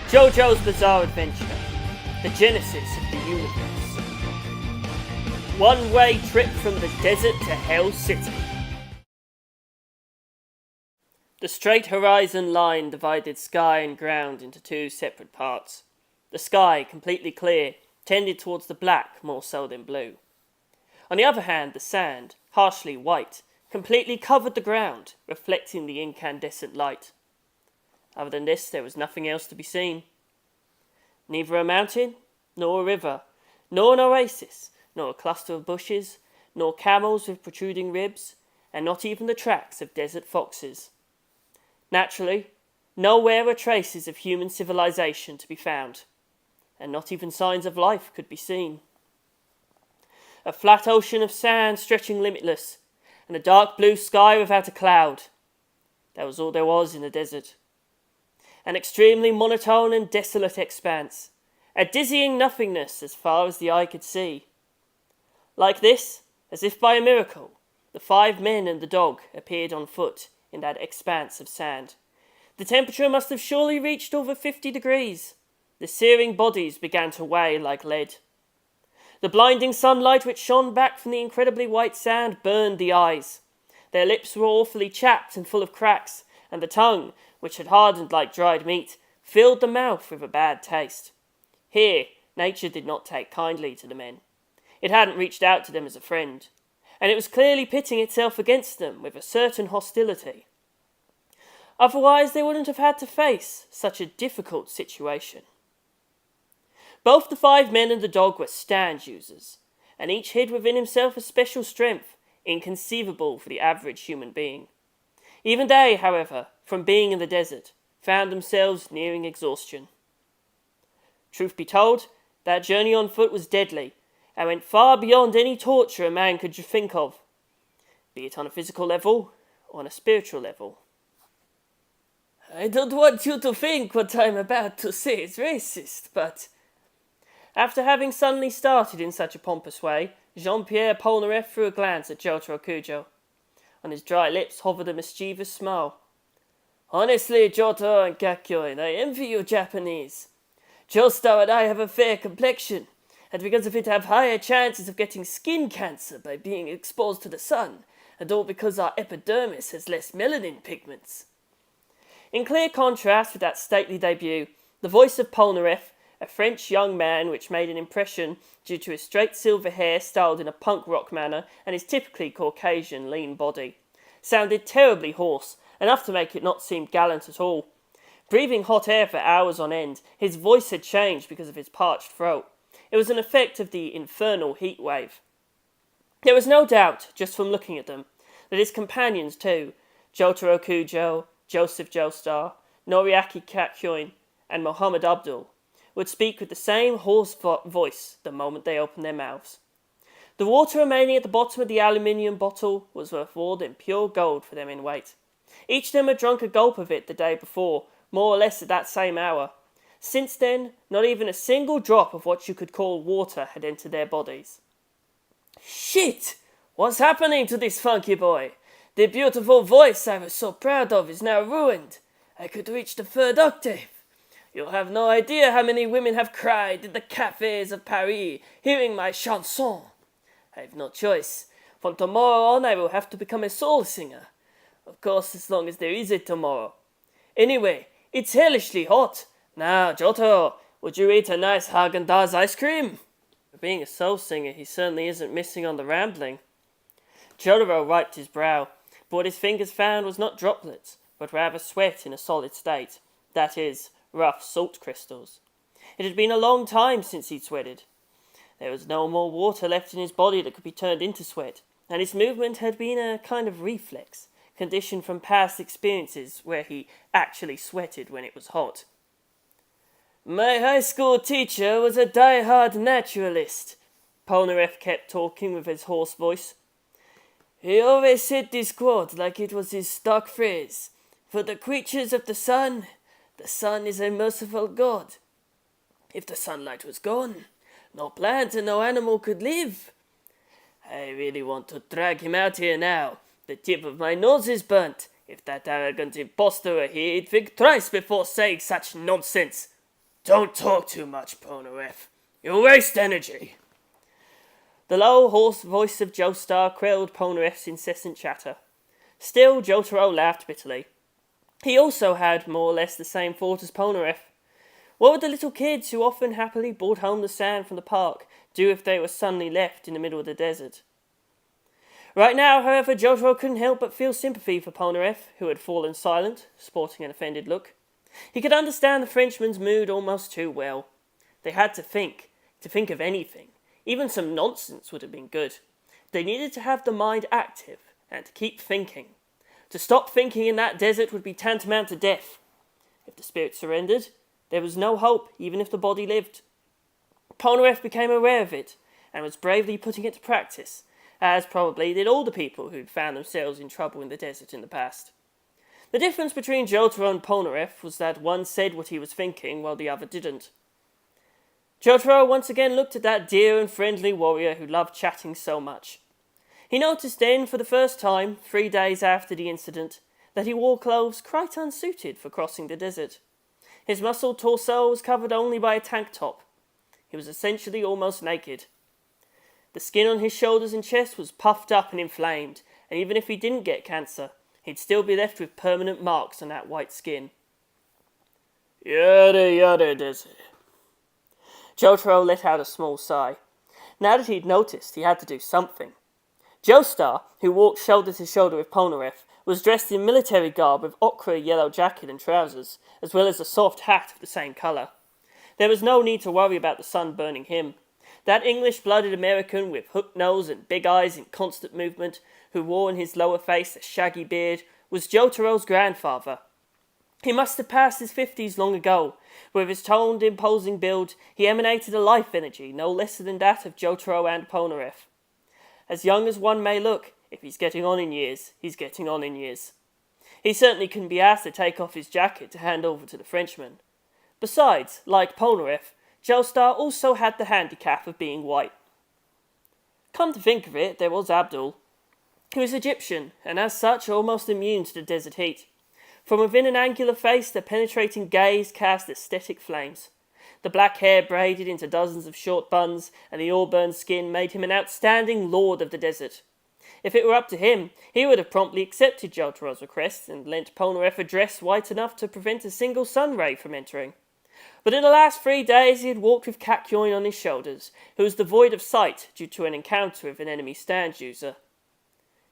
Jojo's Bizarre Adventure, the genesis of the universe. One-way trip from the desert to Hell City. The straight horizon line divided sky and ground into two separate parts. The sky, completely clear, tended towards the black more so than blue. On the other hand, the sand, harshly white, completely covered the ground, reflecting the incandescent light. Other than this, there was nothing else to be seen. Neither a mountain, nor a river, nor an oasis, nor a cluster of bushes, nor camels with protruding ribs, and not even the tracks of desert foxes. Naturally, nowhere were traces of human civilization to be found, and not even signs of life could be seen. A flat ocean of sand stretching limitless, and a dark blue sky without a cloud. That was all there was in the desert. An extremely monotone and desolate expanse, a dizzying nothingness as far as the eye could see. Like this, as if by a miracle, the 5 men and the dog appeared on foot in that expanse of sand. The temperature must have surely reached over 50 degrees. The searing bodies began to weigh like lead. The blinding sunlight which shone back from the incredibly white sand burned the eyes. Their lips were awfully chapped and full of cracks, and the tongue, which had hardened like dried meat, filled the mouth with a bad taste. Here, nature did not take kindly to the men. It hadn't reached out to them as a friend, and it was clearly pitting itself against them with a certain hostility. Otherwise, they wouldn't have had to face such a difficult situation. Both the 5 men and the dog were stand users, and each hid within himself a special strength inconceivable for the average human being. Even they, however, from being in the desert, found themselves nearing exhaustion. Truth be told, that journey on foot was deadly, and went far beyond any torture a man could think of, be it on a physical level or on a spiritual level. I don't want you to think what I'm about to say is racist, but... After having suddenly started in such a pompous way, Jean-Pierre Polnareff threw a glance at Jotaro Kujo. On his dry lips hovered a mischievous smile. Honestly, Jotaro and Kakyoin, I envy you Japanese. Joestar and I have a fair complexion, and because of it have higher chances of getting skin cancer by being exposed to the sun, and all because our epidermis has less melanin pigments. In clear contrast with that stately debut, the voice of Polnareff, a French young man which made an impression due to his straight silver hair styled in a punk rock manner and his typically Caucasian lean body, sounded terribly hoarse, enough to make it not seem gallant at all. Breathing hot air for hours on end, his voice had changed because of his parched throat. It was an effect of the infernal heat wave. There was no doubt, just from looking at them, that his companions too, Jotaro Kujo, Joseph Joestar, Noriaki Kakyoin, and Mohammed Abdul, would speak with the same hoarse voice the moment they opened their mouths. The water remaining at the bottom of the aluminium bottle was worth more than pure gold for them in weight. Each of them had drunk a gulp of it the day before, more or less at that same hour. Since then, not even a single drop of what you could call water had entered their bodies. Shit! What's happening to this funky boy? The beautiful voice I was so proud of is now ruined. I could reach the 3rd octave. You have no idea how many women have cried in the cafes of Paris, hearing my chanson. I have no choice. From tomorrow on I will have to become a soul singer. Of course, as long as there is a tomorrow. Anyway, it's hellishly hot. Now, Jotaro, would you eat a nice Haagen-Dazs ice cream? For being a soul singer, he certainly isn't missing on the rambling. Jotaro wiped his brow, but what his fingers found was not droplets, but rather sweat in a solid state. That is, rough salt crystals. It had been a long time since he'd sweated. There was no more water left in his body that could be turned into sweat, and his movement had been a kind of reflex, conditioned from past experiences where he actually sweated when it was hot. My high school teacher was a die-hard naturalist, Polnareff kept talking with his hoarse voice. He always said this quote like it was his stock phrase. For the creatures of the sun is a merciful God. If the sunlight was gone, no plant and no animal could live. I really want to drag him out here now. The tip of my nose is burnt. If that arrogant impostor were here, he'd think twice before saying such nonsense. Don't talk too much, Polnareff. You'll waste energy. The low, hoarse voice of Joestar quelled Polnareff's incessant chatter. Still, Jotaro laughed bitterly. He also had more or less the same thought as Polnareff. What would the little kids who often happily brought home the sand from the park do if they were suddenly left in the middle of the desert? Right now, however, Jotaro couldn't help but feel sympathy for Polnareff, who had fallen silent, sporting an offended look. He could understand the Frenchman's mood almost too well. They had to think of anything. Even some nonsense would have been good. They needed to have the mind active, and to keep thinking. To stop thinking in that desert would be tantamount to death. If the spirit surrendered, there was no hope, even if the body lived. Polnareff became aware of it, and was bravely putting it to practice, as probably did all the people who'd found themselves in trouble in the desert in the past. The difference between Jotaro and Polnareff was that one said what he was thinking, while the other didn't. Jotaro once again looked at that dear and friendly warrior who loved chatting so much. He noticed then, for the first time, 3 days after the incident, that he wore clothes quite unsuited for crossing the desert. His muscled torso was covered only by a tank top. He was essentially almost naked. The skin on his shoulders and chest was puffed up and inflamed, and even if he didn't get cancer, he'd still be left with permanent marks on that white skin. Yada yada desert. Jotaro let out a small sigh. Now that he'd noticed, he had to do something. Joestar, who walked shoulder to shoulder with Polnareff, was dressed in military garb with ochre yellow jacket and trousers, as well as a soft hat of the same colour. There was no need to worry about the sun burning him. That English-blooded American with hooked nose and big eyes in constant movement, who wore in his lower face a shaggy beard, was Jotaro's grandfather. He must have passed his 50s long ago. With his toned, imposing build, he emanated a life energy no less than that of Jotaro and Polnareff. As young as one may look, if he's getting on in years, he's getting on in years. He certainly couldn't be asked to take off his jacket to hand over to the Frenchman. Besides, like Polnareff, Joestar also had the handicap of being white. Come to think of it, there was Abdul. He was Egyptian, and as such almost immune to the desert heat. From within an angular face, the penetrating gaze cast aesthetic flames. The black hair braided into dozens of short buns, and the auburn skin made him an outstanding lord of the desert. If it were up to him, he would have promptly accepted Jotaro's request and lent Polnareff a dress white enough to prevent a single sun ray from entering. But in the last 3 days he had walked with Kakyoin on his shoulders, who was devoid of sight due to an encounter with an enemy stand user.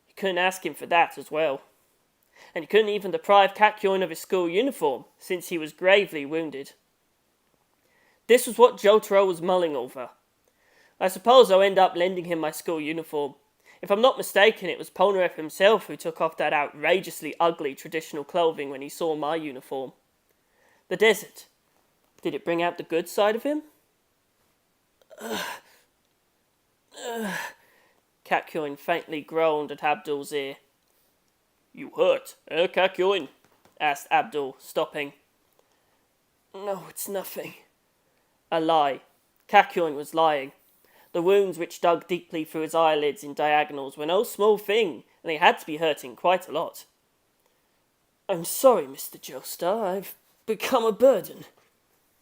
You couldn't ask him for that as well. And you couldn't even deprive Kakyoin of his school uniform, since he was gravely wounded. This was what Jotaro was mulling over. I suppose I'll end up lending him my school uniform. If I'm not mistaken, it was Polnareff himself who took off that outrageously ugly traditional clothing when he saw my uniform. The desert. Did it bring out the good side of him? Kakyoin faintly groaned at Abdul's ear. You hurt, Kakyoin? Asked Abdul, stopping. No, it's nothing. A lie. Kakyoin was lying. The wounds which dug deeply through his eyelids in diagonals were no small thing, and they had to be hurting quite a lot. I'm sorry, Mr. Joestar, I've become a burden.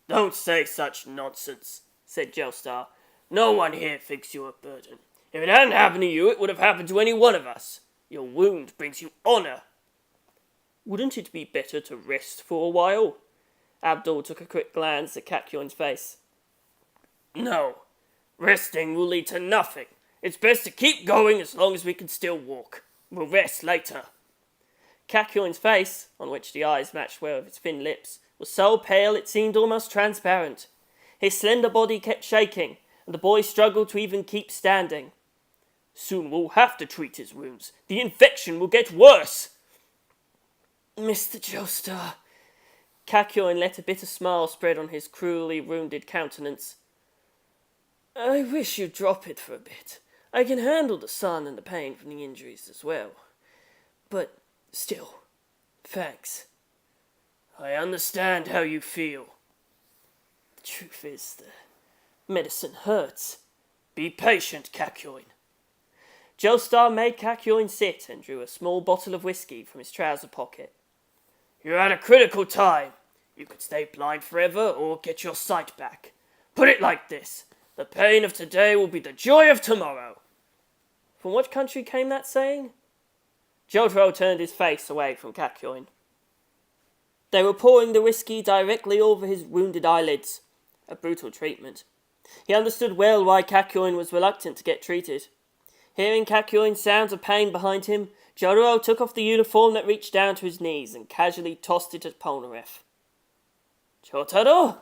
Don't say such nonsense, said Joestar. No one here thinks you a burden. If it hadn't happened to you, it would have happened to any one of us. Your wound brings you honour. Wouldn't it be better to rest for a while? Abdul took a quick glance at Kakyoin's face. No. Resting will lead to nothing. It's best to keep going as long as we can still walk. We'll rest later. Kakyoin's face, on which the eyes matched well with his thin lips, was so pale it seemed almost transparent. His slender body kept shaking, and the boy struggled to even keep standing. Soon we'll have to treat his wounds. The infection will get worse. Mr. Joestar. Kakyoin let a bitter smile spread on his cruelly wounded countenance. I wish you'd drop it for a bit. I can handle the sun and the pain from the injuries as well. But still, thanks. I understand how you feel. The truth is, the medicine hurts. Be patient, Kakyoin. Joestar made Kakyoin sit and drew a small bottle of whiskey from his trouser pocket. You're at a critical time. You could stay blind forever or get your sight back. Put it like this. The pain of today will be the joy of tomorrow. From what country came that saying? Jojo turned his face away from Kakyoin. They were pouring the whiskey directly over his wounded eyelids. A brutal treatment. He understood well why Kakyoin was reluctant to get treated. Hearing Kakyoin's sounds of pain behind him, Jojo took off the uniform that reached down to his knees and casually tossed it at Polnareff. Jotaro?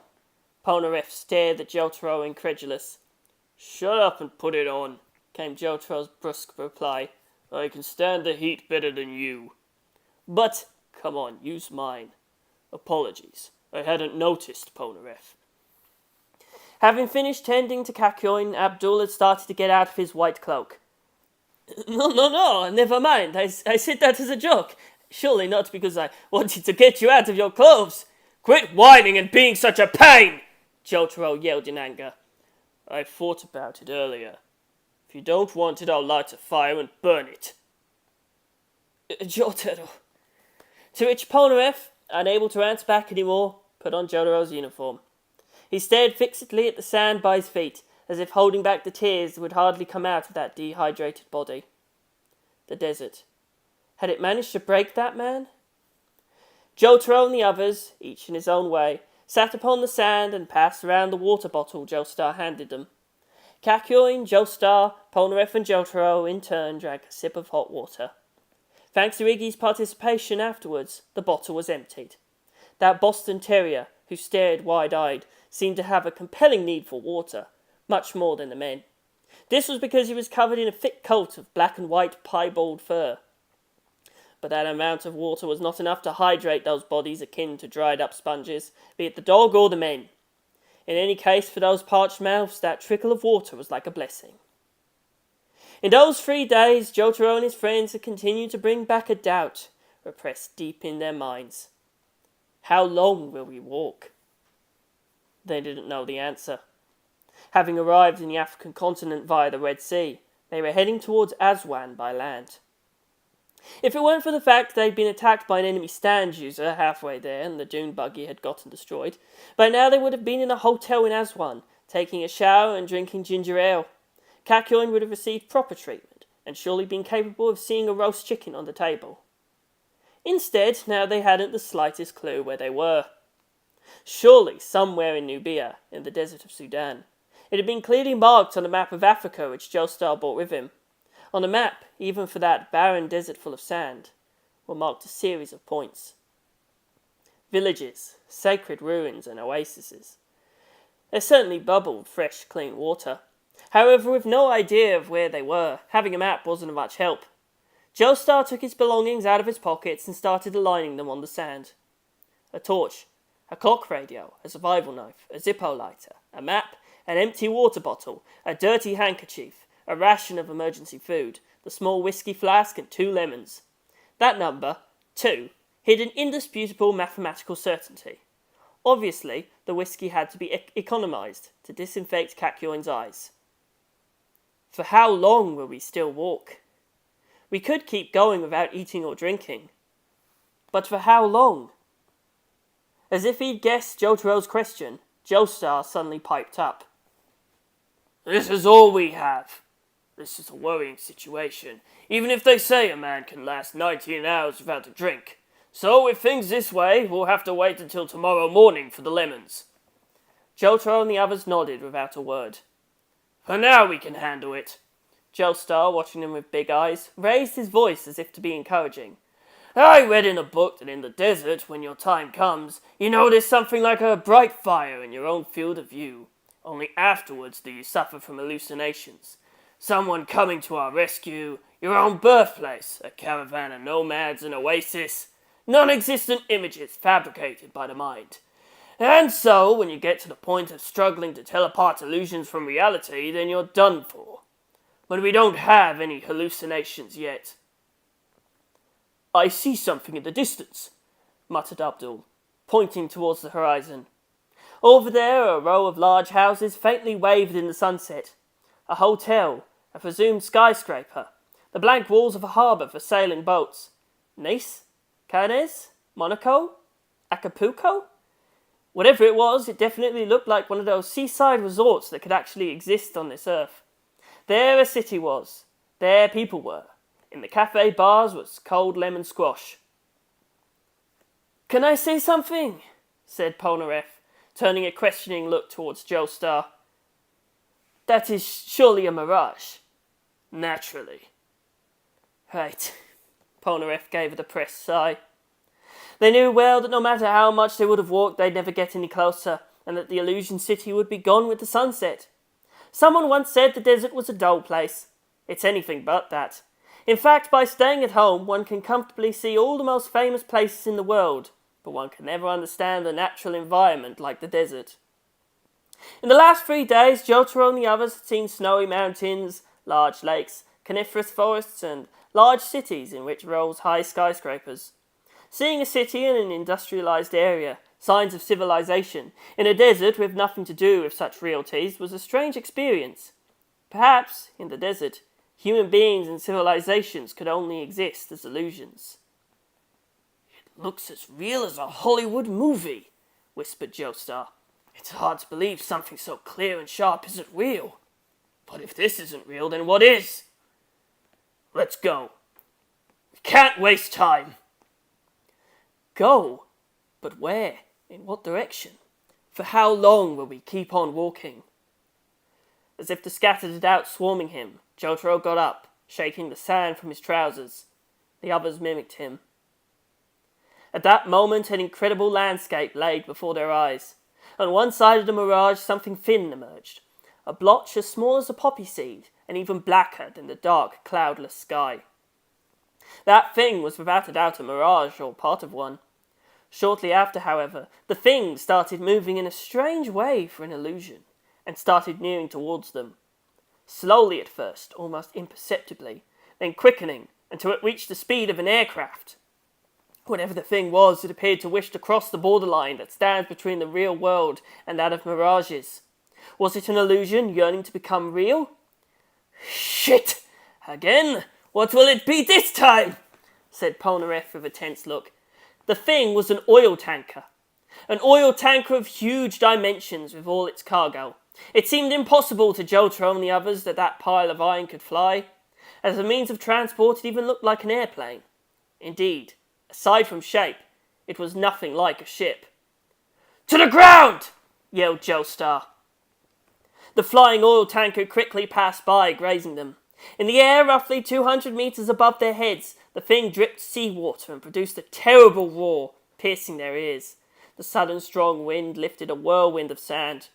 Polnareff stared at Jotaro, incredulous. Shut up and put it on, came Jotaro's brusque reply. I can stand the heat better than you. But, come on, use mine. Apologies, I hadn't noticed, Polnareff. Having finished tending to Kakyoin, Abdul had started to get out of his white cloak. No, never mind. I said that as a joke. Surely not because I wanted to get you out of your clothes. Quit whining and being such a pain, Jotaro yelled in anger. I thought about it earlier. If you don't want it, I'll light a fire and burn it. Jotaro. To which Polnareff, unable to answer back any more, put on Jotaro's uniform. He stared fixedly at the sand by his feet, as if holding back the tears that would hardly come out of that dehydrated body. The desert. Had it managed to break that man? Jotaro and the others, each in his own way, sat upon the sand and passed around the water bottle Joestar handed them. Kakyoin, Joestar, Polnareff and Jotaro in turn drank a sip of hot water. Thanks to Iggy's participation afterwards, the bottle was emptied. That Boston Terrier, who stared wide-eyed, seemed to have a compelling need for water, much more than the men. This was because he was covered in a thick coat of black and white piebald fur. But that amount of water was not enough to hydrate those bodies akin to dried-up sponges, be it the dog or the men. In any case, for those parched mouths, that trickle of water was like a blessing. In those 3 days, Jotaro and his friends had continued to bring back a doubt, repressed deep in their minds. How long will we walk? They didn't know the answer. Having arrived in the African continent via the Red Sea, they were heading towards Aswan by land. If it weren't for the fact they'd been attacked by an enemy stand user halfway there and the dune buggy had gotten destroyed, by now they would have been in a hotel in Aswan, taking a shower and drinking ginger ale. Kakyoin would have received proper treatment and surely been capable of seeing a roast chicken on the table. Instead, now they hadn't the slightest clue where they were. Surely somewhere in Nubia, in the desert of Sudan. It had been clearly marked on the map of Africa which Joestar brought with him. On the map, even for that barren desert full of sand, were marked a series of points. Villages, sacred ruins and oases. There certainly bubbled fresh, clean water. However, with no idea of where they were, having a map wasn't of much help. Joestar took his belongings out of his pockets and started aligning them on the sand. A torch, a clock radio, a survival knife, a Zippo lighter, a map, an empty water bottle, a dirty handkerchief, a ration of emergency food, the small whiskey flask and 2 lemons. That number, 2, hid an indisputable mathematical certainty. Obviously, the whiskey had to be economized to disinfect Kakyoin's eyes. For how long will we still walk? We could keep going without eating or drinking. But for how long? As if he'd guessed Jotaro's question, Joestar suddenly piped up. This is all we have. This is a worrying situation, even if they say a man can last 19 hours without a drink. So, with things this way, we'll have to wait until tomorrow morning for the lemons. Jotaro and the others nodded without a word. For now we can handle it. Joestar, watching them with big eyes, raised his voice as if to be encouraging. I read in a book that in the desert, when your time comes, you notice something like a bright fire in your own field of view. Only afterwards do you suffer from hallucinations. Someone coming to our rescue, your own birthplace, a caravan of nomads, an oasis, non-existent images fabricated by the mind. And so, when you get to the point of struggling to tell apart illusions from reality, then you're done for. But we don't have any hallucinations yet. I see something in the distance, muttered Abdul, pointing towards the horizon. Over there, a row of large houses faintly waved in the sunset. A hotel, a presumed skyscraper, the blank walls of a harbour for sailing boats. Nice? Cannes? Monaco? Acapulco? Whatever it was, it definitely looked like one of those seaside resorts that could actually exist on this earth. There a city was. There people were. In the cafe bars was cold lemon squash. "Can I say something?" said Polnareff, turning a questioning look towards Joestar. "That is surely a mirage." "Naturally." "Right." Polnareff gave a depressed sigh. They knew well that no matter how much they would have walked, they'd never get any closer, and that the illusion city would be gone with the sunset. Someone once said the desert was a dull place. It's anything but that. In fact, by staying at home, one can comfortably see all the most famous places in the world, but one can never understand the natural environment like the desert. In the last 3 days, Jotaro and the others had seen snowy mountains, large lakes, coniferous forests, and large cities in which rose high skyscrapers. Seeing a city in an industrialized area, signs of civilization, in a desert with nothing to do with such realties was a strange experience. Perhaps, in the desert, human beings and civilizations could only exist as illusions. "It looks as real as a Hollywood movie," whispered Joestar. "It's hard to believe something so clear and sharp isn't real. But if this isn't real, then what is? Let's go. We can't waste time." "Go? But where? In what direction? For how long will we keep on walking?" As if to scatter the doubt swarming him, Jotaro got up, shaking the sand from his trousers. The others mimicked him. At that moment, an incredible landscape lay before their eyes. On one side of the mirage, something thin emerged, a blotch as small as a poppy seed, and even blacker than the dark, cloudless sky. That thing was without a doubt a mirage, or part of one. Shortly after, however, the thing started moving in a strange way for an illusion, and started nearing towards them. Slowly at first, almost imperceptibly, then quickening until it reached the speed of an aircraft. Whatever the thing was, it appeared to wish to cross the borderline that stands between the real world and that of mirages. Was it an illusion yearning to become real? "Shit! Again? What will it be this time?" said Polnareff with a tense look. The thing was an oil tanker. An oil tanker of huge dimensions with all its cargo. It seemed impossible to Jotaro and the others that that pile of iron could fly. As a means of transport, it even looked like an airplane. Indeed, aside from shape, it was nothing like a ship. "To the ground!" yelled Joestar. The flying oil tanker quickly passed by, grazing them. In the air, roughly 200 meters above their heads, the thing dripped seawater and produced a terrible roar, piercing their ears. The sudden strong wind lifted a whirlwind of sand.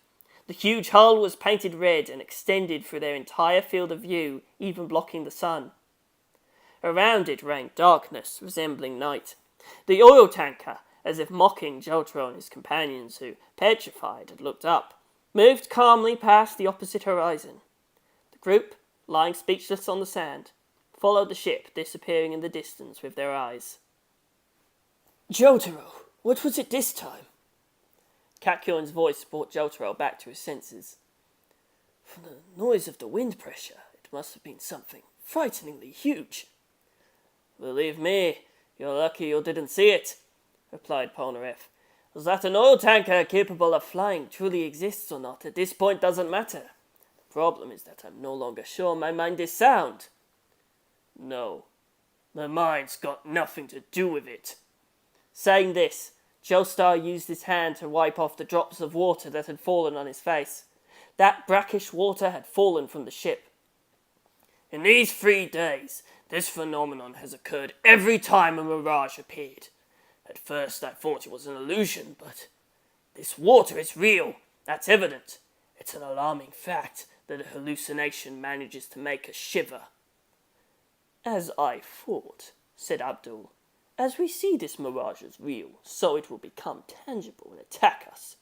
The huge hull was painted red and extended through their entire field of view, even blocking the sun. Around it reigned darkness, resembling night. The oil tanker, as if mocking Jotaro and his companions, who, petrified, had looked up, moved calmly past the opposite horizon. The group, lying speechless on the sand, followed the ship, disappearing in the distance with their eyes. "Jotaro, what was it this time?" Kakyoin's voice brought Jotaro back to his senses. "From the noise of the wind pressure, it must have been something frighteningly huge." "Believe me, you're lucky you didn't see it," replied Polnareff. "That an oil tanker capable of flying truly exists or not at this point doesn't matter. The problem is that I'm no longer sure my mind is sound." "No, my mind's got nothing to do with it." Saying this, Joestar used his hand to wipe off the drops of water that had fallen on his face. That brackish water had fallen from the ship. "In these 3 days, this phenomenon has occurred every time a mirage appeared. At first I thought it was an illusion, but this water is real, that's evident. It's an alarming fact that a hallucination manages to make us shiver." "As I thought," said Abdul. "As we see this mirage as real, so it will become tangible and attack us."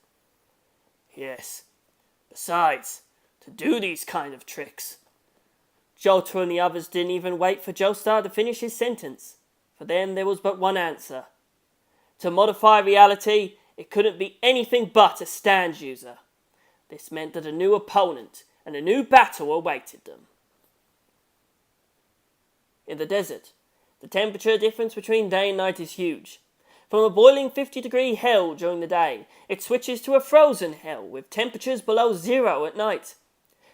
"Yes. Besides, to do these kind of tricks..." Jotaro and the others didn't even wait for Joestar to finish his sentence. For them there was but one answer. To modify reality, it couldn't be anything but a stand user. This meant that a new opponent and a new battle awaited them. In the desert, the temperature difference between day and night is huge. From a boiling 50-degree hell during the day, it switches to a frozen hell with temperatures below zero at night.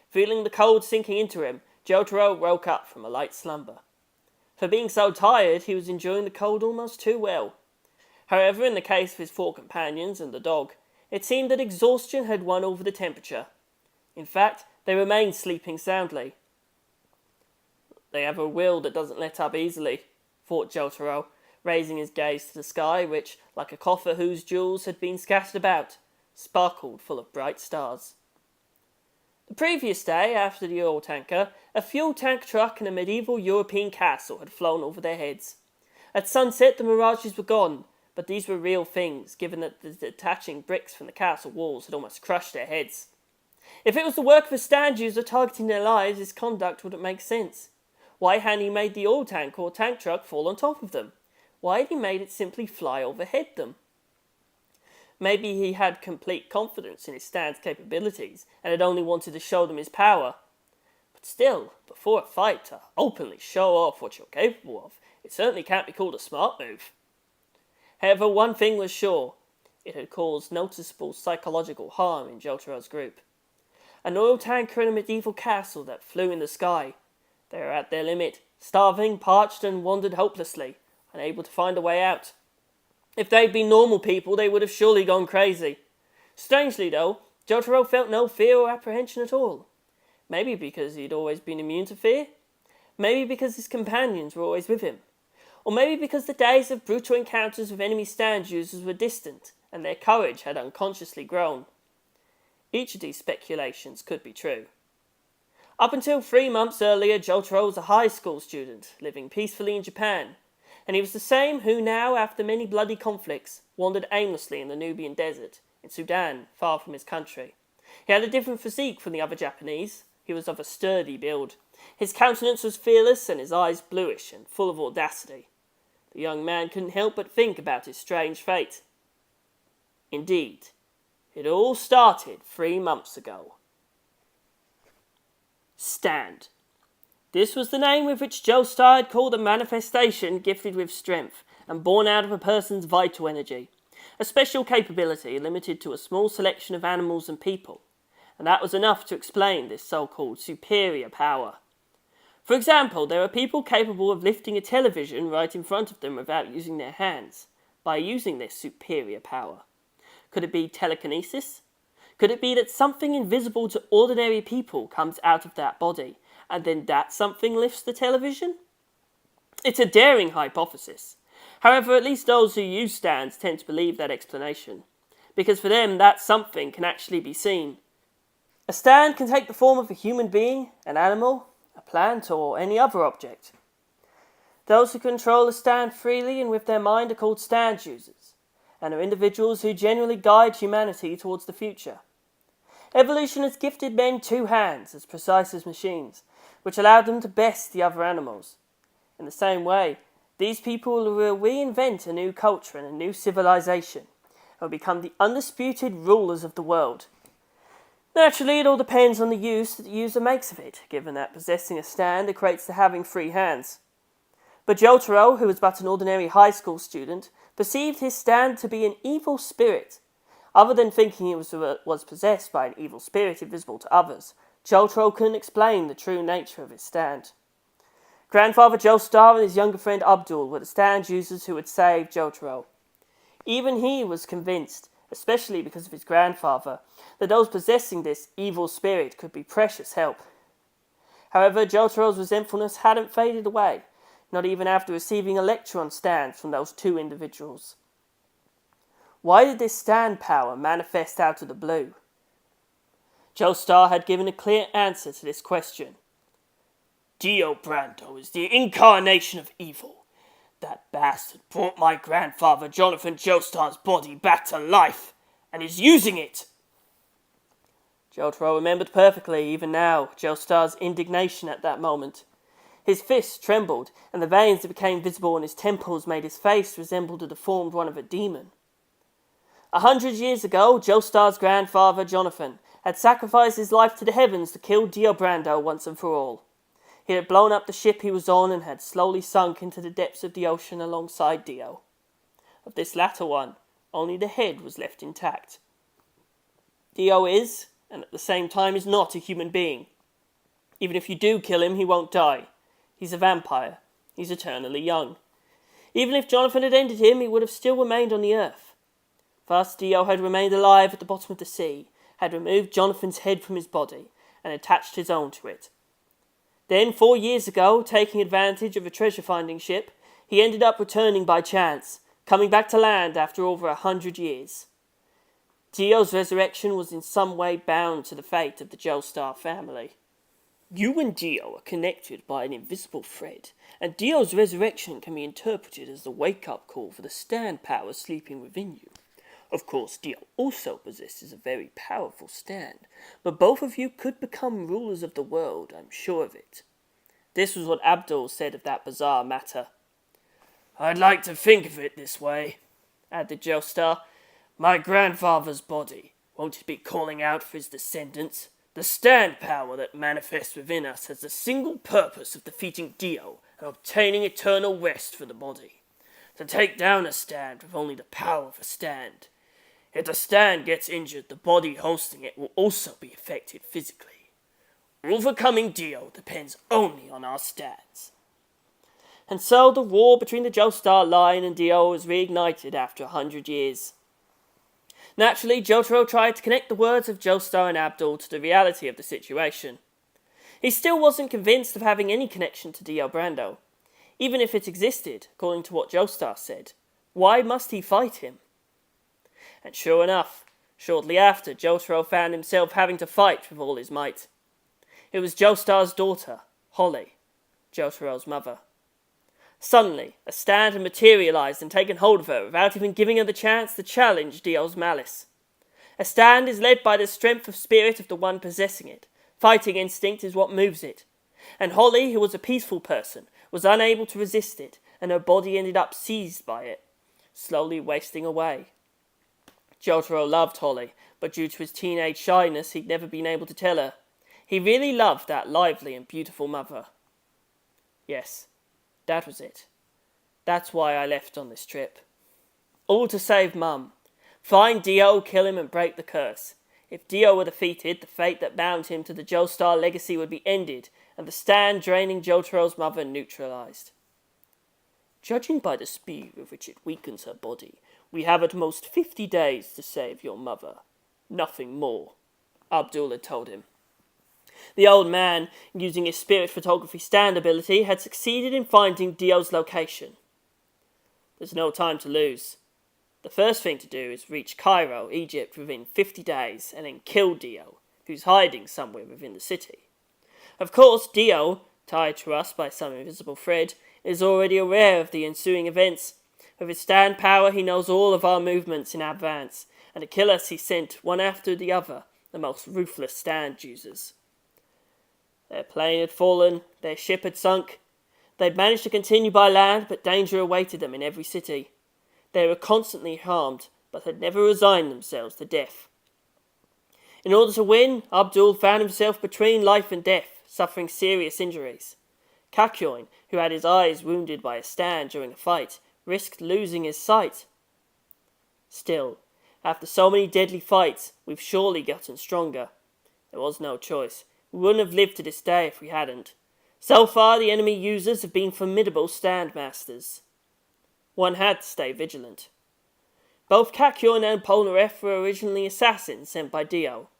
Feeling the cold sinking into him, Jotaro woke up from a light slumber. For being so tired, he was enjoying the cold almost too well. However, in the case of his 4 companions and the dog, it seemed that exhaustion had won over the temperature. In fact, they remained sleeping soundly. They have a will that doesn't let up easily, thought Jotaro, raising his gaze to the sky, which, like a coffer whose jewels had been scattered about, sparkled full of bright stars. The previous day, after the oil tanker, a fuel tank truck and a medieval European castle had flown over their heads. At sunset, the mirages were gone, but these were real things, given that the detaching bricks from the castle walls had almost crushed their heads. If it was the work of a stand user targeting their lives, his conduct wouldn't make sense. Why hadn't he made the oil tank or tank truck fall on top of them? Why had he made it simply fly overhead them? Maybe he had complete confidence in his stand's capabilities and had only wanted to show them his power. But still, before a fight, to openly show off what you're capable of, it certainly can't be called a smart move. However, one thing was sure. It had caused noticeable psychological harm in Jotaro's group. An oil tanker and a medieval castle that flew in the sky. They were at their limit, starving, parched, and wandered hopelessly, unable to find a way out. If they'd been normal people, they would have surely gone crazy. Strangely, though, Jotaro felt no fear or apprehension at all. Maybe because he'd always been immune to fear. Maybe because his companions were always with him. Or maybe because the days of brutal encounters with enemy stand users were distant, and their courage had unconsciously grown. Each of these speculations could be true. Up until 3 months earlier, Jotaro was a high school student, living peacefully in Japan, and he was the same who now, after many bloody conflicts, wandered aimlessly in the Nubian desert, in Sudan, far from his country. He had a different physique from the other Japanese. He was of a sturdy build. His countenance was fearless and his eyes bluish and full of audacity. The young man couldn't help but think about his strange fate. Indeed, it all started 3 months ago. Stand. This was the name with which Joestar had called a manifestation gifted with strength and born out of a person's vital energy, a special capability limited to a small selection of animals and people, and that was enough to explain this so-called superior power. For example, there are people capable of lifting a television right in front of them without using their hands, by using this superior power. Could it be telekinesis? Could it be that something invisible to ordinary people comes out of that body, and then that something lifts the television? It's a daring hypothesis. However, at least those who use stands tend to believe that explanation, because for them that something can actually be seen. A stand can take the form of a human being, an animal, a plant, or any other object. Those who control a stand freely and with their mind are called stand users, and are individuals who genuinely guide humanity towards the future. Evolution has gifted men 2 hands as precise as machines, which allowed them to best the other animals. In the same way, these people will reinvent a new culture and a new civilization, and will become the undisputed rulers of the world. Naturally, it all depends on the use that the user makes of it, given that possessing a stand equates to having 3 hands. But Jotaro, who was but an ordinary high school student, perceived his stand to be an evil spirit. Other than thinking it was possessed by an evil spirit invisible to others, Jotaro couldn't explain the true nature of his stand. Grandfather Joestar and his younger friend Abdul were the stand users who had saved Jotaro. Even he was convinced, especially because of his grandfather, that those possessing this evil spirit could be precious help. However, Jotaro's resentfulness hadn't faded away, not even after receiving a lecture on stands from those 2 individuals. Why did this stand power manifest out of the blue? Joestar had given a clear answer to this question. Dio Brando is the incarnation of evil. That bastard brought my grandfather Jonathan Joestar's body back to life, and is using it. Jotaro remembered perfectly, even now, Joestar's indignation at that moment. His fists trembled, and the veins that became visible on his temples made his face resemble the deformed one of a demon. 100 years ago, Joestar's grandfather, Jonathan, had sacrificed his life to the heavens to kill Dio Brando once and for all. He had blown up the ship he was on and had slowly sunk into the depths of the ocean alongside Dio. Of this latter one, only the head was left intact. Dio is, and at the same time is not, a human being. Even if you do kill him, he won't die. He's a vampire. He's eternally young. Even if Jonathan had ended him, he would have still remained on the earth. Thus Dio had remained alive at the bottom of the sea, had removed Jonathan's head from his body, and attached his own to it. Then, 4 years ago, taking advantage of a treasure-finding ship, he ended up returning by chance, coming back to land after over 100 years. Dio's resurrection was in some way bound to the fate of the Joestar family. You and Dio are connected by an invisible thread, and Dio's resurrection can be interpreted as the wake-up call for the stand power sleeping within you. Of course, Dio also possesses a very powerful stand, but both of you could become rulers of the world, I'm sure of it. This was what Abdul said of that bizarre matter. I'd like to think of it this way, added Joestar. My grandfather's body, won't it be calling out for his descendants? The stand power that manifests within us has the single purpose of defeating Dio and obtaining eternal rest for the body. To take down a stand with only the power of a stand. If the stand gets injured, the body hosting it will also be affected physically. Overcoming Dio depends only on our stands. And so the war between the Joestar line and Dio was reignited after 100 years. Naturally, Jotaro tried to connect the words of Joestar and Abdul to the reality of the situation. He still wasn't convinced of having any connection to Dio Brando. Even if it existed, according to what Joestar said, why must he fight him? And sure enough, shortly after, Jotaro found himself having to fight with all his might. It was Joestar's daughter, Holly, Jotaro's mother. Suddenly, a stand had materialized and taken hold of her without even giving her the chance to challenge Dio's malice. A stand is led by the strength of spirit of the one possessing it. Fighting instinct is what moves it. And Holly, who was a peaceful person, was unable to resist it, and her body ended up seized by it, slowly wasting away. Jotaro loved Holly, but due to his teenage shyness, he'd never been able to tell her. He really loved that lively and beautiful mother. Yes, that was it. That's why I left on this trip. All to save Mum. Find Dio, kill him, and break the curse. If Dio were defeated, the fate that bound him to the Joestar legacy would be ended, and the stand draining Jotaro's mother neutralized. Judging by the speed with which it weakens her body, we have at most 50 days to save your mother. Nothing more, Abdul had told him. The old man, using his spirit photography stand ability, had succeeded in finding Dio's location. There's no time to lose. The first thing to do is reach Cairo, Egypt, within 50 days, and then kill Dio, who's hiding somewhere within the city. Of course, Dio, tied to us by some invisible thread, is already aware of the ensuing events. With his stand power, he knows all of our movements in advance, and to kill us he sent, one after the other, the most ruthless stand users. Their plane had fallen, their ship had sunk. They'd managed to continue by land, but danger awaited them in every city. They were constantly harmed, but had never resigned themselves to death. In order to win, Abdul found himself between life and death, suffering serious injuries. Kakyoin, who had his eyes wounded by a stand during a fight, risked losing his sight. Still, after so many deadly fights, we've surely gotten stronger. There was no choice. We wouldn't have lived to this day if we hadn't. So far, the enemy users have been formidable stand masters. One had to stay vigilant. Both Kakyoin and Polnareff were originally assassins sent by Dio.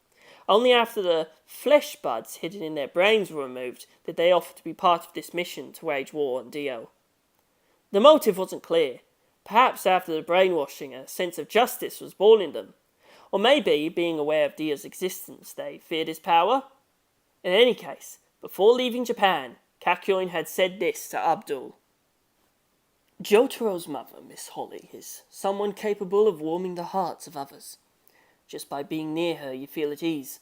Only after the flesh buds hidden in their brains were removed did they offer to be part of this mission to wage war on Dio. The motive wasn't clear. Perhaps after the brainwashing, a sense of justice was born in them. Or maybe, being aware of Dio's existence, they feared his power. In any case, before leaving Japan, Kakyoin had said this to Abdul. Jotaro's mother, Miss Holly, is someone capable of warming the hearts of others. Just by being near her, you feel at ease.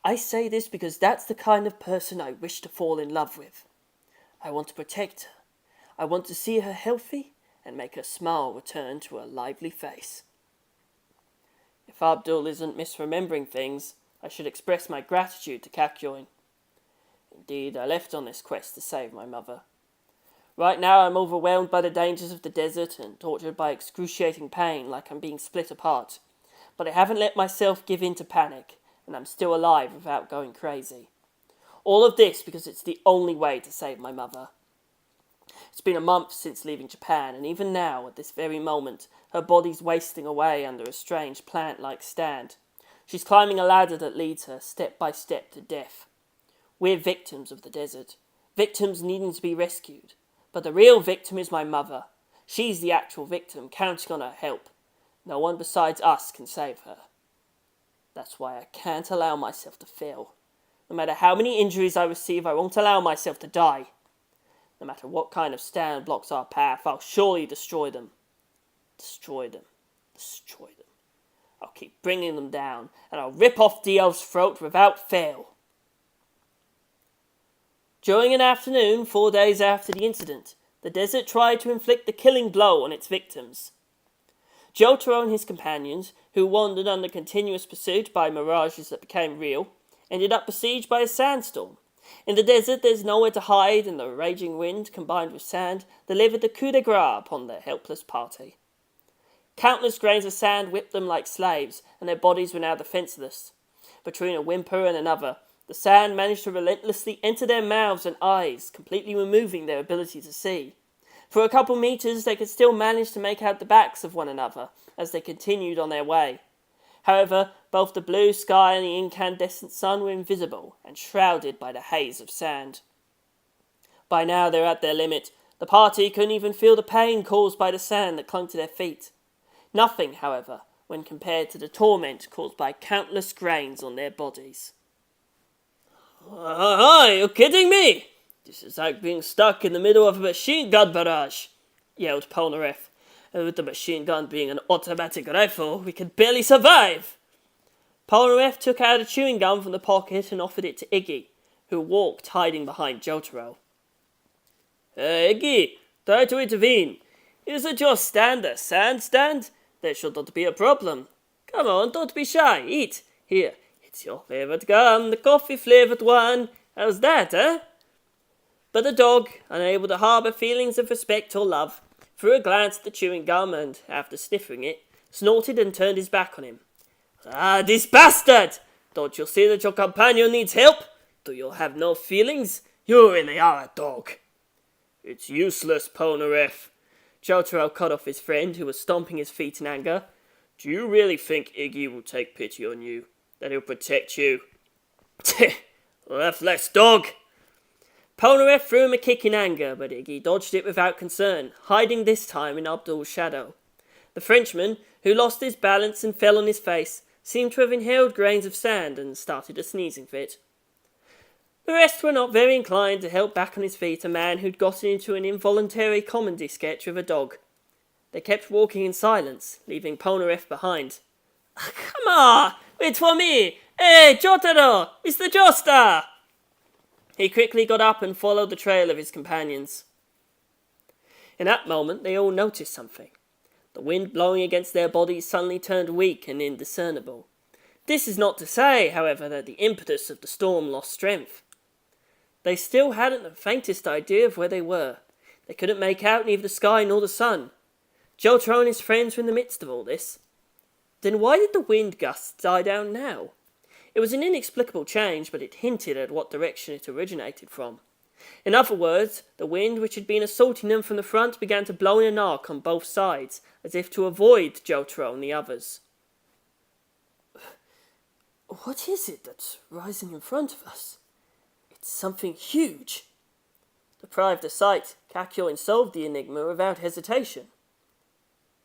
I say this because that's the kind of person I wish to fall in love with. I want to protect her. I want to see her healthy and make her smile return to her lively face. If Abdul isn't misremembering things, I should express my gratitude to Kakyoin. Indeed, I left on this quest to save my mother. Right now I'm overwhelmed by the dangers of the desert and tortured by excruciating pain like I'm being split apart. But I haven't let myself give in to panic, and I'm still alive without going crazy. All of this because it's the only way to save my mother. It's been a month since leaving Japan, and even now, at this very moment, her body's wasting away under a strange plant-like stand. She's climbing a ladder that leads her, step by step, to death. We're victims of the desert, victims needing to be rescued. But the real victim is my mother. She's the actual victim, counting on her help. No one besides us can save her. That's why I can't allow myself to fail. No matter how many injuries I receive, I won't allow myself to die. No matter what kind of stand blocks our path, I'll surely destroy them. Destroy them. Destroy them. I'll keep bringing them down, and I'll rip off Dio's throat without fail. During an afternoon, 4 days after the incident, the desert tried to inflict the killing blow on its victims. Jotaro and his companions, who wandered under continuous pursuit by mirages that became real, ended up besieged by a sandstorm. In the desert there's nowhere to hide, and the raging wind, combined with sand, delivered the coup de grace upon their helpless party. Countless grains of sand whipped them like slaves, and their bodies were now defenceless. Between a whimper and another, the sand managed to relentlessly enter their mouths and eyes, completely removing their ability to see. For a couple meters they could still manage to make out the backs of one another as they continued on their way. However, both the blue sky and the incandescent sun were invisible and shrouded by the haze of sand. By now they were at their limit. The party couldn't even feel the pain caused by the sand that clung to their feet. Nothing, however, when compared to the torment caused by countless grains on their bodies. Are you kidding me? This is like being stuck in the middle of a machine gun barrage, yelled Polnareff. And with the machine gun being an automatic rifle, we could barely survive. Polnareff took out a chewing gum from the pocket and offered it to Iggy, who walked hiding behind Jotaro. Iggy, try to intervene. Isn't your stand a sand stand? There should not be a problem. Come on, don't be shy. Eat. Here, it's your favourite gum, the coffee-flavoured one. How's that, eh? But the dog, unable to harbour feelings of respect or love, threw a glance at the chewing gum and, after sniffing it, snorted and turned his back on him. Ah, this bastard! Don't you see that your companion needs help? Do you have no feelings? You really are a dog. It's useless, Polnareff. Jotaro cut off his friend, who was stomping his feet in anger. Do you really think Iggy will take pity on you? That he'll protect you? Left dog! Polnareff threw him a kick in anger, but Iggy dodged it without concern, hiding this time in Abdul's shadow. The Frenchman, who lost his balance and fell on his face, seemed to have inhaled grains of sand and started a sneezing fit. The rest were not very inclined to help back on his feet a man who'd gotten into an involuntary comedy sketch with a dog. They kept walking in silence, leaving Polnareff behind. Come on! Wait for me! Hey, Jotaro! Mr. Joestar! He quickly got up and followed the trail of his companions. In that moment they all noticed something. The wind blowing against their bodies suddenly turned weak and indiscernible. This is not to say, however, that the impetus of the storm lost strength. They still hadn't the faintest idea of where they were. They couldn't make out neither the sky nor the sun. Jotaro and his friends were in the midst of all this. Then why did the wind gusts die down now? It was an inexplicable change, but it hinted at what direction it originated from. In other words, the wind which had been assaulting them from the front began to blow in an arc on both sides, as if to avoid Jotaro and the others. What is it that's rising in front of us? It's something huge. Deprived of sight, Kakyoin solved the enigma without hesitation.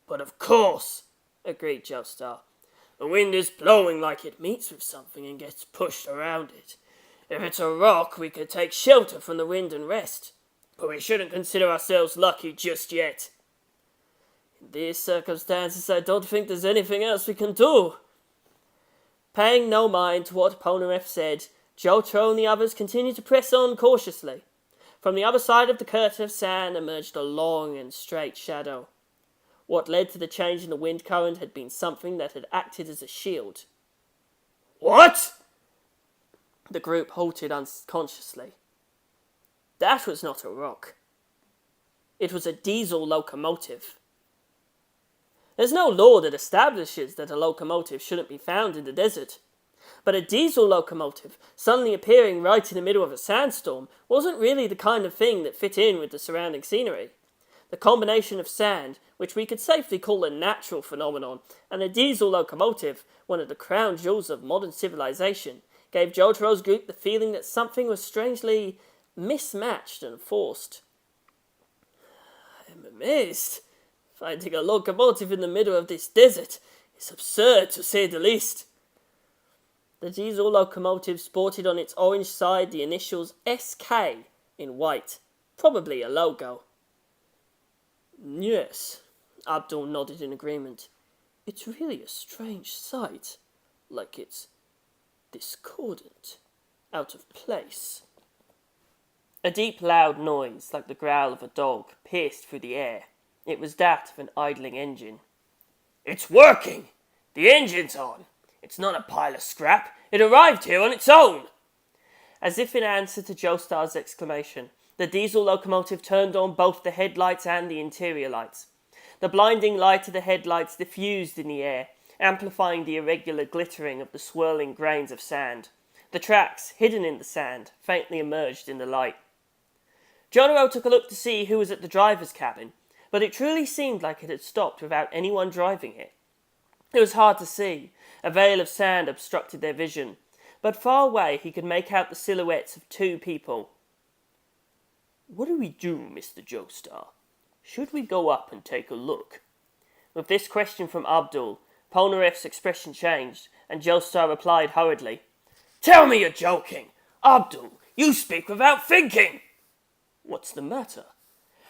But of course, agreed Joestar. The wind is blowing like it meets with something and gets pushed around it. If it's a rock, we could take shelter from the wind and rest. But we shouldn't consider ourselves lucky just yet. In these circumstances, I don't think there's anything else we can do. Paying no mind to what Polnareff said, Jotaro and the others continued to press on cautiously. From the other side of the curtain of sand emerged a long and straight shadow. What led to the change in the wind current had been something that had acted as a shield. What? The group halted unconsciously. That was not a rock. It was a diesel locomotive. There's no law that establishes that a locomotive shouldn't be found in the desert. But a diesel locomotive suddenly appearing right in the middle of a sandstorm wasn't really the kind of thing that fit in with the surrounding scenery. The combination of sand, which we could safely call a natural phenomenon, and a diesel locomotive, one of the crown jewels of modern civilization, gave Jotaro's group the feeling that something was strangely mismatched and forced. I'm amazed. Finding a locomotive in the middle of this desert is absurd, to say the least. The diesel locomotive sported on its orange side the initials SK in white, probably a logo. Yes, Abdul nodded in agreement. It's really a strange sight, like it's discordant, out of place. A deep, loud noise, like the growl of a dog, pierced through the air. It was that of an idling engine. It's working! The engine's on! It's not a pile of scrap. It arrived here on its own! As if in answer to Joestar's exclamation, the diesel locomotive turned on both the headlights and the interior lights. The blinding light of the headlights diffused in the air, amplifying the irregular glittering of the swirling grains of sand. The tracks, hidden in the sand, faintly emerged in the light. Jotaro took a look to see who was at the driver's cabin, but it truly seemed like it had stopped without anyone driving it. It was hard to see. A veil of sand obstructed their vision, but far away he could make out the silhouettes of two people. What do we do, Mr. Joestar? Should we go up and take a look? With this question from Abdul, Polnareff's expression changed, and Joestar replied hurriedly. Tell me you're joking! Abdul, you speak without thinking! What's the matter?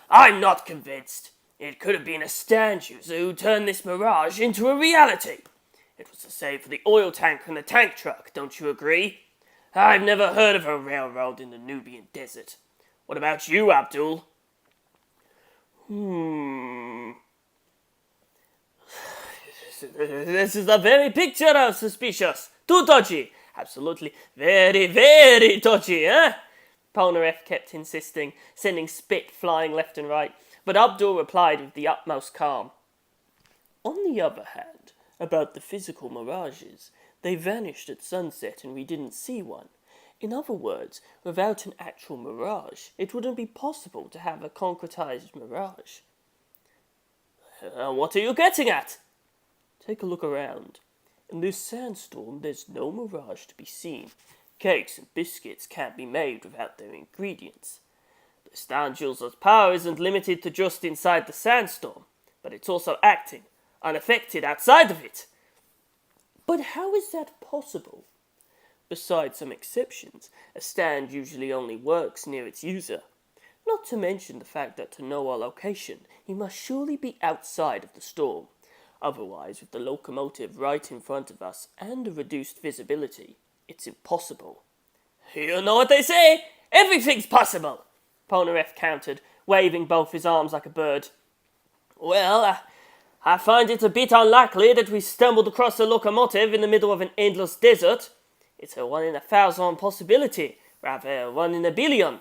I'm not convinced. It could have been a stand user who turned this mirage into a reality. It was the same for the oil tank and the tank truck, don't you agree? I've never heard of a railroad in the Nubian desert. What about you, Abdul? This is the very picture of suspicious. Too dodgy. Absolutely very, very dodgy, eh? Polnareff kept insisting, sending spit flying left and right, but Abdul replied with the utmost calm. On the other hand, about the physical mirages, they vanished at sunset and we didn't see one. In other words, without an actual mirage, it wouldn't be possible to have a concretized mirage. What are you getting at? Take a look around. In this sandstorm, there's no mirage to be seen. Cakes and biscuits can't be made without their ingredients. The Stangel's power isn't limited to just inside the sandstorm, but it's also acting, unaffected outside of it. But how is that possible? Besides some exceptions, a stand usually only works near its user. Not to mention the fact that to know our location, he must surely be outside of the storm. Otherwise, with the locomotive right in front of us and a reduced visibility, it's impossible. You know what they say? Everything's possible, Polnareff countered, waving both his arms like a bird. Well, I find it a bit unlikely that we stumbled across a locomotive in the middle of an endless desert. It's a 1 in 1,000 possibility, rather 1 in a billion.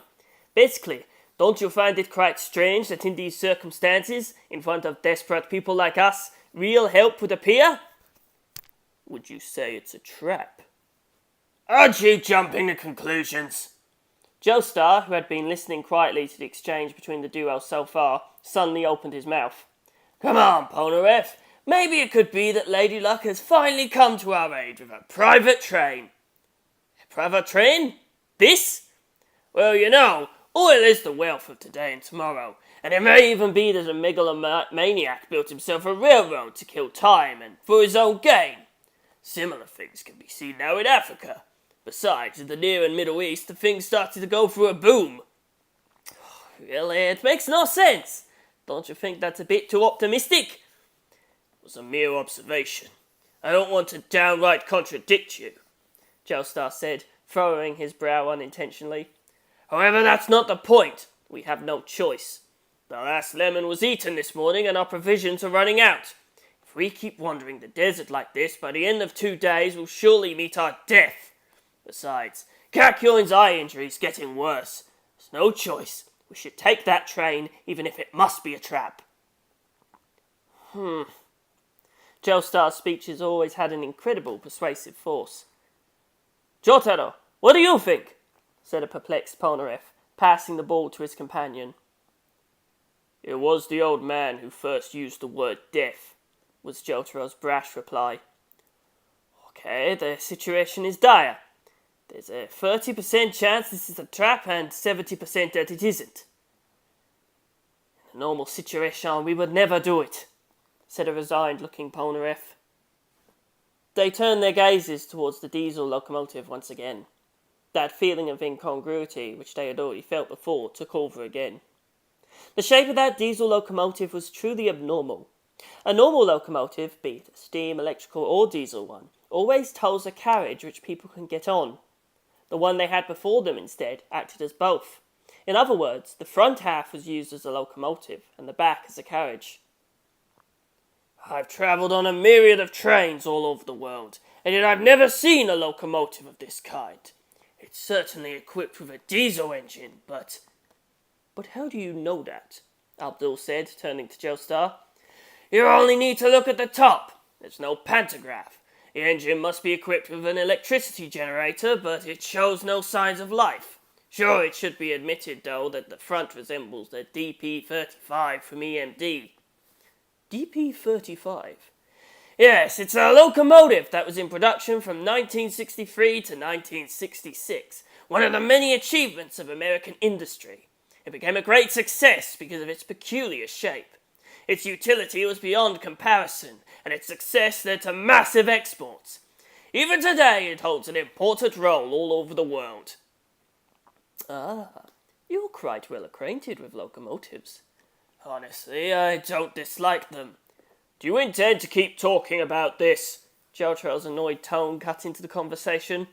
Basically, don't you find it quite strange that in these circumstances, in front of desperate people like us, real help would appear? Would you say it's a trap? Aren't you jumping to conclusions? Joestar, who had been listening quietly to the exchange between the duo so far, suddenly opened his mouth. Come on, Polnareff. Maybe it could be that Lady Luck has finally come to our aid with a private train. A private train? This? Well, you know, oil is the wealth of today and tomorrow, and it may even be that a megalomaniac built himself a railroad to kill time and for his own gain. Similar things can be seen now in Africa. Besides, in the Near and Middle East, the thing started to go through a boom. Really, it makes no sense. Don't you think that's a bit too optimistic? It was a mere observation. I don't want to downright contradict you, Joestar said, furrowing his brow unintentionally. However, that's not the point. We have no choice. The last lemon was eaten this morning and our provisions are running out. If we keep wandering the desert like this, by the end of 2 days we'll surely meet our death. Besides, Kakyoin's eye injury is getting worse. There's no choice. We should take that train, even if it must be a trap. Joestar's speeches always had an incredible persuasive force. Jotaro, what do you think? Said a perplexed Polnareff, passing the ball to his companion. It was the old man who first used the word death, was Jotaro's brash reply. Okay, the situation is dire. There's a 30% chance this is a trap and 70% that it isn't. In a normal situation, we would never do it, said a resigned-looking Polnareff. They turned their gazes towards the diesel locomotive once again. That feeling of incongruity, which they had already felt before, took over again. The shape of that diesel locomotive was truly abnormal. A normal locomotive, be it a steam, electrical, or diesel one, always tolls a carriage which people can get on. The one they had before them, instead, acted as both. In other words, the front half was used as a locomotive, and the back as a carriage. I've travelled on a myriad of trains all over the world, and yet I've never seen a locomotive of this kind. It's certainly equipped with a diesel engine, but... But how do you know that? Abdul said, turning to Joestar. You only need to look at the top. There's no pantograph. The engine must be equipped with an electricity generator, but it shows no signs of life. Sure, it should be admitted, though, that the front resembles the DP-35 from EMD. DP-35? Yes, it's a locomotive that was in production from 1963 to 1966, one of the many achievements of American industry. It became a great success because of its peculiar shape. Its utility was beyond comparison, and its success led to massive exports. Even today, it holds an important role all over the world. Ah, you're quite well acquainted with locomotives. Honestly, I don't dislike them. Do you intend to keep talking about this? Jotaro's annoyed tone cut into the conversation.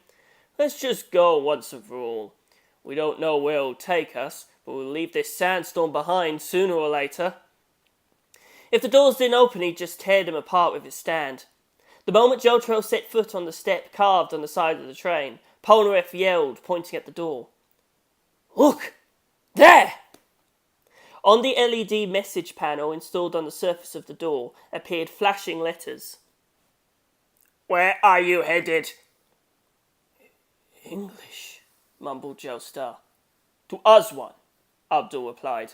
Let's just go once and for all. We don't know where it'll take us, but we'll leave this sandstorm behind sooner or later. If the doors didn't open, he'd just tear them apart with his stand. The moment Jotaro set foot on the step carved on the side of the train, Polnareff yelled, pointing at the door. Look! There! On the LED message panel installed on the surface of the door appeared flashing letters. Where are you headed? English, mumbled Joestar. To Aswan, Abdul replied.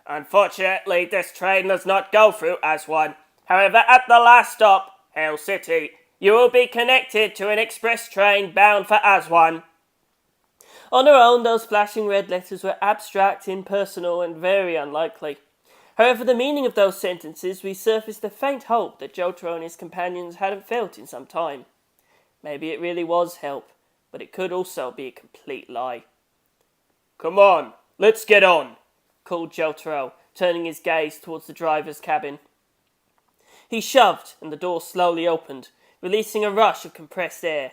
Unfortunately, this train does not go through Aswan. However, at the last stop, Hell City, you will be connected to an express train bound for Aswan. On their own, those flashing red letters were abstract, impersonal, and very unlikely. However, the meaning of those sentences resurfaced a faint hope that Jotaro and his companions hadn't felt in some time. Maybe it really was help, but it could also be a complete lie. Come on, let's get on, called Jotaro, turning his gaze towards the driver's cabin. He shoved, and the door slowly opened, releasing a rush of compressed air.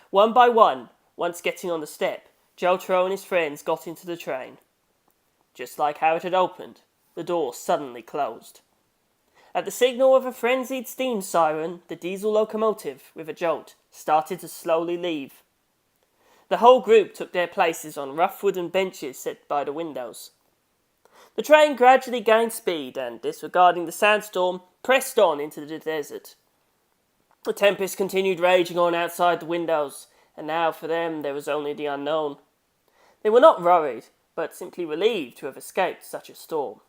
One by one, once getting on the step, Jotaro and his friends got into the train. Just like how it had opened, the door suddenly closed. At the signal of a frenzied steam siren, the diesel locomotive, with a jolt, started to slowly leave. The whole group took their places on rough wooden benches set by the windows. The train gradually gained speed and, disregarding the sandstorm, pressed on into the desert. The tempest continued raging on outside the windows, and now for them there was only the unknown. They were not worried, but simply relieved to have escaped such a storm.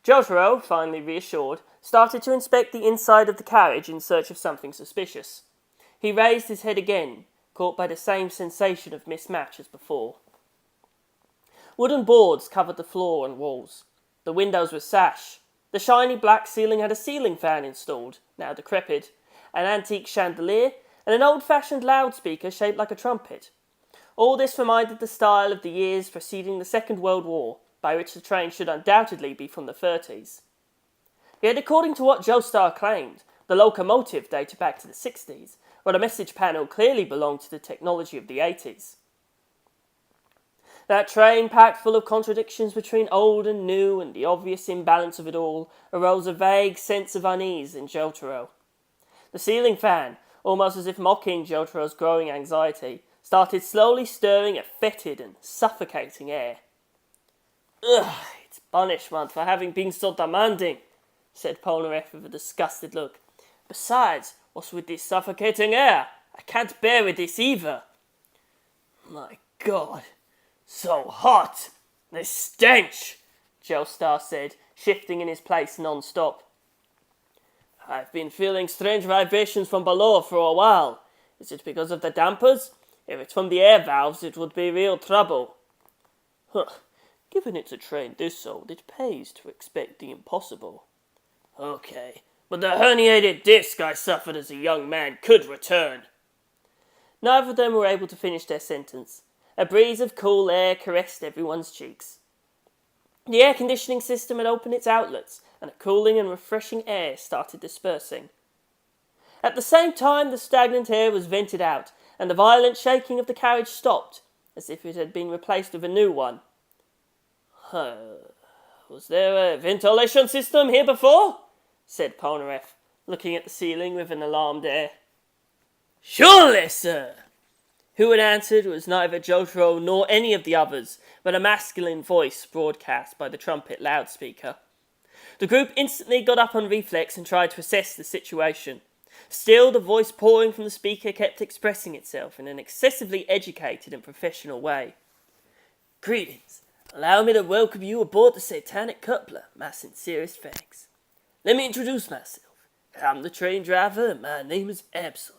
Jotaro, finally reassured, started to inspect the inside of the carriage in search of something suspicious. He raised his head again, caught by the same sensation of mismatch as before. Wooden boards covered the floor and walls. The windows were sash. The shiny black ceiling had a ceiling fan installed, now decrepit, an antique chandelier, and an old-fashioned loudspeaker shaped like a trumpet. All this reminded the style of the years preceding the Second World War, by which the train should undoubtedly be from the 30s. Yet according to what Joestar claimed, the locomotive dated back to the 60s, while the message panel clearly belonged to the technology of the 80s. That train, packed full of contradictions between old and new and the obvious imbalance of it all, arose a vague sense of unease in Jotaro. The ceiling fan, almost as if mocking Jotaro's growing anxiety, started slowly stirring a fetid and suffocating air. Ugh, it's punishment for having been so demanding, said Polnareff with a disgusted look. Besides, what's with this suffocating air? I can't bear with this either. My God, so hot! This stench, Joestar said, shifting in his place non-stop. I've been feeling strange vibrations from below for a while. Is it because of the dampers? If it's from the air valves, it would be real trouble. Huh. Given it's a train this old, it pays to expect the impossible. Okay, but the herniated disc I suffered as a young man could return. Neither of them were able to finish their sentence. A breeze of cool air caressed everyone's cheeks. The air conditioning system had opened its outlets, and a cooling and refreshing air started dispersing. At the same time, the stagnant air was vented out, and the violent shaking of the carriage stopped, as if it had been replaced with a new one. Was there a ventilation system here before? Said Polnareff, looking at the ceiling with an alarmed air. Surely, sir! Who had answered was neither Jojo nor any of the others, but a masculine voice broadcast by the trumpet loudspeaker. The group instantly got up on reflex and tried to assess the situation. Still, the voice pouring from the speaker kept expressing itself in an excessively educated and professional way. Greetings. Allow me to welcome you aboard the Satanic Coupler. My sincerest thanks. Let me introduce myself. I'm the train driver, and my name is Absalom.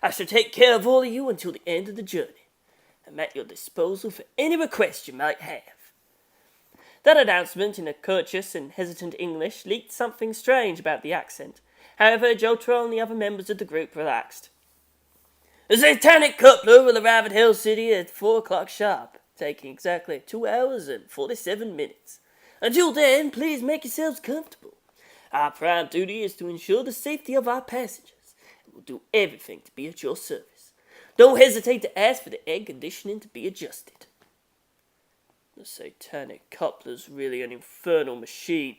I shall take care of all of you until the end of the journey. I'm at your disposal for any request you might have. That announcement in a courteous and hesitant English leaked something strange about the accent. However, Jojo and the other members of the group relaxed. The Satanic Coupler will arrive at Hell City at 4 o'clock sharp, taking exactly 2 hours and 47 minutes. Until then, please make yourselves comfortable. Our prime duty is to ensure the safety of our passengers, and we'll do everything to be at your service. Don't hesitate to ask for the air conditioning to be adjusted. The Satanic Coupler's really an infernal machine.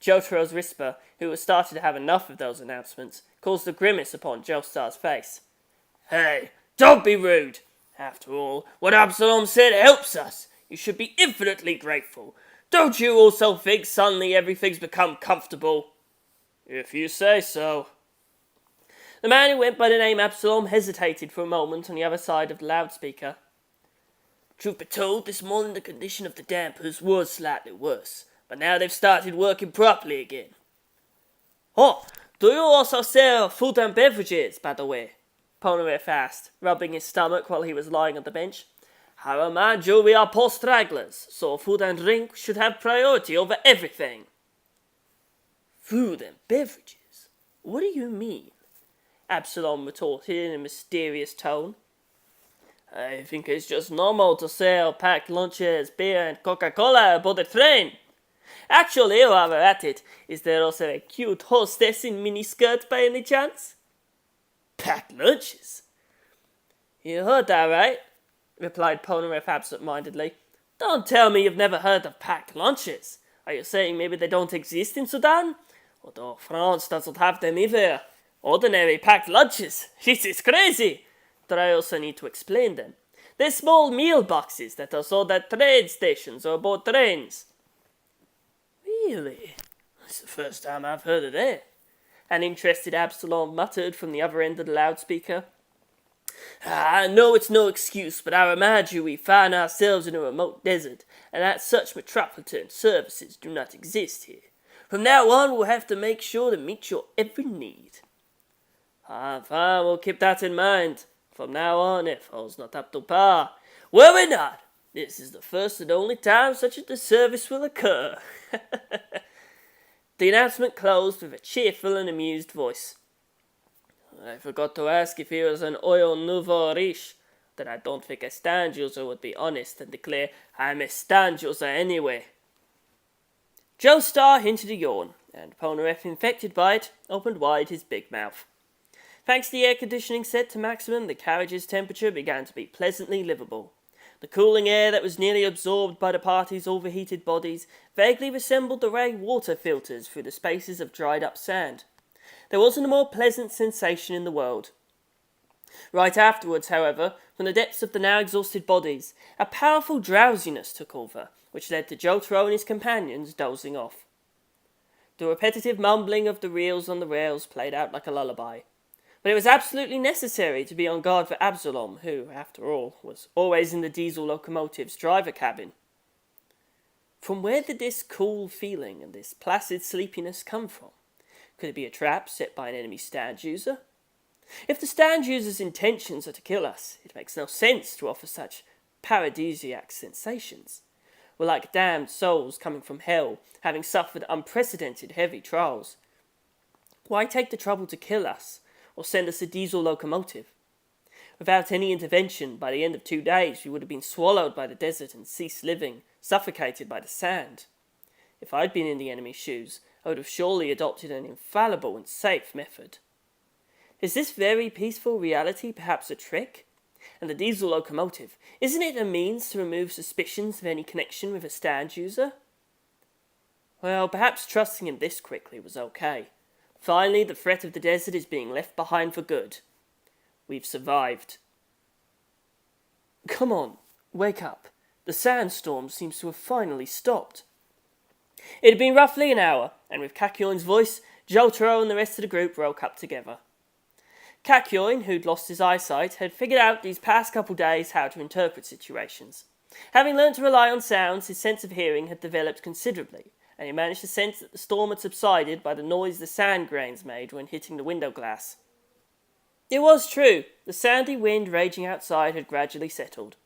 Jotaro's whisper, who was starting to have enough of those announcements, caused a grimace upon Joestar's face. Hey, don't be rude. After all, what Absalom said helps us. You should be infinitely grateful. Don't you also think suddenly everything's become comfortable? If you say so. The man who went by the name Absalom hesitated for a moment on the other side of the loudspeaker. Truth be told, this morning the condition of the dampers was slightly worse, but now they've started working properly again. Oh, do you also sell food and beverages, by the way? Polnareff asked, rubbing his stomach while he was lying on the bench. I remind you we are post-stragglers, so food and drink should have priority over everything. Food and beverages? What do you mean? Absalom retorted in a mysterious tone. I think it's just normal to sell packed lunches, beer and Coca-Cola aboard the train. Actually, while we're at it, is there also a cute hostess in miniskirt by any chance? Packed lunches? You heard that right? Replied Polnareff absent-mindedly. Don't tell me you've never heard of packed lunches. Are you saying maybe they don't exist in Sudan? Although France doesn't have them either. Ordinary packed lunches. This is crazy. But I also need to explain them. They're small meal boxes that are sold at train stations or aboard trains. Really? It's the first time I've heard of that. An interested Absalom muttered from the other end of the loudspeaker. I know it's no excuse, but I remind you we find ourselves in a remote desert, and that such metropolitan services do not exist here. From now on, we'll have to make sure to meet your every need. Fine, we'll keep that in mind. From now on, if all's not up to par. Worry not. This is the first and only time such a disservice will occur. The announcement closed with a cheerful and amused voice. I forgot to ask if he was an oil nouveau riche. Then I don't think a stand user would be honest and declare, I'm a stand user anyway. Joestar hinted a yawn, and Polnareff, infected by it, opened wide his big mouth. Thanks to the air conditioning set to maximum, the carriage's temperature began to be pleasantly livable. The cooling air that was nearly absorbed by the party's overheated bodies vaguely resembled the rain water filters through the spaces of dried-up sand. There wasn't a more pleasant sensation in the world. Right afterwards, however, from the depths of the now exhausted bodies, a powerful drowsiness took over, which led to Jotaro and his companions dozing off. The repetitive mumbling of the reels on the rails played out like a lullaby, but it was absolutely necessary to be on guard for Absalom, who, after all, was always in the diesel locomotive's driver cabin. From where did this cool feeling and this placid sleepiness come from? Could it be a trap set by an enemy stand user? If the stand user's intentions are to kill us, it makes no sense to offer such paradisiac sensations. We're like damned souls coming from hell, having suffered unprecedented heavy trials. Why take the trouble to kill us, or send us a diesel locomotive? Without any intervention, by the end of 2 days we would have been swallowed by the desert and ceased living, suffocated by the sand. If I'd been in the enemy's shoes, I would have surely adopted an infallible and safe method. Is this very peaceful reality perhaps a trick? And the diesel locomotive, isn't it a means to remove suspicions of any connection with a stand user? Well, perhaps trusting him this quickly was okay. Finally, the threat of the desert is being left behind for good. We've survived. Come on, wake up. The sandstorm seems to have finally stopped. It had been roughly an hour, and with Kakyoin's voice, Jotaro and the rest of the group woke up together. Kakyoin, who'd lost his eyesight, had figured out these past couple days how to interpret situations. Having learned to rely on sounds, his sense of hearing had developed considerably, and he managed to sense that the storm had subsided by the noise the sand grains made when hitting the window glass. It was true. The sandy wind raging outside had gradually settled.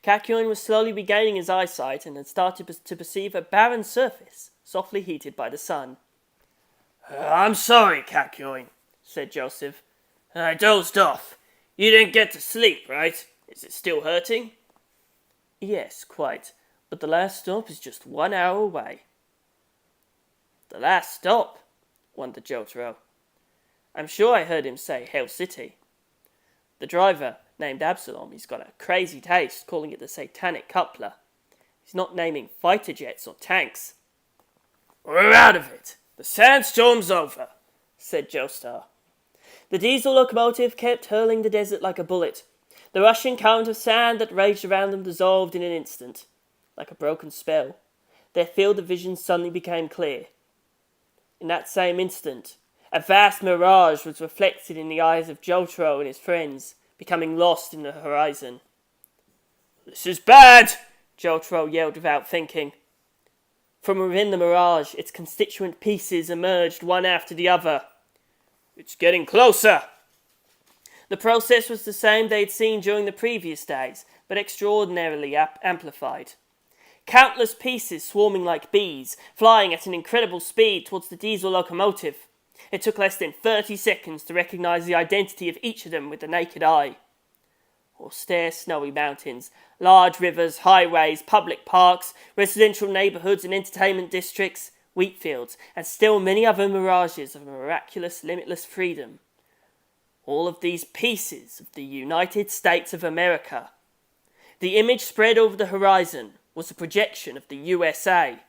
Kakyoin was slowly regaining his eyesight and had started to perceive a barren surface, softly heated by the sun. I'm sorry, Kakyoin, said Joseph. I dozed off. You didn't get to sleep, right? Is it still hurting? Yes, quite. But the last stop is just 1 hour away. The last stop? Wondered Jotaro. I'm sure I heard him say Hell City. The driver, named Absalom, he's got a crazy taste, calling it the satanic coupler. He's not naming fighter jets or tanks. We're out of it. The sandstorm's over, said Joestar. The diesel locomotive kept hurling the desert like a bullet. The rushing current of sand that raged around them dissolved in an instant. Like a broken spell, their field of vision suddenly became clear. In that same instant, a vast mirage was reflected in the eyes of Jotaro and his friends, becoming lost in the horizon. This is bad, Jotaro yelled without thinking. From within the mirage, its constituent pieces emerged one after the other. It's getting closer. The process was the same they had seen during the previous days, but extraordinarily amplified. Countless pieces swarming like bees, flying at an incredible speed towards the diesel locomotive. It took less than 30 seconds to recognize the identity of each of them with the naked eye. Austere snowy mountains, large rivers, highways, public parks, residential neighborhoods and entertainment districts, wheat fields, and still many other mirages of miraculous, limitless freedom. All of these pieces of the United States of America. The image spread over the horizon was a projection of the USA.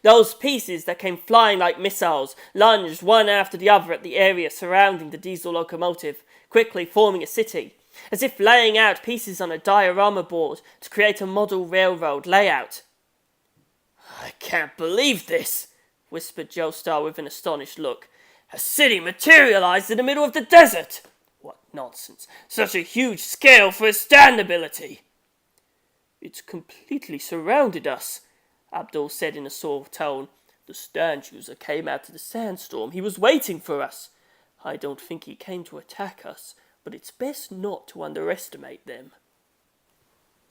Those pieces that came flying like missiles lunged one after the other at the area surrounding the diesel locomotive, quickly forming a city, as if laying out pieces on a diorama board to create a model railroad layout. I can't believe this, whispered Joestar with an astonished look. A city materialized in the middle of the desert! What nonsense! Such a huge scale for its stand ability! It's completely surrounded us, Abdul said in a sore tone. The stand user came out of the sandstorm. He was waiting for us. I don't think he came to attack us, but it's best not to underestimate them.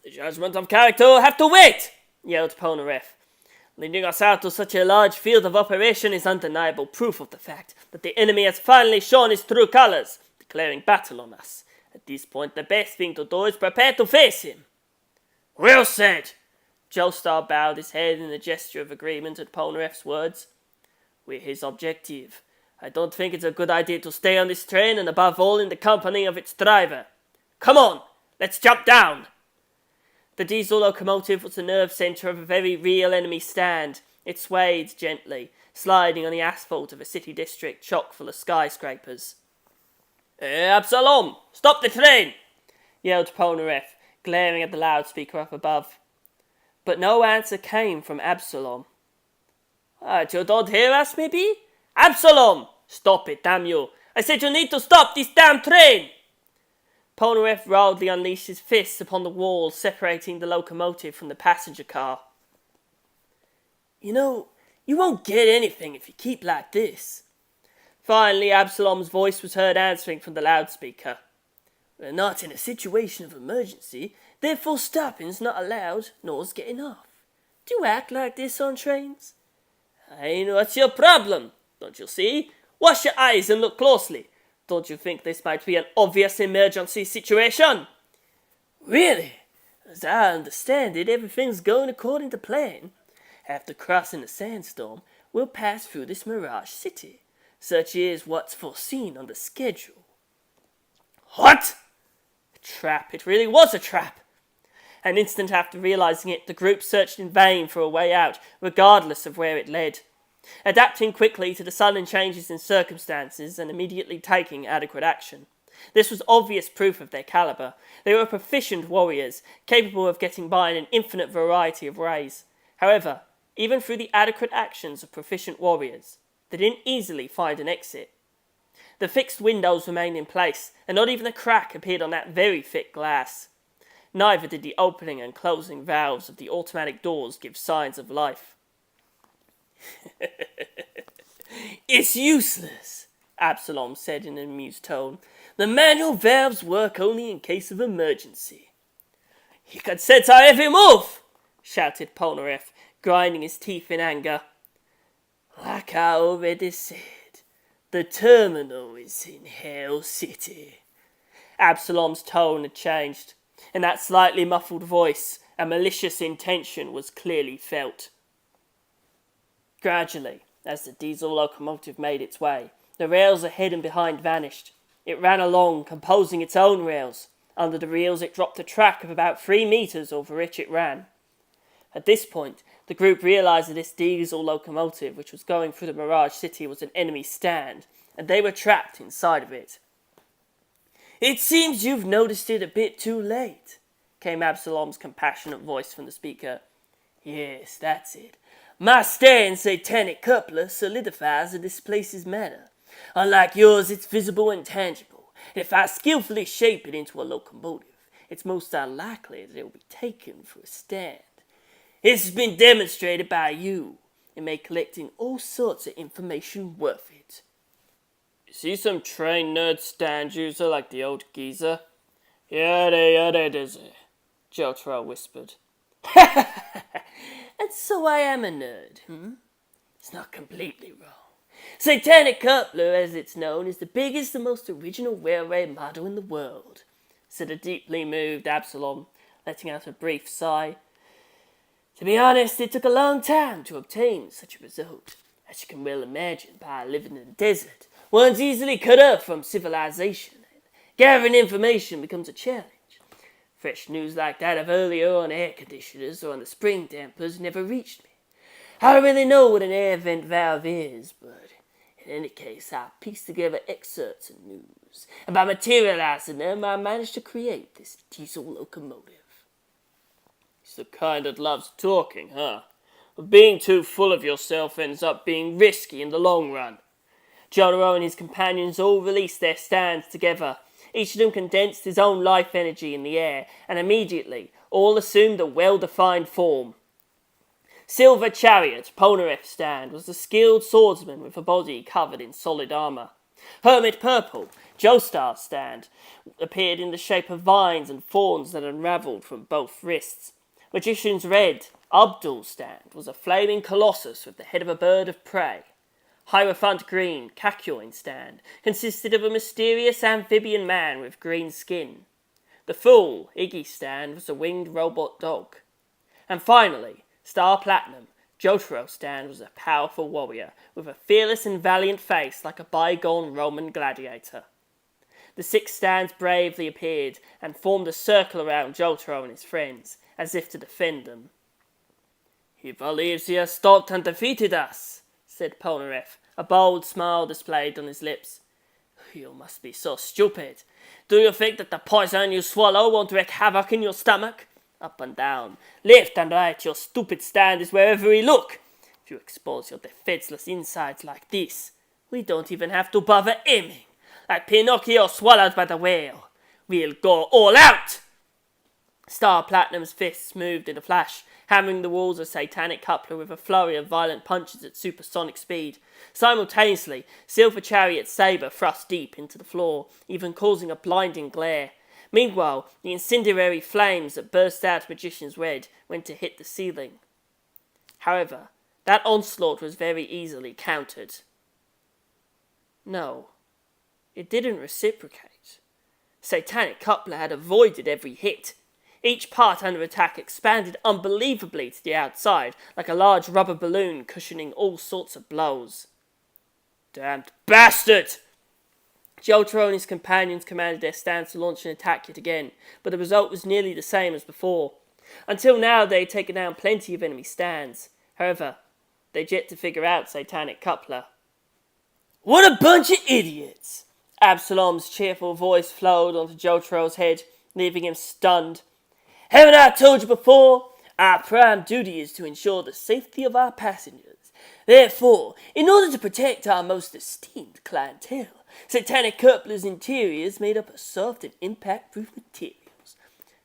The judgment of character will have to wait, yelled Polnareff. Leading us out to such a large field of operation is undeniable proof of the fact that the enemy has finally shown his true colors, declaring battle on us. At this point, the best thing to do is prepare to face him. Well said! Joestar bowed his head in a gesture of agreement at Polnareff's words. We're his objective. I don't think it's a good idea to stay on this train, and above all in the company of its driver. Come on, let's jump down! The diesel locomotive was the nerve centre of a very real enemy stand. It swayed gently, sliding on the asphalt of a city district chock full of skyscrapers. Absalom, stop the train! Yelled Polnareff, glaring at the loudspeaker up above. But no answer came from Absalom. You don't hear us, maybe? Absalom! Stop it, damn you! I said you need to stop this damn train! Polnareff wildly unleashed his fists upon the wall separating the locomotive from the passenger car. You know, you won't get anything if you keep like this. Finally, Absalom's voice was heard answering from the loudspeaker. We're not in a situation of emergency, therefore stopping's not allowed, nor's getting off. Do you act like this on trains? What's your problem? Don't you see? Wash your eyes and look closely. Don't you think this might be an obvious emergency situation? Really? As I understand it, everything's going according to plan. After crossing the sandstorm, we'll pass through this mirage city. Such is what's foreseen on the schedule. What? A trap. It really was a trap. An instant after realizing it, the group searched in vain for a way out, regardless of where it led. Adapting quickly to the sudden changes in circumstances and immediately taking adequate action. This was obvious proof of their caliber. They were proficient warriors, capable of getting by in an infinite variety of ways. However, even through the adequate actions of proficient warriors, they didn't easily find an exit. The fixed windows remained in place, and not even a crack appeared on that very thick glass. Neither did the opening and closing valves of the automatic doors give signs of life. It's useless, Absalom said in an amused tone. The manual valves work only in case of emergency. You could sense our every move, shouted Polnareff, grinding his teeth in anger. Like I already said, the terminal is in Hell City. Absalom's tone had changed. In that slightly muffled voice, a malicious intention was clearly felt. Gradually, as the diesel locomotive made its way, the rails ahead and behind vanished. It ran along, composing its own rails. Under the rails it dropped a track of about 3 meters over which it ran. At this point, the group realized that this diesel locomotive, which was going through the Mirage City, was an enemy stand, and they were trapped inside of it. It seems you've noticed it a bit too late, came Absalom's compassionate voice from the speaker. Yes, that's it. My stand satanic coupler solidifies the displace's matter. Unlike yours, it's visible and tangible. And if I skillfully shape it into a locomotive, it's most unlikely that it will be taken for a stand. This has been demonstrated by you, and made collecting all sorts of information worth it. Is he some trained nerd stand user like the old geezer? Yada does it, Jojo whispered. And so I am a nerd, It's not completely wrong. Satanic Coupler, as it's known, is the biggest and most original railway model in the world, said a deeply moved Absalom, letting out a brief sigh. To be honest, it took a long time to obtain such a result. As you can well imagine, by living in the desert, one's easily cut off from civilization, and gathering information becomes a challenge. Fresh news like that of earlier on air conditioners or on the spring dampers never reached me. I don't really know what an air vent valve is, but in any case, I pieced together excerpts of news, and by materializing them, I managed to create this diesel locomotive. He's the kind that loves talking, huh? But being too full of yourself ends up being risky in the long run. Jojo and his companions all released their stands together. Each of them condensed his own life energy in the air, and immediately all assumed a well-defined form. Silver Chariot, Polnareff's stand, was a skilled swordsman with a body covered in solid armour. Hermit Purple, Joestar's stand, appeared in the shape of vines and thorns that unravelled from both wrists. Magician's Red, Abdul's stand, was a flaming colossus with the head of a bird of prey. Hierophant Green, Kakyoin's stand, consisted of a mysterious amphibian man with green skin. The Fool, Iggy's stand, was a winged robot dog. And finally, Star Platinum, Jotaro's stand, was a powerful warrior with a fearless and valiant face like a bygone Roman gladiator. The 6 stands bravely appeared and formed a circle around Jotaro and his friends, as if to defend them. He believes he has stalked and defeated us, said Polnareff, a bold smile displayed on his lips. You must be so stupid. Do you think that the poison you swallow won't wreak havoc in your stomach? Up and down, left and right, your stupid stand is wherever we look. If you expose your defenseless insides like this, we don't even have to bother aiming. Like Pinocchio swallowed by the whale. We'll go all out! Star Platinum's fists moved in a flash, hammering the walls of Satanic Coupler with a flurry of violent punches at supersonic speed. Simultaneously, Silver Chariot's saber thrust deep into the floor, even causing a blinding glare. Meanwhile, the incendiary flames that burst out Magician's Red went to hit the ceiling. However, that onslaught was very easily countered. No, it didn't reciprocate. Satanic Coupler had avoided every hit. Each part under attack expanded unbelievably to the outside, like a large rubber balloon cushioning all sorts of blows. Damned bastard! Jojo and his companions commanded their stands to launch an attack yet again, but the result was nearly the same as before. Until now they had taken down plenty of enemy stands. However, they'd yet to figure out Satanic Coupler. What a bunch of idiots! Absalom's cheerful voice flowed onto Jotro's head, leaving him stunned. Haven't I told you before? Our prime duty is to ensure the safety of our passengers. Therefore, in order to protect our most esteemed clientele, Satanic Coupler's interior is made up of soft and impact-proof materials.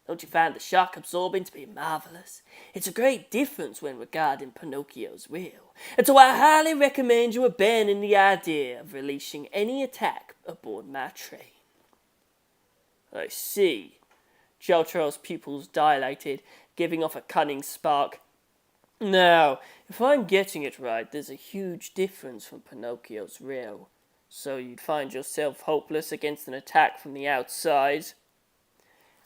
Don't you find the shock absorbing to be marvelous? It's a great difference when regarding Pinocchio's will, and so I highly recommend you abandon the idea of releasing any attack aboard my train. I see. Jotro's pupils dilated, giving off a cunning spark. Now, if I'm getting it right, there's a huge difference from Pinocchio's will. So you'd find yourself hopeless against an attack from the outside?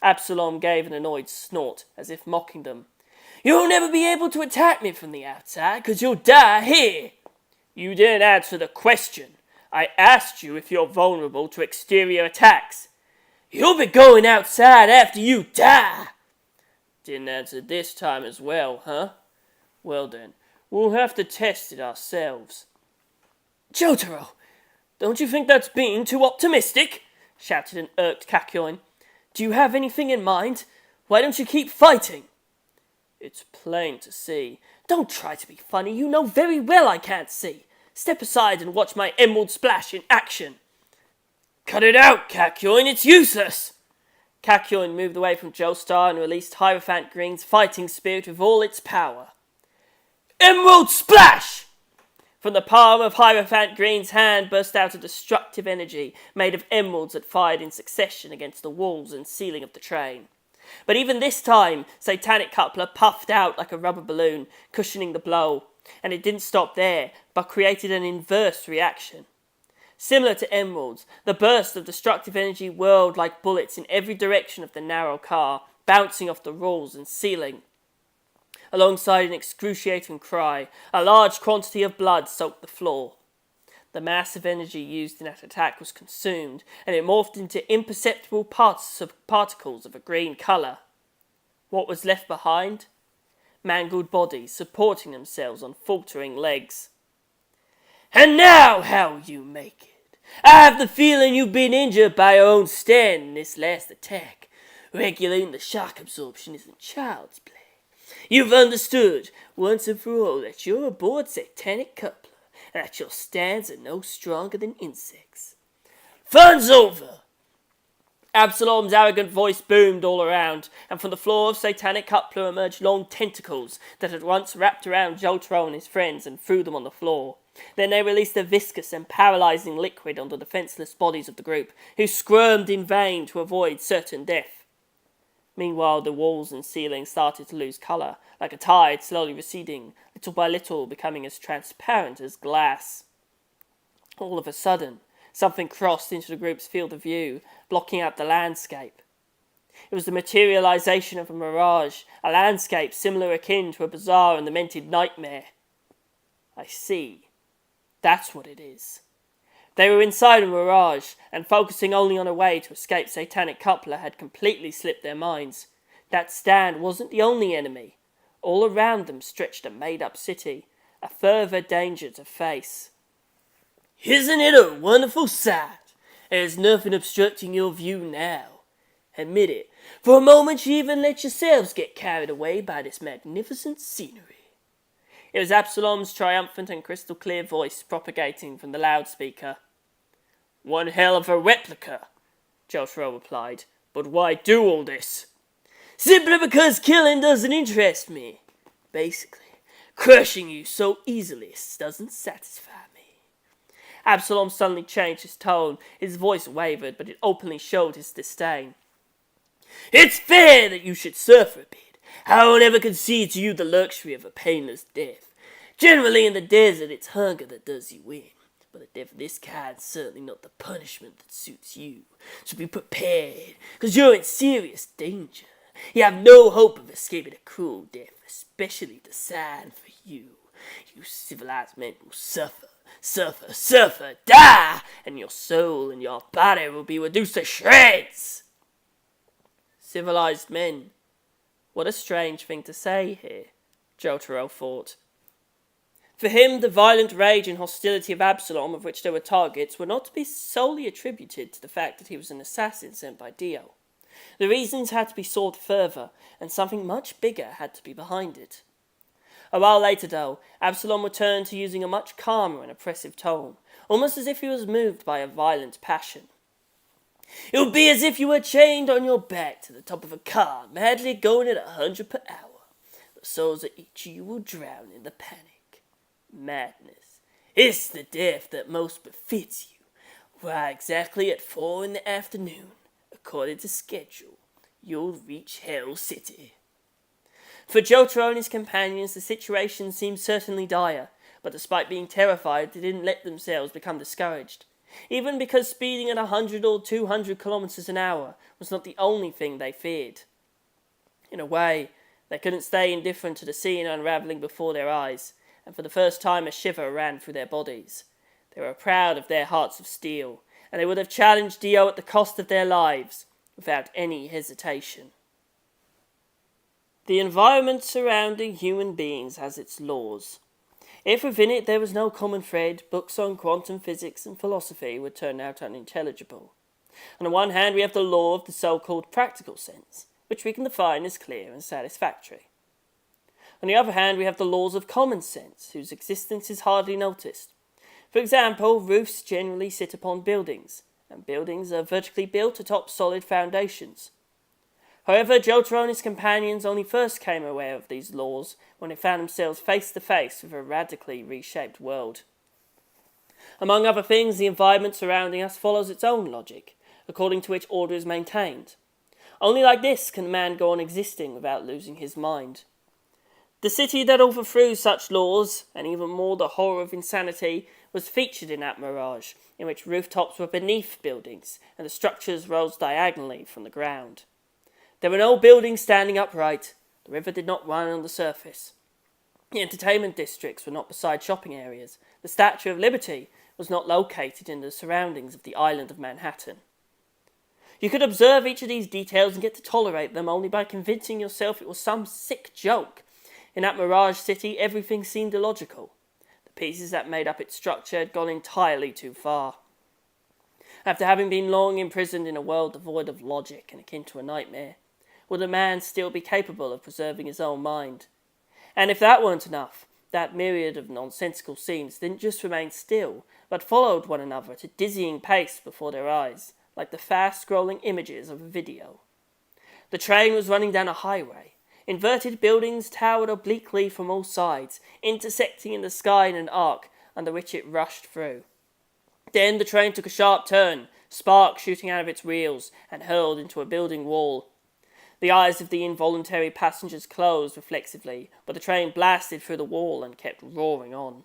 Absalom gave an annoyed snort, as if mocking them. You'll never be able to attack me from the outside, 'cause you'll die here. You didn't answer the question. I asked you if you're vulnerable to exterior attacks. You'll be going outside after you die. Didn't answer this time as well, huh? Well then, we'll have to test it ourselves. Jotaro, don't you think that's being too optimistic? Shouted an irked Kakyoin. Do you have anything in mind? Why don't you keep fighting? It's plain to see. Don't try to be funny. You know very well I can't see. Step aside and watch my emerald splash in action. Cut it out, Kakyoin, it's useless! Kakyoin moved away from Joestar and released Hierophant Green's fighting spirit with all its power. Emerald Splash! From the palm of Hierophant Green's hand burst out a destructive energy made of emeralds that fired in succession against the walls and ceiling of the train. But even this time, Satanic Coupler puffed out like a rubber balloon, cushioning the blow, and it didn't stop there, but created an inverse reaction. Similar to emeralds, the burst of destructive energy whirled like bullets in every direction of the narrow car, bouncing off the walls and ceiling. Alongside an excruciating cry, a large quantity of blood soaked the floor. The massive energy used in that attack was consumed, and it morphed into imperceptible particles of a green colour. What was left behind? Mangled bodies supporting themselves on faltering legs. And now how you make it. I have the feeling you've been injured by your own stand in this last attack. Regulating the shock absorption isn't child's play. You've understood, once and for all, that you're aboard Satanic Coupler, and that your stands are no stronger than insects. Fun's over! Absalom's arrogant voice boomed all around, and from the floor of Satanic Coupler emerged long tentacles that had once wrapped around Jotaro and his friends and threw them on the floor. Then they released a viscous and paralyzing liquid on the defenseless bodies of the group, who squirmed in vain to avoid certain death. Meanwhile, the walls and ceiling started to lose colour, like a tide slowly receding, little by little becoming as transparent as glass. All of a sudden, something crossed into the group's field of view, blocking out the landscape. It was the materialization of a mirage, a landscape similar akin to a bizarre and lamented nightmare. I see. That's what it is. They were inside a mirage, and focusing only on a way to escape Satanic Coupler had completely slipped their minds. That stand wasn't the only enemy. All around them stretched a made-up city, a further danger to face. Isn't it a wonderful sight? There's nothing obstructing your view now. Admit it. For a moment you even let yourselves get carried away by this magnificent scenery. It was Absalom's triumphant and crystal clear voice propagating from the loudspeaker. One hell of a replica, Jojo replied. But why do all this? Simply because killing doesn't interest me. Basically, crushing you so easily doesn't satisfy me. Absalom suddenly changed his tone. His voice wavered, but it openly showed his disdain. It's fair that you should suffer a bit. I will never concede to you the luxury of a painless death. Generally in the desert, it's hunger that does you in. But a death of this kind is certainly not the punishment that suits you. So be prepared, because you're in serious danger. You have no hope of escaping a cruel death, especially designed for you. You civilized men will suffer, die, and your soul and your body will be reduced to shreds. Civilized men. What a strange thing to say here, Jojo thought. For him, the violent rage and hostility of Absalom, of which they were targets, were not to be solely attributed to the fact that he was an assassin sent by Dio. The reasons had to be sought further, and something much bigger had to be behind it. A while later, though, Absalom returned to using a much calmer and oppressive tone, almost as if he was moved by a violent passion. It would be as if you were chained on your back to the top of a car, madly going at 100 per hour. The souls of each of you will drown in the panic. Madness. It's the death that most befits you. Why, exactly at 4 in the afternoon, according to schedule, you'll reach Hell City. For Jojo and his companions, the situation seemed certainly dire, but despite being terrified, they didn't let themselves become discouraged. Even because speeding at 100 or 200 kilometers an hour was not the only thing they feared. In a way, they couldn't stay indifferent to the scene unraveling before their eyes, and for the first time a shiver ran through their bodies. They were proud of their hearts of steel, and they would have challenged Dio at the cost of their lives, without any hesitation. The environment surrounding human beings has its laws. If within it there was no common thread, books on quantum physics and philosophy would turn out unintelligible. On the one hand, we have the law of the so-called practical sense, which we can define as clear and satisfactory. On the other hand, we have the laws of common sense, whose existence is hardly noticed. For example, roofs generally sit upon buildings, and buildings are vertically built atop solid foundations. However, Jojo and his companions only first came aware of these laws when they found themselves face to face with a radically reshaped world. Among other things, the environment surrounding us follows its own logic, according to which order is maintained. Only like this can man go on existing without losing his mind. The city that overthrew such laws, and even more the horror of insanity, was featured in that mirage, in which rooftops were beneath buildings, and the structures rose diagonally from the ground. There were no buildings standing upright. The river did not run on the surface. The entertainment districts were not beside shopping areas. The Statue of Liberty was not located in the surroundings of the island of Manhattan. You could observe each of these details and get to tolerate them only by convincing yourself it was some sick joke. In that mirage city, everything seemed illogical. The pieces that made up its structure had gone entirely too far. After having been long imprisoned in a world devoid of logic and akin to a nightmare, would a man still be capable of preserving his own mind? And if that weren't enough, that myriad of nonsensical scenes didn't just remain still, but followed one another at a dizzying pace before their eyes, like the fast-scrolling images of a video. The train was running down a highway. Inverted buildings towered obliquely from all sides, intersecting in the sky in an arc under which it rushed through. Then the train took a sharp turn, sparks shooting out of its wheels, and hurled into a building wall. The eyes of the involuntary passengers closed reflexively, but the train blasted through the wall and kept roaring on.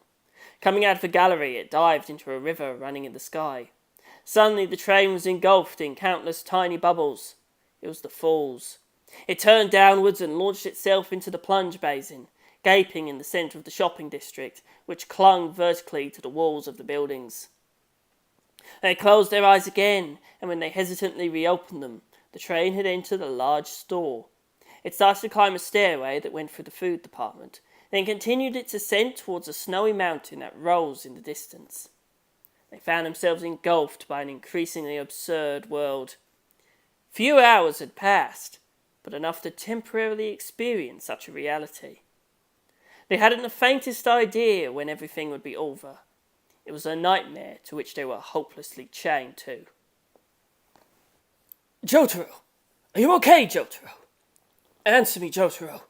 Coming out of the gallery, it dived into a river running in the sky. Suddenly the train was engulfed in countless tiny bubbles. It was the falls. It turned downwards and launched itself into the plunge basin, gaping in the centre of the shopping district, which clung vertically to the walls of the buildings. They closed their eyes again, and when they hesitantly reopened them, the train had entered a large store. It started to climb a stairway that went through the food department, then continued its ascent towards a snowy mountain that rose in the distance. They found themselves engulfed by an increasingly absurd world. Few hours had passed, but enough to temporarily experience such a reality. They hadn't the faintest idea when everything would be over. It was a nightmare to which they were hopelessly chained to. Jotaro! Are you okay, Jotaro? Answer me, Jotaro.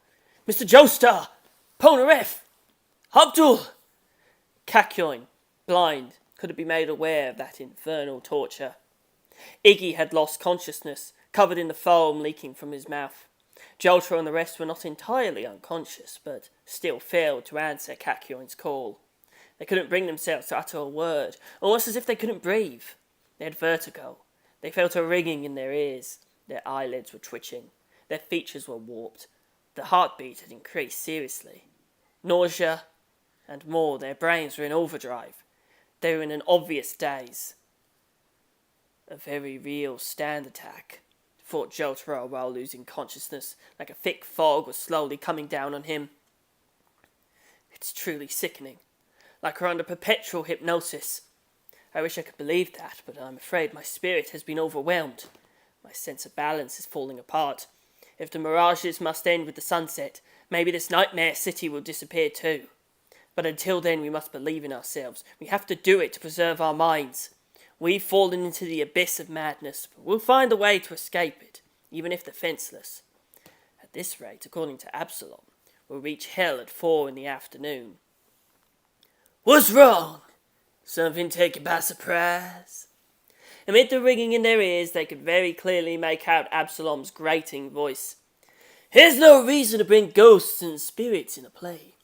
Mr. Joestar! Polnareff! Abdul! Kakyoin, blind, couldn't be made aware of that infernal torture. Iggy had lost consciousness, covered in the foam leaking from his mouth. Jotaro and the rest were not entirely unconscious, but still failed to answer Kakyoin's call. They couldn't bring themselves to utter a word, almost as if they couldn't breathe. They had vertigo. They felt a ringing in their ears. Their eyelids were twitching. Their features were warped. The heartbeat had increased seriously. Nausea, and more, their brains were in overdrive. They were in an obvious daze. A very real stand attack, thought Jotaro while losing consciousness, like a thick fog was slowly coming down on him. It's truly sickening, like we're under perpetual hypnosis. I wish I could believe that, but I'm afraid my spirit has been overwhelmed. My sense of balance is falling apart. If the mirages must end with the sunset, maybe this nightmare city will disappear too. But until then, we must believe in ourselves. We have to do it to preserve our minds. We've fallen into the abyss of madness, but we'll find a way to escape it, even if defenceless. At this rate, according to Absalom, we'll reach hell at 4 p.m. What's wrong? Something take you by surprise? Amid the ringing in their ears, they could very clearly make out Absalom's grating voice. There's no reason to bring ghosts and spirits in a play.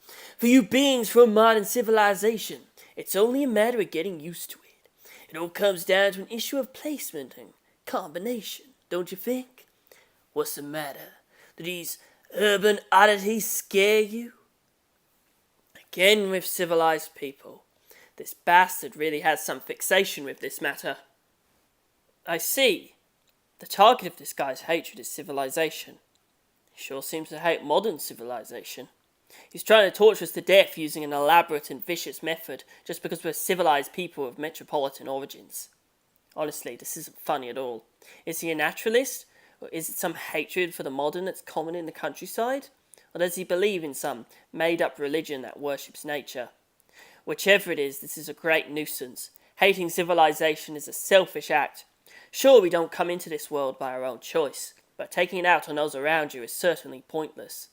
For you beings from modern civilization, it's only a matter of getting used to it. It all comes down to an issue of placement and combination, don't you think? What's the matter? Do these urban oddities scare you? Again with civilized people. This bastard really has some fixation with this matter. I see. The target of this guy's hatred is civilization. He sure seems to hate modern civilization. He's trying to torture us to death using an elaborate and vicious method just because we're civilized people of metropolitan origins. Honestly, this isn't funny at all. Is he a naturalist? Or is it some hatred for the modern that's common in the countryside? Or does he believe in some made-up religion that worships nature? Whichever it is, this is a great nuisance. Hating civilization is a selfish act. Sure, we don't come into this world by our own choice, but taking it out on those around you is certainly pointless.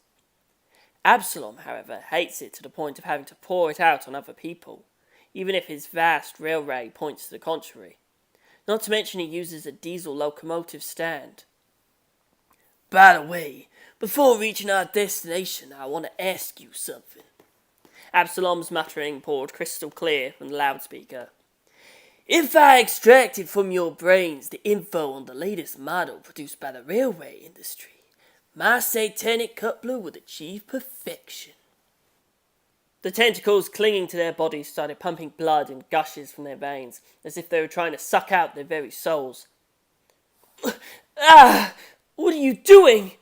Absalom, however, hates it to the point of having to pour it out on other people, even if his vast railway points to the contrary. Not to mention he uses a diesel locomotive stand. By the way, before reaching our destination, I want to ask you something. Absalom's muttering poured crystal clear from the loudspeaker. If I extracted from your brains the info on the latest model produced by the railway industry, my satanic coupler would achieve perfection. The tentacles clinging to their bodies started pumping blood in gushes from their veins, as if they were trying to suck out their very souls. Ah! What are you doing?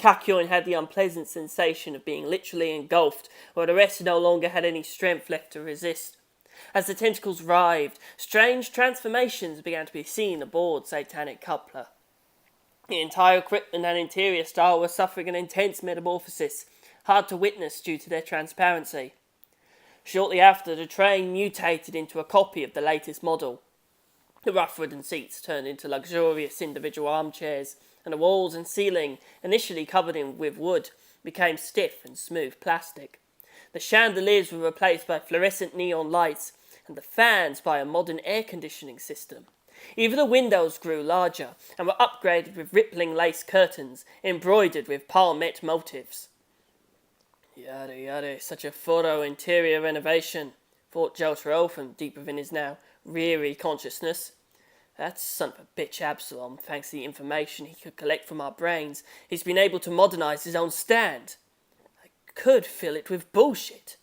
Kakyoin had the unpleasant sensation of being literally engulfed, while the rest no longer had any strength left to resist. As the tentacles writhed, strange transformations began to be seen aboard Satanic Coupler. The entire equipment and interior style were suffering an intense metamorphosis, hard to witness due to their transparency. Shortly after, the train mutated into a copy of the latest model. The rough wooden seats turned into luxurious individual armchairs, and the walls and ceiling, initially covered with wood, became stiff and smooth plastic. The chandeliers were replaced by fluorescent neon lights, and the fans by a modern air conditioning system. Even the windows grew larger, and were upgraded with rippling lace curtains, embroidered with palmette motifs. Yada yada, such a thorough interior renovation, thought Jotaro from deep within his now weary consciousness. That son of a bitch Absalom, thanks to the information he could collect from our brains, he's been able to modernize his own stand. I could fill it with bullshit.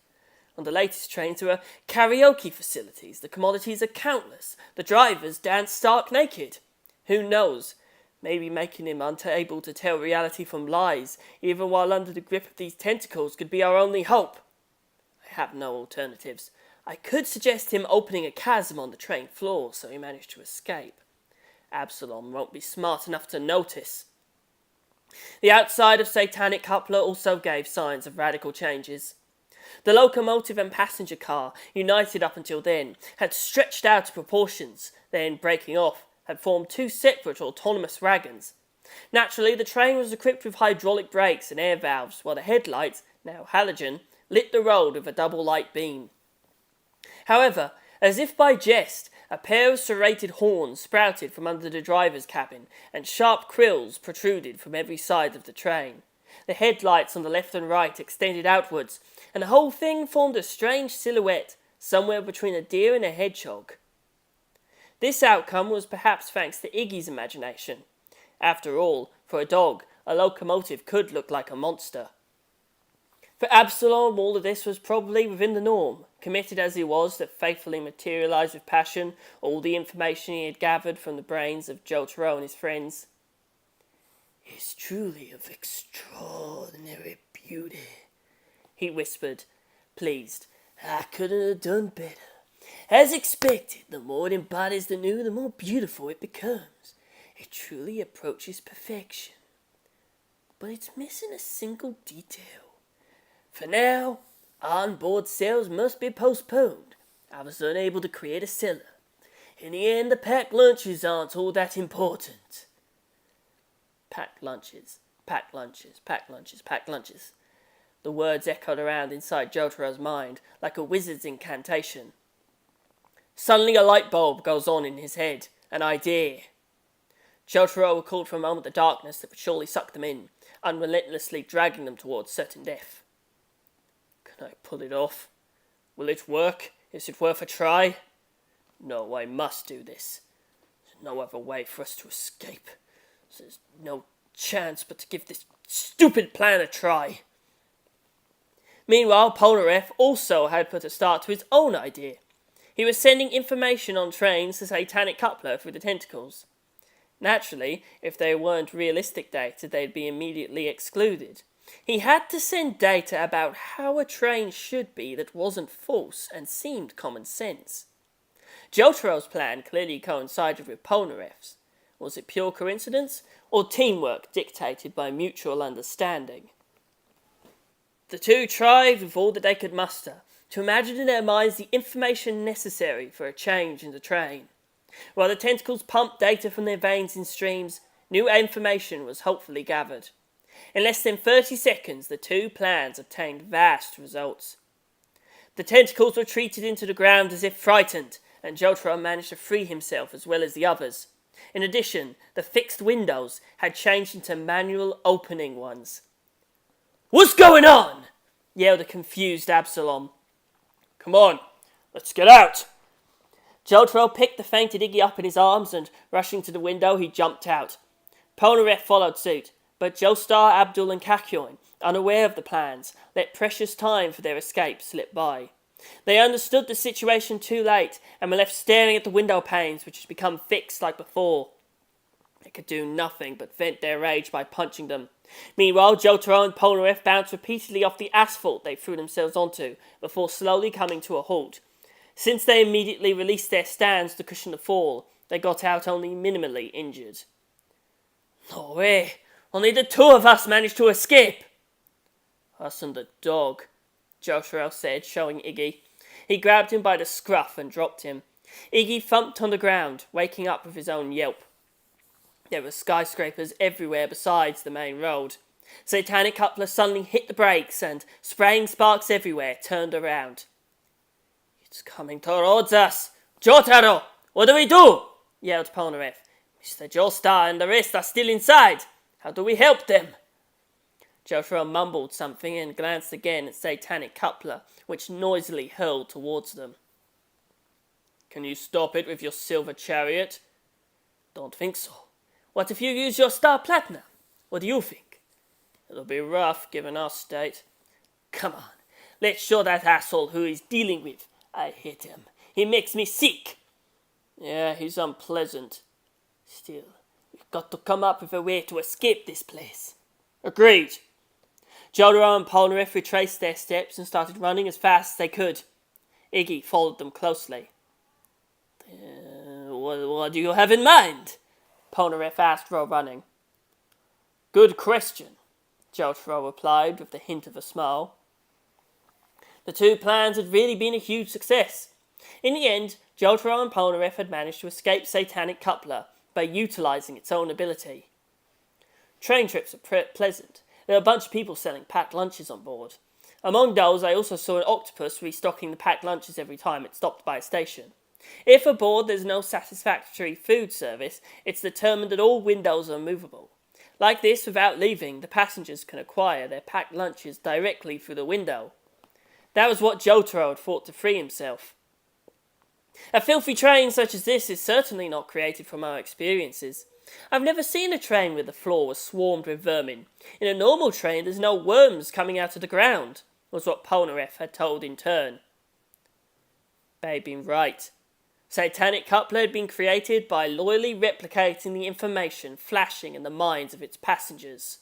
On the latest trains there are karaoke facilities, the commodities are countless, the drivers dance stark naked. Who knows? Maybe making him unable to tell reality from lies, even while under the grip of these tentacles, could be our only hope. I have no alternatives. I could suggest him opening a chasm on the train floor so he managed to escape. Absalom won't be smart enough to notice. The outside of Satanic Coupler also gave signs of radical changes. The locomotive and passenger car, united up until then, had stretched out to proportions, then, breaking off, had formed two separate autonomous wagons. Naturally, the train was equipped with hydraulic brakes and air valves, while the headlights, now halogen, lit the road with a double light beam. However, as if by jest, a pair of serrated horns sprouted from under the driver's cabin, and sharp quills protruded from every side of the train. The headlights on the left and right extended outwards, and the whole thing formed a strange silhouette, somewhere between a deer and a hedgehog. This outcome was perhaps thanks to Iggy's imagination. After all, for a dog, a locomotive could look like a monster. For Absalom, all of this was probably within the norm, committed as he was to faithfully materialise with passion all the information he had gathered from the brains of Jojo and his friends. "It's truly of extraordinary beauty," he whispered, pleased. "I couldn't have done better. As expected, the more it embodies the new, the more beautiful it becomes. It truly approaches perfection. But it's missing a single detail. For now, on-board sales must be postponed. I was unable to create a cellar. In the end, the packed lunches aren't all that important." Packed lunches, packed lunches, packed lunches, packed lunches. The words echoed around inside Jotaro's mind like a wizard's incantation. Suddenly a light bulb goes on in his head. An idea. Jotaro recalled for a moment the darkness that would surely suck them in, unrelentlessly dragging them towards certain death. Can I pull it off? Will it work? Is it worth a try? No, I must do this. There's no other way for us to escape. There's no chance but to give this stupid plan a try. Meanwhile, Polnareff also had put a start to his own idea. He was sending information on trains to Satanic Coupler through the tentacles. Naturally, if they weren't realistic data, they'd be immediately excluded. He had to send data about how a train should be that wasn't false and seemed common sense. Jotaro's plan clearly coincided with Polnareff's. Was it pure coincidence, or teamwork dictated by mutual understanding? The two tried with all that they could muster to imagine in their minds the information necessary for a change in the train. While the tentacles pumped data from their veins in streams, new information was hopefully gathered. In less than 30 seconds, the two plans obtained vast results. The tentacles retreated into the ground as if frightened, and Jotaro managed to free himself as well as the others. In addition, the fixed windows had changed into manual opening ones. "What's going on?" yelled a confused Absalom. "Come on, let's get out." Jotaro picked the fainted Iggy up in his arms and, rushing to the window, he jumped out. Polnareff followed suit, but Joestar, Abdul and Kakyoin, unaware of the plans, let precious time for their escape slip by. They understood the situation too late and were left staring at the window panes which had become fixed like before. They could do nothing but vent their rage by punching them. Meanwhile, Jotaro and Polnareff bounced repeatedly off the asphalt they threw themselves onto, before slowly coming to a halt. Since they immediately released their stands to cushion the fall, they got out only minimally injured. "No way! Only the two of us managed to escape!" "Us and the dog," Jotaro said, showing Iggy. He grabbed him by the scruff and dropped him. Iggy thumped on the ground, waking up with his own yelp. There were skyscrapers everywhere besides the main road. Satanic Coupler suddenly hit the brakes and, spraying sparks everywhere, turned around. "It's coming towards us! Jotaro, what do we do?" yelled Polnareff. "Mr. Joestar and the rest are still inside. How do we help them?" Jotaro mumbled something and glanced again at Satanic Coupler, which noisily hurled towards them. "Can you stop it with your silver chariot?" "Don't think so. What if you use your star platinum? What do you think?" "It'll be rough, given our state." "Come on, let's show that asshole who he's dealing with. I hate him. He makes me sick." "Yeah, he's unpleasant." "Still, we've got to come up with a way to escape this place." "Agreed." Jotaro and Polnareff retraced their steps and started running as fast as they could. Iggy followed them closely. What do you have in mind? Polnareff asked while running. Good question, Jotaro replied with the hint of a smile. The two plans had really been a huge success. In the end, Jotaro and Polnareff had managed to escape Satanic Coupler by utilising its own ability. Train trips are pleasant. There were a bunch of people selling packed lunches on board. Among those, I also saw an octopus restocking the packed lunches every time it stopped by a station. If aboard there's no satisfactory food service, it's determined that all windows are movable. Like this, without leaving, the passengers can acquire their packed lunches directly through the window. That was what Jotaro had thought to free himself. A filthy train such as this is certainly not created from our experiences. I've never seen a train where the floor was swarmed with vermin. In a normal train there's no worms coming out of the ground, was what Polnareff had told in turn. They'd been right. Satanic Coupler had been created by loyally replicating the information flashing in the minds of its passengers.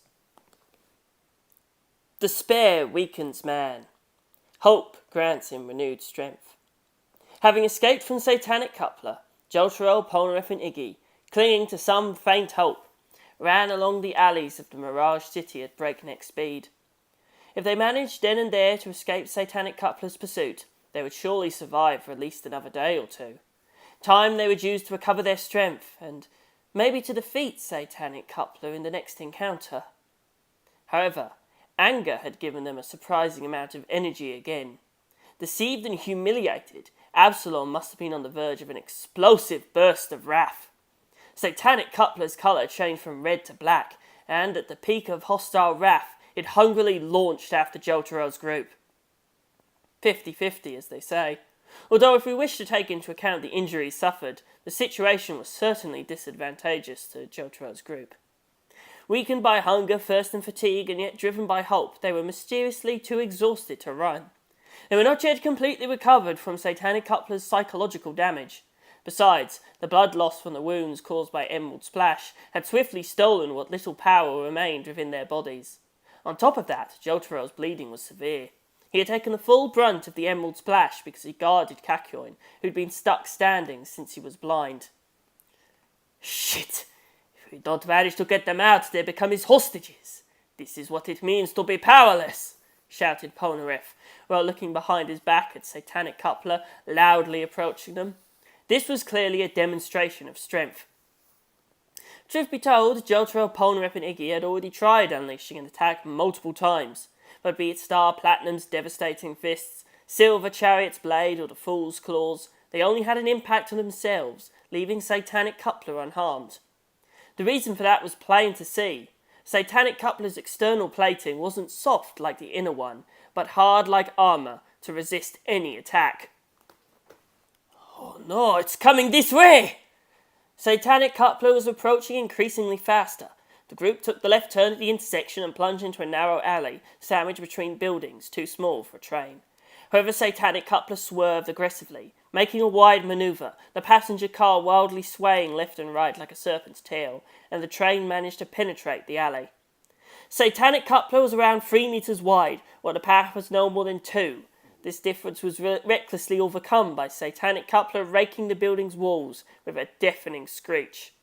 Despair weakens man. Hope grants him renewed strength. Having escaped from Satanic Coupler, Jotaro, Polnareff and Iggy, clinging to some faint hope, ran along the alleys of the Mirage City at breakneck speed. If they managed then and there to escape Satanic Coupler's pursuit, they would surely survive for at least another day or two. Time they would use to recover their strength, and maybe to defeat Satanic Coupler in the next encounter. However, anger had given them a surprising amount of energy again. Deceived and humiliated, Absalom must have been on the verge of an explosive burst of wrath. Satanic Coupler's colour changed from red to black, and at the peak of hostile wrath, it hungrily launched after Jotaro's group. 50-50, as they say. Although if we wish to take into account the injuries suffered, the situation was certainly disadvantageous to Jotaro's group. Weakened by hunger, thirst and fatigue, and yet driven by hope, they were mysteriously too exhausted to run. They were not yet completely recovered from Satanic Coupler's psychological damage. Besides, the blood loss from the wounds caused by Emerald Splash had swiftly stolen what little power remained within their bodies. On top of that, Jotaro's bleeding was severe. He had taken the full brunt of the Emerald Splash because he guarded Kakyoin, who'd been stuck standing since he was blind. Shit! If we don't manage to get them out, they become his hostages. This is what it means to be powerless, shouted Polnareff, while looking behind his back at Satanic Coupler, loudly approaching them. This was clearly a demonstration of strength. Truth be told, Jotaro, Polnareff and Iggy had already tried unleashing an attack multiple times, but be it Star Platinum's devastating fists, Silver Chariot's blade or the Fool's claws, they only had an impact on themselves, leaving Satanic Coupler unharmed. The reason for that was plain to see. Satanic Coupler's external plating wasn't soft like the inner one, but hard like armour to resist any attack. Oh no, it's coming this way! Satanic Coupler was approaching increasingly faster. The group took the left turn at the intersection and plunged into a narrow alley, sandwiched between buildings too small for a train. However, Satanic Coupler swerved aggressively, making a wide manoeuvre, the passenger car wildly swaying left and right like a serpent's tail, and the train managed to penetrate the alley. Satanic Coupler was around 3 meters wide, while the path was no more than 2. This difference was recklessly overcome by Satanic Coupler raking the building's walls with a deafening screech.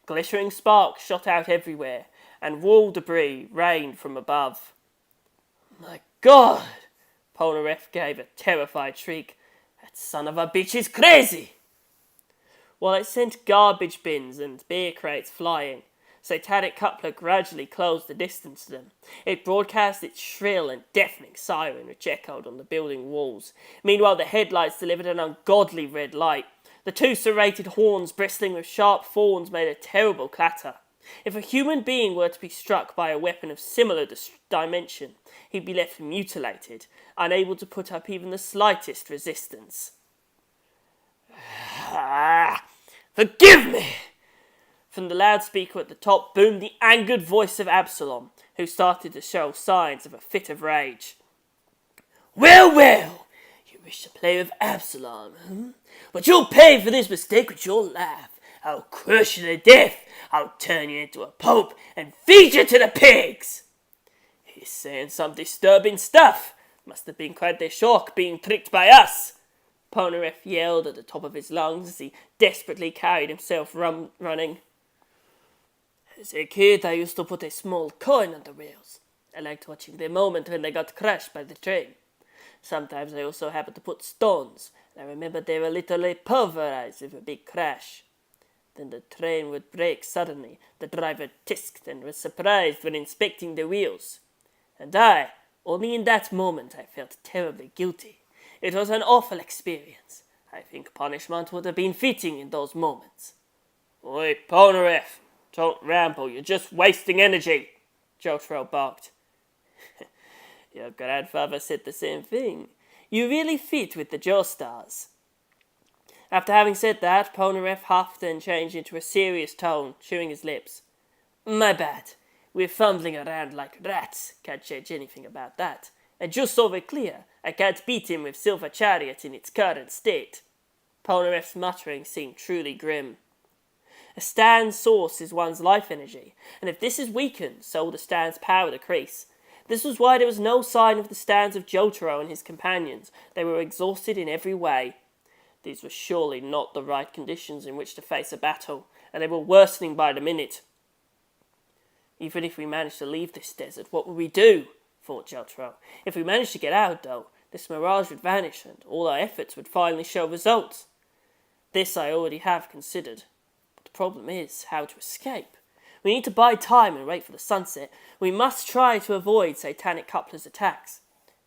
Glittering sparks shot out everywhere, and wall debris rained from above. My God! Polnareff gave a terrified shriek. That son of a bitch is crazy! While it sent garbage bins and beer crates flying, Satanic Coupler gradually closed the distance to them. It broadcast its shrill and deafening siren which echoed on the building walls. Meanwhile, the headlights delivered an ungodly red light. The two serrated horns bristling with sharp thorns made a terrible clatter. If a human being were to be struck by a weapon of similar dimension, he'd be left mutilated, unable to put up even the slightest resistance. Forgive me! From the loudspeaker at the top boomed the angered voice of Absalom, who started to show signs of a fit of rage. Well, well! You wish to play with Absalom, hmm? But you'll pay for this mistake with your life. I'll crush you to death. I'll turn you into a pope and feed you to the pigs. He's saying some disturbing stuff, Must have been quite a shock being tricked by us, Polnareff yelled at the top of his lungs as he desperately carried himself running. As a kid, I used to put a small coin on the wheels. I liked watching the moment when they got crushed by the train. Sometimes I also happened to put stones, and I remember they were literally pulverized with a big crash. Then the train would brake suddenly. The driver tisked and was surprised when inspecting the wheels. And only in that moment, I felt terribly guilty. It was an awful experience. I think punishment would have been fitting in those moments. Oi, Polnareff, don't ramble, you're just wasting energy, Jojo barked. Your grandfather said the same thing. You really fit with the Joestars. After having said that, Polnareff huffed and changed into a serious tone, chewing his lips. My bad. We're fumbling around like rats. Can't change anything about that. And just so we're clear, I can't beat him with Silver Chariot in its current state. Polnareff's muttering seemed truly grim. A stand's source is one's life energy, and if this is weakened, so will the stand's power decrease. This was why there was no sign of the stands of Jotaro and his companions. They were exhausted in every way. These were surely not the right conditions in which to face a battle, and they were worsening by the minute. Even if we managed to leave this desert, what would we do? Thought Jotaro. If we managed to get out, though, this mirage would vanish, and all our efforts would finally show results. This I already have considered. But the problem is how to escape. We need to buy time and wait for the sunset. We must try to avoid Satanic Coupler's attacks.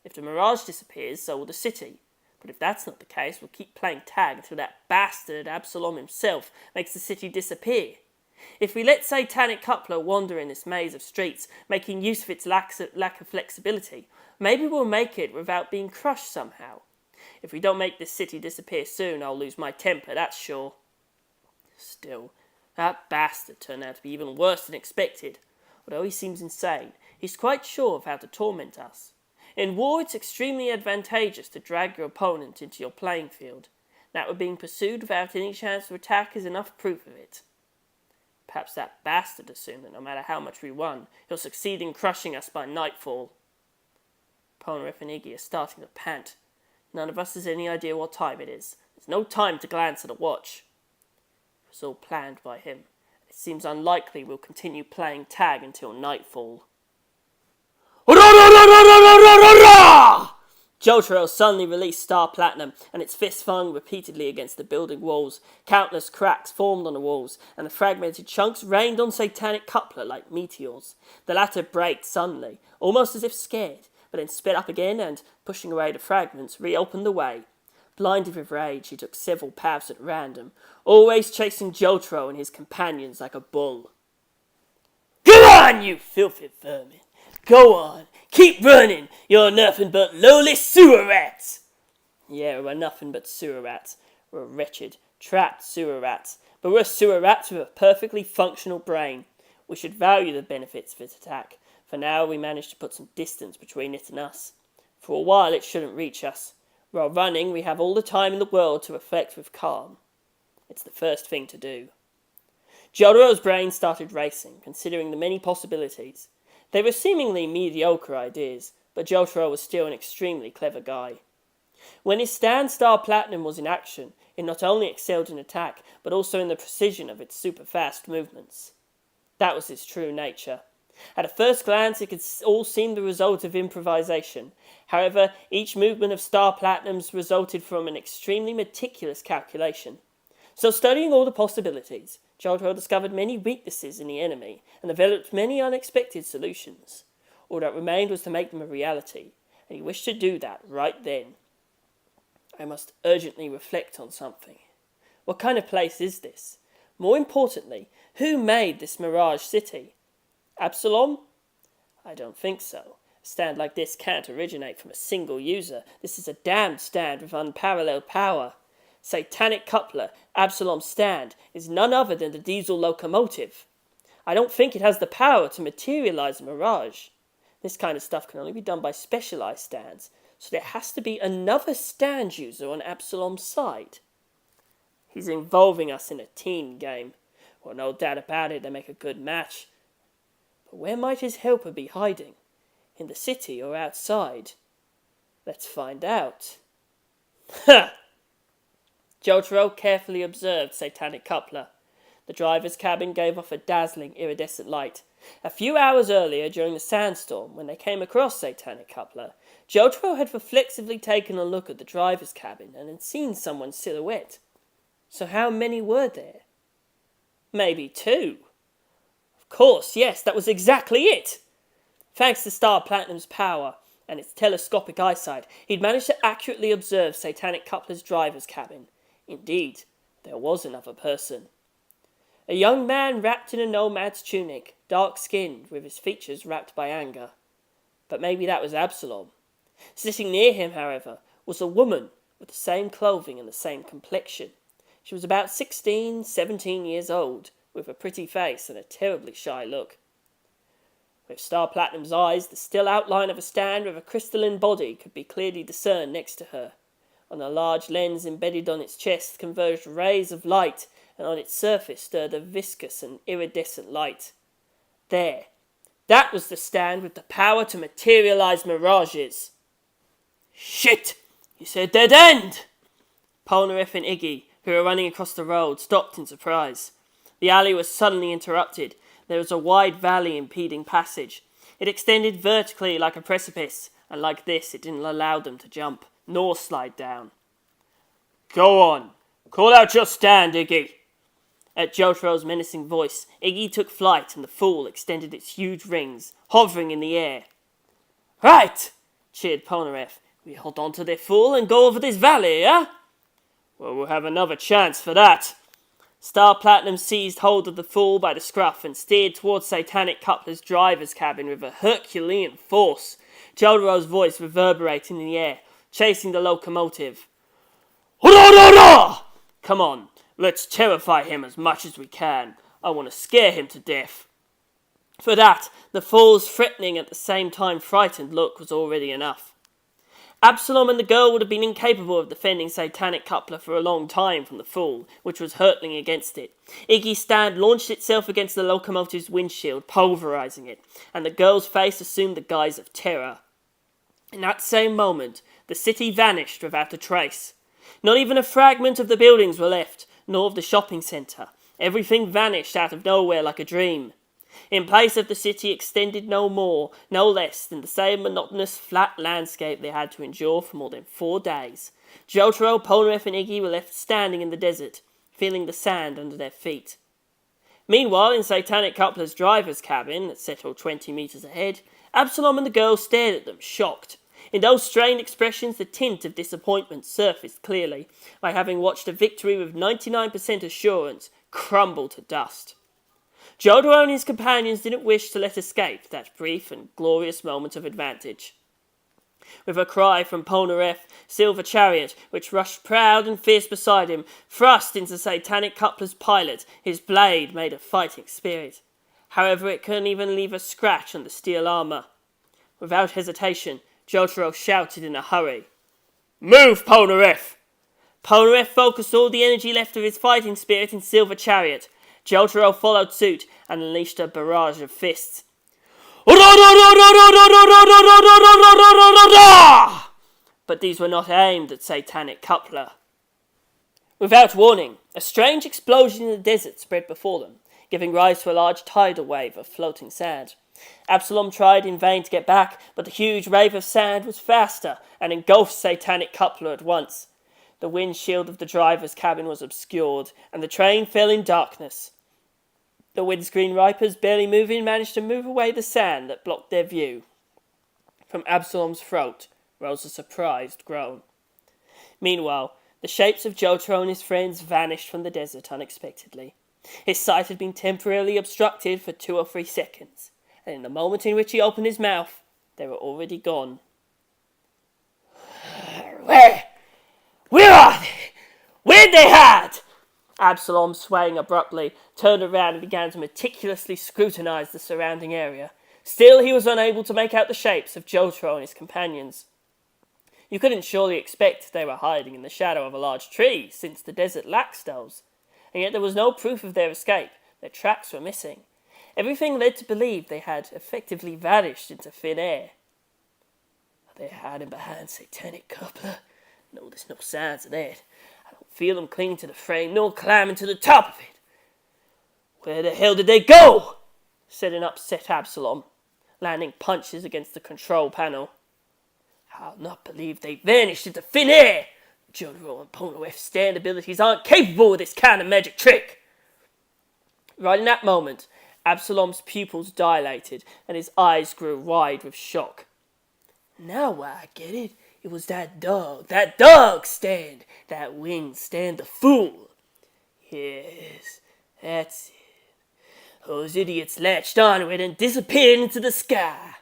If the mirage disappears, so will the city. But if that's not the case, we'll keep playing tag until that bastard Absalom himself makes the city disappear. If we let Satanic Coupler wander in this maze of streets, making use of its lack of flexibility, maybe we'll make it without being crushed somehow. If we don't make this city disappear soon, I'll lose my temper, that's sure. Still, that bastard turned out to be even worse than expected. Although he seems insane, he's quite sure of how to torment us. In war, it's extremely advantageous to drag your opponent into your playing field. That we're being pursued without any chance to attack is enough proof of it. Perhaps that bastard assumed that no matter how much we won, he'll succeed in crushing us by nightfall. Polnareff and Iggy are starting to pant. None of us has any idea what time it is. There's no time to glance at a watch. It was all planned by him. It seems unlikely we'll continue playing tag until nightfall. Jotaro suddenly released Star Platinum, and its fist flung repeatedly against the building walls. Countless cracks formed on the walls, and the fragmented chunks rained on Satanic Coupler like meteors. The latter braked suddenly, almost as if scared, but then sped up again and, pushing away the fragments, reopened the way. Blinded with rage, he took several paths at random, always chasing Jotaro and his companions like a bull. Go on, you filthy vermin! Go on! Keep running! You're nothing but lowly sewer rats! Yeah, we're nothing but sewer rats. We're wretched, trapped sewer rats. But we're sewer rats with a perfectly functional brain. We should value the benefits of its attack. For now, we managed to put some distance between it and us. For a while, it shouldn't reach us. While running, we have all the time in the world to reflect with calm. It's the first thing to do. Jotaro's brain started racing, considering the many possibilities. They were seemingly mediocre ideas, but Jotaro was still an extremely clever guy. When his stand Star Platinum was in action, it not only excelled in attack, but also in the precision of its super-fast movements. That was his true nature. At a first glance, it could all seem the result of improvisation. However, each movement of Star Platinum's resulted from an extremely meticulous calculation. So, studying all the possibilities, Jotaro discovered many weaknesses in the enemy and developed many unexpected solutions. All that remained was to make them a reality, and he wished to do that right then. I must urgently reflect on something. What kind of place is this? More importantly, who made this Mirage City? Absalom? I don't think so. A stand like this can't originate from a single user. This is a damned stand with unparalleled power. Satanic Coupler, Absalom's stand, is none other than the diesel locomotive. I don't think it has the power to materialize a mirage. This kind of stuff can only be done by specialized stands, so there has to be another stand user on Absalom's side. He's involving us in a team game. Well, no doubt about it, they make a good match. But where might his helper be hiding? In the city or outside? Let's find out. Ha! Jotaro carefully observed Satanic Coupler. The driver's cabin gave off a dazzling, iridescent light. A few hours earlier, during the sandstorm, when they came across Satanic Coupler, Jotaro had reflexively taken a look at the driver's cabin and had seen someone's silhouette. So how many were there? Maybe 2. Of course, yes, that was exactly it! Thanks to Star Platinum's power and its telescopic eyesight, he'd managed to accurately observe Satanic Coupler's driver's cabin. Indeed, there was another person. A young man wrapped in a nomad's tunic, dark-skinned, with his features wrapped by anger. But maybe that was Absalom. Sitting near him, however, was a woman with the same clothing and the same complexion. She was about 16, 17 years old, with a pretty face and a terribly shy look. With Star Platinum's eyes, the still outline of a stand with a crystalline body could be clearly discerned next to her. On a large lens embedded on its chest converged rays of light, and on its surface stirred a viscous and iridescent light. There. That was the stand with the power to materialize mirages. Shit! You said dead end! Polnareff and Iggy, who were running across the road, stopped in surprise. The alley was suddenly interrupted. There was a wide valley impeding passage. It extended vertically like a precipice, and like this it didn't allow them to jump, nor slide down. Go on. Call out your stand, Iggy. At Jotaro's menacing voice, Iggy took flight and the fool extended its huge rings, hovering in the air. Right, cheered Polnareff. We hold on to the fool and go over this valley, eh? Well, we'll have another chance for that. Star Platinum seized hold of the fool by the scruff and steered towards Satanic Coupler's driver's cabin with a Herculean force, Jotaro's voice reverberating in the air, chasing the locomotive. Come on, let's terrify him as much as we can. I want to scare him to death. For that, the fool's threatening at the same time frightened look was already enough. Absalom and the girl would have been incapable of defending Satanic Coupler for a long time from the fool, which was hurtling against it. Iggy's stand launched itself against the locomotive's windshield, pulverizing it, and the girl's face assumed the guise of terror. In that same moment, the city vanished without a trace. Not even a fragment of the buildings were left, nor of the shopping centre. Everything vanished out of nowhere like a dream. In place of the city extended no more, no less than the same monotonous flat landscape they had to endure for more than 4 days. Jotaro, Polnareff and Iggy were left standing in the desert, feeling the sand under their feet. Meanwhile, in Satanic Coupler's driver's cabin, that settled 20 metres ahead, Absalom and the girl stared at them, shocked. In those strained expressions, the tint of disappointment surfaced clearly, like having watched a victory with 99% assurance crumble to dust. Jojo and his companions didn't wish to let escape that brief and glorious moment of advantage. With a cry from Polnareff, Silver Chariot, which rushed proud and fierce beside him, thrust into Satanic Coupler's pilot, his blade made of fighting spirit. However, it couldn't even leave a scratch on the steel armour. Without hesitation, Jotaro shouted in a hurry. Move, Polnareff! Polnareff focused all the energy left of his fighting spirit in Silver Chariot. Jotaro followed suit and unleashed a barrage of fists. But these were not aimed at Satanic Coupler. Without warning, a strange explosion in the desert spread before them, giving rise to a large tidal wave of floating sand. Absalom tried in vain to get back, but the huge wave of sand was faster and engulfed Satanic Coupler at once. The windshield of the driver's cabin was obscured, and the train fell in darkness. The windscreen wipers, barely moving, managed to move away the sand that blocked their view. From Absalom's throat rose a surprised groan. Meanwhile, the shapes of Jotaro and his friends vanished from the desert unexpectedly. His sight had been temporarily obstructed for 2 or 3 seconds, and in the moment in which he opened his mouth, they were already gone. Where are they? Where'd they hide? Absalom, swaying abruptly, turned around and began to meticulously scrutinize the surrounding area. Still, he was unable to make out the shapes of Jotaro and his companions. You couldn't surely expect they were hiding in the shadow of a large tree, since the desert lacks those. And yet there was no proof of their escape. Their tracks were missing. Everything led to believe they had effectively vanished into thin air. They're hiding behind satanic coupler. No, there's no signs of that. I don't feel them clinging to the frame, nor climbing to the top of it. Where the hell did they go? Said an upset Absalom, landing punches against the control panel. I'll not believe they vanished into thin air. Jojo and Polnareff's stand abilities aren't capable of this kind of magic trick. Right in that moment, Absalom's pupils dilated and his eyes grew wide with shock. Now I get it. It was that dog stand, that winged stand, the fool. Yes, that's it. Those idiots latched onto it and disappeared into the sky.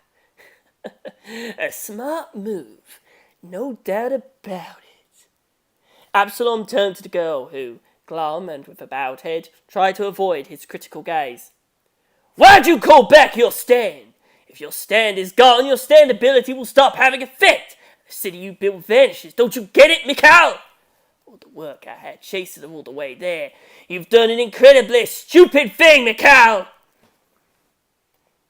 A smart move, no doubt about it. Absalom turned to the girl who, glum and with a bowed head, tried to avoid his critical gaze. Why'd you call back your stand? If your stand is gone, your stand ability will stop having effect. The city you built vanishes. Don't you get it, Mikhail? All the work I had chasing them all the way there. You've done an incredibly stupid thing, Mikhail.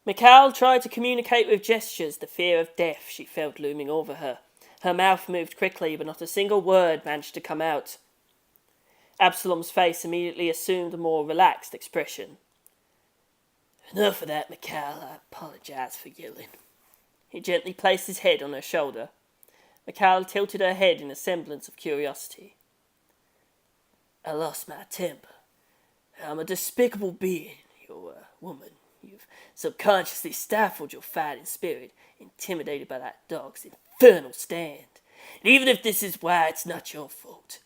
Mikhail tried to communicate with gestures the fear of death she felt looming over her. Her mouth moved quickly, but not a single word managed to come out. Absalom's face immediately assumed a more relaxed expression. Enough of that, Mikhail. I apologize for yelling. He gently placed his head on her shoulder. Mikhail tilted her head in a semblance of curiosity. I lost my temper. I'm a despicable being. You're a woman. You've subconsciously stifled your fighting spirit, intimidated by that dog's infernal stand. And even if this is why, it's not your fault.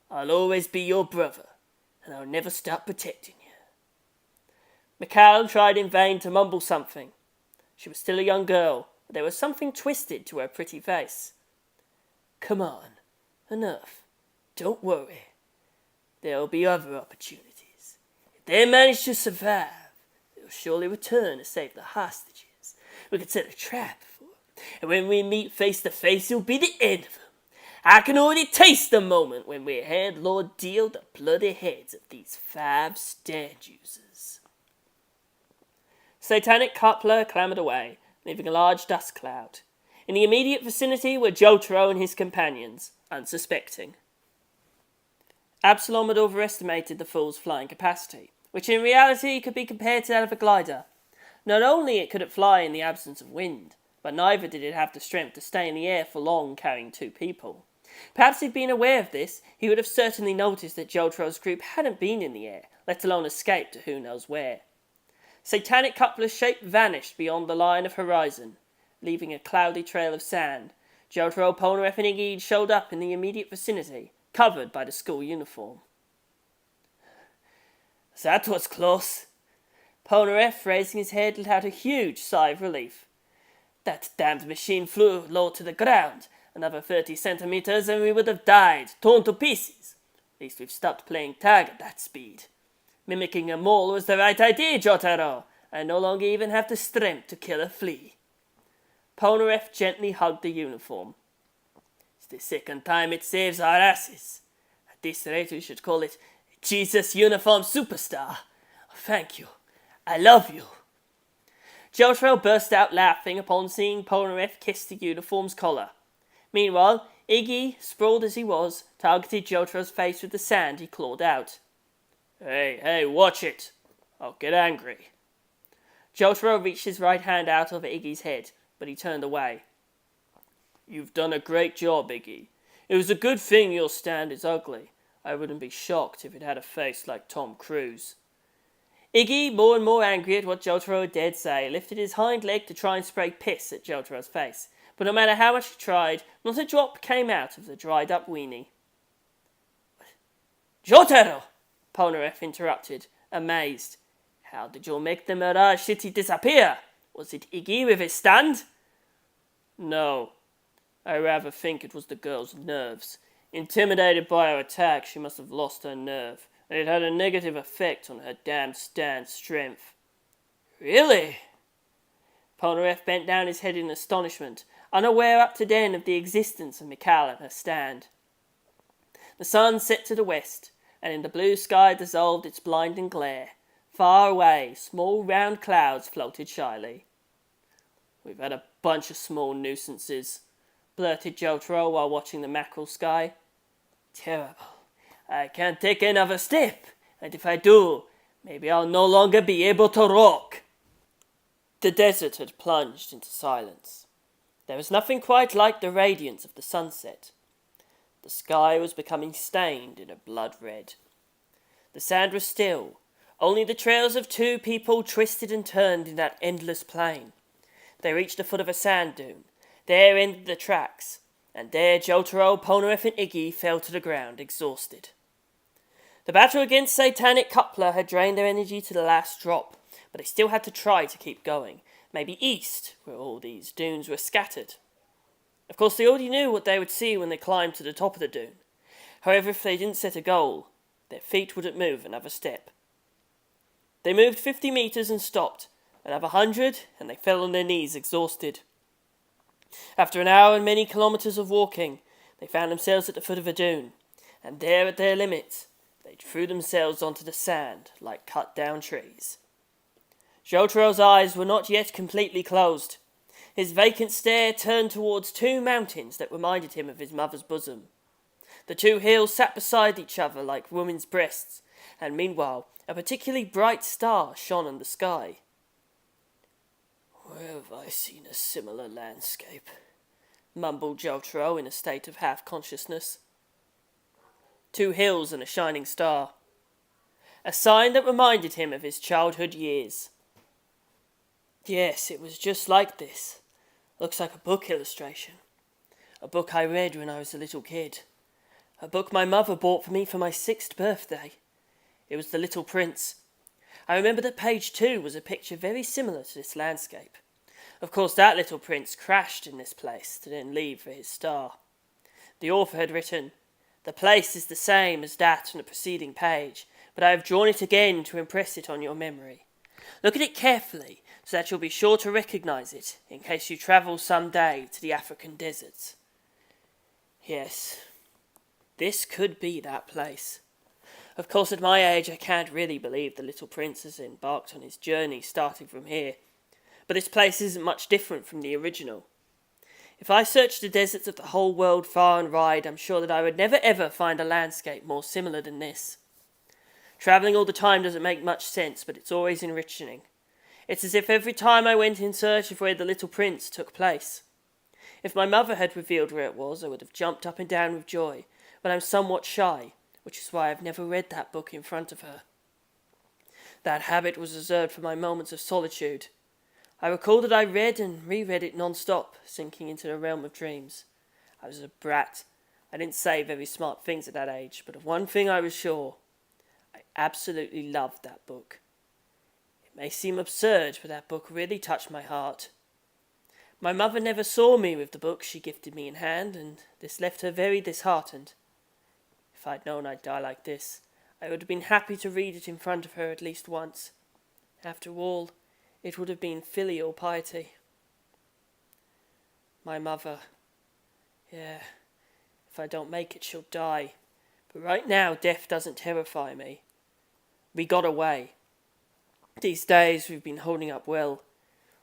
I'll always be your brother, and I'll never stop protecting you. Mikhail tried in vain to mumble something. She was still a young girl, but there was something twisted to her pretty face. Come on, enough. Don't worry. There'll be other opportunities. If they manage to survive, they'll surely return to save the hostages. We could set a trap for them, and when we meet face to face, it'll be the end of them. I can already taste the moment when we hand Lord Deal the bloody heads of these 5 stand users. Satanic Coupler clambered away, leaving a large dust cloud. In the immediate vicinity were Jojo and his companions, unsuspecting. Absalom had overestimated the fool's flying capacity, which in reality could be compared to that of a glider. Not only could it fly in the absence of wind, but neither did it have the strength to stay in the air for long carrying 2 people. Perhaps he'd been aware of this, he would have certainly noticed that Jotro's group hadn't been in the air, let alone escaped to who knows where. Satanic Coupler's shape vanished beyond the line of horizon, leaving a cloudy trail of sand. Jotaro, Polnareff and Iggy showed up in the immediate vicinity, covered by the school uniform. That was close. Polnareff, raising his head, let out a huge sigh of relief. That damned machine flew low to the ground. Another 30 centimeters and we would have died, torn to pieces. At least we've stopped playing tag at that speed. Mimicking a mole was the right idea, Jotaro. I no longer even have the strength to kill a flea. Polnareff gently hugged the uniform. It's the second time it saves our asses. At this rate we should call it Jesus Uniform Superstar. Thank you. I love you. Jotaro burst out laughing upon seeing Polnareff kiss the uniform's collar. Meanwhile, Iggy, sprawled as he was, targeted Jotaro's face with the sand he clawed out. Hey, watch it. I'll get angry. Jotaro reached his right hand out over Iggy's head, but he turned away. You've done a great job, Iggy. It was a good thing your stand is ugly. I wouldn't be shocked if it had a face like Tom Cruise. Iggy, more and more angry at what Jotaro dared say, lifted his hind leg to try and spray piss at Jotaro's face. But no matter how much he tried, not a drop came out of the dried-up weenie. Jotaro! Polnareff interrupted, amazed. How did you make the Mirage City disappear? Was it Iggy with his stand? No. I rather think it was the girl's nerves. Intimidated by our attack, she must have lost her nerve, and it had a negative effect on her damn stand strength. Really? Polnareff bent down his head in astonishment, unaware up to then of the existence of Mikhail and her stand. The sun set to the west, and in the blue sky dissolved its blinding glare. Far away, small round clouds floated shyly. We've had a bunch of small nuisances, blurted Jotaro while watching the mackerel sky. Terrible. I can't take another step, and if I do, maybe I'll no longer be able to walk. The desert had plunged into silence. There was nothing quite like the radiance of the sunset. The sky was becoming stained in a blood red. The sand was still. Only the trails of two people twisted and turned in that endless plain. They reached the foot of a sand dune. There ended the tracks, and there Jotaro, Polnareff, and Iggy fell to the ground, exhausted. The battle against Satanic Coupler had drained their energy to the last drop, but they still had to try to keep going, maybe east, where all these dunes were scattered. Of course, they already knew what they would see when they climbed to the top of the dune. However, if they didn't set a goal, their feet wouldn't move another step. They moved 50 meters and stopped, another 100, and they fell on their knees, exhausted. After an hour and many kilometers of walking, they found themselves at the foot of a dune, and there at their limits, they threw themselves onto the sand like cut-down trees. Jotaro's eyes were not yet completely closed. His vacant stare turned towards two mountains that reminded him of his mother's bosom. The two hills sat beside each other like women's breasts, and meanwhile a particularly bright star shone in the sky. "Where have I seen a similar landscape?" mumbled Jotaro in a state of half-consciousness. Two hills and a shining star. A sign that reminded him of his childhood years. Yes, it was just like this. Looks like a book illustration. A book I read when I was a little kid. A book my mother bought for me for my 6th birthday. It was The Little Prince. I remember that page 2 was a picture very similar to this landscape. Of course, that little prince crashed in this place to then leave for his star. The author had written, "The place is the same as that on the preceding page, but I have drawn it again to impress it on your memory. Look at it carefully, so that you'll be sure to recognize it in case you travel some day to the African deserts." Yes, this could be that place. Of course, at my age, I can't really believe the little prince has embarked on his journey starting from here. But this place isn't much different from the original. If I searched the deserts of the whole world far and wide, I'm sure that I would never ever find a landscape more similar than this. Travelling all the time doesn't make much sense, but it's always enriching. It's as if every time I went in search of where the little prince took place. If my mother had revealed where it was, I would have jumped up and down with joy, but I'm somewhat shy, which is why I've never read that book in front of her. That habit was reserved for my moments of solitude. I recall that I read and reread it non-stop, sinking into the realm of dreams. I was a brat. I didn't say very smart things at that age, but of one thing I was sure. I absolutely loved that book. It may seem absurd, but that book really touched my heart. My mother never saw me with the book she gifted me in hand, and this left her very disheartened. If I'd known I'd die like this, I would have been happy to read it in front of her at least once. After all, it would have been filial piety. My mother. Yeah, if I don't make it, she'll die. But right now, death doesn't terrify me. We got away. These days, we've been holding up well.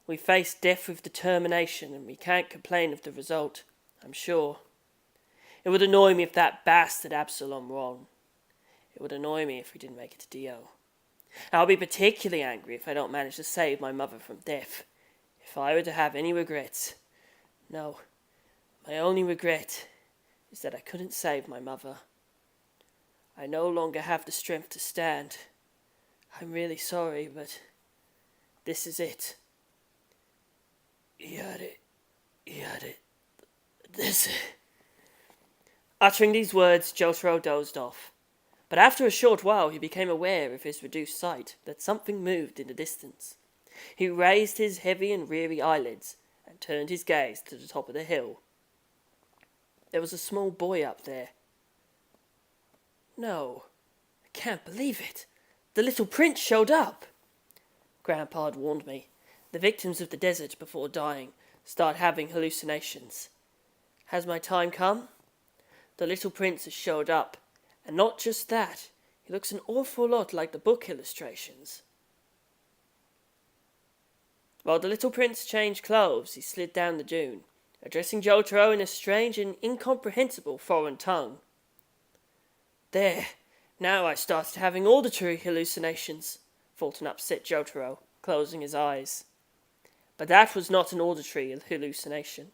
We faced death with determination, and we can't complain of the result, I'm sure. It would annoy me if that bastard Absalom won. It would annoy me if we didn't make it to Dio. I'll be particularly angry if I don't manage to save my mother from death. If I were to have any regrets. No, my only regret is that I couldn't save my mother. I no longer have the strength to stand. I'm really sorry, but this is it. This. Uttering these words, Jotaro dozed off. But after a short while he became aware of his reduced sight, that something moved in the distance. He raised his heavy and weary eyelids, and turned his gaze to the top of the hill. There was a small boy up there. No, I can't believe it. The little prince showed up. Grandpa had warned me. The victims of the desert before dying start having hallucinations. Has my time come? The little prince has showed up. And not just that, he looks an awful lot like the book illustrations. While the little prince changed clothes, he slid down the dune, addressing Jotaro in a strange and incomprehensible foreign tongue. "There, now I started having auditory hallucinations," thought an upset Jotaro, closing his eyes. But that was not an auditory hallucination,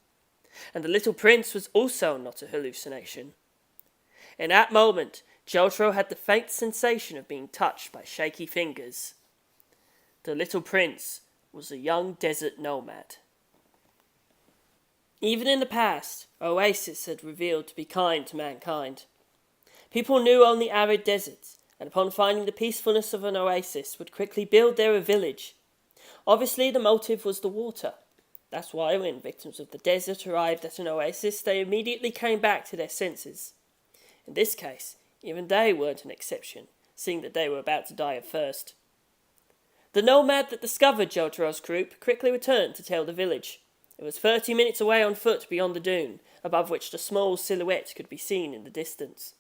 and the little prince was also not a hallucination. In that moment, Jotaro had the faint sensation of being touched by shaky fingers. The little prince was a young desert nomad. Even in the past, Oasis had revealed to be kind to mankind. People knew only arid deserts, and upon finding the peacefulness of an oasis, would quickly build there a village. Obviously, the motive was the water. That's why when victims of the desert arrived at an oasis, they immediately came back to their senses. In this case, even they weren't an exception, seeing that they were about to die of thirst. The nomad that discovered Jotaro's group quickly returned to tell the village. It was 30 minutes away on foot beyond the dune, above which the small silhouette could be seen in the distance.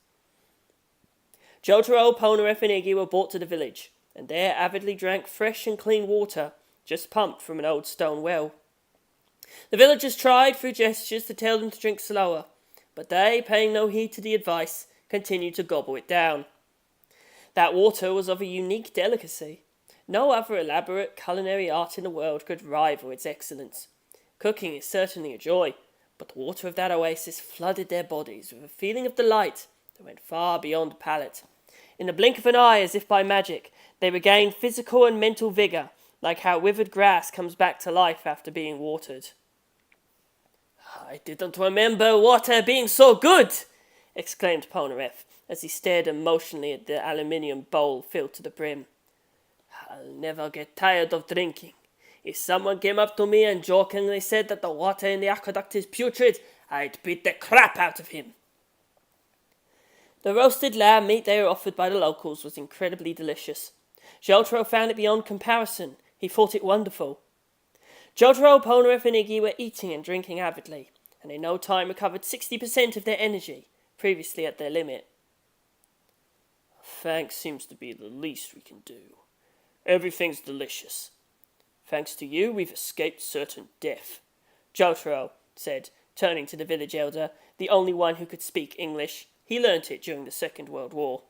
Jotaro, Polnareff and Iggy were brought to the village, and there avidly drank fresh and clean water, just pumped from an old stone well. The villagers tried through gestures to tell them to drink slower, but they, paying no heed to the advice, continued to gobble it down. That water was of a unique delicacy. No other elaborate culinary art in the world could rival its excellence. Cooking is certainly a joy, but the water of that oasis flooded their bodies with a feeling of delight that went far beyond palate. In the blink of an eye, as if by magic, they regained physical and mental vigour, like how withered grass comes back to life after being watered. "I didn't remember water being so good!" exclaimed Polnareff, as he stared emotionally at the aluminium bowl filled to the brim. "I'll never get tired of drinking. If someone came up to me and jokingly said that the water in the aqueduct is putrid, I'd beat the crap out of him." The roasted lamb meat they were offered by the locals was incredibly delicious. Jotaro found it beyond comparison. He thought it wonderful. Jotaro, Polnareff and Iggy were eating and drinking avidly, and in no time recovered 60% of their energy, previously at their limit. "Thanks seems to be the least we can do. Everything's delicious. Thanks to you, we've escaped certain death," Jotaro said, turning to the village elder, the only one who could speak English. He learnt it during the Second World War.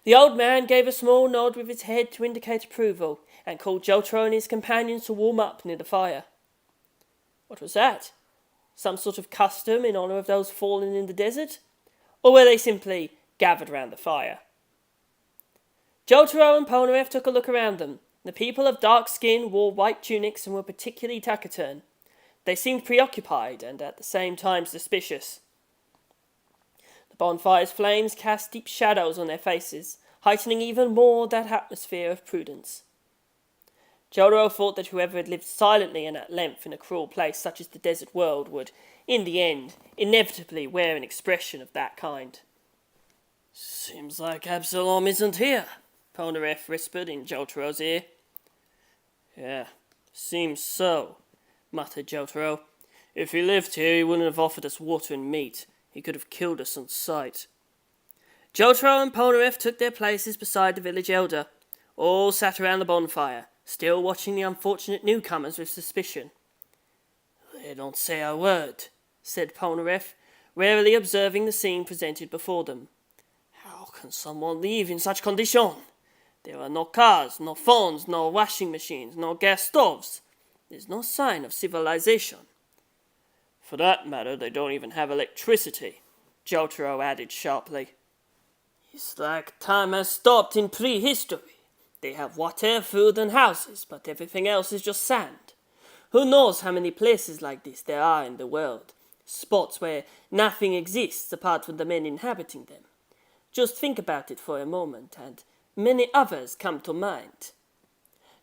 The old man gave a small nod with his head to indicate approval, and called Jotaro and his companions to warm up near the fire. What was that? Some sort of custom in honour of those fallen in the desert? Or were they simply gathered round the fire? Jotaro and Polnareff took a look around them. The people of dark skin wore white tunics and were particularly taciturn. They seemed preoccupied and at the same time suspicious. The bonfire's flames cast deep shadows on their faces, heightening even more that atmosphere of prudence. Jotaro thought that whoever had lived silently and at length in a cruel place such as the desert world would, in the end, inevitably wear an expression of that kind. "Seems like Absalom isn't here," Polnareff whispered in Jotaro's ear. "Yeah, seems so," muttered Jotaro. "If he lived here, he wouldn't have offered us water and meat. He could have killed us on sight." Jotaro and Polnareff took their places beside the village elder. All sat around the bonfire, still watching the unfortunate newcomers with suspicion. "They don't say a word," said Polnareff, warily observing the scene presented before them. "How can someone live in such condition? There are no cars, no phones, no washing machines, no gas stoves. There's no sign of civilization." "For that matter, they don't even have electricity," Jotaro added sharply. "It's like time has stopped in prehistory. They have water, food, and houses, but everything else is just sand. Who knows how many places like this there are in the world? Spots where nothing exists apart from the men inhabiting them. Just think about it for a moment, and many others come to mind."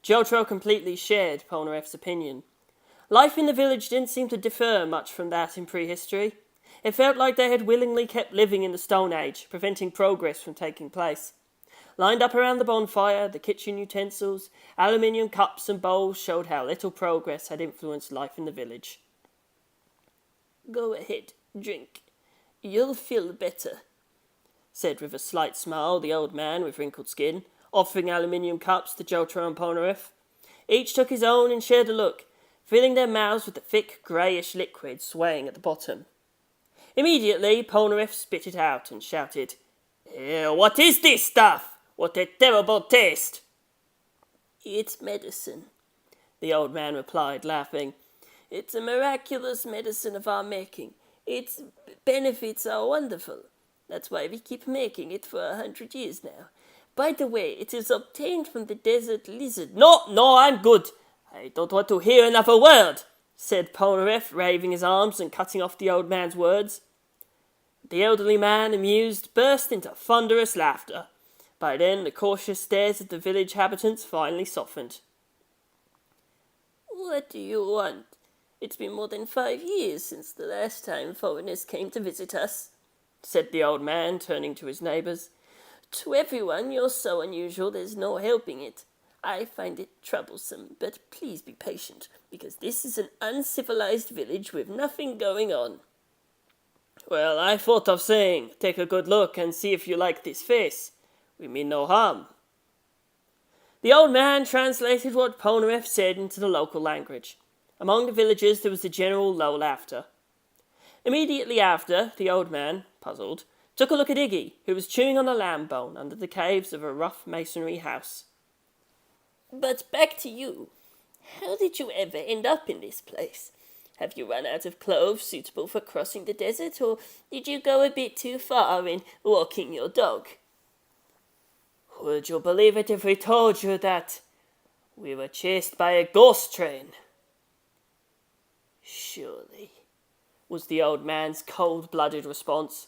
Jotaro completely shared Polnareff's opinion. Life in the village didn't seem to differ much from that in prehistory. It felt like they had willingly kept living in the Stone Age, preventing progress from taking place. Lined up around the bonfire, the kitchen utensils, aluminium cups and bowls showed how little progress had influenced life in the village. "Go ahead, drink. You'll feel better," said with a slight smile the old man with wrinkled skin, offering aluminium cups to Jotaro and Polnareff. Each took his own and shared a look. filling their mouths with the thick greyish liquid swaying at the bottom. Immediately, Polnareff spit it out and shouted, "What is this stuff? What a terrible taste!" "It's medicine," the old man replied, laughing. "It's a miraculous medicine of our making. Its benefits are wonderful. That's why we keep making it for 100 years now. By the way, it is obtained from the desert lizard." No, I'm good. I don't want to hear another word," said Polnareff, waving his arms and cutting off the old man's words. The elderly man, amused, burst into thunderous laughter. By then, the cautious stares of the village inhabitants finally softened. "What do you want? It's been more than 5 years since the last time foreigners came to visit us," said the old man, turning to his neighbours. "To everyone, you're so unusual there's no helping it. I find it troublesome, but please be patient, because this is an uncivilized village with nothing going on." "Well, I thought of saying, take a good look and see if you like this face. We mean no harm." The old man translated what Polnareff said into the local language. Among the villagers there was a general low laughter. Immediately after, the old man, puzzled, took a look at Iggy, who was chewing on a lamb bone under the caves of a rough masonry house. "But back to you. How did you ever end up in this place? Have you run out of clothes suitable for crossing the desert, or did you go a bit too far in walking your dog?" "Would you believe it if we told you that we were chased by a ghost train?" "Surely," was the old man's cold-blooded response.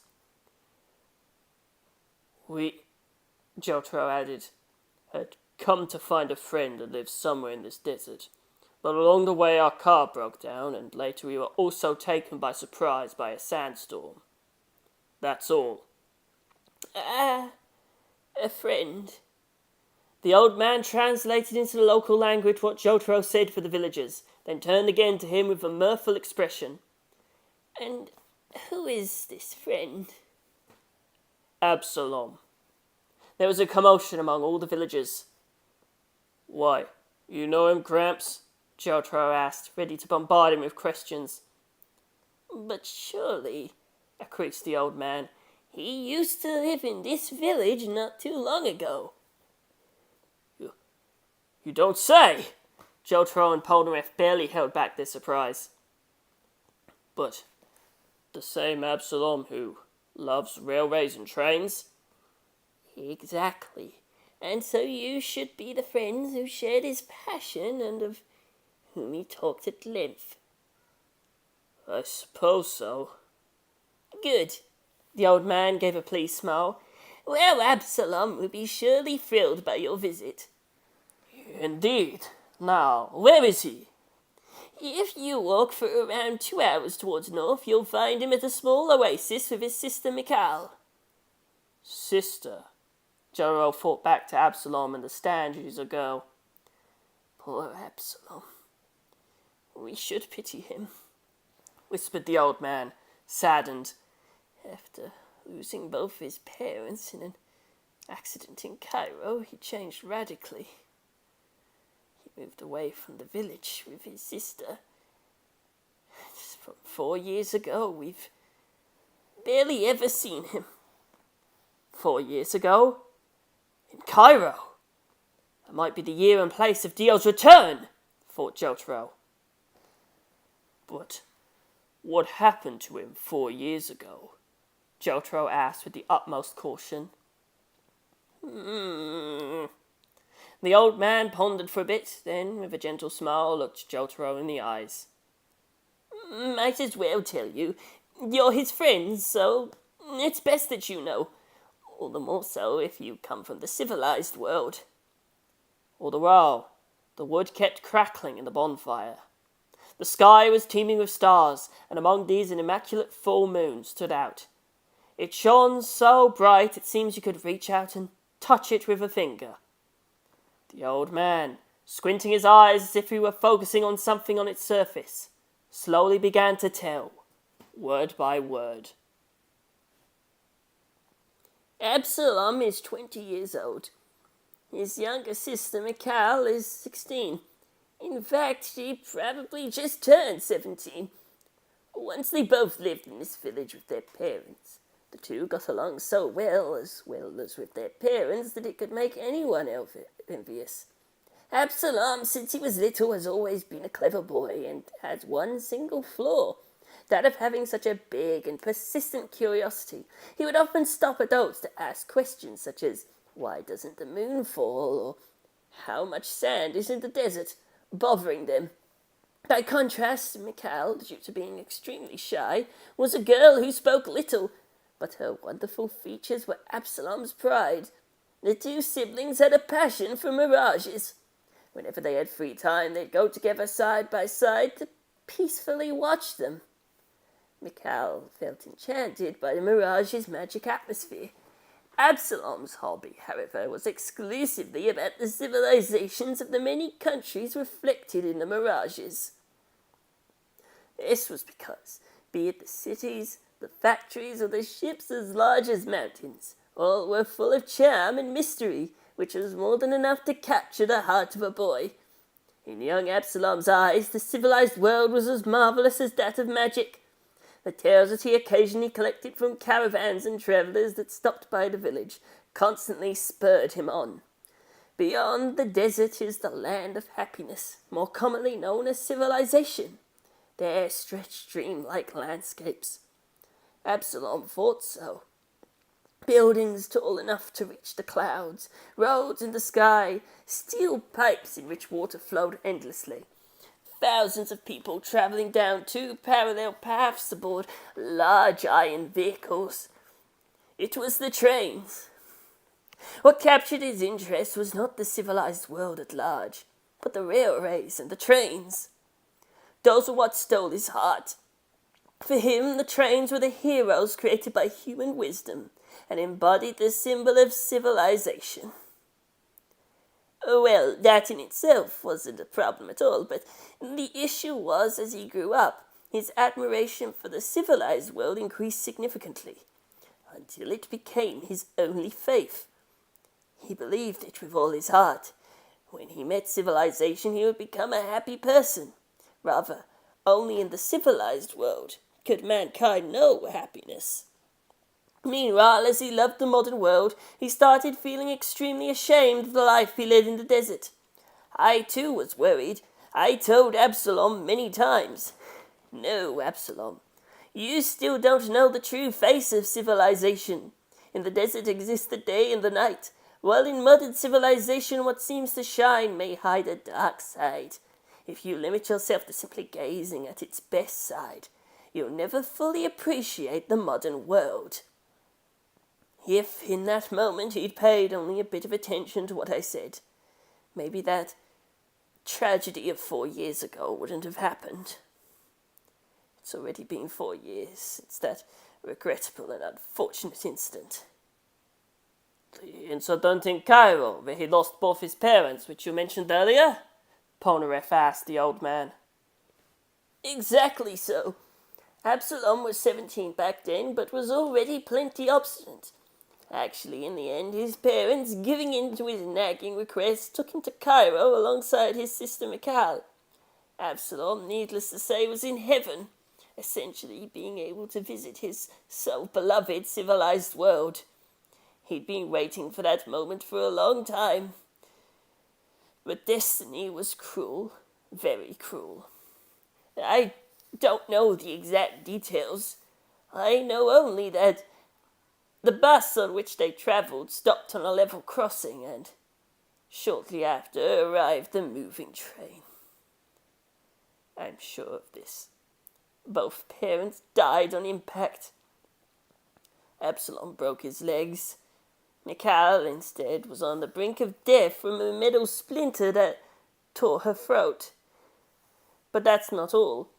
"We," Jotaro added, "had come to find a friend that lives somewhere in this desert. But along the way our car broke down, and later we were also taken by surprise by a sandstorm. That's all." "Ah, a friend." The old man translated into the local language what Jotaro said for the villagers, then turned again to him with a mirthful expression. "And who is this friend?" "Absalom." There was a commotion among all the villagers. "Why, you know him, Gramps?" Jotaro asked, ready to bombard him with questions. "But surely," accused the old man, "he used to live in this village not too long ago." You don't say!" Jotaro and Polnareff barely held back their surprise. "But the same Absalom who loves railways and trains?" "Exactly. And so you should be the friends who shared his passion and of whom he talked at length." "I suppose so." "Good." The old man gave a pleased smile. "Well, Absalom will be surely thrilled by your visit." "Indeed. Now, where is he?" "If you walk for around 2 hours towards north, you'll find him at a small oasis with his sister Mikal." "Sister?" Jotaro thought back to Absalom and the stand as a girl. "Poor Absalom. We should pity him," whispered the old man, saddened. "After losing both his parents in an accident in Cairo, he changed radically. He moved away from the village with his sister. From 4 years ago, we've barely ever seen him." 4 years ago? In Cairo? That might be the year and place of Dio's return, thought Jotaro. But what happened to him 4 years ago? Jotaro asked with the utmost caution. The old man pondered for a bit, then, with a gentle smile, looked Jotaro in the eyes. "Might as well tell you. You're his friends, so it's best that you know. All the more so if you come from the civilized world." All the while, the wood kept crackling in the bonfire. The sky was teeming with stars, and among these an immaculate full moon stood out. It shone so bright it seems you could reach out and touch it with a finger. The old man, squinting his eyes as if he were focusing on something on its surface, slowly began to tell, word by word. "Absalom is 20 years old. His younger sister, Mikal, is 16. In fact, she probably just turned 17. Once they both lived in this village with their parents. The two got along so well as with their parents, that it could make anyone envious. Absalom, since he was little, has always been a clever boy and has one single flaw, that of having such a big and persistent curiosity. He would often stop adults to ask questions such as, why doesn't the moon fall, or how much sand is in the desert, bothering them. By contrast, Mikhail, due to being extremely shy, was a girl who spoke little, but her wonderful features were Absalom's pride. The two siblings had a passion for mirages. Whenever they had free time, they'd go together side by side to peacefully watch them. Mikhail felt enchanted by the mirage's magic atmosphere. Absalom's hobby, however, was exclusively about the civilizations of the many countries reflected in the mirages. This was because, be it the cities, the factories, or the ships as large as mountains, all were full of charm and mystery, which was more than enough to capture the heart of a boy. In young Absalom's eyes, the civilized world was as marvelous as that of magic. The tales that he occasionally collected from caravans and travellers that stopped by the village constantly spurred him on. Beyond the desert is the land of happiness, more commonly known as civilization. There stretched dream-like landscapes. Absalom thought so. Buildings tall enough to reach the clouds, roads in the sky, steel pipes in which water flowed endlessly. Thousands of people travelling down two parallel paths aboard large iron vehicles. It was the trains. What captured his interest was not the civilized world at large, but the railways and the trains. Those were what stole his heart. For him, the trains were the heroes created by human wisdom and embodied the symbol of civilization. Well, that in itself wasn't a problem at all, but the issue was, as he grew up, his admiration for the civilized world increased significantly, until it became his only faith. He believed it with all his heart. When he met civilization, he would become a happy person. Rather, only in the civilized world could mankind know happiness. Meanwhile, as he loved the modern world, he started feeling extremely ashamed of the life he led in the desert. I, too, was worried. I told Absalom many times, "No, Absalom, you still don't know the true face of civilization. In the desert exists the day and the night, while in modern civilization what seems to shine may hide a dark side. If you limit yourself to simply gazing at its best side, you'll never fully appreciate the modern world." If, in that moment, he'd paid only a bit of attention to what I said, maybe that tragedy of 4 years ago wouldn't have happened. It's already been 4 years since that regrettable and unfortunate incident. The incident in Cairo, where he lost both his parents, which you mentioned earlier? Polnareff asked the old man. Exactly so. Absalom was 17 back then, but was already plenty obstinate. Actually, in the end, his parents, giving in to his nagging requests, took him to Cairo alongside his sister Mikhail. Absalom, needless to say, was in heaven, essentially being able to visit his so-beloved civilized world. He'd been waiting for that moment for a long time. But destiny was cruel, very cruel. I don't know the exact details. I know only that the bus on which they travelled stopped on a level crossing, and shortly after arrived the moving train. I'm sure of this. Both parents died on impact. Absalom broke his legs. Mikhail, instead, was on the brink of death from a metal splinter that tore her throat. But that's not all.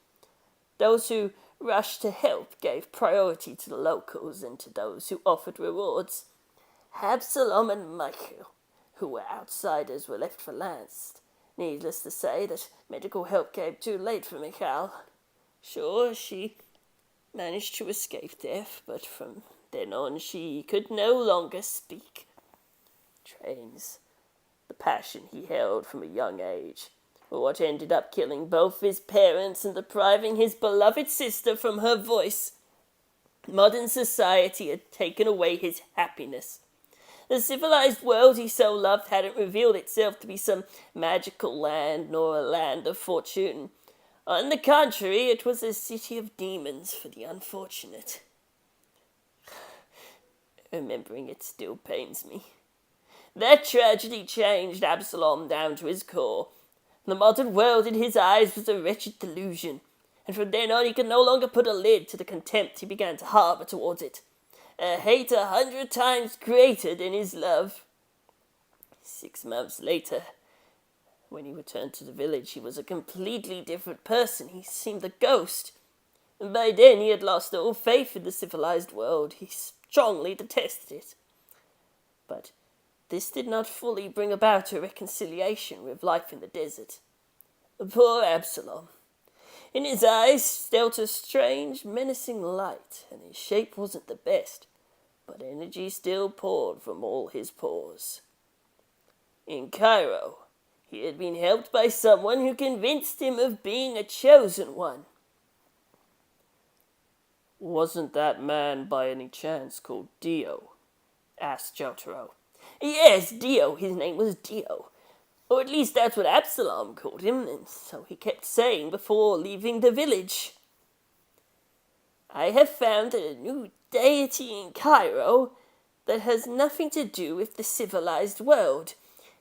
Those who rushed to help gave priority to the locals and to those who offered rewards. Absalom and Michael, who were outsiders, were left for last. Needless to say that medical help came too late for Mikhail. Sure, she managed to escape death, but from then on she could no longer speak. Trains, the passion he held from a young age, what ended up killing both his parents and depriving his beloved sister from her voice. Modern society had taken away his happiness. The civilized world he so loved hadn't revealed itself to be some magical land nor a land of fortune. On the contrary, it was a city of demons for the unfortunate. Remembering it still pains me. That tragedy changed Absalom down to his core. The modern world in his eyes was a wretched delusion, and from then on he could no longer put a lid to the contempt he began to harbour towards it. A hate 100 times greater than his love. 6 months later, when he returned to the village, he was a completely different person. He seemed a ghost. And by then he had lost all faith in the civilized world. He strongly detested it. But this did not fully bring about a reconciliation with life in the desert. Poor Absalom. In his eyes dealt a strange, menacing light, and his shape wasn't the best, but energy still poured from all his pores. In Cairo, he had been helped by someone who convinced him of being a chosen one. "Wasn't that man by any chance called Dio?" asked Jotaro. Yes, Dio. His name was Dio. Or at least that's what Absalom called him, and so he kept saying before leaving the village. I have found a new deity in Cairo that has nothing to do with the civilized world.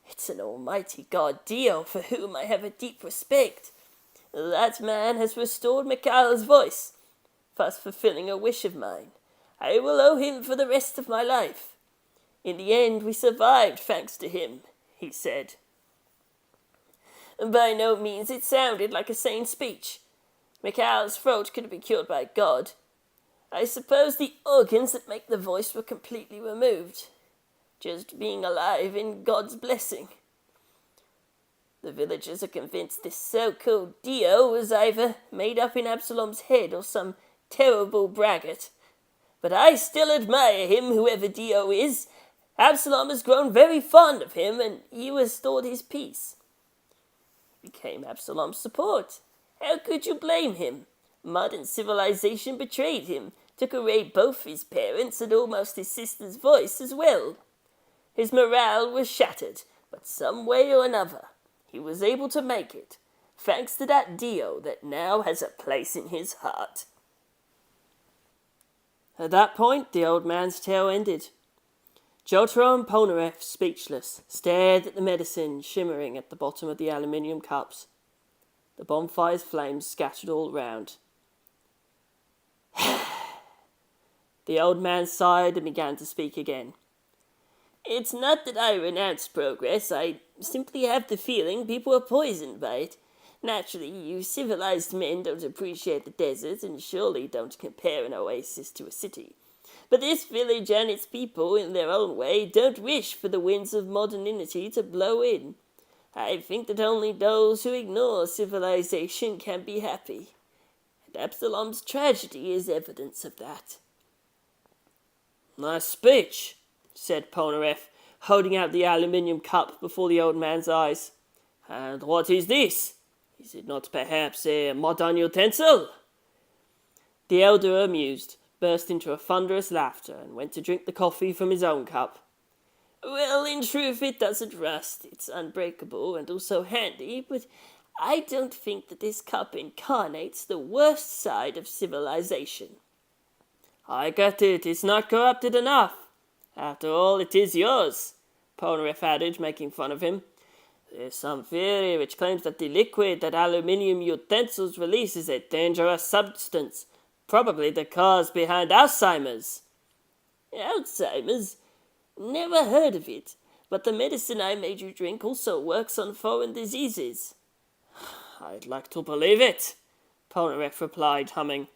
It's an almighty god Dio for whom I have a deep respect. That man has restored Mikhail's voice, thus fulfilling a wish of mine. I will owe him for the rest of my life. In the end, we survived thanks to him, he said. By no means it sounded like a sane speech. Mikhail's throat could have been cured by God. I suppose the organs that make the voice were completely removed. Just being alive in God's blessing. The villagers are convinced this so-called Dio was either made up in Absalom's head or some terrible braggart. But I still admire him, whoever Dio is. Absalom has grown very fond of him, and he restored his peace. He became Absalom's support. How could you blame him? Modern civilization betrayed him, took away both his parents and almost his sister's voice as well. His morale was shattered, but some way or another, he was able to make it, thanks to that Dio that now has a place in his heart. At that point, the old man's tale ended. Jotaro and Polnareff, speechless, stared at the medicine shimmering at the bottom of the aluminium cups. The bonfire's flames scattered all round. The old man sighed and began to speak again. It's not that I renounce progress. I simply have the feeling people are poisoned by it. Naturally, you civilized men don't appreciate the desert and surely don't compare an oasis to a city. But this village and its people, in their own way, don't wish for the winds of modernity to blow in. I think that only those who ignore civilization can be happy. And Absalom's tragedy is evidence of that. "Nice speech," said Polnareff, holding out the aluminium cup before the old man's eyes. "And what is this? Is it not perhaps a modern utensil?" The elder, amused, burst into a thunderous laughter and went to drink the coffee from his own cup. Well, in truth, it doesn't rust. It's unbreakable and also handy, but I don't think that this cup incarnates the worst side of civilization. "I get it. It's not corrupted enough. After all, it is yours," Polnareff added, making fun of him. "There's some theory which claims that the liquid that aluminium utensils release is a dangerous substance, probably the cause behind Alzheimer's." Alzheimer's? Never heard of it, but the medicine I made you drink also works on foreign diseases. "I'd like to believe it," Polnareff replied, humming.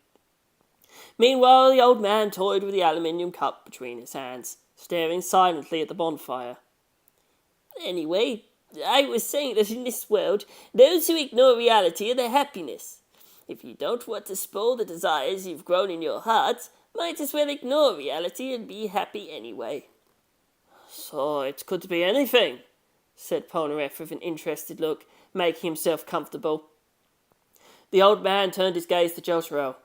Meanwhile, the old man toyed with the aluminium cup between his hands, staring silently at the bonfire. Anyway, I was saying that in this world, those who ignore reality are their happiness. If you don't want to spoil the desires you've grown in your heart, might as well ignore reality and be happy anyway. "So it could be anything," said Polnareff with an interested look, making himself comfortable. The old man turned his gaze to Jotaro.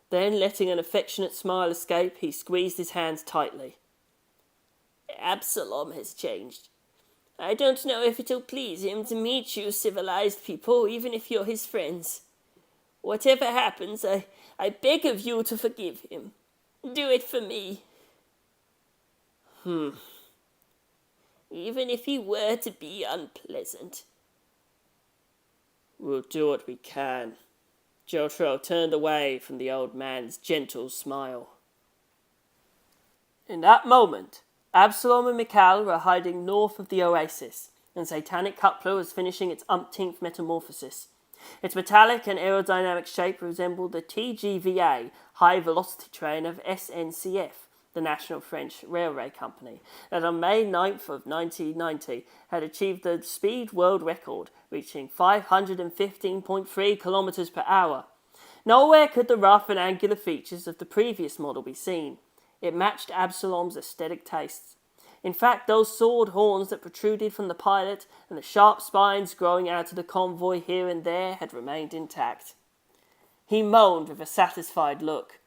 Then, letting an affectionate smile escape, he squeezed his hands tightly. Absalom has changed. I don't know if it'll please him to meet you civilized people, even if you're his friends. Whatever happens, I beg of you to forgive him. Do it for me. Even if he were to be unpleasant. We'll do what we can. Jotaro turned away from the old man's gentle smile. In that moment, Absalom and Mikhail were hiding north of the oasis, and Satanic Coupler was finishing its umpteenth metamorphosis. Its metallic and aerodynamic shape resembled the TGVA high-velocity train of SNCF, the National French Railway Company, that on May 9th of 1990 had achieved the speed world record, reaching 515.3 kilometers per hour. Nowhere could the rough and angular features of the previous model be seen. It matched Absalom's aesthetic tastes. In fact, those sword horns that protruded from the pilot and the sharp spines growing out of the convoy here and there had remained intact. He moaned with a satisfied look.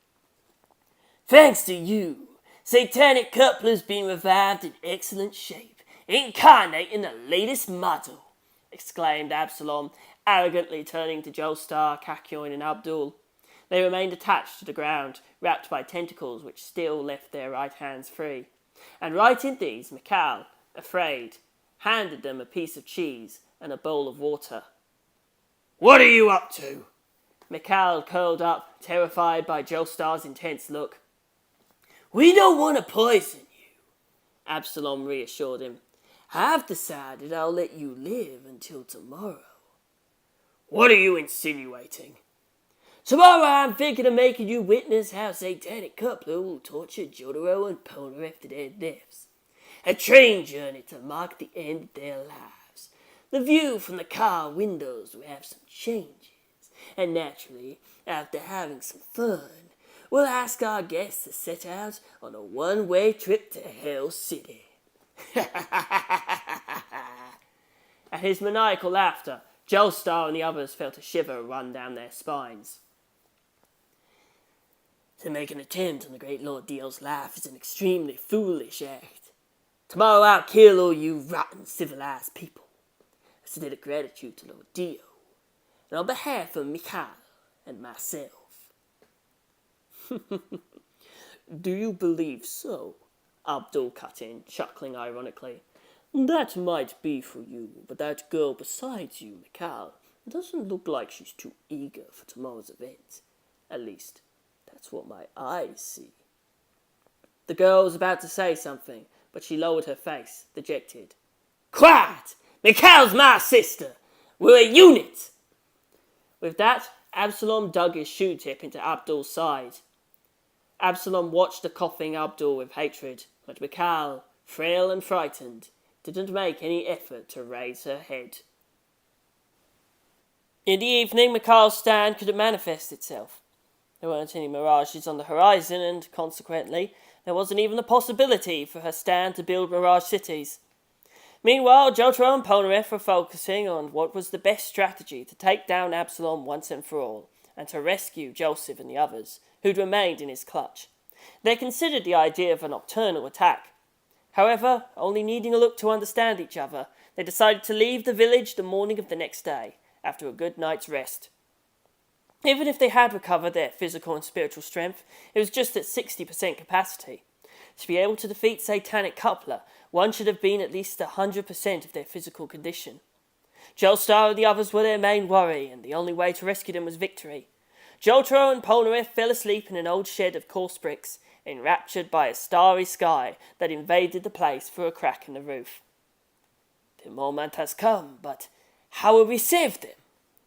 Thanks to you, Satanic Coupler's been revived in excellent shape, incarnate in the latest model, exclaimed Absalom, arrogantly turning to Joestar, Kakyoin, and Abdul. They remained attached to the ground, wrapped by tentacles which still left their right hands free. And right in these, Mikhail, afraid, handed them a piece of cheese and a bowl of water. What are you up to? Mikhail curled up, terrified by Joestar's intense look. We don't want to poison you, Absalom reassured him. I've decided I'll let you live until tomorrow. What are you insinuating? Tomorrow I'm thinking of making you witness how Satanic Coupler will torture Jotaro and Polnareff to their deaths. A train journey to mark the end of their lives. The view from the car windows will have some changes. And naturally, after having some fun, we'll ask our guests to set out on a one-way trip to Hell City. At his maniacal laughter, Joestar and the others felt a shiver run down their spines. To make an attempt on the great Lord Dio's life is an extremely foolish act. Tomorrow I'll kill all you rotten civilized people, as a debt of gratitude to Lord Dio, and on behalf of Mikhail and myself. Do you believe so? Abdul cut in, chuckling ironically. That might be for you, but that girl beside you, Mikhail, doesn't look like she's too eager for tomorrow's event. At least, that's what my eyes see. The girl was about to say something, but she lowered her face, dejected. Quiet! Mikhail's my sister! We're a unit! With that, Absalom dug his shoe tip into Abdul's side. Absalom watched the coughing Abdul with hatred, but Mikhail, frail and frightened, didn't make any effort to raise her head. In the evening, Mikhail's stand couldn't manifest itself. There weren't any mirages on the horizon, and consequently, there wasn't even the possibility for her stand to build mirage cities. Meanwhile, Jotaro and Polnareff were focusing on what was the best strategy to take down Absalom once and for all, and to rescue Joseph and the others, who'd remained in his clutch. They considered the idea of a nocturnal attack. However, only needing a look to understand each other, they decided to leave the village the morning of the next day, after a good night's rest. Even if they had recovered their physical and spiritual strength, it was just at 60% capacity. To be able to defeat Satanic Coupler, one should have been at least 100% of their physical condition. Joestar and the others were their main worry, and the only way to rescue them was victory. Jotaro and Polnareff fell asleep in an old shed of coarse bricks, enraptured by a starry sky that invaded the place through a crack in the roof. The moment has come, but how will we save them?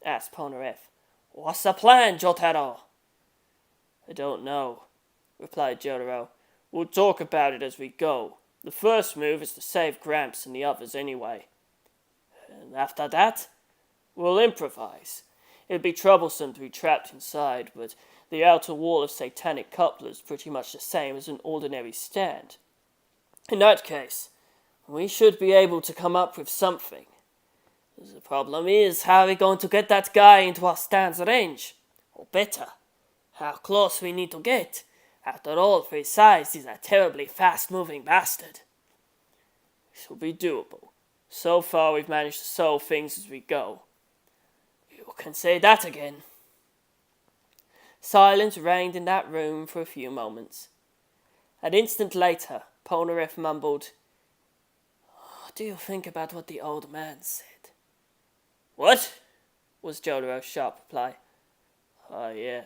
Asked Polnareff. What's the plan, Jotaro? I don't know, replied Jotaro. We'll talk about it as we go. The first move is to save Gramps and the others anyway. And after that? We'll improvise. It'd be troublesome to be trapped inside, but the outer wall of Satanic Coupler is pretty much the same as an ordinary stand. In that case, we should be able to come up with something. The problem is, how are we going to get that guy into our stand's range? Or better, how close we need to get. After all, for his size, he's a terribly fast-moving bastard. This will be doable. So far, we've managed to solve things as we go. You can say that again. Silence reigned in that room for a few moments. An instant later, Polnareff mumbled, "What do you think about what the old man said?" "What?" was Jojo's sharp reply. Yeah.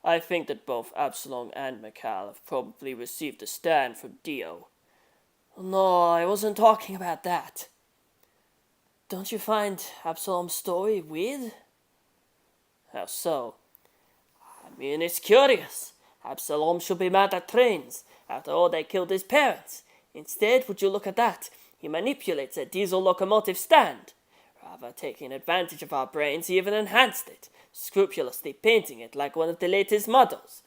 I think that both Absalom and Mikhail have probably received a stand from Dio." "No, I wasn't talking about that. Don't you find Absalom's story weird?" "How so?" "I mean, it's curious. Absalom should be mad at trains. After all, they killed his parents. Instead, would you look at that? He manipulates a diesel locomotive stand. Rather taking advantage of our brains, he even enhanced it, scrupulously painting it like one of the latest models.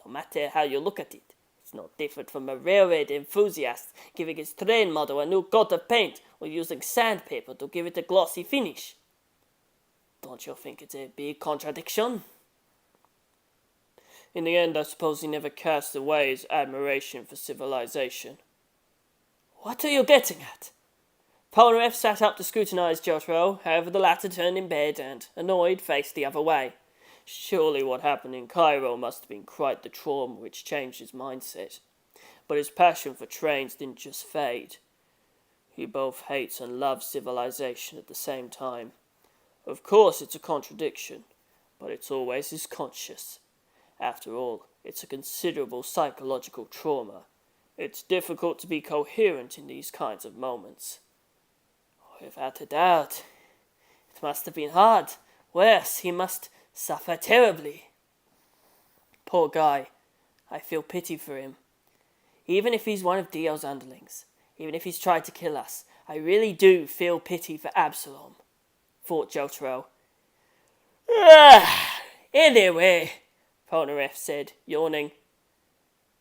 No matter how you look at it, it's no different from a railway enthusiast giving his train model a new coat of paint or using sandpaper to give it a glossy finish. Don't you think it's a big contradiction?" In the end, I suppose he never cast away his admiration for civilization. "What are you getting at?" Polnareff sat up to scrutinize Jojo, however the latter turned in bed and, annoyed, faced the other way. Surely what happened in Cairo must have been quite the trauma which changed his mindset. But his passion for trains didn't just fade. He both hates and loves civilization at the same time. Of course it's a contradiction, but it's always his conscience. After all, it's a considerable psychological trauma. It's difficult to be coherent in these kinds of moments. Without a doubt. It must have been hard. Worse, he must suffer terribly. Poor guy. I feel pity for him. Even if he's one of Dio's underlings, even if he's tried to kill us, I really do feel pity for Absalom, thought Jotaro. Anyway, Polnareff said, yawning.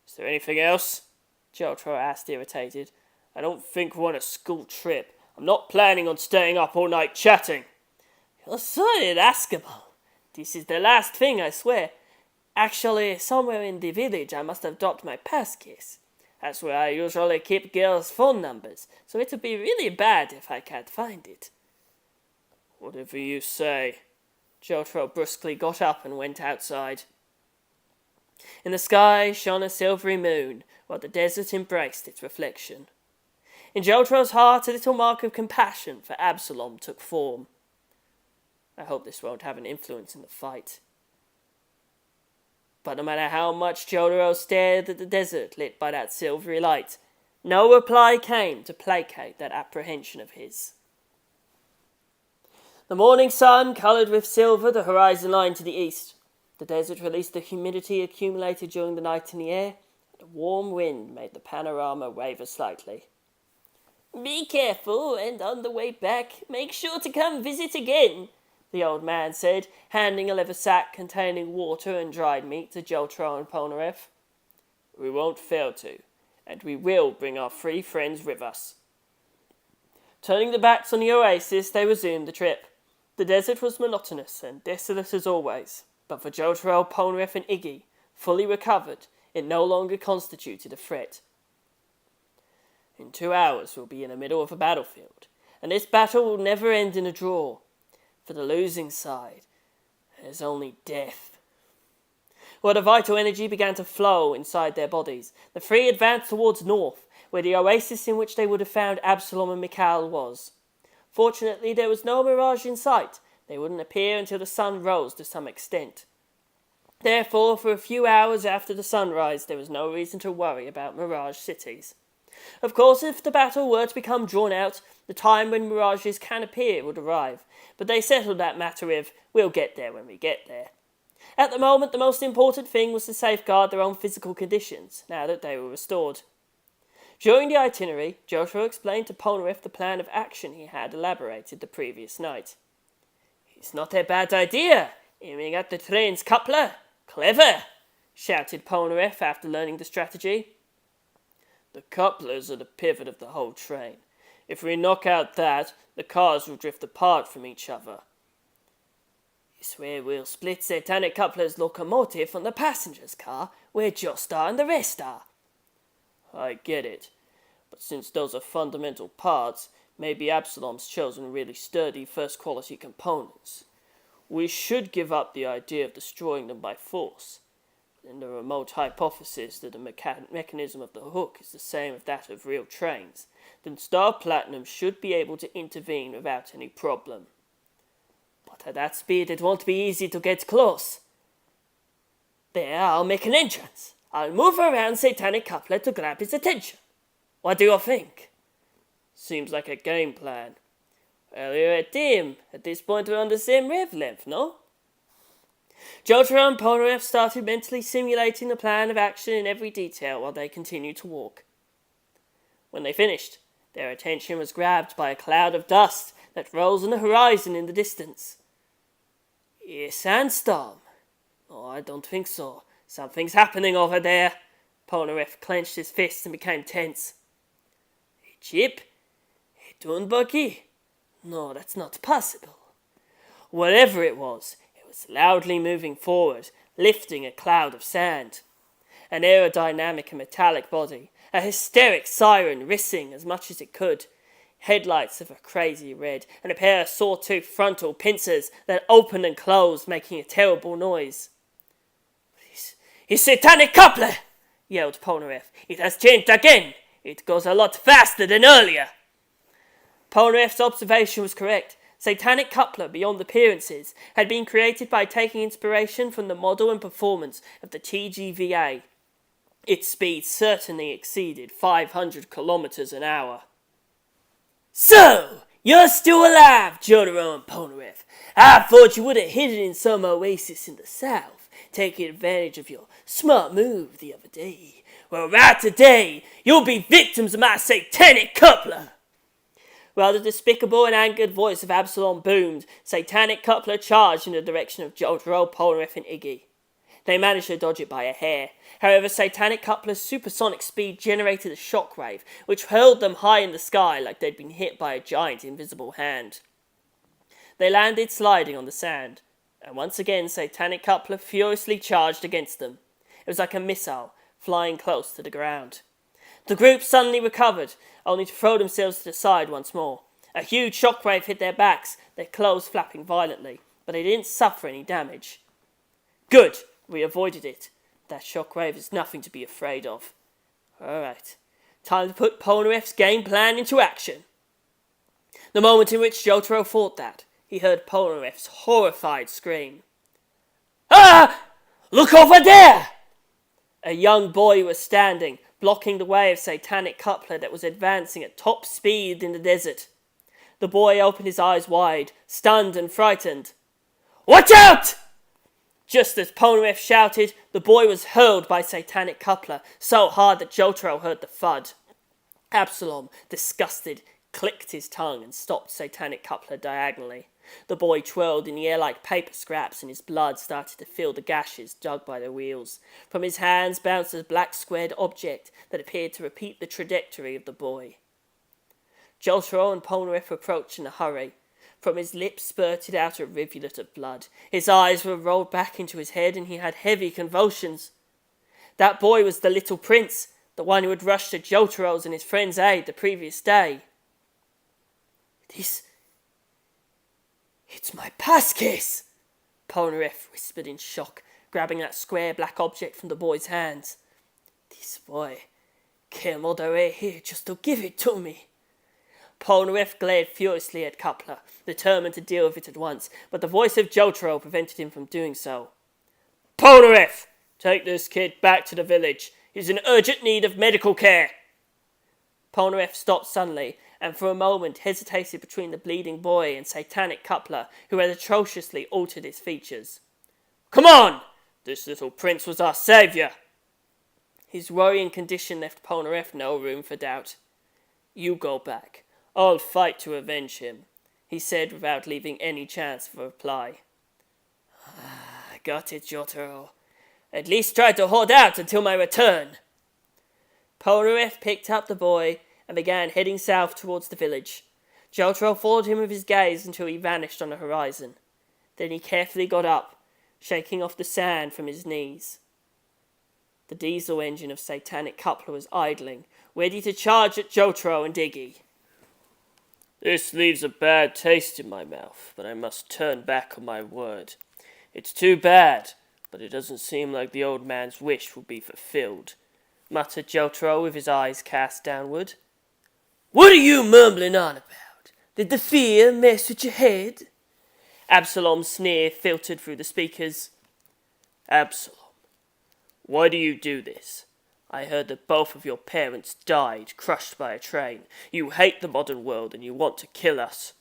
"Is there anything else?" Jotaro asked, irritated. "I don't think we're on a school trip. I'm not planning on staying up all night chatting." "You're so irascible. This is the last thing, I swear. Actually, somewhere in the village I must have dropped my pass case. That's where I usually keep girls' phone numbers, so it'll be really bad if I can't find it." "Whatever you say." Jotaro brusquely got up and went outside. In the sky shone a silvery moon, while the desert embraced its reflection. In Jotaro's heart, a little mark of compassion for Absalom took form. I hope this won't have an influence in the fight. But no matter how much Jotaro stared at the desert lit by that silvery light, no reply came to placate that apprehension of his. The morning sun coloured with silver the horizon line to the east. The desert released the humidity accumulated during the night in the air, and a warm wind made the panorama waver slightly. "Be careful, and on the way back, make sure to come visit again," the old man said, handing a leather sack containing water and dried meat to Jotaro and Polnareff. "We won't fail to, and we will bring our 3 friends with us." Turning their backs on the oasis, they resumed the trip. The desert was monotonous and desolate as always, but for Jotaro, Polnareff and Iggy, fully recovered, it no longer constituted a threat. In 2 hours we'll be in the middle of a battlefield, and this battle will never end in a draw. For the losing side, there's only death. While the vital energy began to flow inside their bodies, the 3 advanced towards north, where the oasis in which they would have found Absalom and Mikhail was. Fortunately, there was no mirage in sight. They wouldn't appear until the sun rose to some extent. Therefore, for a few hours after the sunrise, there was no reason to worry about mirage cities. Of course, if the battle were to become drawn out, the time when mirages can appear would arrive, but they settled that matter with, "We'll get there when we get there." At the moment, the most important thing was to safeguard their own physical conditions, now that they were restored. During the itinerary, Jotaro explained to Polnareff the plan of action he had elaborated the previous night. "It's not a bad idea, aiming at the train's coupler. Clever!" shouted Polnareff after learning the strategy. "The couplers are the pivot of the whole train. If we knock out that, the cars will drift apart from each other. This way we'll split Satanic Coupler's locomotive from the passenger's car, where Jost are and the rest are. I get it, but since those are fundamental parts, maybe Absalom's chosen really sturdy first-quality components. We should give up the idea of destroying them by force. In the remote hypothesis that the mechanism of the hook is the same as that of real trains, then Star Platinum should be able to intervene without any problem. But at that speed it won't be easy to get close. There, I'll make an entrance. I'll move around Satanic Coupler to grab his attention. What do you think? Seems like a game plan. Well, you're a team. At this point we're on the same wavelength, no? Jojo and Polnareff started mentally simulating the plan of action in every detail while they continued to walk. When they finished, their attention was grabbed by a cloud of dust that rose on the horizon in the distance. A sandstorm? Oh, I don't think so. Something's happening over there. Polnareff clenched his fists and became tense. A ship? A dune buggy? No, that's not possible. Whatever it was loudly moving forward, lifting a cloud of sand. An aerodynamic and metallic body, a hysteric siren rissing as much as it could, headlights of a crazy red, and a pair of saw-toothed frontal pincers that opened and closed, making a terrible noise. "It's Satanic Coupler!" yelled Polnareff. "It has changed again! It goes a lot faster than earlier!" Polnareff's observation was correct. Satanic Coupler, beyond appearances, had been created by taking inspiration from the model and performance of the TGVA. Its speed certainly exceeded 500 kilometers an hour. "So, you're still alive, Jojo and Polnareff. I thought you would have hidden in some oasis in the south, taking advantage of your smart move the other day. Well, right today, you'll be victims of my Satanic Coupler." While the despicable and angered voice of Absalom boomed, Satanic Coupler charged in the direction of Jojo, Polnareff, and Iggy. They managed to dodge it by a hair. However, Satanic Coupler's supersonic speed generated a shockwave, which hurled them high in the sky like they'd been hit by a giant invisible hand. They landed sliding on the sand, and once again Satanic Coupler furiously charged against them. It was like a missile, flying close to the ground. The group suddenly recovered, only to throw themselves to the side once more. A huge shockwave hit their backs, their clothes flapping violently, but they didn't suffer any damage. "Good, we avoided it. That shockwave is nothing to be afraid of. All right, time to put Polnareff's game plan into action." The moment in which Jojo thought that, he heard Polnareff's horrified scream. "Ah! Look over there!" A young boy was standing, blocking the way of Satanic Coupler that was advancing at top speed in the desert. The boy opened his eyes wide, stunned and frightened. "Watch out!" Just as Polnareff shouted, the boy was hurled by Satanic Coupler so hard that Jojo heard the thud. Absalom, disgusted, clicked his tongue and stopped Satanic Coupler diagonally. The boy twirled in the air like paper scraps, and his blood started to fill the gashes dug by the wheels. From his hands bounced a black squared object that appeared to repeat the trajectory of the boy. Jojo and Polnareff approached in a hurry. From his lips spurted out a rivulet of blood. His eyes were rolled back into his head, and he had heavy convulsions. That boy was the little prince, the one who had rushed to Jotaro's and his friend's aid the previous day. "It's my pass case!" Polnareff whispered in shock, grabbing that square black object from the boy's hands. "This boy came all the way here just to give it to me." Polnareff glared furiously at Coupler, determined to deal with it at once, but the voice of Jojo prevented him from doing so. "Polnareff, take this kid back to the village. He's in urgent need of medical care." Polnareff stopped suddenly, and for a moment hesitated between the bleeding boy and Satanic Coupler, who had atrociously altered his features. "Come on! This little prince was our saviour." His worrying condition left Polnareff no room for doubt. "You go back. I'll fight to avenge him," he said without leaving any chance for a reply. "I got it, Jojo. At least try to hold out until my return." Polnareff picked up the boy and began heading south towards the village. Jotaro followed him with his gaze until he vanished on the horizon. Then he carefully got up, shaking off the sand from his knees. The diesel engine of Satanic Coupler was idling, ready to charge at Jotaro and Iggy. This leaves a bad taste in my mouth, but I must turn back on my word. It's too bad, but it doesn't seem like the old man's wish will be fulfilled, muttered Jotaro with his eyes cast downward. What are you mumbling on about? Did the fear mess with your head? Absalom's sneer filtered through the speakers. Absalom, why do you do this? I heard that both of your parents died, crushed by a train. You hate the modern world and you want to kill us.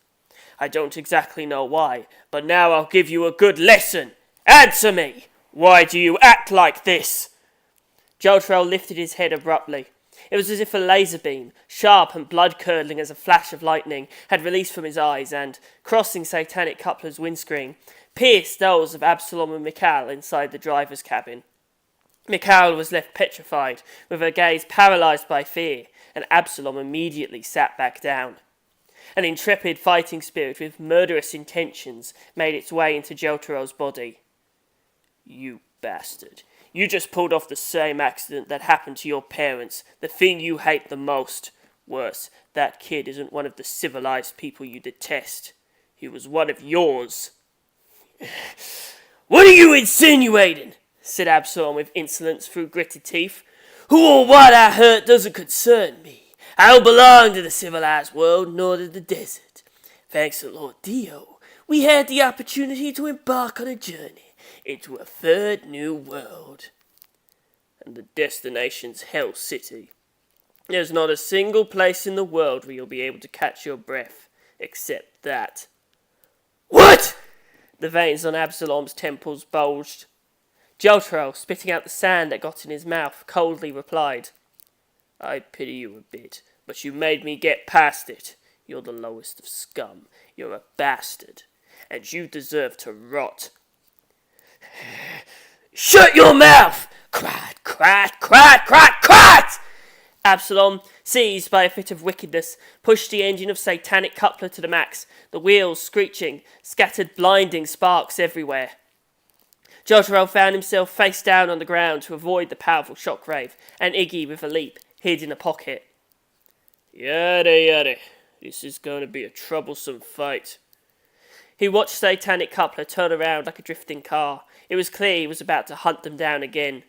I don't exactly know why, but now I'll give you a good lesson. Answer me! Why do you act like this? Jotaro lifted his head abruptly. It was as if a laser beam, sharp and blood-curdling as a flash of lightning, had released from his eyes and, crossing Satanic Coupler's windscreen, pierced those of Absalom and Mikhail inside the driver's cabin. Mikhail was left petrified, with her gaze paralysed by fear, and Absalom immediately sat back down. An intrepid fighting spirit with murderous intentions made its way into Jotaro's body. You bastard. You just pulled off the same accident that happened to your parents, the thing you hate the most. Worse, that kid isn't one of the civilized people you detest. He was one of yours. What are you insinuating? Said Absalom with insolence through gritted teeth. Who or what I hurt doesn't concern me. I don't belong to the civilized world, nor to the desert. Thanks to Lord Dio, we had the opportunity to embark on a journey into a third new world. And the destination's Hell City. There's not a single place in the world where you'll be able to catch your breath, except that. What? The veins on Absalom's temples bulged. Jotaro, spitting out the sand that got in his mouth, coldly replied, I pity you a bit, but you made me get past it. You're the lowest of scum. You're a bastard. And you deserve to rot. Shut your mouth! Crat, crat, crat, crat, crat! Absalom, seized by a fit of wickedness, pushed the engine of Satanic Coupler to the max, the wheels screeching, scattered blinding sparks everywhere. Jotaro found himself face down on the ground to avoid the powerful shockwave, and Iggy, with a leap, hid in a pocket. Yada yada. This is going to be a troublesome fight. He watched Satanic Coupler turn around like a drifting car. It was clear he was about to hunt them down again.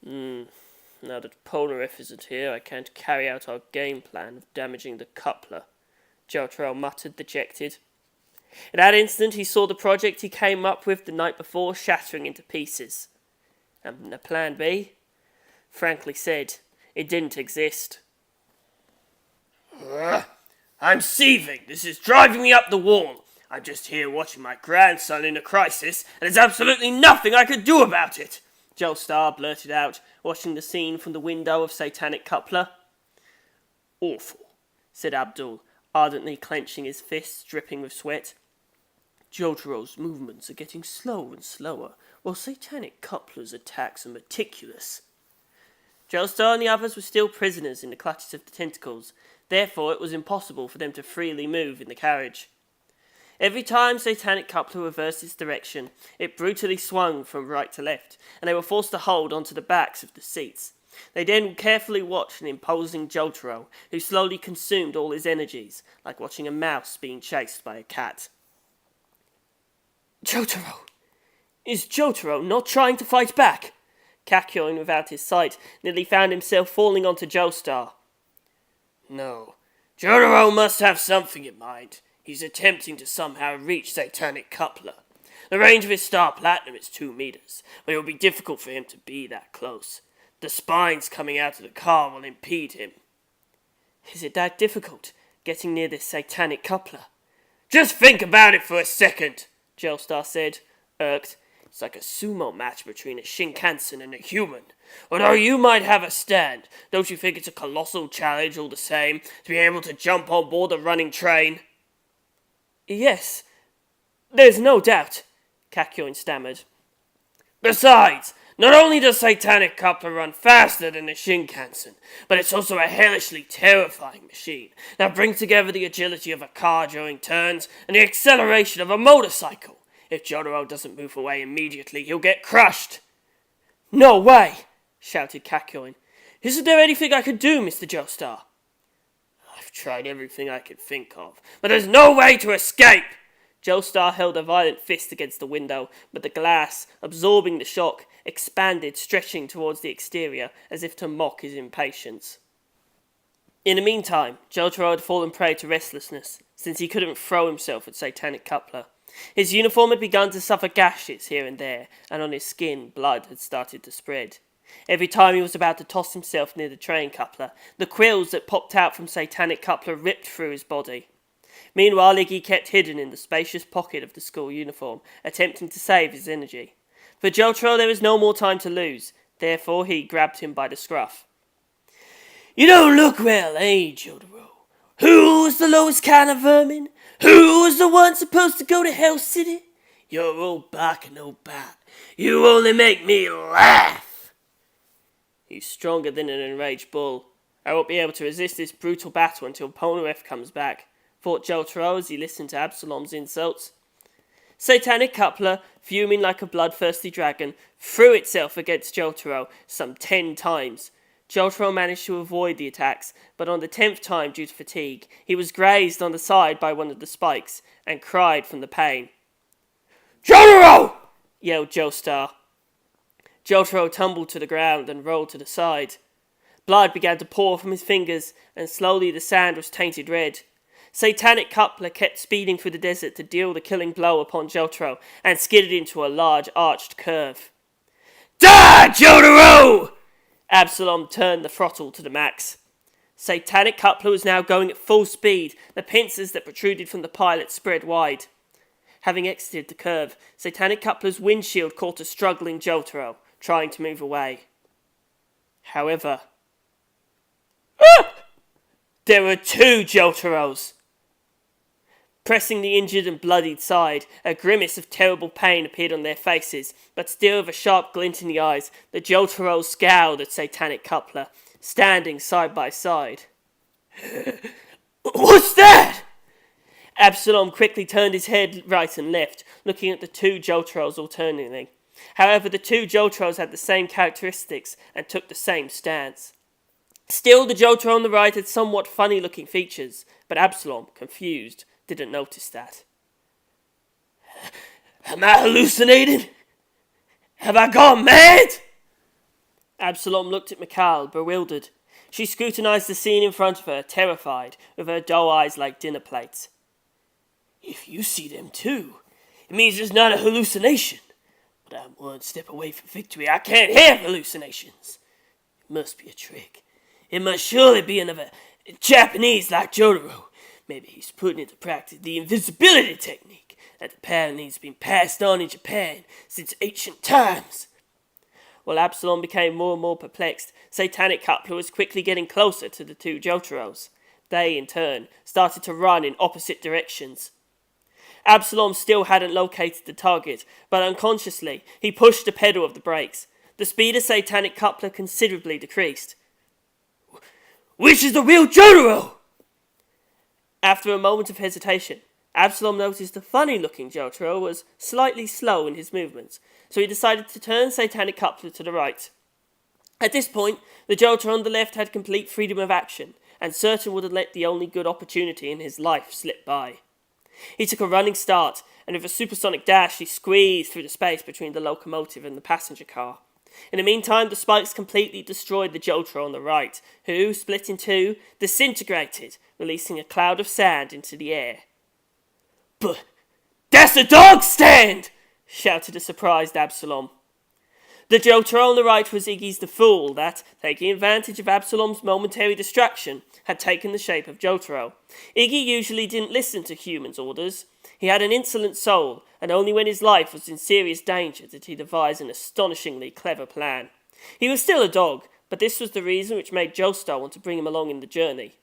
Now that Polnareff isn't here, I can't carry out our game plan of damaging the coupler, Jotaro muttered, dejected. In that instant, he saw the project he came up with the night before shattering into pieces. And a plan B? Frankly said, it didn't exist. I'm seething. This is driving me up the wall. I'm just here watching my grandson in a crisis, and there's absolutely nothing I can do about it, Joestar blurted out, watching the scene from the window of Satanic Coupler. Awful, said Abdul, ardently clenching his fists, dripping with sweat. Jotaro's movements are getting slower and slower, while Satanic Coupler's attacks are meticulous. Joestar and the others were still prisoners in the clutches of the tentacles, therefore it was impossible for them to freely move in the carriage. Every time Satanic Coupler reversed its direction, it brutally swung from right to left, and they were forced to hold onto the backs of the seats. They then carefully watched an imposing Jotaro, who slowly consumed all his energies, like watching a mouse being chased by a cat. Jotaro! Is Jotaro not trying to fight back? Kakyoin, without his sight, nearly found himself falling onto Joestar. No. Jotaro must have something in mind. He's attempting to somehow reach Satanic Coupler. The range of his Star Platinum is 2 meters, but it will be difficult for him to be that close. The spines coming out of the car will impede him. Is it that difficult, getting near this Satanic Coupler? Just think about it for a second, Joestar said, irked. It's like a sumo match between a Shinkansen and a human. Although you might have a stand, don't you think it's a colossal challenge all the same to be able to jump on board a running train? Yes, there's no doubt, Kakyoin stammered. Besides, Not only does Satanic Coupler run faster than the Shinkansen, but it's also a hellishly terrifying machine that brings together the agility of a car during turns and the acceleration of a motorcycle. If Jotaro doesn't move away immediately, he'll get crushed. No way! Shouted Kakyoin. Isn't there anything I could do, Mr. Joestar? I've tried everything I could think of, but there's no way to escape! Joestar held a violent fist against the window, but the glass, absorbing the shock, expanded, stretching towards the exterior, as if to mock his impatience. In the meantime, Jotaro had fallen prey to restlessness, since he couldn't throw himself at Satanic Coupler. His uniform had begun to suffer gashes here and there, and on his skin blood had started to spread. Every time he was about to toss himself near the train coupler, the quills that popped out from Satanic Coupler ripped through his body. Meanwhile, Iggy kept hidden in the spacious pocket of the school uniform, attempting to save his energy. For Jotaro, there was no more time to lose. Therefore, he grabbed him by the scruff. You don't look well, eh, Jotaro? Who's the lowest kind of vermin? Who's the one supposed to go to Hell City? You're old bark and old bat. You only make me laugh. He's stronger than an enraged bull. I won't be able to resist this brutal battle until Polnareff comes back, thought Jotaro as he listened to Absalom's insults. Satanic Coupler, fuming like a bloodthirsty dragon, threw itself against Jotaro some 10 times. Jotaro managed to avoid the attacks, but on the 10th time, due to fatigue, he was grazed on the side by one of the spikes, and cried from the pain. Jotaro! Yelled Joestar. Jotaro tumbled to the ground and rolled to the side. Blood began to pour from his fingers, and slowly the sand was tainted red. Satanic Coupler kept speeding through the desert to deal the killing blow upon Jotaro, and skidded into a large arched curve. Die, Jotaro! Absalom turned the throttle to the max. Satanic Coupler was now going at full speed, the pincers that protruded from the pilot spread wide. Having exited the curve, Satanic Coupler's windshield caught a struggling Jotaro, trying to move away. However, there were 2 Jotaros. Pressing the injured and bloodied side, a grimace of terrible pain appeared on their faces, but still with a sharp glint in the eyes, the Jotaros scowled at Satanic Coupler, standing side by side. What's that? Absalom quickly turned his head right and left, looking at the 2 Jotaros alternately. However, the 2 Jotaros had the same characteristics and took the same stance. Still, the Jotaro on the right had somewhat funny-looking features, but Absalom, confused, didn't notice that. Am I hallucinating? Have I gone mad? Absalom looked at Mikhail, bewildered. She scrutinized the scene in front of her, terrified, with her doe eyes like dinner plates. If you see them too, it means it's not a hallucination. But I'm one step away from victory. I can't have hallucinations. It must be a trick. It must surely be another Japanese like Jotaro. Maybe he's putting into practice the invisibility technique that apparently has been passed on in Japan since ancient times. While Absalom became more and more perplexed, Satanic Coupler was quickly getting closer to the 2 Jotaros. They, in turn, started to run in opposite directions. Absalom still hadn't located the target, but unconsciously, he pushed the pedal of the brakes. The speed of Satanic Coupler considerably decreased. Which is the real Jotaro? After a moment of hesitation, Absalom noticed the funny-looking Jotaro was slightly slow in his movements, so he decided to turn Satanic Coupler to the right. At this point, the Jotaro on the left had complete freedom of action, and certain would have let the only good opportunity in his life slip by. He took a running start, and with a supersonic dash he squeezed through the space between the locomotive and the passenger car. In the meantime, the spikes completely destroyed the Jotaro on the right, who, split in 2, disintegrated, releasing a cloud of sand into the air. But that's a dog stand! Shouted a surprised Absalom. The Jotaro on the right was Iggy's the Fool that, taking advantage of Absalom's momentary distraction, had taken the shape of Jotaro. Iggy usually didn't listen to humans' orders. He had an insolent soul, and only when his life was in serious danger did he devise an astonishingly clever plan. He was still a dog, but this was the reason which made Joestar want to bring him along in the journey.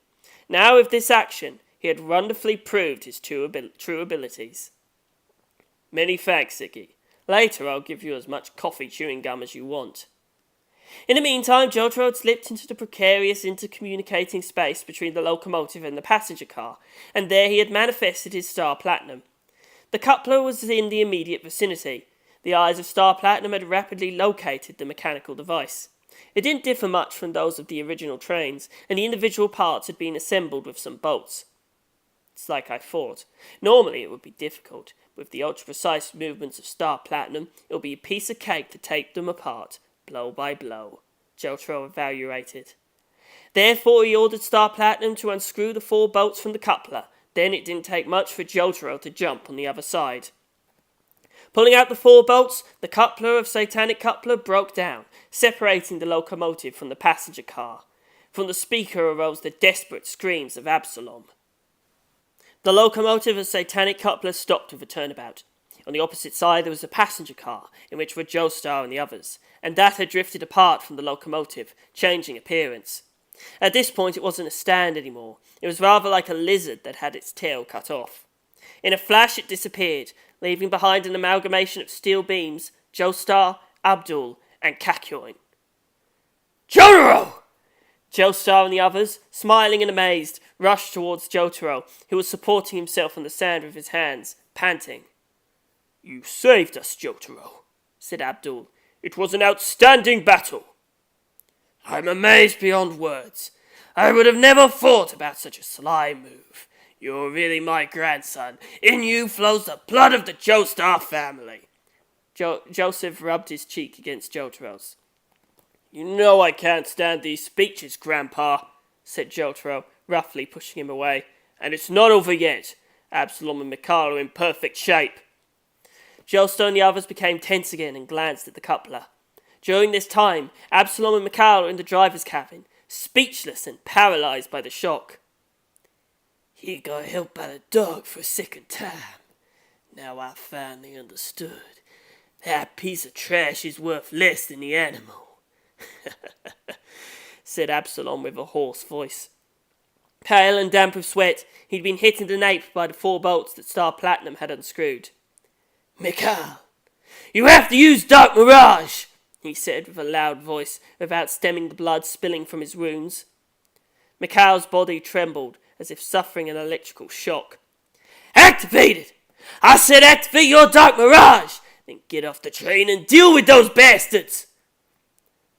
Now, with this action, he had wonderfully proved his true abilities. Many thanks, Iggy. Later I'll give you as much coffee chewing gum as you want. In the meantime, Jotaro had slipped into the precarious intercommunicating space between the locomotive and the passenger car, and there he had manifested his Star Platinum. The coupler was in the immediate vicinity. The eyes of Star Platinum had rapidly located the mechanical device. It didn't differ much from those of the original trains, and the individual parts had been assembled with some bolts. It's like I thought. Normally it would be difficult. With the ultra-precise movements of Star Platinum, it would be a piece of cake to take them apart, blow by blow, Jotaro evaluated. Therefore he ordered Star Platinum to unscrew the 4 bolts from the coupler. Then it didn't take much for Jotaro to jump on the other side. Pulling out the 4 bolts, the coupler of Satanic Coupler broke down, separating the locomotive from the passenger car. From the speaker arose the desperate screams of Absalom. The locomotive of Satanic Coupler stopped with a turnabout. On the opposite side there was a passenger car, in which were Joestar and the others, and that had drifted apart from the locomotive, changing appearance. At this point it wasn't a stand anymore. It was rather like a lizard that had its tail cut off. In a flash it disappeared, leaving behind an amalgamation of steel beams, Joestar, Abdul, and Kakyoin. Jotaro! Joestar and the others, smiling and amazed, rushed towards Jotaro, who was supporting himself on the sand with his hands, panting. You saved us, Jotaro, said Abdul. It was an outstanding battle. I'm amazed beyond words. I would have never thought about such a sly move. You're really my grandson. In you flows the blood of the Joestar family. Joseph rubbed his cheek against Jotaro's. You know I can't stand these speeches, Grandpa, said Jotaro, roughly pushing him away. And it's not over yet. Absalom and Mikhail are in perfect shape. Joestar and the others became tense again and glanced at the coupler. During this time, Absalom and Mikhail were in the driver's cabin, speechless and paralysed by the shock. He got helped by the dog for a second time. Now I finally understood. That piece of trash is worth less than the animal, said Absalom with a hoarse voice. Pale and damp with sweat, he'd been hit in the nape by the 4 bolts that Star Platinum had unscrewed. Mikhail, you have to use Dark Mirage, he said with a loud voice, without stemming the blood spilling from his wounds. Mikhail's body trembled, as if suffering an electrical shock. Activate it! I said activate your Dark Mirage! Then get off the train and deal with those bastards!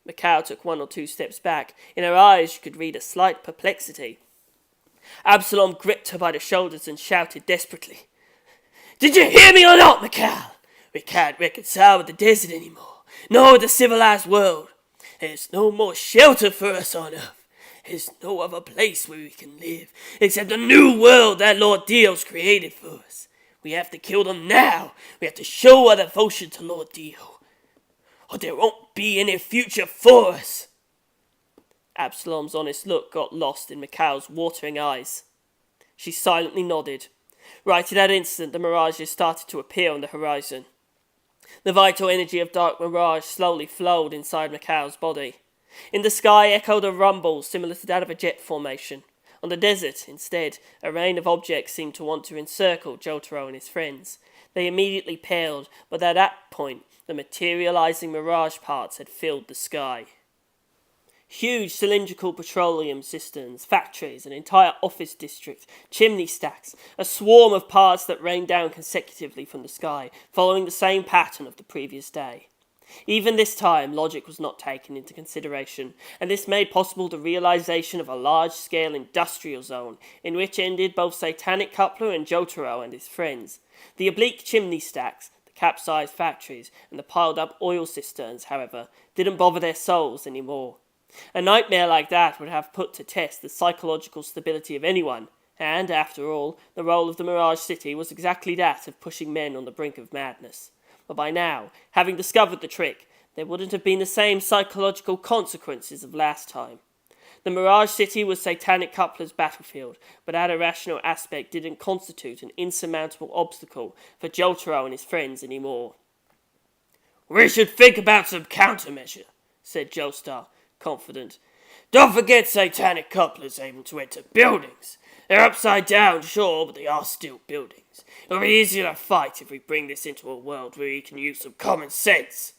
Mikhail took 1 or 2 steps back. In her eyes you could read a slight perplexity. Absalom gripped her by the shoulders and shouted desperately. Did you hear me or not, Mikhail? We can't reconcile with the desert anymore, nor with the civilized world. There's no more shelter for us on Earth. There's no other place where we can live, except the new world that Lord Dio's created for us. We have to kill them now. We have to show our devotion to Lord Dio, or there won't be any future for us. Absalom's honest look got lost in Mikhail's watering eyes. She silently nodded. Right at that instant, the mirages started to appear on the horizon. The vital energy of Dark Mirage slowly flowed inside Mikhail's body. In the sky echoed a rumble similar to that of a jet formation. On the desert, instead, a rain of objects seemed to want to encircle Jotaro and his friends. They immediately paled, but at that point, the materializing mirage parts had filled the sky. Huge cylindrical petroleum cisterns, factories, an entire office district, chimney stacks, a swarm of parts that rained down consecutively from the sky, following the same pattern of the previous day. Even this time, logic was not taken into consideration, and this made possible the realization of a large-scale industrial zone, in which ended both Satanic Coupler and Jotaro and his friends. The oblique chimney stacks, the capsized factories, and the piled-up oil cisterns, however, didn't bother their souls anymore. A nightmare like that would have put to test the psychological stability of anyone, and, after all, the role of the Mirage City was exactly that of pushing men on the brink of madness. But by now, having discovered the trick, there wouldn't have been the same psychological consequences of last time. The Mirage City was Satanic Coupler's battlefield, but that irrational aspect didn't constitute an insurmountable obstacle for Jotaro and his friends anymore. We should think about some countermeasure, said Joestar, confident. Don't forget Satanic Coupler's able to enter buildings. They're upside down, sure, but they are still buildings. It'll be easier to fight if we bring this into a world where we can use some common sense.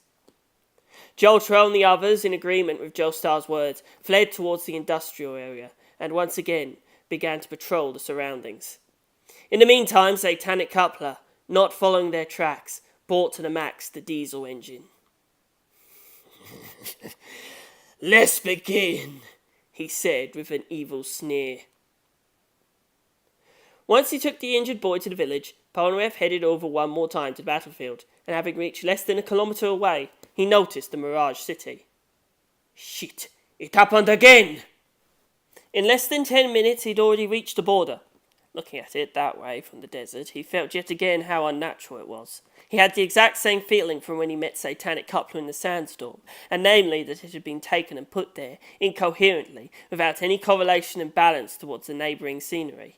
Jojo and the others, in agreement with Joestar's words, fled towards the industrial area, and once again began to patrol the surroundings. In the meantime, Satanic Coupler, not following their tracks, brought to the max the diesel engine. Let's begin, he said with an evil sneer. Once he took the injured boy to the village, Polnareff headed over one more time to the battlefield, and having reached less than a kilometre away, he noticed the Mirage City. Shit, it happened again! In less than 10 minutes he'd already reached the border. Looking at it that way from the desert, he felt yet again how unnatural it was. He had the exact same feeling from when he met Satanic Coupler in the sandstorm, and namely that it had been taken and put there, incoherently, without any correlation and balance towards the neighbouring scenery.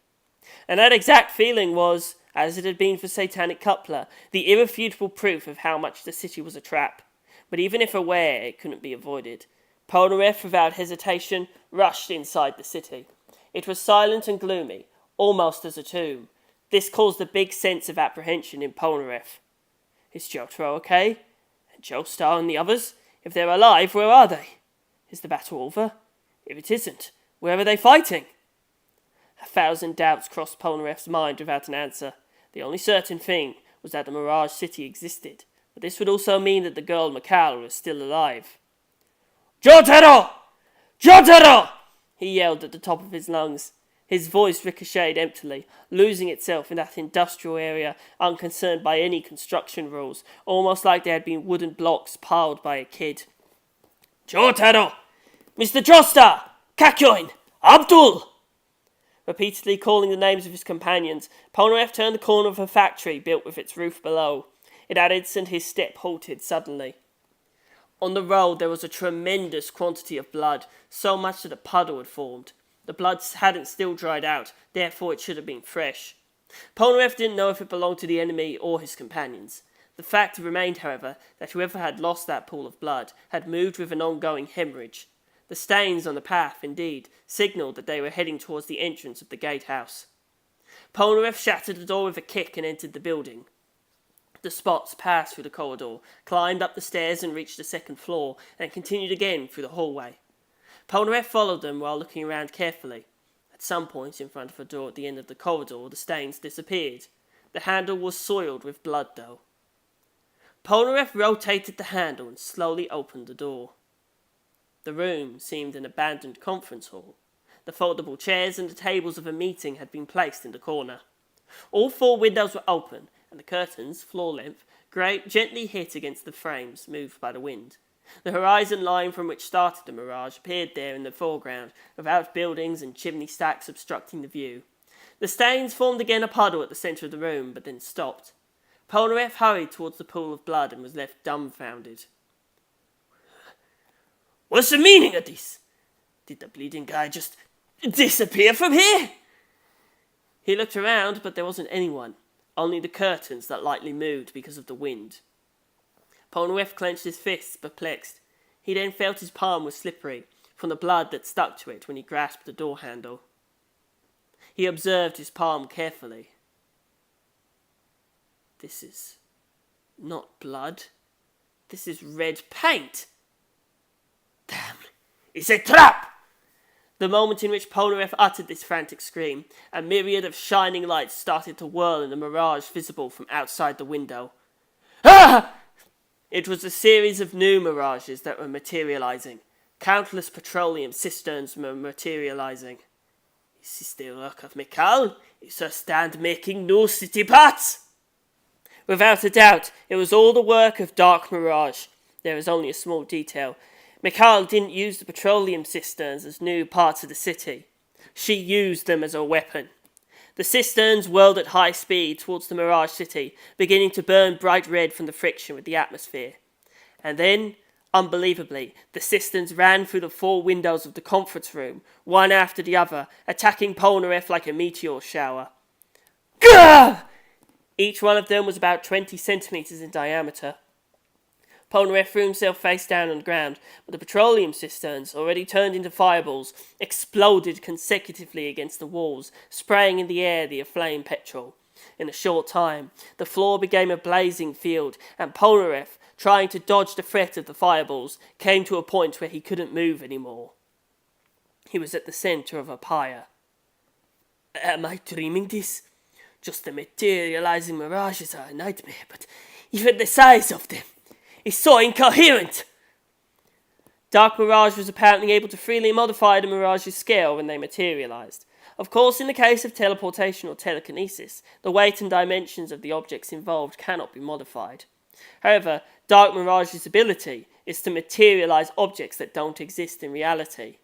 And that exact feeling was, as it had been for Satanic Coupler, the irrefutable proof of how much the city was a trap. But even if aware, it couldn't be avoided. Polnareff, without hesitation, rushed inside the city. It was silent and gloomy, almost as a tomb. This caused a big sense of apprehension in Polnareff. Is Jojo okay? And Joestar and the others? If they're alive, where are they? Is the battle over? If it isn't, where are they fighting? 1,000 doubts crossed Polnareff's mind without an answer. The only certain thing was that the Mirage City existed, but this would also mean that the girl Mikhail was still alive. Jotaro! Jotaro! He yelled at the top of his lungs. His voice ricocheted emptily, losing itself in that industrial area, unconcerned by any construction rules, almost like they had been wooden blocks piled by a kid. Jotaro! Mr. Joestar! Kakyoin! Abdul! Repeatedly calling the names of his companions, Polnareff turned the corner of a factory built with its roof below. It added, and his step halted suddenly. On the road there was a tremendous quantity of blood, so much that a puddle had formed. The blood hadn't still dried out, therefore it should have been fresh. Polnareff didn't know if it belonged to the enemy or his companions. The fact remained, however, that whoever had lost that pool of blood had moved with an ongoing hemorrhage. The stains on the path, indeed, signalled that they were heading towards the entrance of the gatehouse. Polnareff shattered the door with a kick and entered the building. The spots passed through the corridor, climbed up the stairs and reached the second floor, and continued again through the hallway. Polnareff followed them while looking around carefully. At some point in front of a door at the end of the corridor, the stains disappeared. The handle was soiled with blood, though. Polnareff rotated the handle and slowly opened the door. The room seemed an abandoned conference hall. The foldable chairs and the tables of a meeting had been placed in the corner. All 4 windows were open, and the curtains, floor length, gently hit against the frames, moved by the wind. The horizon line from which started the mirage appeared there in the foreground, without buildings and chimney stacks obstructing the view. The stains formed again a puddle at the centre of the room, but then stopped. Polnareff hurried towards the pool of blood and was left dumbfounded. What's the meaning of this? Did the bleeding guy just disappear from here? He looked around, but there wasn't anyone, only the curtains that lightly moved because of the wind. Polnareff clenched his fists, perplexed. He then felt his palm was slippery, from the blood that stuck to it when he grasped the door handle. He observed his palm carefully. This is not blood. This is red paint. Damn, it's a trap! The moment in which Polnareff uttered this frantic scream, a myriad of shining lights started to whirl in the mirage visible from outside the window. Ah! It was a series of new mirages that were materializing. Countless petroleum cisterns were materializing. Is this the work of Mikhail? Is her stand making new city parts? Without a doubt, it was all the work of Dark Mirage. There was only a small detail. Mikhail didn't use the petroleum cisterns as new parts of the city. She used them as a weapon. The cisterns whirled at high speed towards the Mirage City, beginning to burn bright red from the friction with the atmosphere. And then, unbelievably, the cisterns ran through the 4 windows of the conference room, one after the other, attacking Polnareff like a meteor shower. Gah! Each one of them was about 20 centimetres in diameter. Polnareff threw himself face down on the ground, but the petroleum cisterns, already turned into fireballs, exploded consecutively against the walls, spraying in the air the aflame petrol. In a short time, the floor became a blazing field, and Polnareff, trying to dodge the threat of the fireballs, came to a point where he couldn't move anymore. He was at the centre of a pyre. Am I dreaming this? Just the materializing mirages are a nightmare, but even the size of them is so incoherent. Dark Mirage was apparently able to freely modify the Mirage's scale when they materialized. Of course, in the case of teleportation or telekinesis, the weight and dimensions of the objects involved cannot be modified. However, Dark Mirage's ability is to materialize objects that don't exist in reality.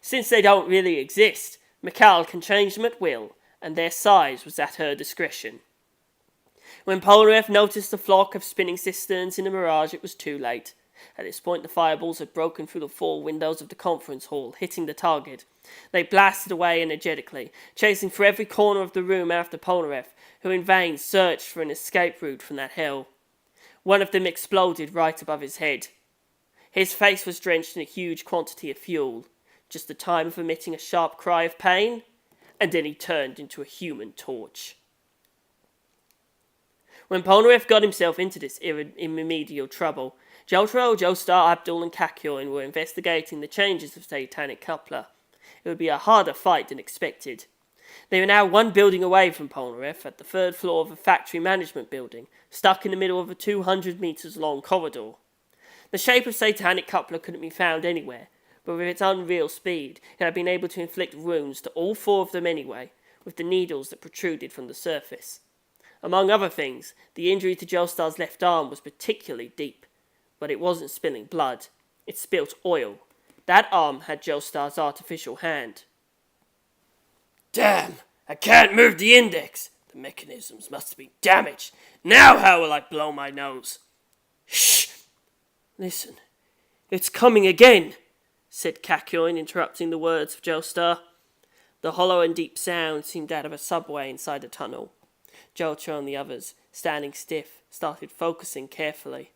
Since they don't really exist, Mikal can change them at will, and their size was at her discretion. When Polnareff noticed the flock of spinning cisterns in the Mirage, it was too late. At this point, the fireballs had broken through the 4 windows of the conference hall, hitting the target. They blasted away energetically, chasing for every corner of the room after Polnareff, who in vain searched for an escape route from that hell. One of them exploded right above his head. His face was drenched in a huge quantity of fuel, just the time of emitting a sharp cry of pain, and then he turned into a human torch. When Polnareff got himself into this irremediable trouble, Jojo, Joestar, Abdul and Kakyoin were investigating the changes of Satanic Coupler. It would be a harder fight than expected. They were now 1 building away from Polnareff at the 3rd floor of a factory management building, stuck in the middle of a 200 metres long corridor. The shape of Satanic Coupler couldn't be found anywhere, but with its unreal speed, it had been able to inflict wounds to all 4 of them anyway, with the needles that protruded from the surface. Among other things, the injury to Joestar's left arm was particularly deep, but it wasn't spilling blood. It spilt oil. That arm had Joestar's artificial hand. Damn! I can't move the index! The mechanisms must be damaged. Now how will I blow my nose? Shh! Listen, it's coming again, said Kakyoin, interrupting the words of Joestar. The hollow and deep sound seemed that of a subway inside a tunnel. Jojo and the others, standing stiff, started focusing carefully.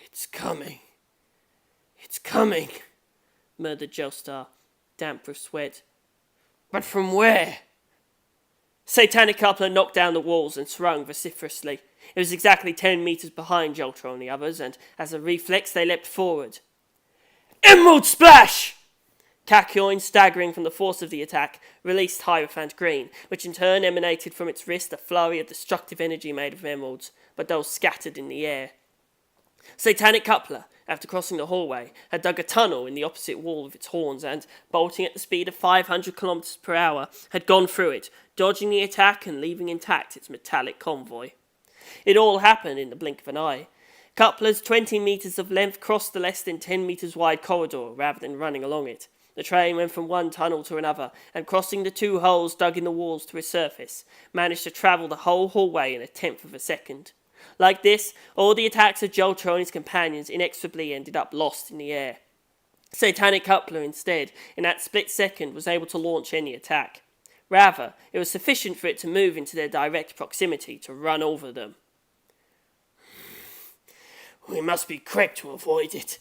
It's coming. It's coming, murmured Joestar, damp with sweat. But from where? Satanic Coupler knocked down the walls and swung vociferously. It was exactly 10 metres behind Jojo and the others, and as a reflex they leapt forward. Emerald Splash! Kakyoin, staggering from the force of the attack, released Hierophant Green, which in turn emanated from its wrist a flurry of destructive energy made of emeralds, but those scattered in the air. Satanic Coupler, after crossing the hallway, had dug a tunnel in the opposite wall of its horns and, bolting at the speed of 500 kilometers per hour, had gone through it, dodging the attack and leaving intact its metallic convoy. It all happened in the blink of an eye. Coupler's 20 metres of length crossed the less than 10 metres wide corridor rather than running along it. The train went from one tunnel to another, and crossing the 2 holes dug in the walls to its surface, managed to travel the whole hallway in a 1/10 of a second. Like this, all the attacks of Jojo and his companions inexorably ended up lost in the air. Satanic Coupler, instead, in that split second, was able to launch any attack. Rather, it was sufficient for it to move into their direct proximity to run over them. We must be quick to avoid it.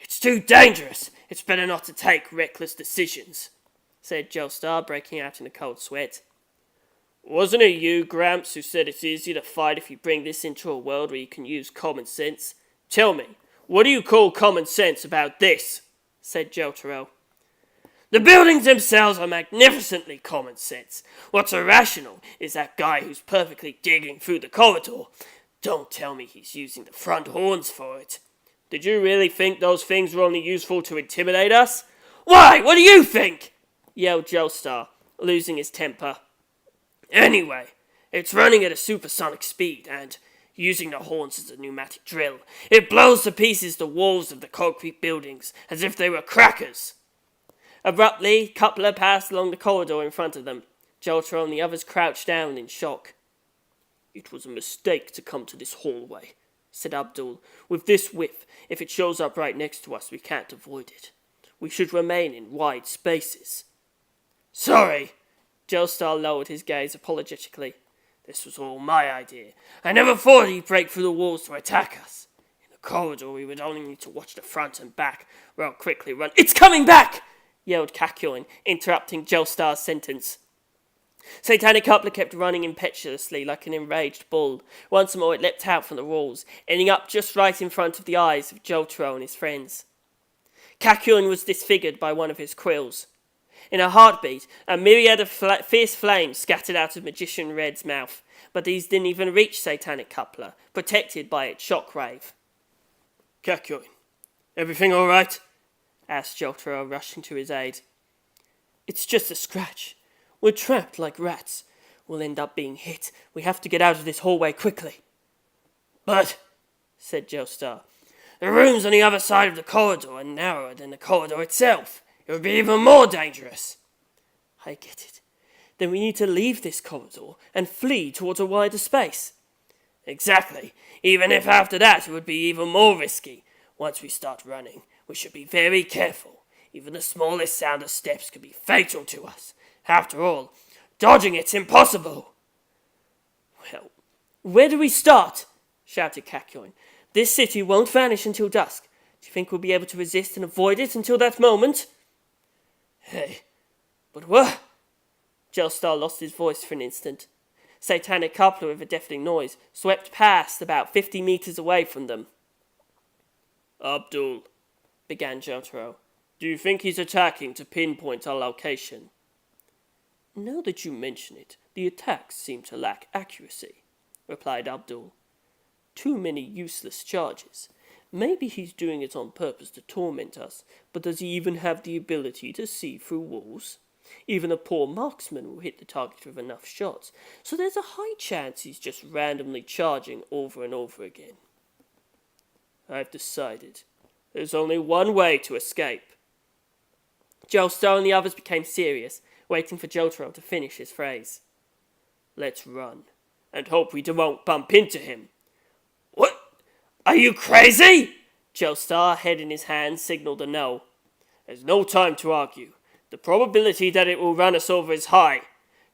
It's too dangerous. It's better not to take reckless decisions, said Joestar, breaking out in a cold sweat. Wasn't it you, Gramps, who said it's easier to fight if you bring this into a world where you can use common sense? Tell me, what do you call common sense about this? Said Jotaro. The buildings themselves are magnificently common sense. What's irrational is that guy who's perfectly digging through the corridor. Don't tell me he's using the front horns for it. Did you really think those things were only useful to intimidate us? Why, what do you think? Yelled Joestar, losing his temper. Anyway, it's running at a supersonic speed and, using the horns as a pneumatic drill, it blows to pieces the walls of the concrete buildings as if they were crackers. Abruptly, Coupler passed along the corridor in front of them. Jojo and the others crouched down in shock. It was a mistake to come to this hallway, said Abdul. With this width, if it shows up right next to us, we can't avoid it. We should remain in wide spaces. Sorry, Joestar lowered his gaze apologetically. This was all my idea. I never thought he'd break through the walls to attack us. In corridor, we would only need to watch the front and back, or I'll quickly run. It's coming back! Yelled Kakyoin, interrupting Joestar's sentence. Satanic Coupler kept running impetuously like an enraged bull. Once more it leapt out from the walls, ending up just right in front of the eyes of Jotaro and his friends. Kakyoin was disfigured by one of his quills. In a heartbeat, a myriad of fierce flames scattered out of Magician Red's mouth, but these didn't even reach Satanic Coupler, protected by its shockwave. Kakyoin, everything all right? Asked Jotaro, rushing to his aid. It's just a scratch. We're trapped like rats. We'll end up being hit. We have to get out of this hallway quickly. But, said Joestar, the rooms on the other side of the corridor are narrower than the corridor itself. It would be even more dangerous. I get it. Then we need to leave this corridor and flee towards a wider space. Exactly. Even if after that it would be even more risky. Once we start running, we should be very careful. Even the smallest sound of steps could be fatal to us. After all, dodging it's impossible. Well, where do we start? Shouted Kakyoin. This city won't vanish until dusk. Do you think we'll be able to resist and avoid it until that moment? Hey, but what? Joestar lost his voice for an instant. Satanic Coupler, with a deafening noise, swept past about 50 meters away from them. Abdul, began Jotaro, do you think he's attacking to pinpoint our location? Now that you mention it, the attacks seem to lack accuracy, replied Abdul. Too many useless charges. Maybe he's doing it on purpose to torment us, but does he even have the ability to see through walls? Even a poor marksman will hit the target with enough shots, so there's a high chance he's just randomly charging over and over again. I've decided. There's only one way to escape. Joestar and the others became serious, waiting for Jotaro to finish his phrase. Let's run, and hope we won't bump into him. What? Are you crazy? Joestar, head in his hand, signaled a no. There's no time to argue. The probability that it will run us over is high.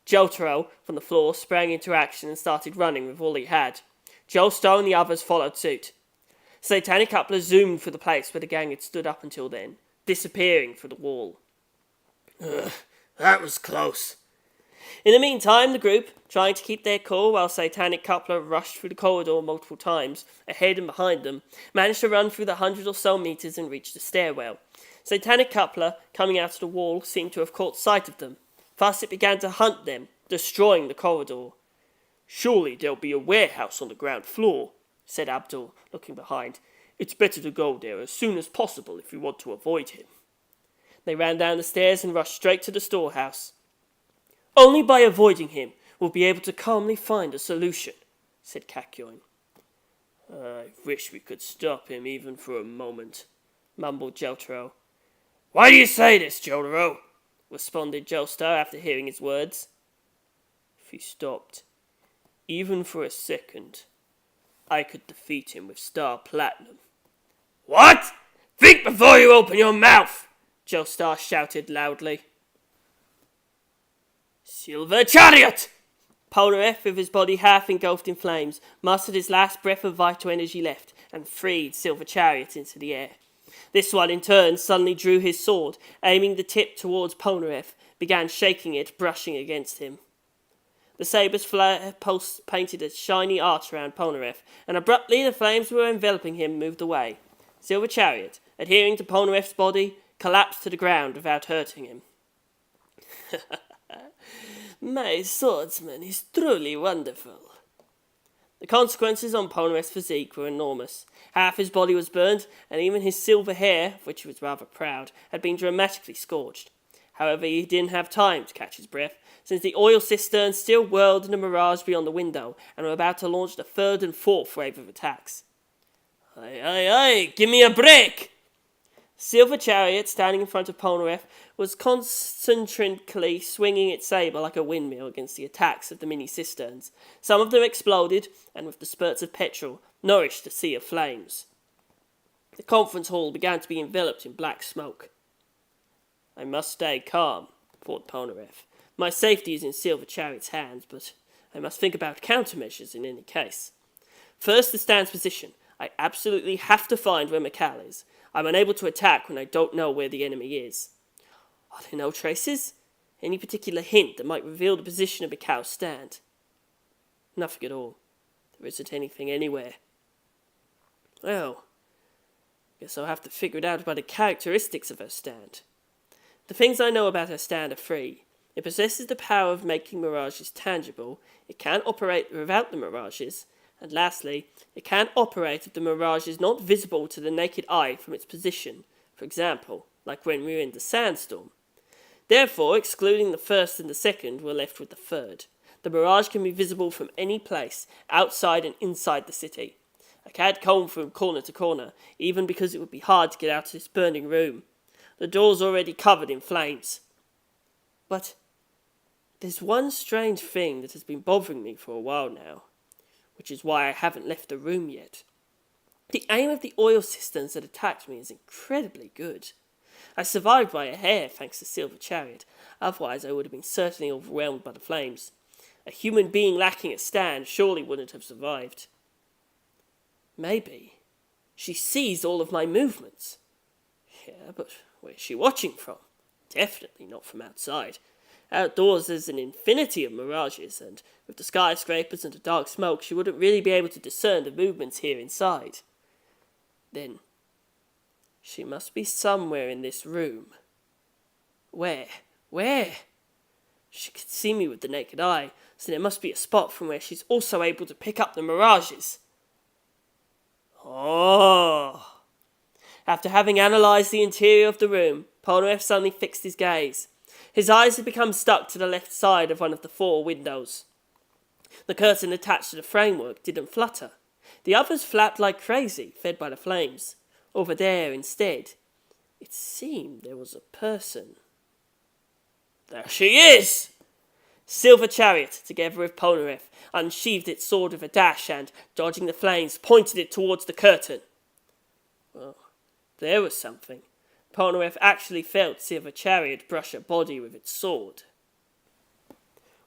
Jotaro, from the floor, sprang into action and started running with all he had. Joestar and the others followed suit. Satanic Coupler zoomed through the place where the gang had stood up until then, disappearing through the wall. That was close. In the meantime, the group, trying to keep their cool while Satanic Coupler rushed through the corridor multiple times, ahead and behind them, managed to run through the 100 or so meters and reach the stairwell. Satanic Coupler, coming out of the wall, seemed to have caught sight of them. Thus it began to hunt them, destroying the corridor. Surely there'll be a warehouse on the ground floor, said Abdul, looking behind. It's better to go there as soon as possible if we want to avoid him. They ran down the stairs and rushed straight to the storehouse. Only by avoiding him we'll be able to calmly find a solution, said Kakyoin. I wish we could stop him even for a moment, mumbled Jotaro. Why do you say this, Jotaro? Responded Joestar after hearing his words. If he stopped, even for a second, I could defeat him with Star Platinum. What? Think before you open your mouth! Joestar shouted loudly. Silver Chariot! Polnareff, with his body half engulfed in flames, mustered his last breath of vital energy left and freed Silver Chariot into the air. This one, in turn, suddenly drew his sword, aiming the tip towards Polnareff, began shaking it, brushing against him. The saber's flare pulse painted a shiny arch around Polnareff, and abruptly the flames that were enveloping him moved away. Silver Chariot, adhering to Polnareff's body, collapsed to the ground without hurting him. My swordsman is truly wonderful. The consequences on Polnareff's physique were enormous. Half his body was burned, and even his silver hair, of which he was rather proud, had been dramatically scorched. However, he didn't have time to catch his breath, since the oil cisterns still whirled in the mirage beyond the window, and were about to launch the third and fourth wave of attacks. Aye, give me a break! Silver Chariot, standing in front of Polnareff, was concentrically swinging its sabre like a windmill against the attacks of the mini-cisterns. Some of them exploded, and with the spurts of petrol, nourished a sea of flames. The conference hall began to be enveloped in black smoke. I must stay calm, thought Polnareff. My safety is in Silver Chariot's hands, but I must think about countermeasures in any case. First, the stance position. I absolutely have to find where Mikal is. I'm unable to attack when I don't know where the enemy is. Are there no traces? Any particular hint that might reveal the position of Mikal's stand? Nothing at all. There isn't anything anywhere. Well, guess I'll have to figure it out by the characteristics of her stand. The things I know about her stand are three. It possesses the power of making mirages tangible, it can operate without the mirages, and lastly, it can operate if the mirage is not visible to the naked eye from its position, for example, like when we're in the sandstorm. Therefore, excluding the first and the second, we're left with the third. The mirage can be visible from any place, outside and inside the city. I can't comb from corner to corner, even because it would be hard to get out of this burning room. The door's already covered in flames. But there's one strange thing that has been bothering me for a while now, which is why I haven't left the room yet. The aim of the oil systems that attacked me is incredibly good. I survived by a hair thanks to Silver Chariot, otherwise I would have been certainly overwhelmed by the flames. A human being lacking a stand surely wouldn't have survived. Maybe she sees all of my movements. Yeah, but where's she watching from? Definitely not from outside. Outdoors there's an infinity of mirages, and with the skyscrapers and the dark smoke, she wouldn't really be able to discern the movements here inside. Then, she must be somewhere in this room. Where? Where? She can see me with the naked eye, so there must be a spot from where she's also able to pick up the mirages. Oh! After having analysed the interior of the room, Polnareff suddenly fixed his gaze. His eyes had become stuck to the left side of one of the 4 windows. The curtain attached to the framework didn't flutter. The others flapped like crazy, fed by the flames. Over there, instead, it seemed there was a person. There she is! Silver Chariot, together with Polnareff, unsheathed its sword with a dash and, dodging the flames, pointed it towards the curtain. Well, there was something. Polnareff actually felt Silver Chariot brush her body with its sword.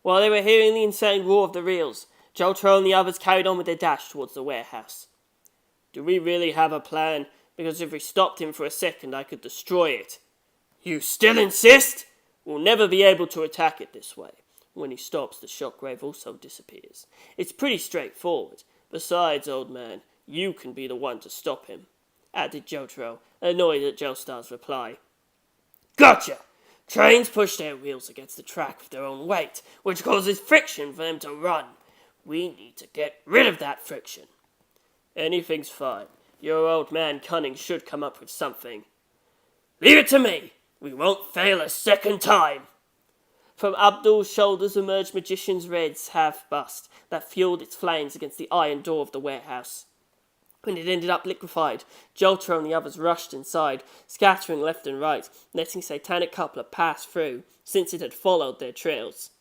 While they were hearing the insane roar of the reels, Jojo and the others carried on with their dash towards the warehouse. Do we really have a plan? Because if we stopped him for a second, I could destroy it. You still insist? We'll never be able to attack it this way. When he stops, the shockwave also disappears. It's pretty straightforward. Besides, old man, you can be the one to stop him, added Jojo, annoyed at Joestar's reply. Gotcha! Trains push their wheels against the track with their own weight, which causes friction for them to run. We need to get rid of that friction. Anything's fine. Your old man Cunning should come up with something. Leave it to me! We won't fail a second time! From Abdul's shoulders emerged Magician's Red's half-bust that fueled its flames against the iron door of the warehouse. When it ended up liquefied, Jojo and the others rushed inside, scattering left and right, letting Satanic Coupler pass through, since it had followed their trails.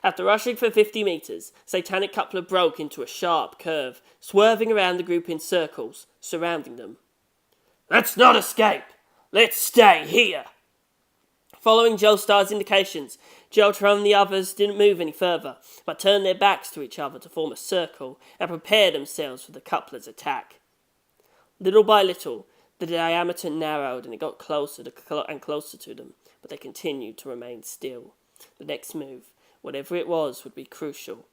After rushing for 50 meters, Satanic Coupler broke into a sharp curve, swerving around the group in circles, surrounding them. Let's not escape! Let's stay here! Following Joestar's indications, Jojo and the others didn't move any further, but turned their backs to each other to form a circle and prepare themselves for the coupler's attack. Little by little, the diameter narrowed and it got closer and closer to them, but they continued to remain still. The next move, whatever it was, would be crucial.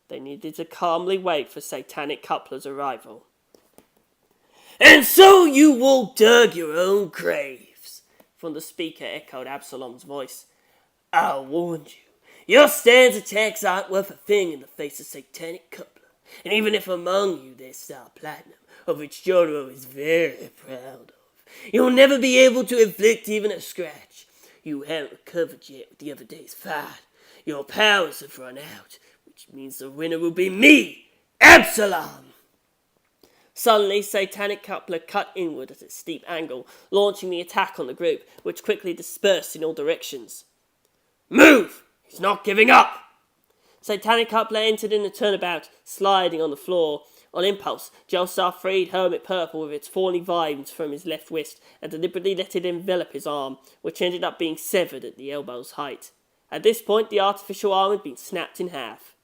They needed to calmly wait for Satanic Coupler's arrival. And so you all dug your own graves, from the speaker echoed Absalom's voice. I warned you. Your stand's attacks aren't worth a thing in the face of Satanic Coupler. And even if among you there's Star Platinum, of which Jojo is very proud of, you'll never be able to inflict even a scratch. You haven't recovered yet with the other day's fight. Your powers have run out, which means the winner will be me, Absalom! Suddenly, Satanic Coupler cut inward at a steep angle, launching the attack on the group, which quickly dispersed in all directions. Move! He's not giving up! Satanic Coupler entered in a turnabout, sliding on the floor. On impulse, Joestar freed Hermit Purple with its thorny vines from his left wrist and deliberately let it envelop his arm, which ended up being severed at the elbow's height. At this point, the artificial arm had been snapped in half.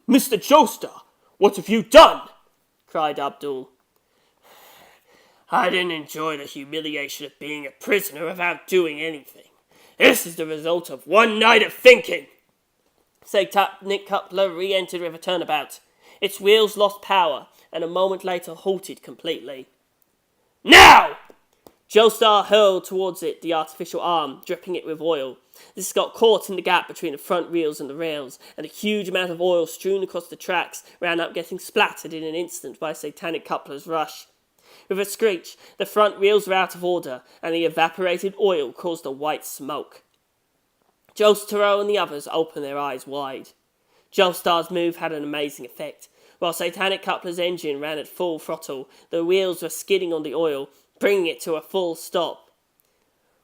Mr. Joestar, what have you done? Cried Abdul. I didn't enjoy the humiliation of being a prisoner without doing anything. This is the result of one night of thinking. Satanic Coupler re-entered with a turnabout. Its wheels lost power, and a moment later halted completely. Now! Joestar hurled towards it the artificial arm, dripping it with oil. This got caught in the gap between the front wheels and the rails, and a huge amount of oil strewn across the tracks ran up, getting splattered in an instant by Satanic Coupler's rush. With a screech, the front wheels were out of order, and the evaporated oil caused a white smoke. Jostaro and the others opened their eyes wide. Joestar's move had an amazing effect. While Satanic Coupler's engine ran at full throttle, the wheels were skidding on the oil, bringing it to a full stop.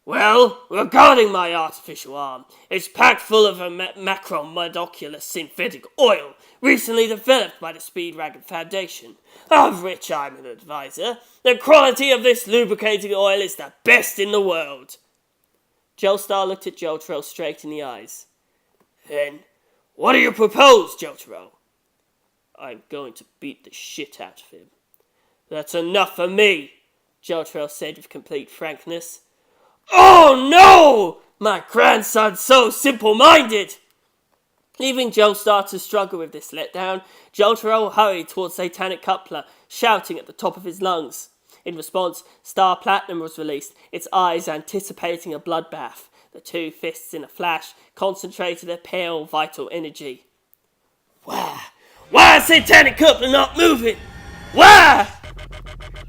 Well, regarding my artificial arm, it's packed full of a macromolecular synthetic oil, recently developed by the Speedwagon Foundation, of which I'm an advisor. The quality of this lubricating oil is the best in the world. Joestar looked at Jotaro straight in the eyes. Then, what do you propose, Jotaro? I'm going to beat the shit out of him. That's enough for me, Jotaro said with complete frankness. Oh no! My grandson's so simple-minded! Leaving Joestar to struggle with this letdown, Jotaro hurried towards Satanic Coupler, shouting at the top of his lungs. In response, Star Platinum was released, its eyes anticipating a bloodbath. The two fists in a flash concentrated a pale, vital energy. Why is Satanic Coupler not moving? Why?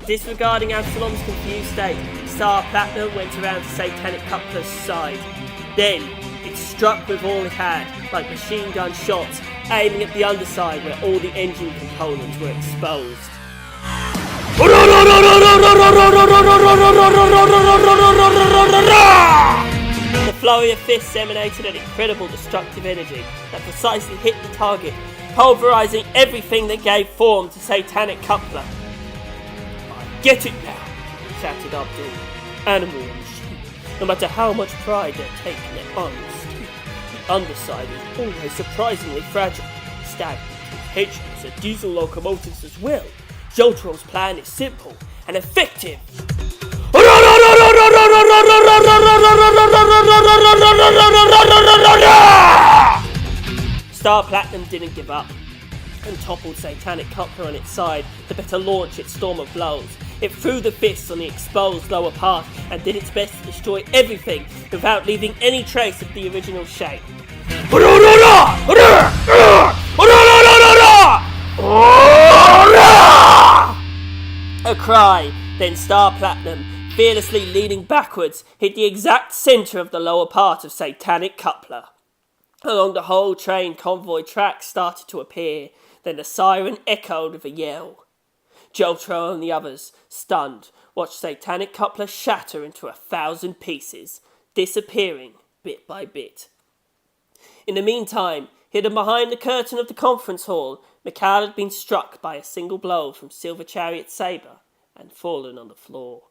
Disregarding Absalom's confused state, Star Platinum went around to Satanic Coupler's side. Then, it struck with all it had, like machine gun shots, aiming at the underside where all the engine components were exposed. The flurry of fists emanated an incredible destructive energy that precisely hit the target, pulverizing everything that gave form to Satanic Coupler. I get it now, shouted Abdul. Animal and machine, no matter how much pride they're taking in their arms, the underside is always surprisingly fragile. Stagnant with engines and diesel locomotives as well. Jotaro's plan is simple and effective. Star Platinum didn't give up and toppled Satanic Coupler on its side to better launch its storm of blows. It threw the fists on the exposed lower part and did its best to destroy everything without leaving any trace of the original shape. A cry, then Star Platinum, fearlessly leaning backwards, hit the exact centre of the lower part of Satanic Coupler. Along the whole train convoy tracks started to appear, then the siren echoed with a yell. Jotaro and the others, stunned, watched Satanic Coupler shatter into 1,000 pieces, disappearing bit by bit. In the meantime, hidden behind the curtain of the conference hall, Mikhail had been struck by a single blow from Silver Chariot's sabre and fallen on the floor.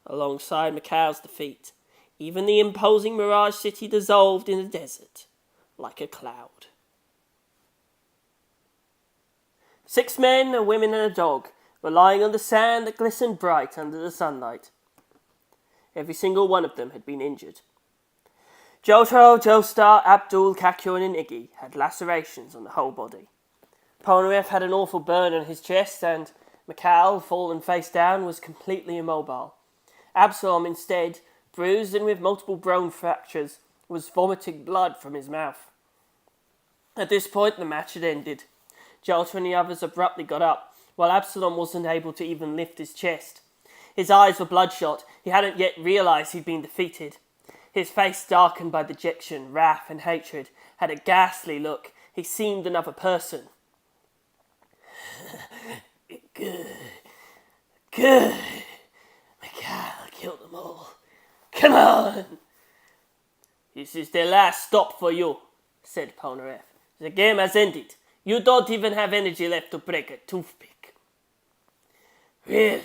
Alongside Mikhail's defeat, even the imposing Mirage City dissolved in the desert like a cloud. 6 men, a woman and a dog were lying on the sand that glistened bright under the sunlight. Every single one of them had been injured. Jojo, Joestar, Abdul, Kakyoin and Iggy had lacerations on the whole body. Polnareff had an awful burn on his chest, and Mikhail, fallen face down, was completely immobile. Absalom, instead, bruised and with multiple bone fractures, was vomiting blood from his mouth. At this point, the match had ended. Jolter and the others abruptly got up, while Absalom wasn't able to even lift his chest. His eyes were bloodshot. He hadn't yet realized he'd been defeated. His face, darkened by dejection, wrath and hatred, had a ghastly look. He seemed another person. Good. Mikhail killed them all. Come on! This is the last stop for you, said Polnareff. The game has ended. You don't even have energy left to break a toothpick. Really?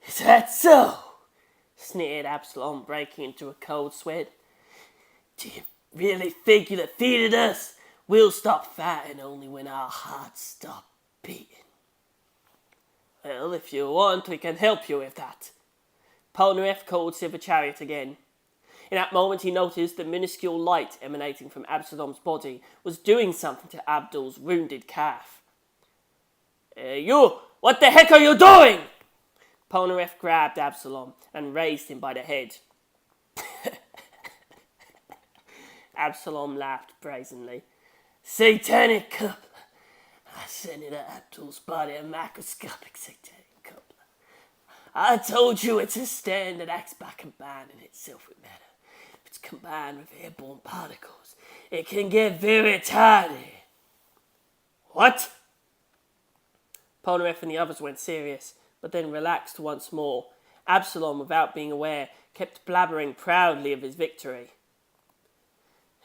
Is that so? Sneered Absalom, breaking into a cold sweat. Do you really think you defeated us? We'll stop fighting only when our hearts stop beating. Well, if you want, we can help you with that. Polnareff called Silver Chariot again. In that moment he noticed the minuscule light emanating from Absalom's body was doing something to Abdul's wounded calf. You! What the heck are you doing? Polnareff grabbed Absalom and raised him by the head. Absalom laughed brazenly. Satanic coupler. I sent it at Abdul's body, a macroscopic satanic coupler. I told you it's a stand that acts by combining itself with matter. If it's combined with airborne particles, it can get very tiny. What? Polnareff and the others went serious, but then relaxed once more. Absalom, without being aware, kept blabbering proudly of his victory.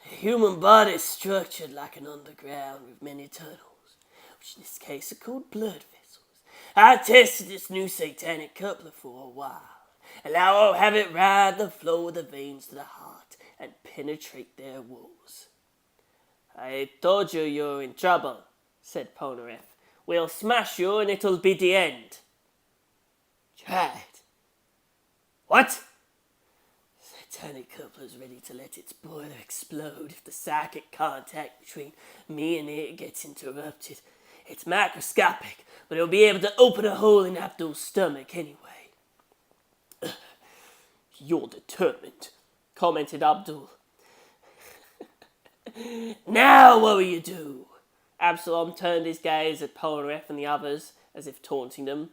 The human body is structured like an underground with many tunnels, which in this case are called blood vessels. I tested this new satanic coupler for a while, and now I'll have it ride the flow of the veins to the heart and penetrate their walls. I told you you're in trouble, said Polnareff. We'll smash you and it'll be the end. Try it. What? Satanic coupler's ready to let its boiler explode if the psychic contact between me and it gets interrupted. It's macroscopic, but it'll be able to open a hole in Abdul's stomach anyway. You're determined, commented Abdul. Now what will you do? Absalom turned his gaze at Polnareff and the others, as if taunting them.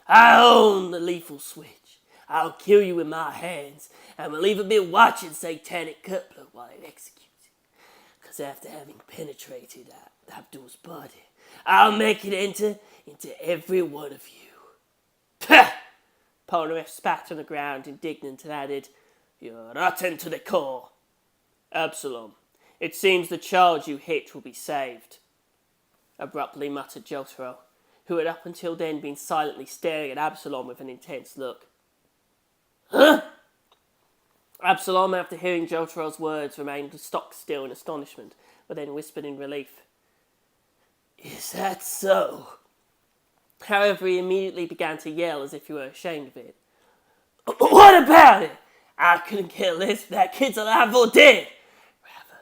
I own the lethal switch. I'll kill you with my hands, and we'll even be watching satanic coupler while it executes it. Because after having penetrated Abdul's body, I'll make it enter into every one of you. Pah! Polnareff spat on the ground, indignant, and added, You're rotten to the core. Absalom, it seems the child you hit will be saved, abruptly muttered Jotaro, who had up until then been silently staring at Absalom with an intense look. Huh? Absalom, after hearing Jotaro's words, remained stock still in astonishment, but then whispered in relief. Is that so? However, he immediately began to yell as if he were ashamed of it. What about it? I couldn't care less if that kid's alive or dead. Rather,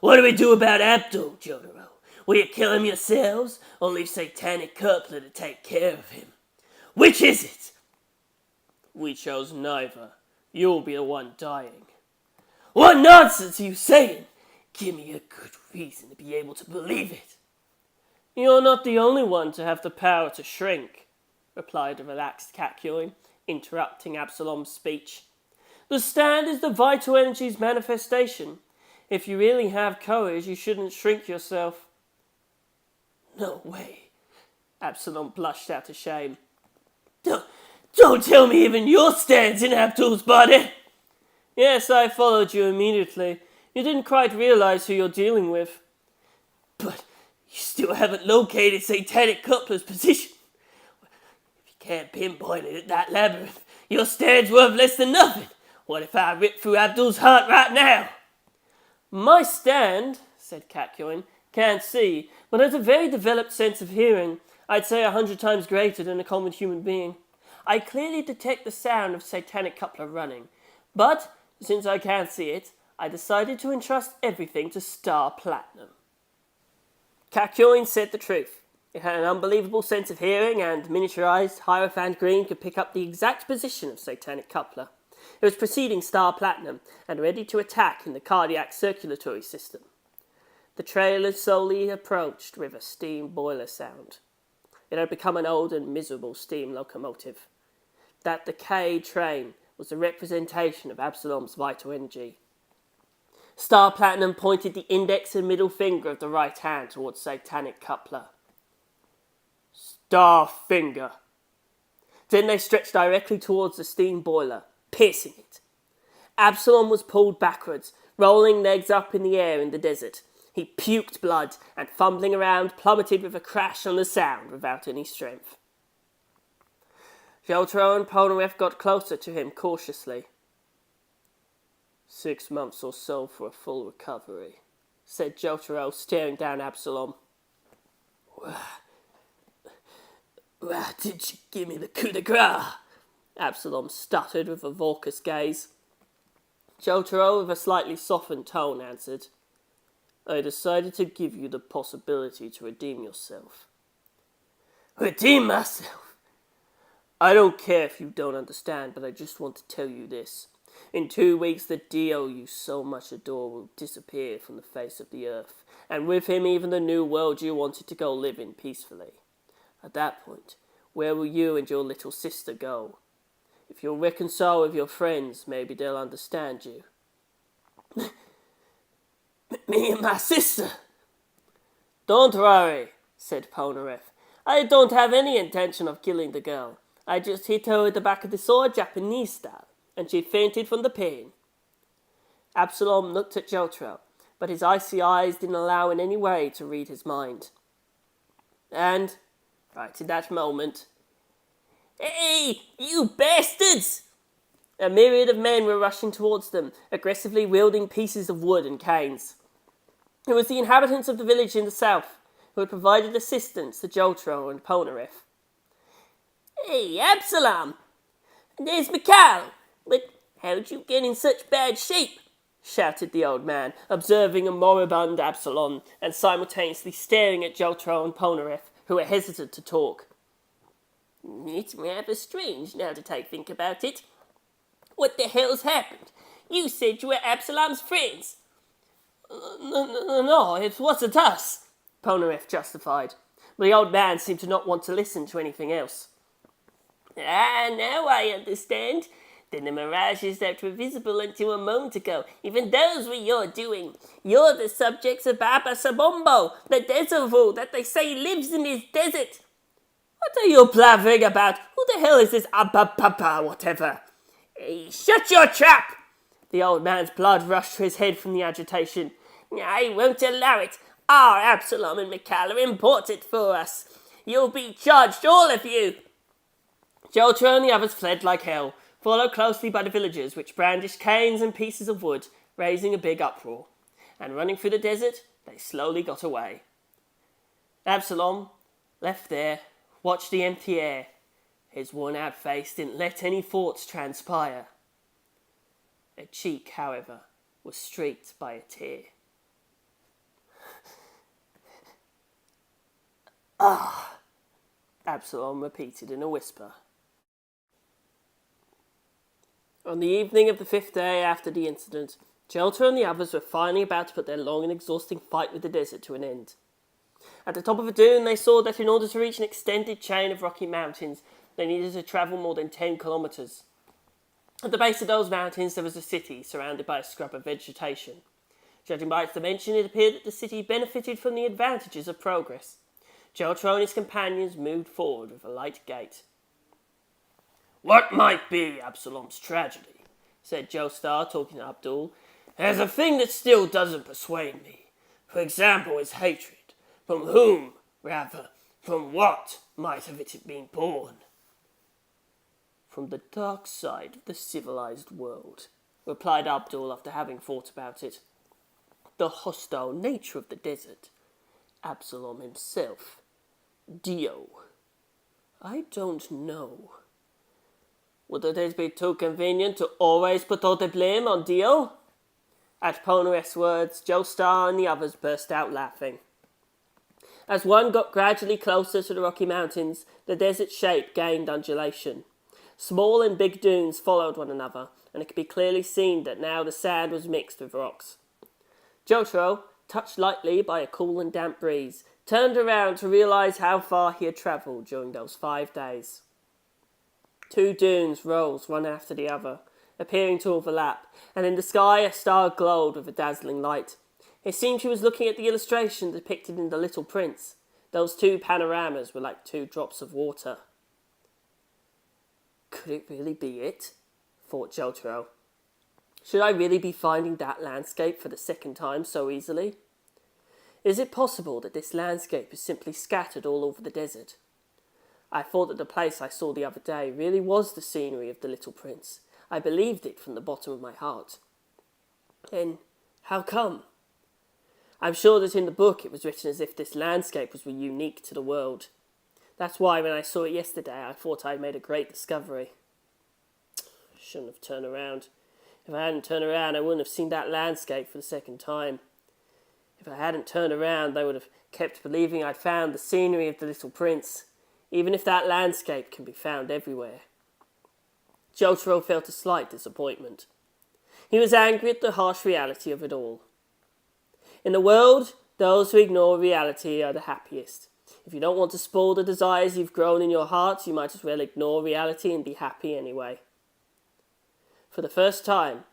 what do we do about Abdul, Jotaro? Will you kill him yourselves, or leave satanic coupler to take care of him? Which is it? We chose neither. You'll be the one dying. What nonsense are you saying? Give me a good reason to be able to believe it. You're not the only one to have the power to shrink, replied the relaxed Kakyoin, interrupting Absalom's speech. The stand is the vital energy's manifestation. If you really have courage, you shouldn't shrink yourself. No way. Absalom blushed out of shame. Don't tell me even your stand's in Abdul's body. Yes, I followed you immediately. You didn't quite realize who you're dealing with. But you still haven't located satanic coupler's position. If you can't pinpoint it at that labyrinth, your stand's worth less than nothing. What if I rip through Abdul's heart right now? My stand, said Kakyoin, can't see, but has a very developed sense of hearing. I'd say 100 times greater than a common human being. I clearly detect the sound of satanic coupler running. But, since I can't see it, I decided to entrust everything to Star Platinum. Kakyoin said the truth. It had an unbelievable sense of hearing, and miniaturized Hierophant Green could pick up the exact position of satanic coupler. It was preceding Star Platinum, and ready to attack in the cardiac circulatory system. The trailer slowly approached with a steam boiler sound. It had become an old and miserable steam locomotive. That decayed train was a representation of Absalom's vital energy. Star Platinum pointed the index and middle finger of the right hand towards satanic coupler. Star finger. Then they stretched directly towards the steam boiler, piercing it. Absalom was pulled backwards, rolling legs up in the air in the desert. He puked blood and, fumbling around, plummeted with a crash on the sound without any strength. Jotaro and Polnareff got closer to him cautiously. 6 months or so for a full recovery, said Jotaro, staring down Absalom. Why did you give me the coup de grace? Absalom stuttered with a raucous gaze. Jojo, with a slightly softened tone, answered, I decided to give you the possibility to redeem yourself. Redeem myself? I don't care if you don't understand, but I just want to tell you this. In 2 weeks, the Dio you so much adore will disappear from the face of the earth, and with him even the new world you wanted to go live in peacefully. At that point, where will you and your little sister go? If you'll reconcile with your friends, maybe they'll understand you. Me and my sister? Don't worry, said Polnareff. I don't have any intention of killing the girl. I just hit her with the back of the sword Japanese style, and she fainted from the pain. Absalom looked at Jojo, but his icy eyes didn't allow in any way to read his mind. And, right at that moment, Hey, you bastards! a myriad of men were rushing towards them, aggressively wielding pieces of wood and canes. It was the inhabitants of the village in the south, who had provided assistance to Jojo and Polnareff. Hey, Absalom! There's Mikhail! But how'd you get in such bad shape? Shouted the old man, observing a moribund Absalom and simultaneously staring at Jojo and Polnareff, who were hesitant to talk. It's rather strange now that I think about it. What the hell's happened? You said you were Absalom's friends. No, it wasn't us, Polnareff justified. But the old man seemed to not want to listen to anything else. Ah, now I understand. Then the mirages that were visible until a moment ago, even those were your doing. You're the subjects of Baba Sabombo, the desert fool that they say lives in this desert. What are you blabbering about? Who the hell is this Abba whatever? Hey, shut your trap! The old man's blood rushed to his head from the agitation. I won't allow it. Our Absalom and Mikhail are important for us. You'll be judged, all of you. Jojo and the others fled like hell, followed closely by the villagers, which brandished canes and pieces of wood, raising a big uproar. And running through the desert, they slowly got away. Absalom, left there, watched the empty air. His worn-out face didn't let any thoughts transpire. A cheek, however, was streaked by a tear. Ah, Absalom repeated in a whisper. On the evening of the 5th day after the incident, Jojo and the others were finally about to put their long and exhausting fight with the desert to an end. At the top of a dune, they saw that in order to reach an extended chain of rocky mountains, they needed to travel more than 10 kilometres. At the base of those mountains, there was a city surrounded by a scrub of vegetation. Judging by its dimension, it appeared that the city benefited from the advantages of progress. Jojo and his companions moved forward with a light gait. What might be Absalom's tragedy, said Joestar, talking to Abdul, there's a thing that still doesn't persuade me. For example, his hatred. From whom, rather, from what might have it been born? From the dark side of the civilized world, replied Abdul after having thought about it. The hostile nature of the desert. Absalom himself. Dio. I don't know. Would it be too convenient to always put all the blame on Dio? At Polnareff's words, Joestar and the others burst out laughing. As one got gradually closer to the Rocky Mountains, the desert shape gained undulation. Small and big dunes followed one another, and it could be clearly seen that now the sand was mixed with rocks. Jojo, touched lightly by a cool and damp breeze, turned around to realise how far he had travelled during those 5 days. 2 dunes rose one after the other, appearing to overlap, and in the sky a star glowed with a dazzling light. It seemed he was looking at the illustration depicted in The Little Prince. Those 2 panoramas were like 2 drops of water. Could it really be it? Thought Jojo. Should I really be finding that landscape for the 2nd time so easily? Is it possible that this landscape is simply scattered all over the desert? I thought that the place I saw the other day really was the scenery of The Little Prince. I believed it from the bottom of my heart. Then, how come? I'm sure that in the book it was written as if this landscape was unique to the world. That's why when I saw it yesterday, I thought I'd made a great discovery. Shouldn't have turned around. If I hadn't turned around, I wouldn't have seen that landscape for the second time. If I hadn't turned around, I would have kept believing I'd found the scenery of the Little Prince, even if that landscape can be found everywhere. Jotaro felt a slight disappointment. He was angry at the harsh reality of it all. In the world, those who ignore reality are the happiest. If you don't want to spoil the desires you've grown in your heart, you might as well ignore reality and be happy anyway. For the first time,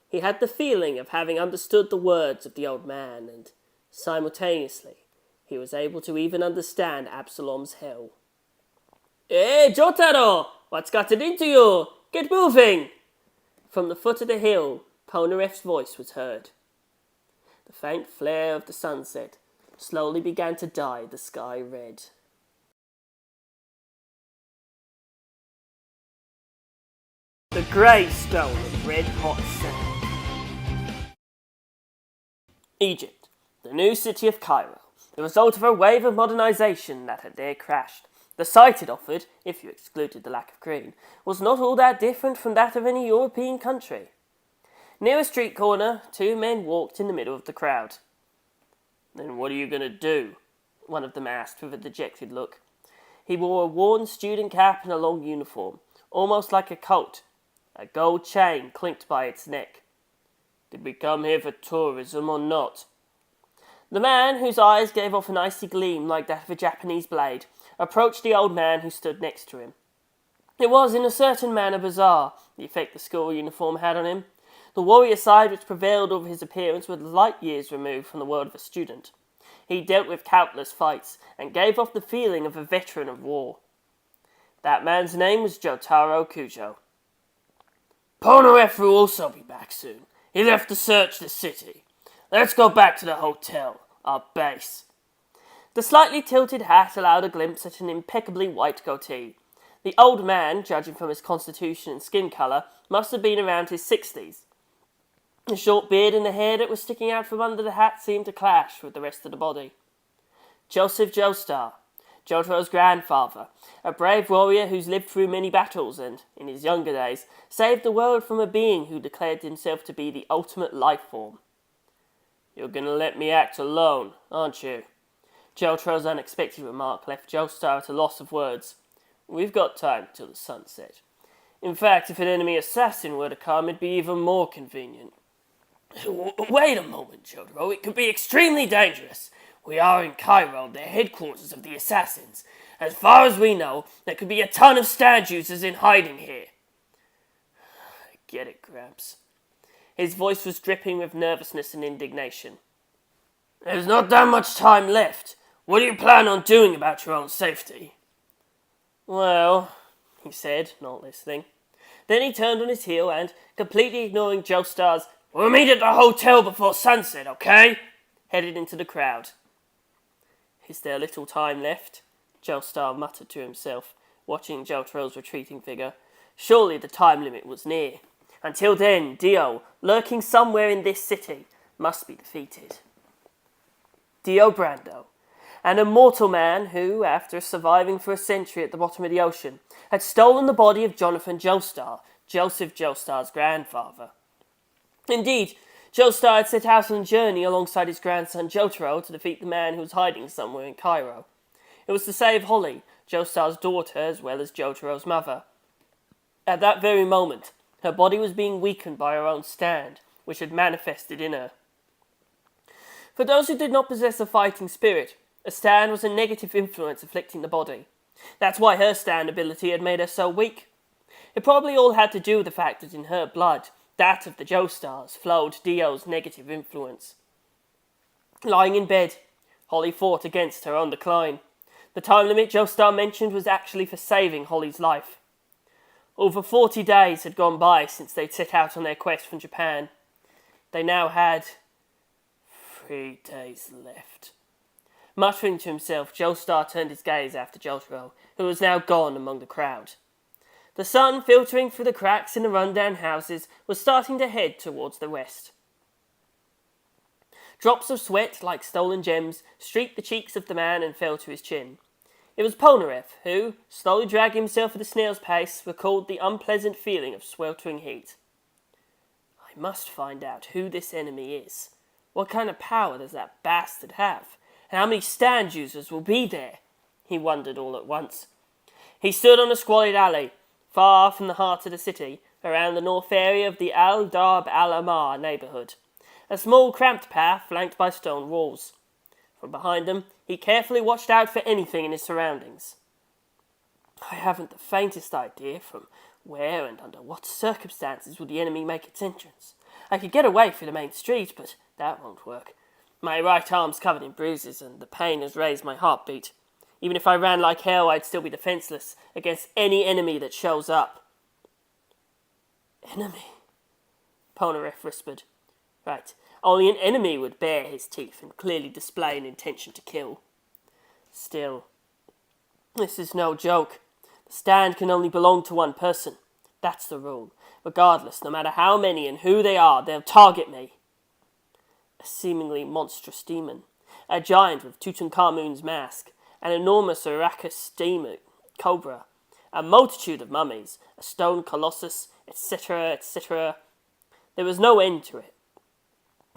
he had the feeling of having understood the words of the old man, and simultaneously, he was able to even understand Absalom's hell. "Hey, Jotaro! What's gotten into you? Get moving!" From the foot of the hill, Polnareff's voice was heard. The faint flare of the sunset slowly began to dye the sky red. The Gravestone of red-hot sand. Egypt, the new city of Cairo, the result of a wave of modernization that had there crashed. The sight it offered, if you excluded the lack of green, was not all that different from that of any European country. Near a street corner, two men walked in the middle of the crowd. "Then what are you going to do?" one of them asked with a dejected look. He wore a worn student cap and a long uniform, almost like a coat. A gold chain clinked by its neck. "Did we come here for tourism or not?" The man, whose eyes gave off an icy gleam like that of a Japanese blade, approached the old man who stood next to him. It was in a certain manner bizarre, the effect the school uniform had on him. The warrior side which prevailed over his appearance was light years removed from the world of a student. He dealt with countless fights, and gave off the feeling of a veteran of war. That man's name was Jotaro Kujo. "Polnareff will also be back soon. He left to search the city. Let's go back to the hotel, our base." The slightly tilted hat allowed a glimpse at an impeccably white goatee. The old man, judging from his constitution and skin colour, must have been around his 60s. The short beard and the hair that was sticking out from under the hat seemed to clash with the rest of the body. Joseph Joestar, Jotaro's grandfather, a brave warrior who's lived through many battles and, in his younger days, saved the world from a being who declared himself to be the ultimate life form. "You're going to let me act alone, aren't you?" Jotaro's unexpected remark left Joestar at a loss of words. "We've got time till the sunset. In fact, if an enemy assassin were to come, it'd be even more convenient." "Wait a moment, Jotaro. It could be extremely dangerous. We are in Cairo, the headquarters of the assassins. As far as we know, there could be a ton of stand users in hiding here." "I get it, Gramps." His voice was dripping with nervousness and indignation. "There's not that much time left. What do you plan on doing about your own safety?" "Well," he said, not listening. Then he turned on his heel and, completely ignoring Joestar's "We'll meet at the hotel before sunset, okay?" headed into the crowd. "Is there little time left?" Joestar muttered to himself, watching Jotaro's retreating figure. Surely the time limit was near. Until then, Dio, lurking somewhere in this city, must be defeated. Dio Brando, an immortal man who, after surviving for a century at the bottom of the ocean, had stolen the body of Jonathan Joestar, Joseph Joestar's grandfather. Indeed, Joestar had set out on a journey alongside his grandson Jotaro to defeat the man who was hiding somewhere in Cairo. It was to save Holly, Joestar's daughter as well as Jotaro's mother. At that very moment, her body was being weakened by her own stand, which had manifested in her. For those who did not possess a fighting spirit, a stand was a negative influence afflicting the body. That's why her stand ability had made her so weak. It probably all had to do with the fact that in her blood, that of the Joestars, flowed Dio's negative influence. Lying in bed, Holly fought against her own decline. The time limit Joestar mentioned was actually for saving Holly's life. Over 40 days had gone by since they'd set out on their quest from Japan. They now had 3 days left. Muttering to himself, Joestar turned his gaze after Jotaro, who was now gone among the crowd. The sun, filtering through the cracks in the run-down houses, was starting to head towards the west. Drops of sweat, like stolen gems, streaked the cheeks of the man and fell to his chin. It was Polnareff who, slowly dragging himself at a snail's pace, recalled the unpleasant feeling of sweltering heat. I must find out who this enemy is. What kind of power does that bastard have? And how many stand users will be there? He wondered all at once. He stood on a squalid alley, far from the heart of the city, around the north area of the Al-Darb al-Amar neighbourhood. A small cramped path flanked by stone walls. From behind them, he carefully watched out for anything in his surroundings. I haven't the faintest idea from where and under what circumstances would the enemy make its entrance. I could get away through the main street, but that won't work. My right arm's covered in bruises, and the pain has raised my heartbeat. Even if I ran like hell, I'd still be defenceless against any enemy that shows up. Enemy? Polnareff whispered. Right, only an enemy would bare his teeth and clearly display an intention to kill. Still, this is no joke. The stand can only belong to one person. That's the rule. Regardless, no matter how many and who they are, they'll target me. A seemingly monstrous demon, a giant with Tutankhamun's mask, an enormous Arrakis demon, cobra, a multitude of mummies, a stone colossus, etc., etc. There was no end to it.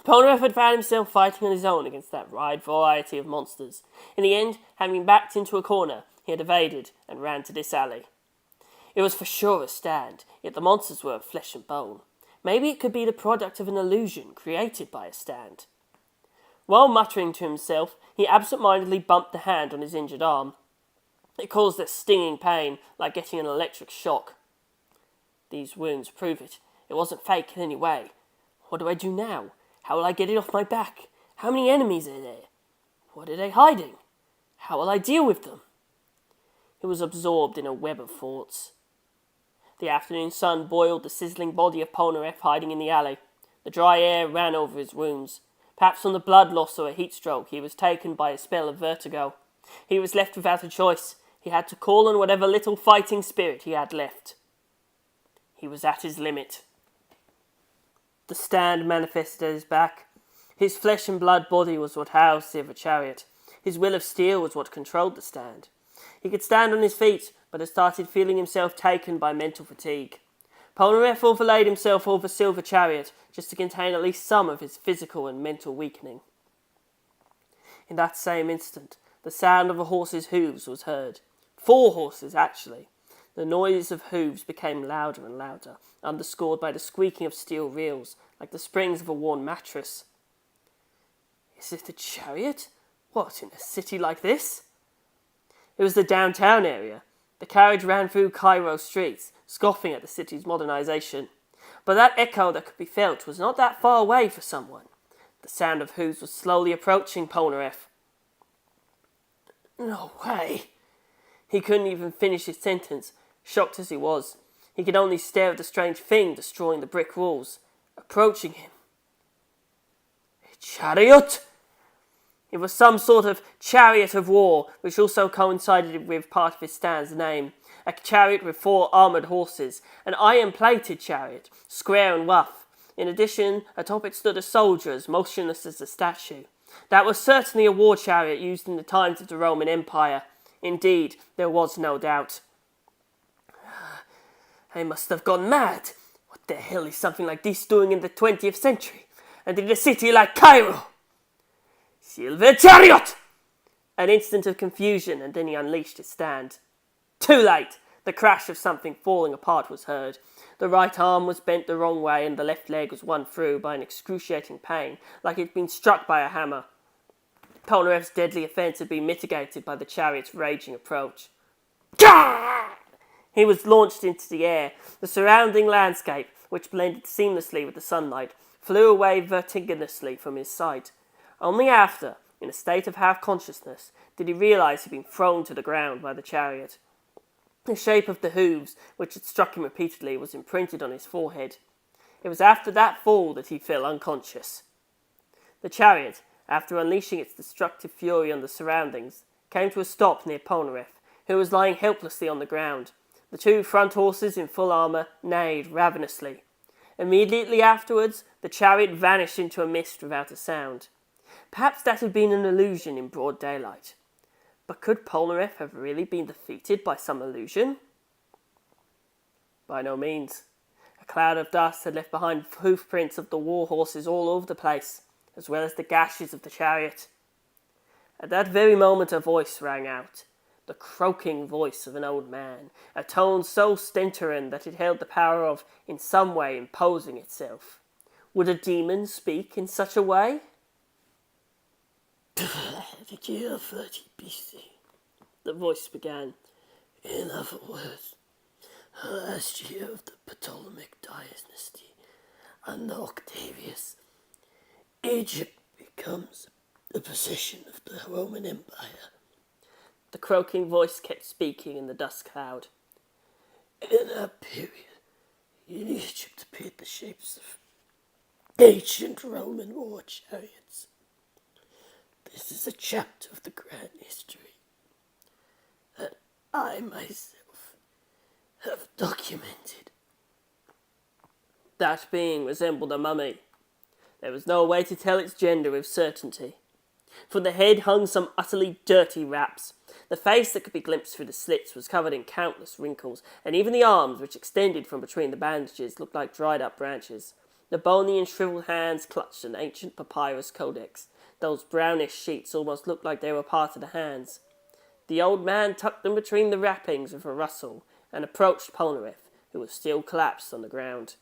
Polnareff had found himself fighting on his own against that wide variety of monsters. In the end, having backed into a corner, he had evaded and ran to this alley. It was for sure a stand, yet the monsters were of flesh and bone. Maybe it could be the product of an illusion created by a stand. While muttering to himself, he absent-mindedly bumped the hand on his injured arm. It caused a stinging pain, like getting an electric shock. These wounds prove it. It wasn't fake in any way. What do I do now? How will I get it off my back? How many enemies are there? What are they hiding? How will I deal with them? He was absorbed in a web of thoughts. The afternoon sun boiled the sizzling body of Polnareff hiding in the alley. The dry air ran over his wounds. Perhaps from the blood loss or a heat stroke, he was taken by a spell of vertigo. He was left without a choice. He had to call on whatever little fighting spirit he had left. He was at his limit. The stand manifested at his back. His flesh and blood body was what housed the other chariot. His will of steel was what controlled the stand. He could stand on his feet, but had started feeling himself taken by mental fatigue. Polnareff overlaid himself over Silver Chariot, just to contain at least some of his physical and mental weakening. In that same instant, the sound of a horse's hooves was heard. 4 horses, actually. The noise of hooves became louder and louder, underscored by the squeaking of steel reels, like the springs of a worn mattress. Is it a chariot? What, in a city like this? It was the downtown area. The carriage ran through Cairo streets, scoffing at the city's modernization. But that echo that could be felt was not that far away for someone. The sound of hooves was slowly approaching Polnareff. No way! He couldn't even finish his sentence, shocked as he was. He could only stare at the strange thing destroying the brick walls, approaching him. A chariot! It was some sort of chariot of war, which also coincided with part of his stand's name. A chariot with 4 armoured horses, an iron-plated chariot, square and rough. In addition, atop it stood a soldier as motionless as a statue. That was certainly a war chariot used in the times of the Roman Empire. Indeed, there was no doubt. I must have gone mad. What the hell is something like this doing in the 20th century? And in a city like Cairo? Silver Chariot! An instant of confusion, and then he unleashed his stand. Too late! The crash of something falling apart was heard. The right arm was bent the wrong way, and the left leg was run through by an excruciating pain, like it had been struck by a hammer. Polnareff's deadly offence had been mitigated by the chariot's raging approach. Gah! He was launched into the air. The surrounding landscape, which blended seamlessly with the sunlight, flew away vertiginously from his sight. Only after, in a state of half-consciousness, did he realise he'd been thrown to the ground by the chariot. The shape of the hooves, which had struck him repeatedly, was imprinted on his forehead. It was after that fall that he fell unconscious. The chariot, after unleashing its destructive fury on the surroundings, came to a stop near Polnareff, who was lying helplessly on the ground. The 2 front horses in full armour neighed ravenously. Immediately afterwards, the chariot vanished into a mist without a sound. Perhaps that had been an illusion in broad daylight. But could Polnareff have really been defeated by some illusion? By no means. A cloud of dust had left behind hoof prints of the war horses all over the place, as well as the gashes of the chariot. At that very moment a voice rang out, the croaking voice of an old man, a tone so stentorian that it held the power of, in some way, imposing itself. Would a demon speak in such a way? The year 30 BC, the voice began. In other words, the last year of the Ptolemaic dynasty under Octavius, Egypt becomes the possession of the Roman Empire. The croaking voice kept speaking in the dust cloud. In that period, in Egypt appeared the shapes of ancient Roman war chariots. This is a chapter of the grand history that I myself have documented. That being resembled a mummy. There was no way to tell its gender with certainty. From the head hung some utterly dirty wraps. The face that could be glimpsed through the slits was covered in countless wrinkles, and even the arms, which extended from between the bandages, looked like dried-up branches. The bony and shriveled hands clutched an ancient papyrus codex. Those brownish sheets almost looked like they were part of the hands. The old man tucked them between the wrappings with a rustle, and approached Polnareff, who was still collapsed on the ground.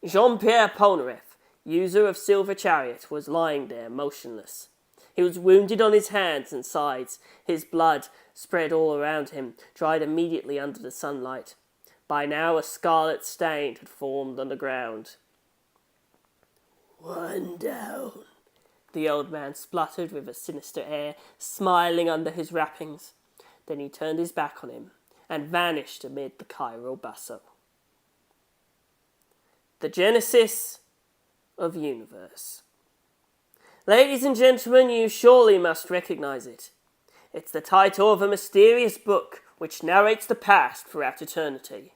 Jean-Pierre Polnareff, user of Silver Chariot, was lying there motionless. He was wounded on his hands and sides. His blood, spread all around him, dried immediately under the sunlight. By now a scarlet stain had formed on the ground. One down, the old man spluttered with a sinister air, smiling under his wrappings. Then he turned his back on him and vanished amid the chiral bustle. The Genesis of Universe. Ladies and gentlemen, you surely must recognize it. It's the title of a mysterious book which narrates the past throughout eternity.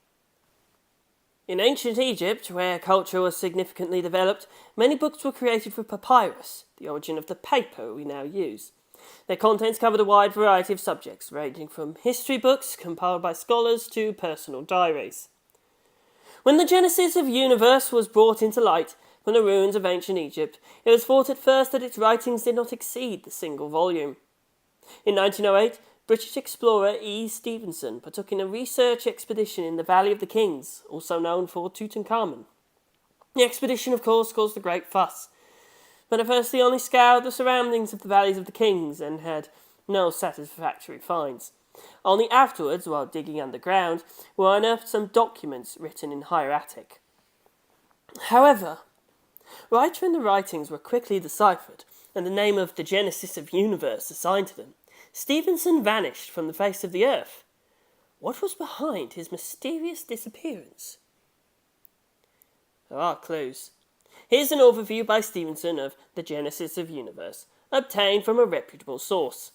In ancient Egypt, where culture was significantly developed, many books were created for papyrus, the origin of the paper we now use. Their contents covered a wide variety of subjects, ranging from history books compiled by scholars to personal diaries. When the Genesis of Universe was brought into light from the ruins of ancient Egypt, it was thought at first that its writings did not exceed the single volume. In 1908, British explorer E. Stevenson partook in a research expedition in the Valley of the Kings, also known for Tutankhamun. The expedition, of course, caused a great fuss, but at first he only scoured the surroundings of the Valleys of the Kings and had no satisfactory finds. Only afterwards, while digging underground, were unearthed some documents written in hieratic. However, right when the writings were quickly deciphered and the name of the Genesis of Universe assigned to them, Stevenson vanished from the face of the earth. What was behind his mysterious disappearance? There are clues. Here's an overview by Stevenson of the Genesis of Universe, obtained from a reputable source.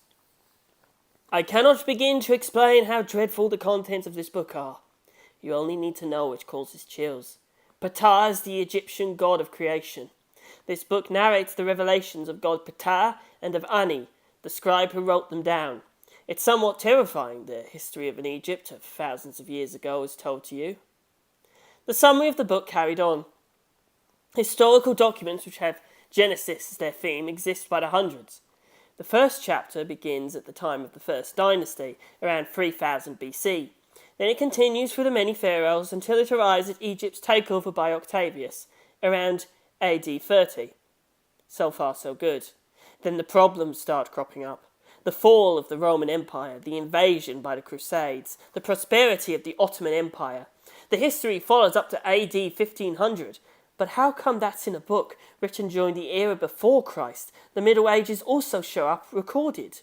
I cannot begin to explain how dreadful the contents of this book are. You only need to know it causes chills. Ptah is the Egyptian god of creation. This book narrates the revelations of god Ptah and of Ani, the scribe who wrote them down. It's somewhat terrifying, the history of an Egypt of thousands of years ago is told to you. The summary of the book carried on. Historical documents which have Genesis as their theme exist by the hundreds. The first chapter begins at the time of the first dynasty, around 3000 BC. Then it continues through the many pharaohs until it arrives at Egypt's takeover by Octavius, around AD 30. So far, so good. Then the problems start cropping up. The fall of the Roman Empire, the invasion by the Crusades, the prosperity of the Ottoman Empire. The history follows up to AD 1500. But how come that's in a book written during the era before Christ? The Middle Ages also show up recorded.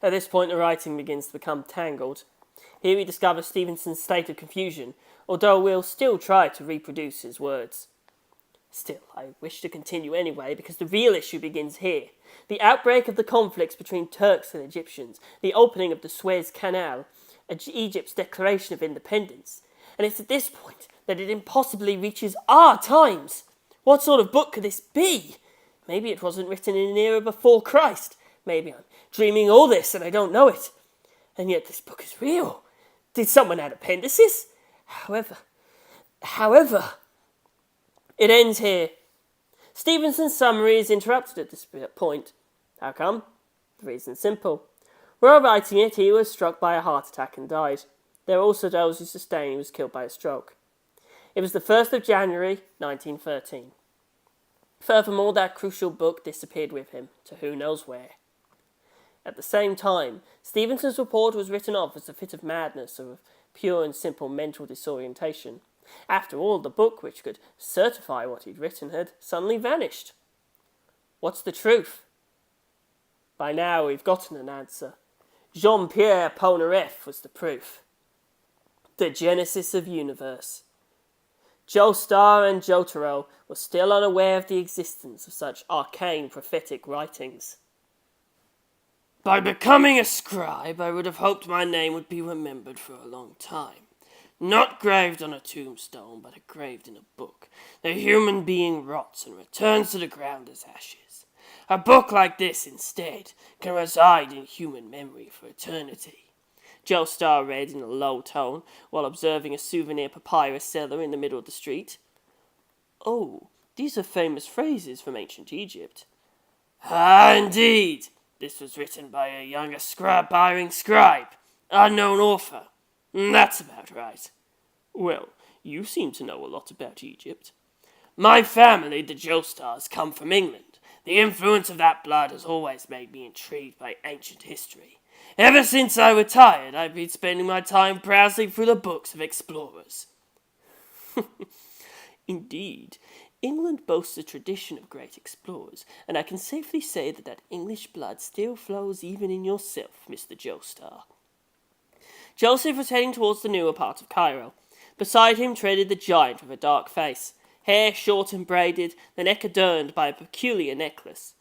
At this point, the writing begins to become tangled. Here we discover Stevenson's state of confusion, although we'll still try to reproduce his words. Still, I wish to continue anyway, because the real issue begins here. The outbreak of the conflicts between Turks and Egyptians, the opening of the Suez Canal, Egypt's declaration of independence. And it's at this point that it impossibly reaches our times. What sort of book could this be? Maybe it wasn't written in an era before Christ. Maybe I'm dreaming all this and I don't know it. And yet this book is real. Did someone add appendices? However, it ends here. Stevenson's summary is interrupted at this point. How come? The reason's simple. While writing it, he was struck by a heart attack and died. There are also those who sustain he was killed by a stroke. It was the 1st of January, 1913. Furthermore, that crucial book disappeared with him, to who knows where. At the same time, Stevenson's report was written off as a fit of madness or of pure and simple mental disorientation. After all, the book, which could certify what he'd written, had suddenly vanished. What's the truth? By now we've gotten an answer. Jean-Pierre Polnareff was the proof. The genesis of universe. Joestar and Jotaro were still unaware of the existence of such arcane prophetic writings. By becoming a scribe, I would have hoped my name would be remembered for a long time. Not graved on a tombstone, but engraved in a book. The human being rots and returns to the ground as ashes. A book like this, instead, can reside in human memory for eternity. Joestar read in a low tone, while observing a souvenir papyrus seller in the middle of the street. Oh, these are famous phrases from ancient Egypt. Ah, indeed. This was written by a young aspiring scribe, unknown author. That's about right. Well, you seem to know a lot about Egypt. My family, the Joestars, come from England. The influence of that blood has always made me intrigued by ancient history. Ever since I retired, I've been spending my time browsing through the books of explorers. Indeed, England boasts a tradition of great explorers, and I can safely say that English blood still flows even in yourself, Mr. Joestar. Joseph was heading towards the newer part of Cairo. Beside him treaded the giant with a dark face, hair short and braided, the neck adorned by a peculiar necklace.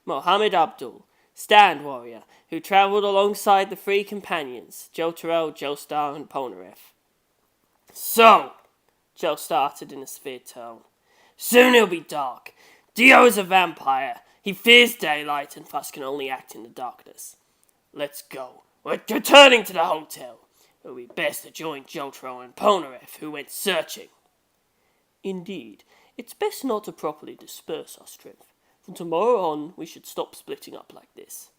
Mohammed Abdul, stand warrior, who travelled alongside the three companions, Jotaro, Joestar, and Polnareff. So, Joestar uttered in a severe tone, soon it'll be dark. Dio is a vampire. He fears daylight and thus can only act in the darkness. Let's go. We're returning to the hotel. It will be best to join Jotaro and Polnareff, who went searching. Indeed, it's best not to properly disperse our strength. From tomorrow on, we should stop splitting up like this.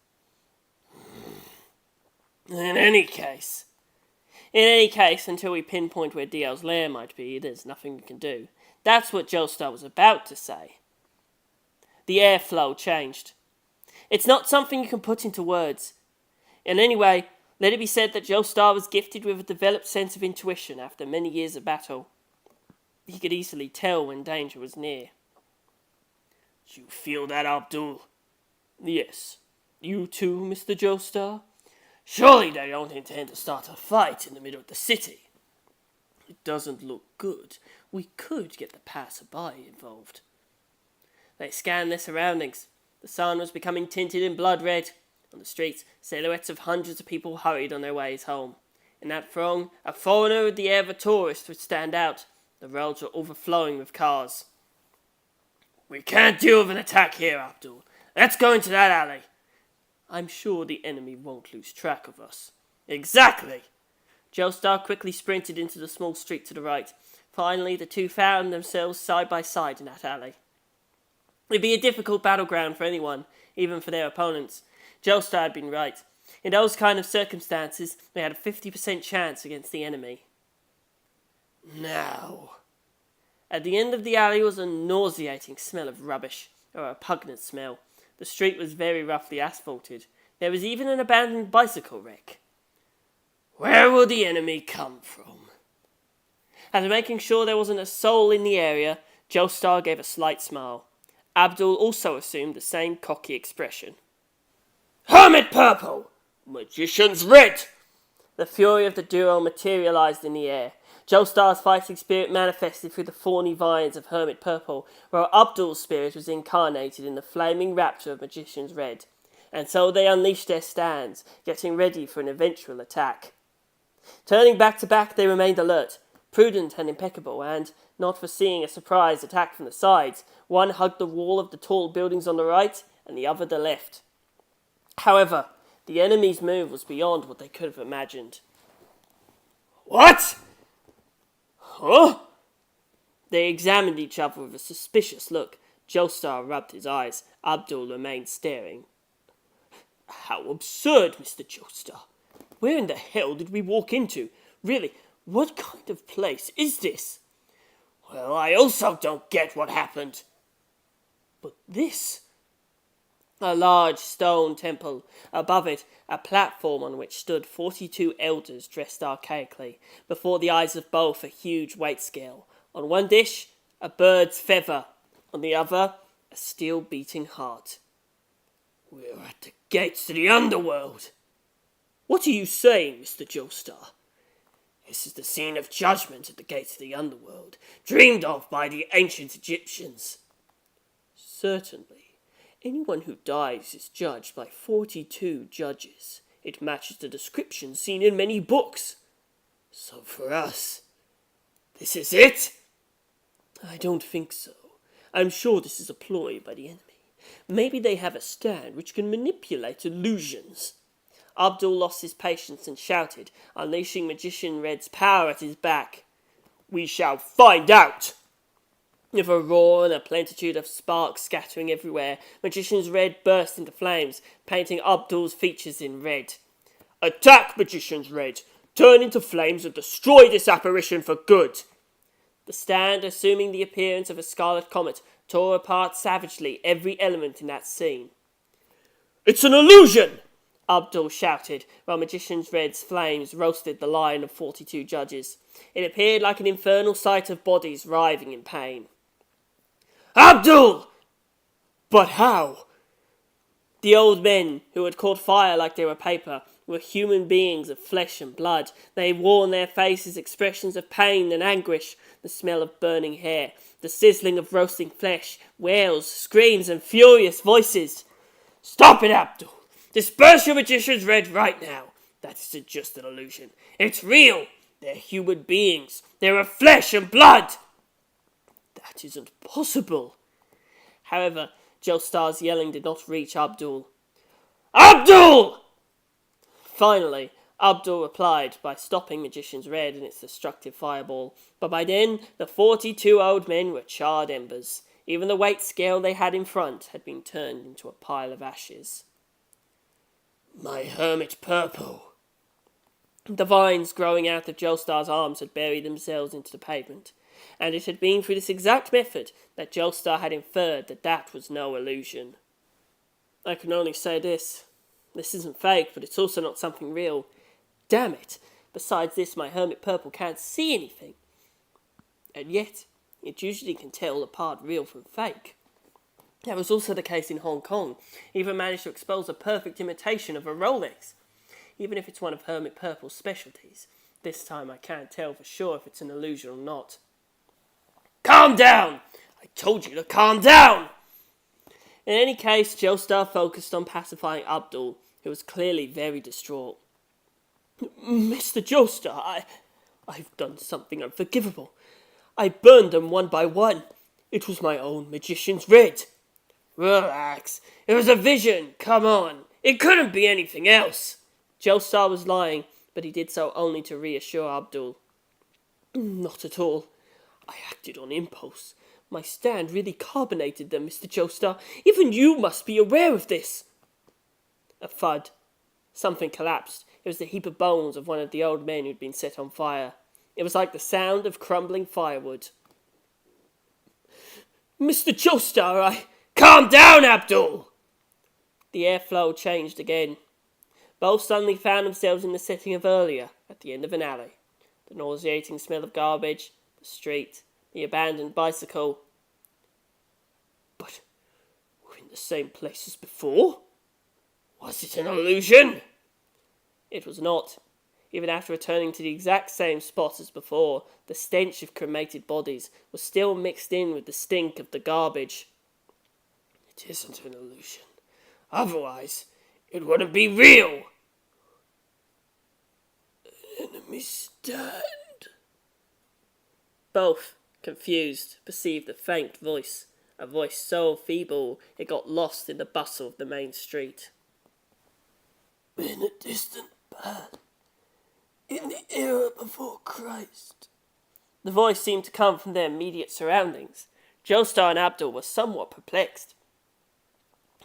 In any case, until we pinpoint where Dio's lair might be, there's nothing we can do. That's what Joestar was about to say. The airflow changed. It's not something you can put into words. And anyway, let it be said that Joestar was gifted with a developed sense of intuition after many years of battle. He could easily tell when danger was near. You feel that, Abdul? Yes. You too, Mr. Joestar? Surely they don't intend to start a fight in the middle of the city. It doesn't look good. We could get the passerby involved. They scanned their surroundings. The sun was becoming tinted in blood red. On the streets, silhouettes of hundreds of people hurried on their ways home. In that throng, a foreigner with the air of a tourist would stand out. The roads were overflowing with cars. We can't deal with an attack here, Abdul. Let's go into that alley. I'm sure the enemy won't lose track of us. Exactly. Joestar quickly sprinted into the small street to the right. Finally, the two found themselves side by side in that alley. It'd be a difficult battleground for anyone, even for their opponents. Joestar had been right. In those kind of circumstances, they had a 50% chance against the enemy. Now. At the end of the alley was a nauseating smell of rubbish, or a pungent smell. The street was very roughly asphalted. There was even an abandoned bicycle wreck. Where will the enemy come from? After making sure there wasn't a soul in the area, Joestar gave a slight smile. Abdul also assumed the same cocky expression. Hermit Purple! Magician's Red! The fury of the duo materialized in the air. Joestar's fighting spirit manifested through the thorny vines of Hermit Purple, while Abdul's spirit was incarnated in the flaming rapture of Magician's Red. And so they unleashed their stands, getting ready for an eventual attack. Turning back to back, they remained alert, prudent and impeccable, and, not foreseeing a surprise attack from the sides, one hugged the wall of the tall buildings on the right, and the other the left. However, the enemy's move was beyond what they could have imagined. What? Huh? They examined each other with a suspicious look. Joestar rubbed his eyes. Abdul remained staring. How absurd, Mr. Joestar. Where in the hell did we walk into? Really, what kind of place is this? Well, I also don't get what happened. But this... A large stone temple. Above it, a platform on which stood 42 elders dressed archaically. Before the eyes of both, a huge weight scale. On one dish, a bird's feather. On the other, a steel-beating heart. We're at the gates to the underworld. What are you saying, Mr. Joestar? This is the scene of judgment at the gates of the underworld, dreamed of by the ancient Egyptians. Certainly. Anyone who dies is judged by 42 judges. It matches the description seen in many books. So for us, this is it? I don't think so. I'm sure this is a ploy by the enemy. Maybe they have a stand which can manipulate illusions. Abdul lost his patience and shouted, unleashing Magician Red's power at his back. We shall find out! With a roar and a plenitude of sparks scattering everywhere, Magician's Red burst into flames, painting Abdul's features in red. Attack, Magician's Red! Turn into flames and destroy this apparition for good! The stand, assuming the appearance of a scarlet comet, tore apart savagely every element in that scene. It's an illusion! Abdul shouted, while Magician's Red's flames roasted the line of 42 judges. It appeared like an infernal sight of bodies writhing in pain. Abdul! But how? The old men, who had caught fire like they were paper, were human beings of flesh and blood. They wore on their faces expressions of pain and anguish, the smell of burning hair, the sizzling of roasting flesh, wails, screams, and furious voices. Stop it, Abdul! Disperse your Magician's Red right now. That isn't just an illusion. It's real. They're human beings. They're of flesh and blood. That isn't possible. However, Joestar's yelling did not reach Abdul. Abdul! Finally, Abdul replied by stopping Magician's Red in its destructive fireball. But by then, the 42 old men were charred embers. Even the weight scale they had in front had been turned into a pile of ashes. My hermit purple. The vines growing out of Joestar's arms had buried themselves into the pavement, and it had been through this exact method that Joestar had inferred that that was no illusion. I can only say this. This isn't fake, but it's also not something real. Damn it! Besides this, my hermit purple can't see anything. And yet, it usually can tell apart real from fake. That was also the case in Hong Kong. He even managed to expose a perfect imitation of a Rolex, even if it's one of Hermit Purple's specialties. This time I can't tell for sure if it's an illusion or not. Calm down! I told you to calm down! In any case, Joestar focused on pacifying Abdul, who was clearly very distraught. Mr. Joestar, I've done something unforgivable. I burned them one by one. It was my own Magician's Red. Relax. It was a vision. Come on. It couldn't be anything else. Joestar was lying, but he did so only to reassure Abdul. Not at all. I acted on impulse. My stand really carbonated them, Mr. Joestar. Even you must be aware of this. A thud. Something collapsed. It was the heap of bones of one of the old men who'd been set on fire. It was like the sound of crumbling firewood. Mr. Joestar, Calm down, Abdul! The airflow changed again. Both suddenly found themselves in the setting of earlier, at the end of an alley. The nauseating smell of garbage, the street, the abandoned bicycle. But we're in the same place as before? Was it an illusion? It was not. Even after returning to the exact same spot as before, the stench of cremated bodies was still mixed in with the stink of the garbage. It isn't an illusion. Otherwise, it wouldn't be real. Enemy stand. Both, confused, perceived a faint voice, a voice so feeble it got lost in the bustle of the main street. in a distant past, in the era before Christ. The voice seemed to come from their immediate surroundings. Joestar and Abdul were somewhat perplexed.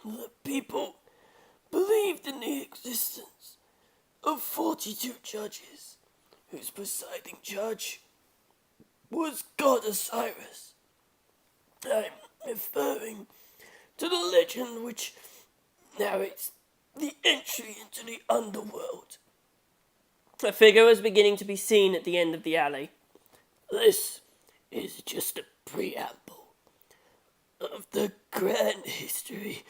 The people believed in the existence of 42 judges, whose presiding judge was God Osiris. I'm referring to the legend which narrates the entry into the underworld. A figure was beginning to be seen at the end of the alley. This is just a preamble of the grand history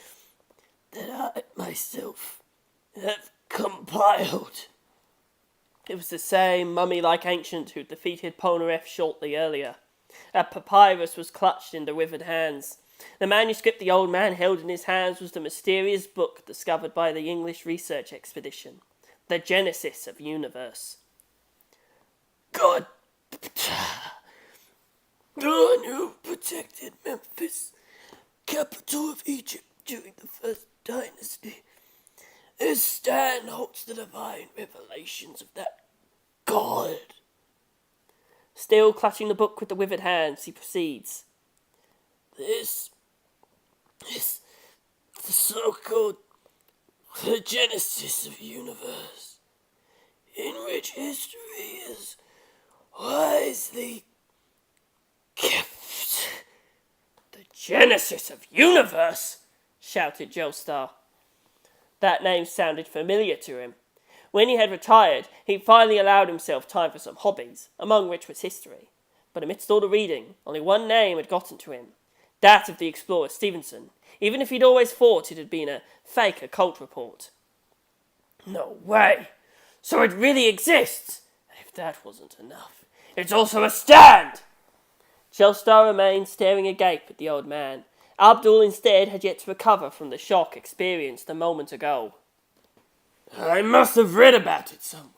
that I myself have compiled. It was the same mummy-like ancient who defeated Polnareff shortly earlier. A papyrus was clutched in the withered hands. The manuscript the old man held in his hands was the mysterious book discovered by the English research expedition, The Genesis of Universe. God, the one who protected Memphis, capital of Egypt during the First Dynasty, his stand holds the divine revelations of that God. Still clutching the book with the withered hands, he proceeds. This the so-called the Genesis of Universe, in which history is wisely kept. The Genesis of Universe, shouted Joestar. That name sounded familiar to him. When he had retired, he finally allowed himself time for some hobbies, among which was history. But amidst all the reading, only one name had gotten to him, that of the explorer Stevenson, even if he'd always thought it had been a fake occult report. No way! So it really exists! And if that wasn't enough, it's also a stand! Joestar remained staring agape at the old man. Abdul instead had yet to recover from the shock experienced a moment ago. I must have read about it somewhere.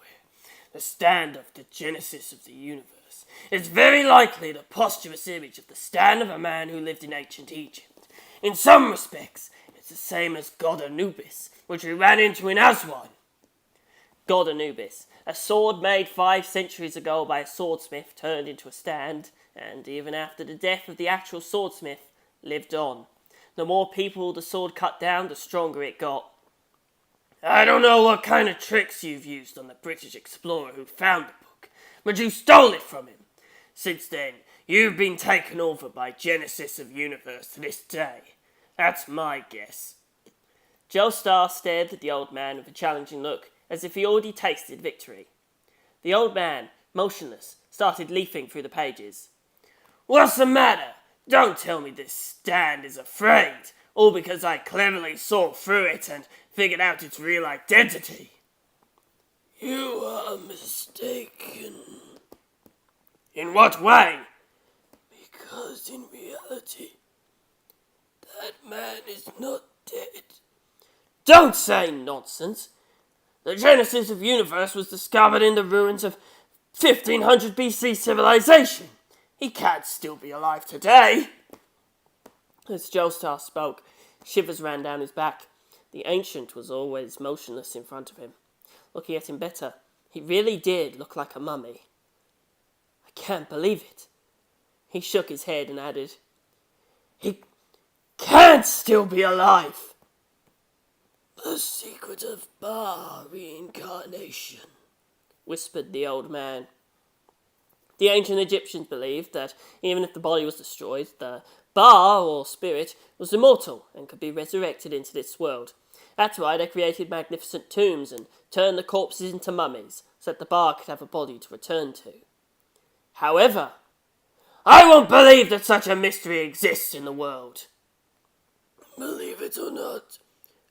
The stand of the Genesis of the universe is very likely the posthumous image of the stand of a man who lived in ancient Egypt. In some respects, it's the same as God Anubis, which we ran into in Aswan. God Anubis, a sword made 5 centuries ago by a swordsmith turned into a stand, and even after the death of the actual swordsmith, lived on. The more people the sword cut down, the stronger it got. I don't know what kind of tricks you've used on the British explorer who found the book, but you stole it from him. Since then, you've been taken over by Genesis of Universe to this day. That's my guess. Joestar stared at the old man with a challenging look, as if he already tasted victory. The old man, motionless, started leafing through the pages. What's the matter? Don't tell me this stand is afraid, all because I cleverly saw through it and figured out its real identity. You are mistaken. In what way? Because in reality, that man is not dead. Don't say nonsense. The Genesis of Universe was discovered in the ruins of 1500 BC civilization. He can't still be alive today. As Joestar spoke, shivers ran down his back. The ancient was always motionless in front of him. Looking at him better, he really did look like a mummy. I can't believe it. He shook his head and added, He can't still be alive. The secret of Ba reincarnation, whispered the old man. The ancient Egyptians believed that even if the body was destroyed, the Ba, or spirit, was immortal and could be resurrected into this world. That's why they created magnificent tombs and turned the corpses into mummies, so that the Ba could have a body to return to. However, I won't believe that such a mystery exists in the world. Believe it or not,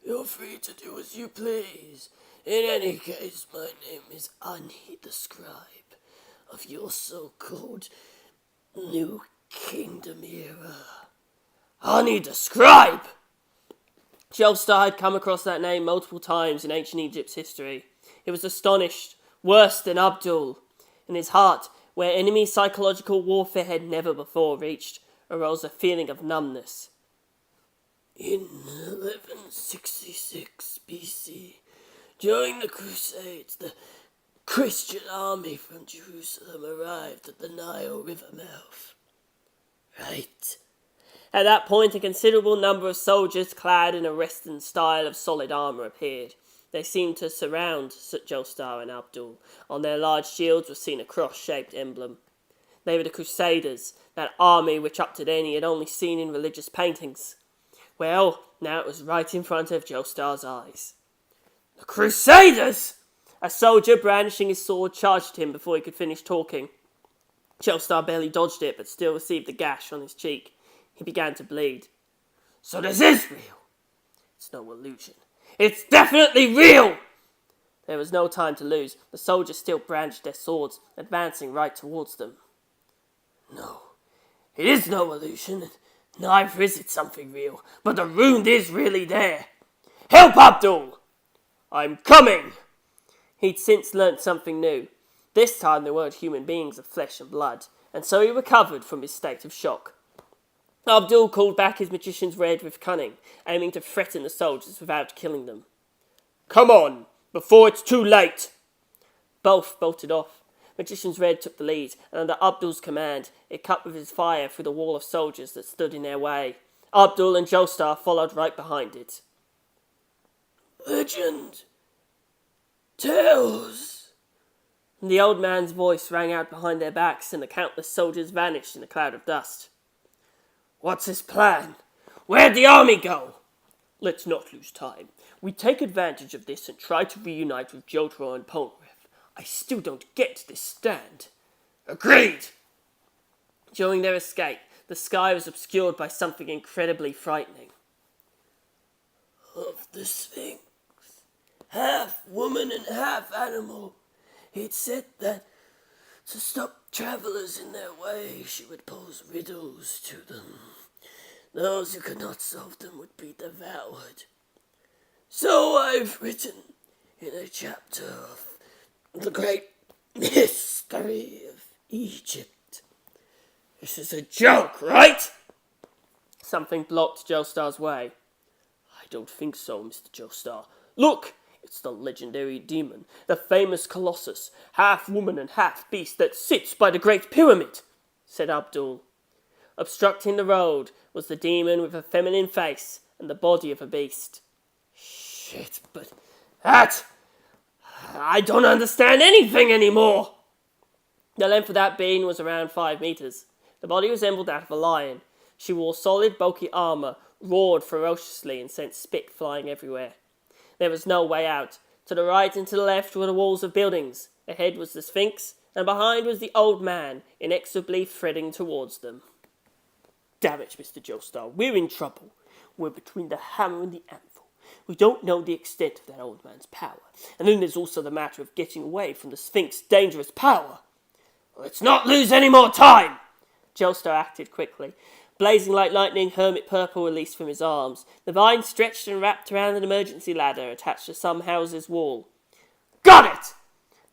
you're free to do as you please. In any case, my name is Ani the Scribe, of your so-called New Kingdom era. Ani the Scribe! Joestar had come across that name multiple times in ancient Egypt's history. He was astonished, worse than Abdul. In his heart, where enemy psychological warfare had never before reached, arose a feeling of numbness. In 1166 BC, During the Crusades, the Christian army from Jerusalem arrived at the Nile River mouth. Right. At that point, a considerable number of soldiers clad in a Western style of solid armour appeared. They seemed to surround Joestar and Abdul. On their large shields was seen a cross-shaped emblem. They were the Crusaders, that army which up to then he had only seen in religious paintings. Well, now it was right in front of Joestar's eyes. The Crusaders! A soldier brandishing his sword charged him before he could finish talking. Joestar barely dodged it, but still received a gash on his cheek. He began to bleed. So this is real. It's no illusion. It's definitely real! There was no time to lose. The soldiers still brandished their swords, advancing right towards them. No, it is no illusion, and neither is it something real, but the wound is really there. Help, Abdul! I'm coming! He'd since learnt something new. This time they weren't human beings of flesh and blood, and so he recovered from his state of shock. Abdul called back his magician's red with cunning, aiming to threaten the soldiers without killing them. Come on, before it's too late! Both bolted off. Magician's red took the lead, and under Abdul's command, it cut with his fire through the wall of soldiers that stood in their way. Abdul and Joestar followed right behind it. Legend tells. The old man's voice rang out behind their backs, and the countless soldiers vanished in a cloud of dust. What's his plan? Where'd the army go? Let's not lose time. We take advantage of this and try to reunite with Jojo and Polnareff. I still don't get this stand. Agreed! During their escape, the sky was obscured by something incredibly frightening. Of the Sphinx, half woman and half animal, it said that to stop travellers in their way, she would pose riddles to them. Those who could not solve them would be devoured. So I've written in a chapter of the great mystery of Egypt. This is a joke, right? Something blocked Joestar's way. I don't think so, Mr. Joestar. Look! It's the legendary demon, the famous Colossus, half woman and half beast that sits by the Great Pyramid, said Abdul. Obstructing the road was the demon with a feminine face and the body of a beast. Shit, but that... I don't understand anything anymore. The length of that being was around 5 meters. The body resembled that of a lion. She wore solid, bulky armour, roared ferociously, and sent spit flying everywhere. There was no way out. To the right and to the left were the walls of buildings. Ahead was the Sphinx, and behind was the old man, inexorably threading towards them. Damn it, Mr. Joestar, we're in trouble. We're between the hammer and the anvil. We don't know the extent of that old man's power. And then there's also the matter of getting away from the Sphinx's dangerous power. Let's not lose any more time! Joestar acted quickly. Blazing like lightning, hermit purple released from his arms. The vine stretched and wrapped around an emergency ladder attached to some house's wall. Got it!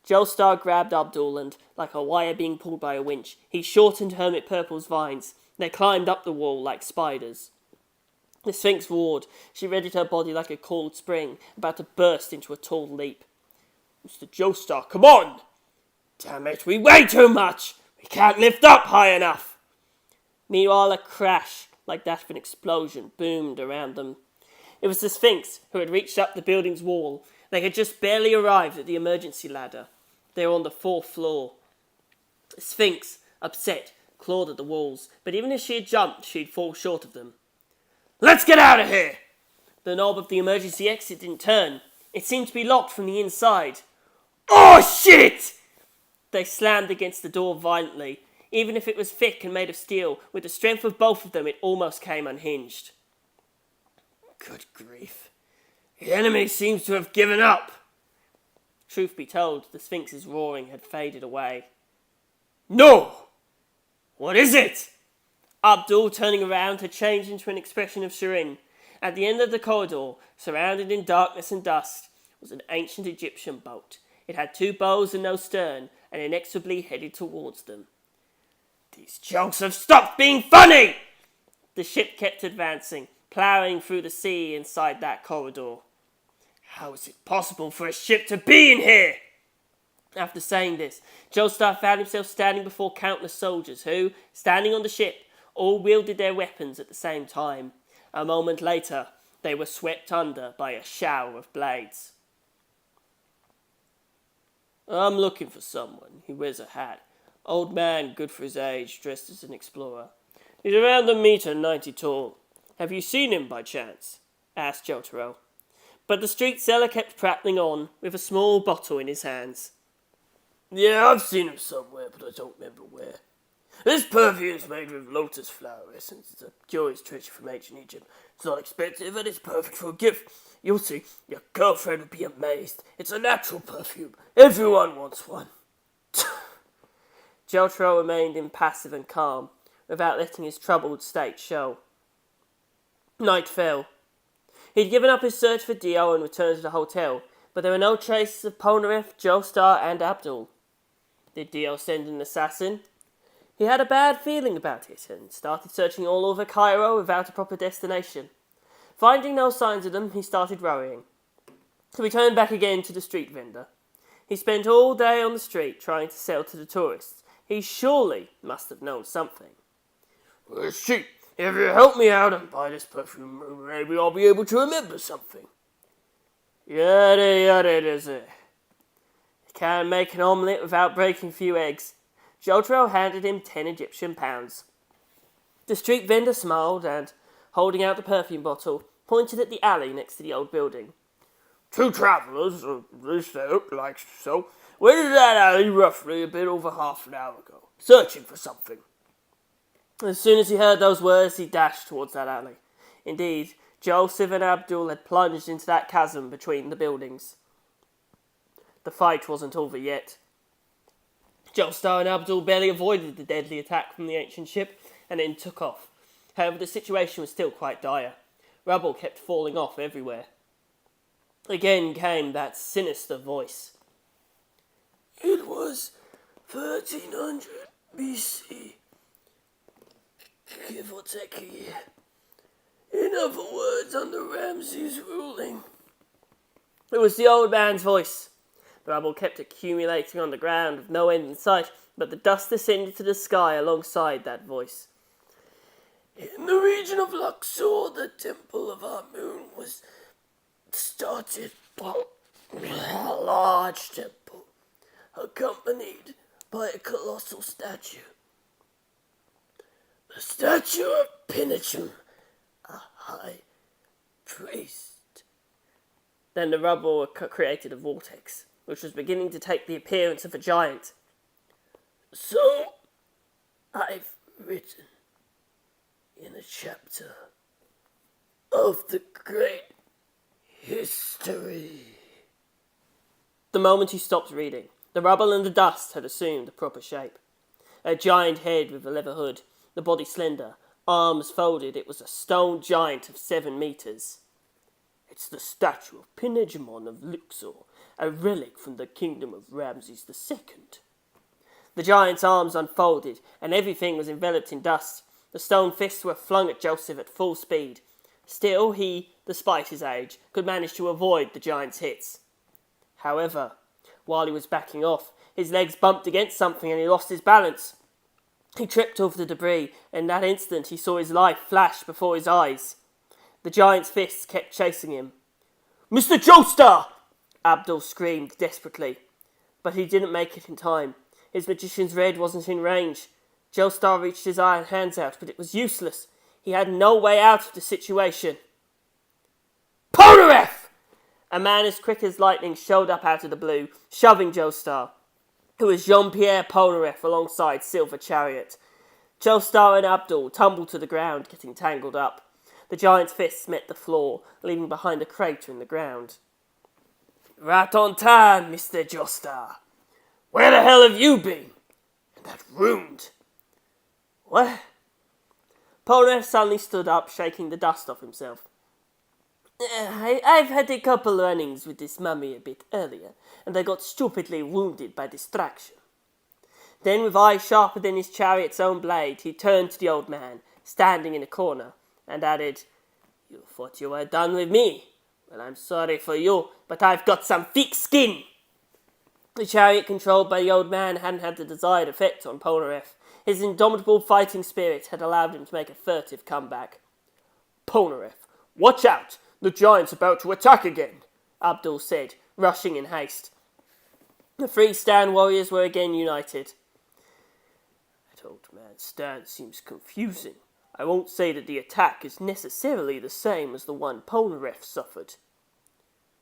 Joestar grabbed Abdul and, like a wire being pulled by a winch, he shortened Hermit Purple's vines. They climbed up the wall like spiders. The Sphinx roared. She readied her body like a coiled spring, about to burst into a tall leap. Mr. Joestar, come on! Damn it, we weigh too much! We can't lift up high enough! Meanwhile, a crash, like that of an explosion, boomed around them. It was the Sphinx, who had reached up the building's wall. They had just barely arrived at the emergency ladder. They were on the 4th floor. The Sphinx, upset, clawed at the walls, but even as she had jumped, she'd fall short of them. Let's get out of here! The knob of the emergency exit didn't turn. It seemed to be locked from the inside. Oh, shit! They slammed against the door violently. Even if it was thick and made of steel, with the strength of both of them, it almost came unhinged. Good grief. The enemy seems to have given up. Truth be told, the Sphinx's roaring had faded away. No! What is it? Abdul, turning around, had changed into an expression of chagrin. At the end of the corridor, surrounded in darkness and dust, was an ancient Egyptian boat. It had 2 bows and no stern, and inexorably headed towards them. These jokes have stopped being funny! The ship kept advancing, ploughing through the sea inside that corridor. How is it possible for a ship to be in here? After saying this, Joestar found himself standing before countless soldiers who, standing on the ship, all wielded their weapons at the same time. A moment later, they were swept under by a shower of blades. I'm looking for someone. He wears a hat. Old man, good for his age, dressed as an explorer. He's around 1.90 m tall. Have you seen him by chance? Asked Jotaro. But the street seller kept prattling on, with a small bottle in his hands. Yeah, I've seen him somewhere, but I don't remember where. This perfume's made with lotus flower essence. It's a curious treasure from ancient Egypt. It's not expensive and it's perfect for a gift. You'll see, your girlfriend will be amazed. It's a natural perfume. Everyone wants one. Jotaro remained impassive and calm, without letting his troubled state show. Night fell. He'd given up his search for Dio and returned to the hotel, but there were no traces of Polnareff, Joestar, and Abdul. Did Dio send an assassin? He had a bad feeling about it and started searching all over Cairo without a proper destination. Finding no signs of them, he started worrying. So he turned back again to the street vendor. He spent all day on the street trying to sell to the tourists. He surely must have known something. Well, shoot, if you help me out and buy this perfume, maybe I'll be able to remember something. Yada yada does it. He can't make an omelette without breaking a few eggs. Jotaro handed him 10 Egyptian pounds. The street vendor smiled and, holding out the perfume bottle, pointed at the alley next to the old building. Two travellers, at least they look like so, went into that alley roughly a bit over half an hour ago, searching for something. As soon as he heard those words, he dashed towards that alley. Indeed, Joseph and Abdul had plunged into that chasm between the buildings. The fight wasn't over yet. Joestar and Abdul barely avoided the deadly attack from the ancient ship and then took off. However, the situation was still quite dire. Rubble kept falling off everywhere. Again came that sinister voice. It was 1300 BC. Give or take a year. In other words, under Ramses' ruling. It was the old man's voice. The rubble kept accumulating on the ground with no end in sight, but the dust descended to the sky alongside that voice. In the region of Luxor, the temple of Amun was started by a large temple, accompanied by a colossal statue. The statue of Pinachum, a high priest. Then the rubble created a vortex, which was beginning to take the appearance of a giant. So, I've written in a chapter of the great history. The moment he stopped reading, the rubble and the dust had assumed a proper shape. A giant head with a leather hood, the body slender, arms folded, it was a stone giant of 7 meters. It's the statue of Pinegimon of Luxor, a relic from the kingdom of Ramses II. The giant's arms unfolded, and everything was enveloped in dust. The stone fists were flung at Joseph at full speed. Still, he, despite his age, could manage to avoid the giant's hits. However, while he was backing off, his legs bumped against something and he lost his balance. He tripped over the debris, and in that instant he saw his life flash before his eyes. The giant's fists kept chasing him. Mr. Joestar! Abdul screamed desperately, but he didn't make it in time. His magician's red wasn't in range. Joestar reached his iron hands out, but it was useless. He had no way out of the situation. Polnareff! A man as quick as lightning showed up out of the blue, shoving Joestar, who was Jean-Pierre Polnareff alongside Silver Chariot. Joestar and Abdul tumbled to the ground, getting tangled up. The giant's fists met the floor, leaving behind a crater in the ground. Right on time, Mr. Joestar. Where the hell have you been? And that wound. What? Polnareff suddenly stood up, shaking the dust off himself. I've had a couple run-ins with this mummy a bit earlier, and I got stupidly wounded by distraction. Then, with eyes sharper than his chariot's own blade, he turned to the old man, standing in a corner, and added, You thought you were done with me. Well, I'm sorry for you, but I've got some thick skin. The chariot controlled by the old man hadn't had the desired effect on Polnareff. His indomitable fighting spirit had allowed him to make a furtive comeback. Polnareff, watch out! The giant's about to attack again, Abdul said, rushing in haste. The three stand warriors were again united. That old man's stance seems confusing. I won't say that the attack is necessarily the same as the one Polnareff suffered.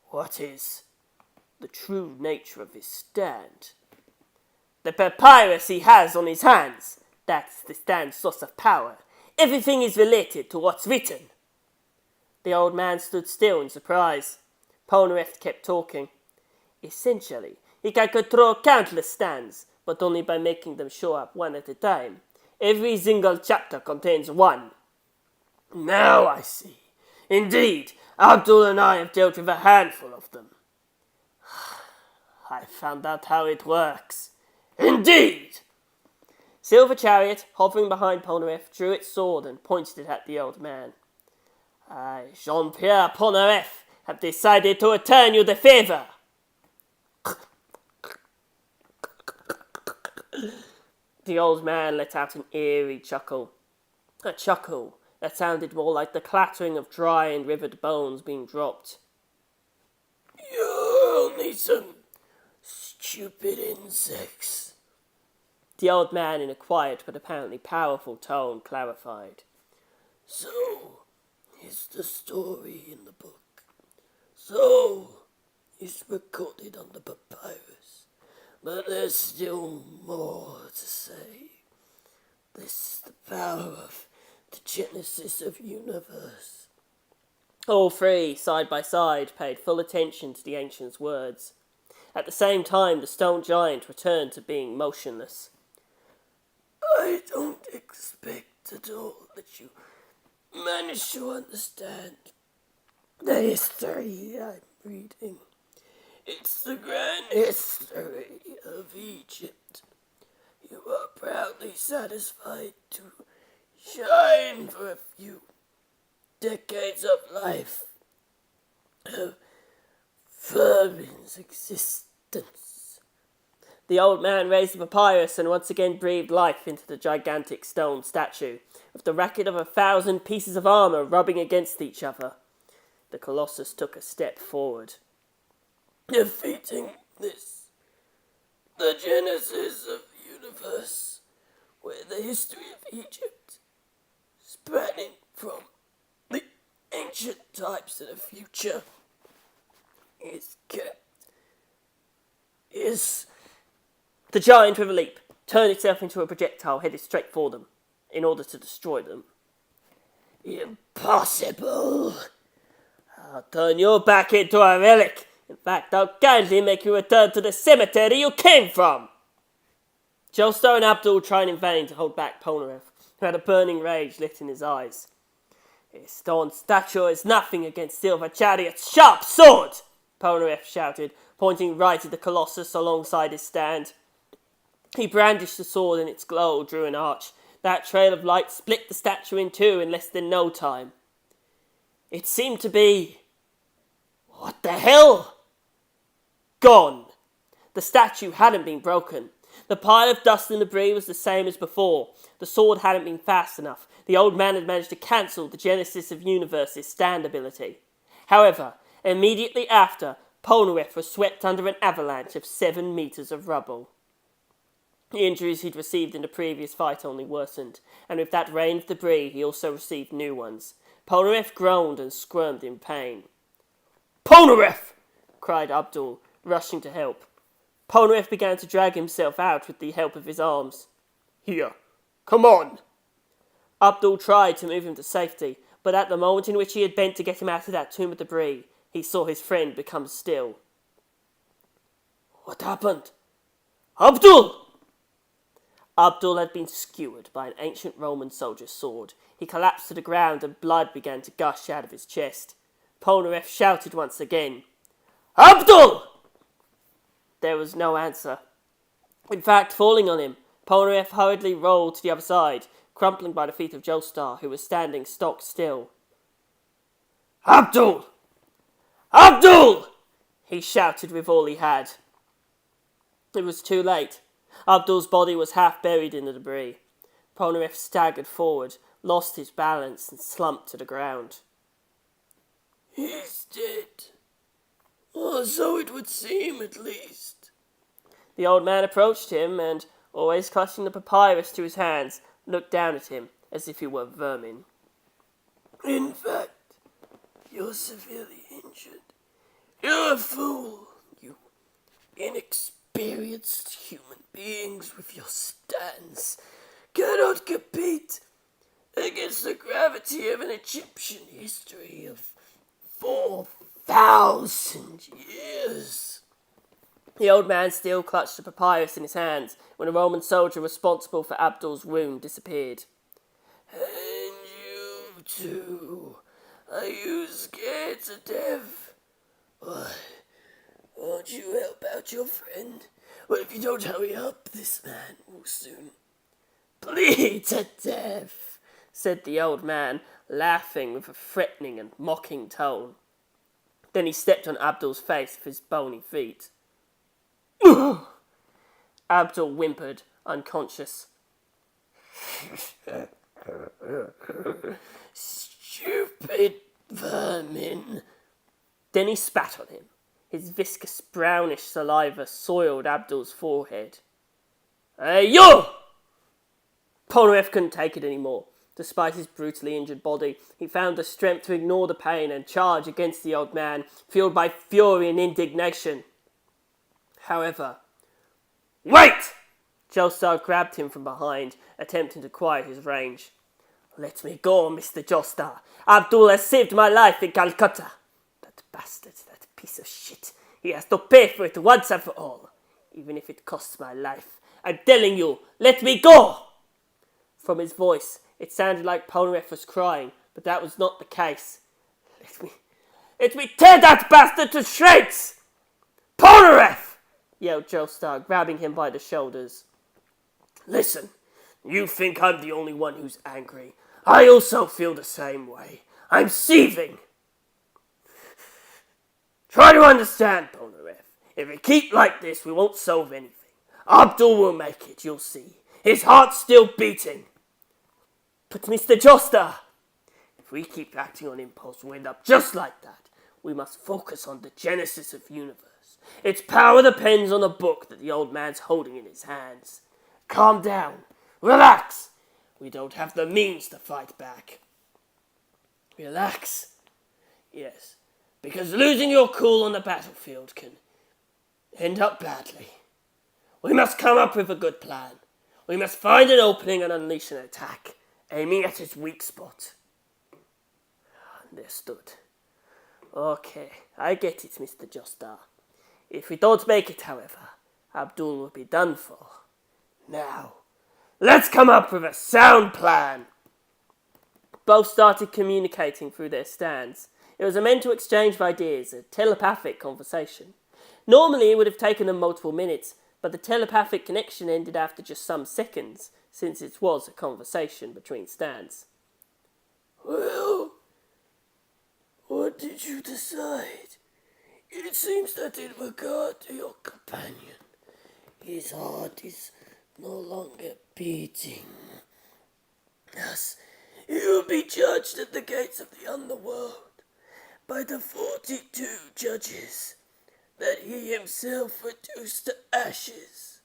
What is the true nature of his stand? The papyrus he has on his hands. That's the stand's source of power. Everything is related to what's written. The old man stood still in surprise. Polnareff kept talking. Essentially, he can control countless stands, but only by making them show up one at a time. Every single chapter contains one. Now I see. Indeed, Abdul and I have dealt with a handful of them. I found out how it works. Indeed! Silver Chariot, hovering behind Polnareff, drew its sword and pointed it at the old man. I, Jean-Pierre Polnareff, have decided to return you the favour. The old man let out an eerie chuckle. A chuckle that sounded more like the clattering of dry and rivered bones being dropped. You're only some stupid insects. The old man, in a quiet but apparently powerful tone, clarified. So is the story in the book. So is recorded on the papyrus. But there's still more to say. This is the power of the genesis of universe. All three, side by side, paid full attention to the ancient's words. At the same time, the stone giant returned to being motionless. I don't expect at all that you manage to understand the history I'm reading. It's the grand history of Egypt. You are proudly satisfied to shine for a few decades of life, of Fermin's existence. The old man raised the papyrus and once again breathed life into the gigantic stone statue, with the racket of 1,000 pieces of armour rubbing against each other. The Colossus took a step forward. Defeating this, the genesis of the universe, where the history of Egypt, spanning from the ancient times to the future, is kept, is... The giant, with a leap, turned itself into a projectile headed straight for them, in order to destroy them. Impossible! I'll turn you back into a relic. In fact, I'll kindly make you return to the cemetery you came from. Joestar and Abdul tried in vain to hold back Polnareff, who had a burning rage lit in his eyes. His stone statue is nothing against Silver Chariot's sharp sword, Polnareff shouted, pointing right at the Colossus alongside his stand. He brandished the sword and its glow drew an arch. That trail of light split the statue in two in less than no time. It seemed to be... What the hell? Gone. The statue hadn't been broken. The pile of dust and debris was the same as before. The sword hadn't been fast enough. The old man had managed to cancel the Genesis of Universe's stand ability. However, immediately after, Polnareff was swept under an avalanche of 7 meters of rubble. The injuries he'd received in the previous fight only worsened, and with that rain of debris he also received new ones. Polnareff groaned and squirmed in pain. Polnareff! Cried Abdul, rushing to help. Polnareff began to drag himself out with the help of his arms. Here, come on! Abdul tried to move him to safety, but at the moment in which he had bent to get him out of that tomb of debris, he saw his friend become still. What happened? Abdul! Abdul had been skewered by an ancient Roman soldier's sword. He collapsed to the ground and blood began to gush out of his chest. Polnareff shouted once again, Abdul! There was no answer. In fact, falling on him, Polnareff hurriedly rolled to the other side, crumpling by the feet of Joestar, who was standing stock still. Abdul! Abdul! He shouted with all he had. It was too late. Abdul's body was half buried in the debris. Polnareff staggered forward, lost his balance, and slumped to the ground. He's dead. Or so it would seem, at least. The old man approached him and, always clutching the papyrus to his hands, looked down at him as if he were vermin. In fact, you're severely injured. You're a fool, you inexperienced human beings with your stance cannot compete against the gravity of an Egyptian history of 4,000 years. The old man still clutched the papyrus in his hands when a Roman soldier responsible for Abdul's wound disappeared. And you too. Are you scared to death? Why, won't you help out your friend? Well, if you don't hurry up, this man will soon bleed to death, said the old man, laughing with a threatening and mocking tone. Then he stepped on Abdul's face with his bony feet. Abdul whimpered, unconscious. Stupid vermin. Then he spat on him. His viscous brownish saliva soiled Abdul's forehead. Hey, you! Polnareff couldn't take it anymore. Despite his brutally injured body, he found the strength to ignore the pain and charge against the old man, fueled by fury and indignation. However, wait! Joestar grabbed him from behind, attempting to quiet his rage. Let me go, Mr. Joestar. Abdul has saved my life in Calcutta. That bastard, that piece of shit. He has to pay for it once and for all. Even if it costs my life. I'm telling you, let me go! From his voice, it sounded like Polnareff was crying, but that was not the case. Let me tear that bastard to shreds! Polnareff! Yelled Joestar, grabbing him by the shoulders. Listen, you think I'm the only one who's angry. I also feel the same way. I'm seething. Try to understand, Polnareff. If we keep like this, we won't solve anything. Abdul will make it, you'll see. His heart's still beating. But Mr. Joestar, if we keep acting on impulse, we'll end up just like that. We must focus on the genesis of the universe. Its power depends on the book that the old man's holding in his hands. Calm down. Relax. We don't have the means to fight back. Relax. Yes, because losing your cool on the battlefield can end up badly. We must come up with a good plan. We must find an opening and unleash an attack, aiming at his weak spot. Understood. Okay, I get it, Mr. Joestar. If we don't make it, however, Abdul will be done for. Now, let's come up with a sound plan. Both started communicating through their stands. It was a mental exchange of ideas, a telepathic conversation. Normally it would have taken them multiple minutes, but the telepathic connection ended after just some seconds, since it was a conversation between stands. Well, what did you decide? It seems that in regard to your companion, his heart is no longer beating. Thus, he will be judged at the gates of the underworld by the 42 judges that he himself reduced to ashes.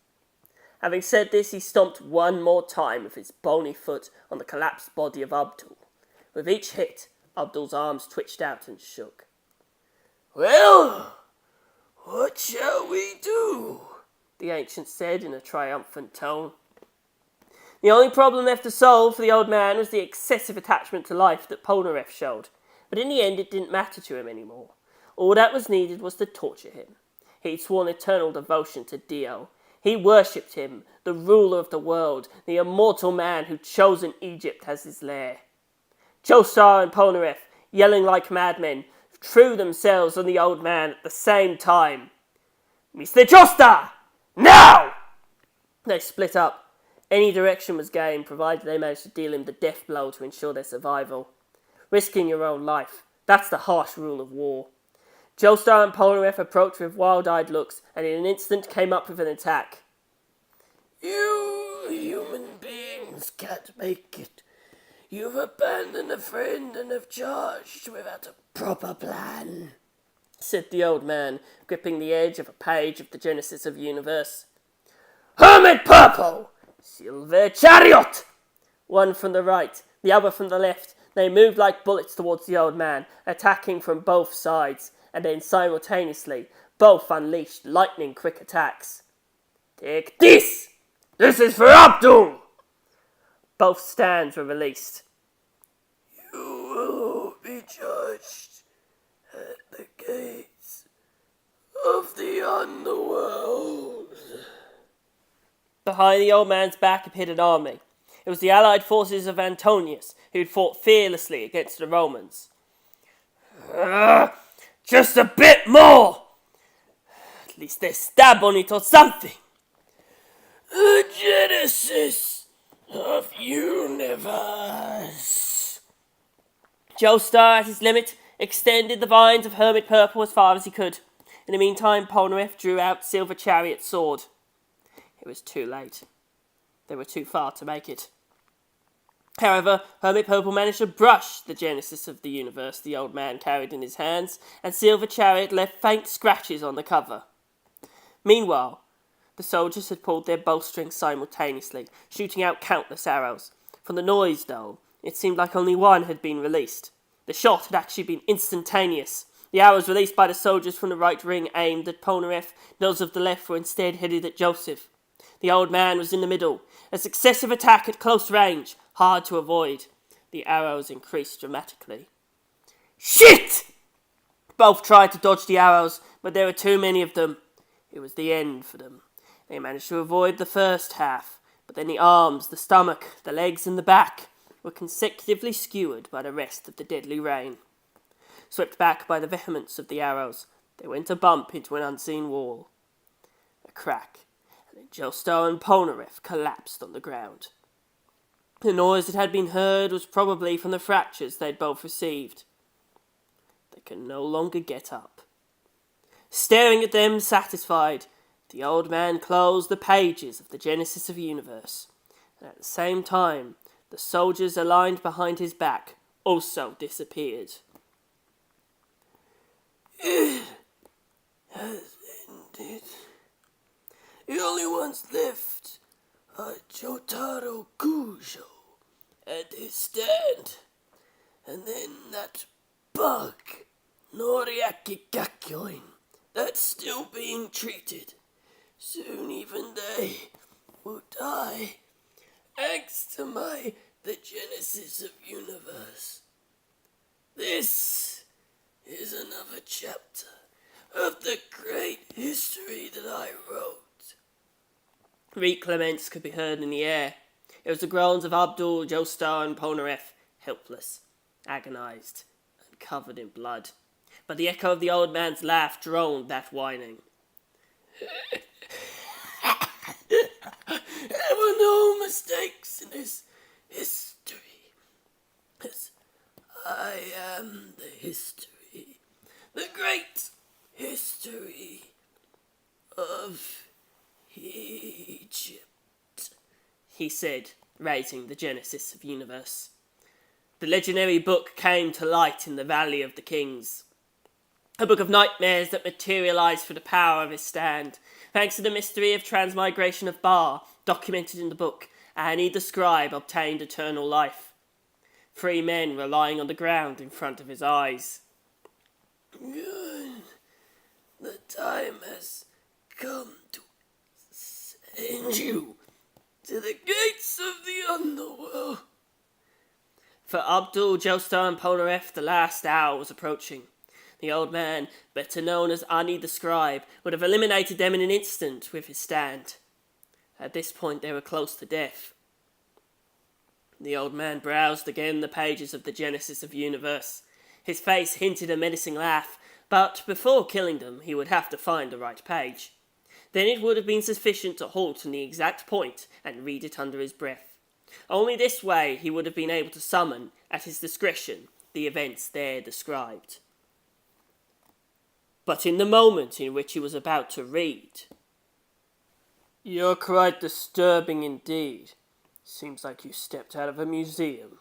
Having said this, he stomped one more time with his bony foot on the collapsed body of Abdul. With each hit, Abdul's arms twitched out and shook. Well, what shall we do? The ancient said in a triumphant tone. The only problem left to solve for the old man was the excessive attachment to life that Polnareff showed, but in the end it didn't matter to him anymore. All that was needed was to torture him. He'd sworn eternal devotion to Dio. He worshipped him, the ruler of the world, the immortal man who'd chosen Egypt as his lair. Joestar and Polnareff, yelling like madmen, threw themselves on the old man at the same time. Mr. Joestar! Now! They split up. Any direction was game, provided they managed to deal him the death blow to ensure their survival. Risking your own life, that's the harsh rule of war. Joestar and Polnareff approached with wild-eyed looks, and in an instant came up with an attack. You human beings can't make it. You've abandoned a friend and have charged without a proper plan, said the old man, gripping the edge of a page of the Genesis of Universe. Hermit Purple! Silver Chariot! One from the right, the other from the left. They moved like bullets towards the old man, attacking from both sides, and then simultaneously, both unleashed lightning-quick attacks. Take this! This is for Abdul! Both stands were released. You will be judged at the gates of the underworld. Behind the old man's back appeared an army. It was the allied forces of Antonius, who had fought fearlessly against the Romans. Just a bit more! At least they stab on it or something. The Genesis of Universe. Joestar, at his limit, extended the vines of Hermit Purple as far as he could. In the meantime, Polnareff drew out Silver Chariot's sword. It was too late. They were too far to make it. However, Hermit Purple managed to brush the Genesis of the Universe the old man carried in his hands, and Silver Chariot left faint scratches on the cover. Meanwhile, the soldiers had pulled their bowstrings simultaneously, shooting out countless arrows. From the noise, though, it seemed like only one had been released. The shot had actually been instantaneous. The arrows released by the soldiers from the right ring aimed at Polnareff. Those of the left were instead headed at Joseph. The old man was in the middle. A successive attack at close range, hard to avoid. The arrows increased dramatically. Shit! Both tried to dodge the arrows, but there were too many of them. It was the end for them. They managed to avoid the first half, but then the arms, the stomach, the legs and the back were consecutively skewered by the rest of the deadly rain. Swept back by the vehemence of the arrows, they went to bump into an unseen wall. A crack, and then Joestar and Polnareff collapsed on the ground. The noise that had been heard was probably from the fractures they'd both received. They could no longer get up. Staring at them, satisfied, the old man closed the pages of the Genesis of Universe, and at the same time, the soldiers aligned behind his back also disappeared. It has ended. The only ones left are Jotaro Kujo and his stand, and then that bug, Noriaki Gakyoin, that's still being treated. Soon even they will die, thanks to the Genesis of Universe. This is another chapter of the great history that I wrote. Reclamence could be heard in the air. It was the groans of Abdul, Joestar and Polnareff, helpless, agonized, and covered in blood. But the echo of the old man's laugh drowned that whining. There were no mistakes in this history, as I am the history, the great history of Egypt, he said, raising the Genesis of Universe. The legendary book came to light in the Valley of the Kings. A book of nightmares that materialized for the power of his stand. Thanks to the mystery of transmigration of Ba, documented in the book, Ani the scribe obtained eternal life. 3 men were lying on the ground in front of his eyes. Good. The time has come to send you to the gates of the underworld. For Abdul, Joestar and Polnareff, the last hour was approaching. The old man, better known as Ani the scribe, would have eliminated them in an instant with his stand. At this point they were close to death. The old man browsed again the pages of the Genesis of Universe. His face hinted a menacing laugh, but before killing them he would have to find the right page. Then it would have been sufficient to halt in the exact point and read it under his breath. Only this way he would have been able to summon, at his discretion, the events there described. but in the moment in which he was about to read. You're quite disturbing indeed. Seems like you stepped out of a museum.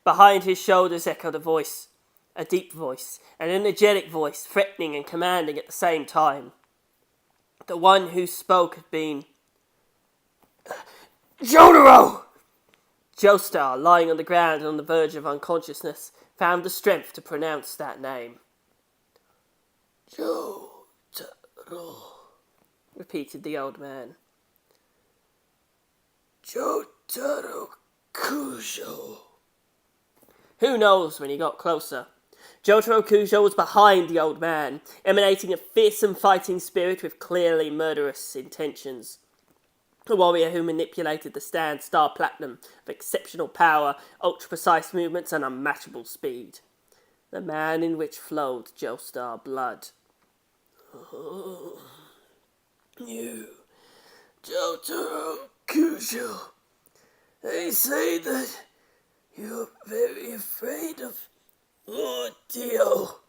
Behind his shoulders echoed a voice, a deep voice, an energetic voice, threatening and commanding at the same time. The one who spoke had been Jotaro! Joestar, lying on the ground and on the verge of unconsciousness, found the strength to pronounce that name. Jotaro, repeated the old man. Jotaro Kujo. Who knows when he got closer? Jotaro Kujo was behind the old man, emanating a fearsome fighting spirit with clearly murderous intentions. A warrior who manipulated the stand Star Platinum with exceptional power, ultra-precise movements, and unmatchable speed. The man in which flowed Joestar blood. Oh, you, Jotaro Kujo. They say that you're very afraid of Audio.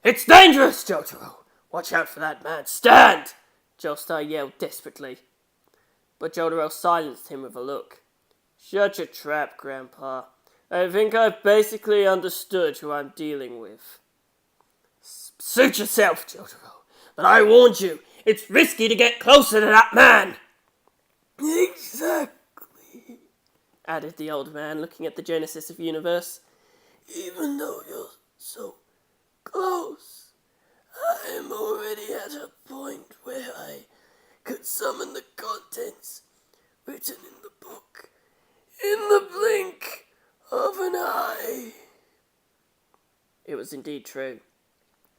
It's dangerous, Jotaro! Watch out for that man. Stand! Joestar yelled desperately. But Jotaro silenced him with a look. Shut your trap, Grandpa. I think I've basically understood who I'm dealing with. Suit yourself, Jotaro. But I warned you, it's risky to get closer to that man. Exactly, added the old man, looking at the Genesis of Universe. Even though you're so close, I'm already at a point where I could summon the contents written in the book in the blink of an eye. It was indeed true.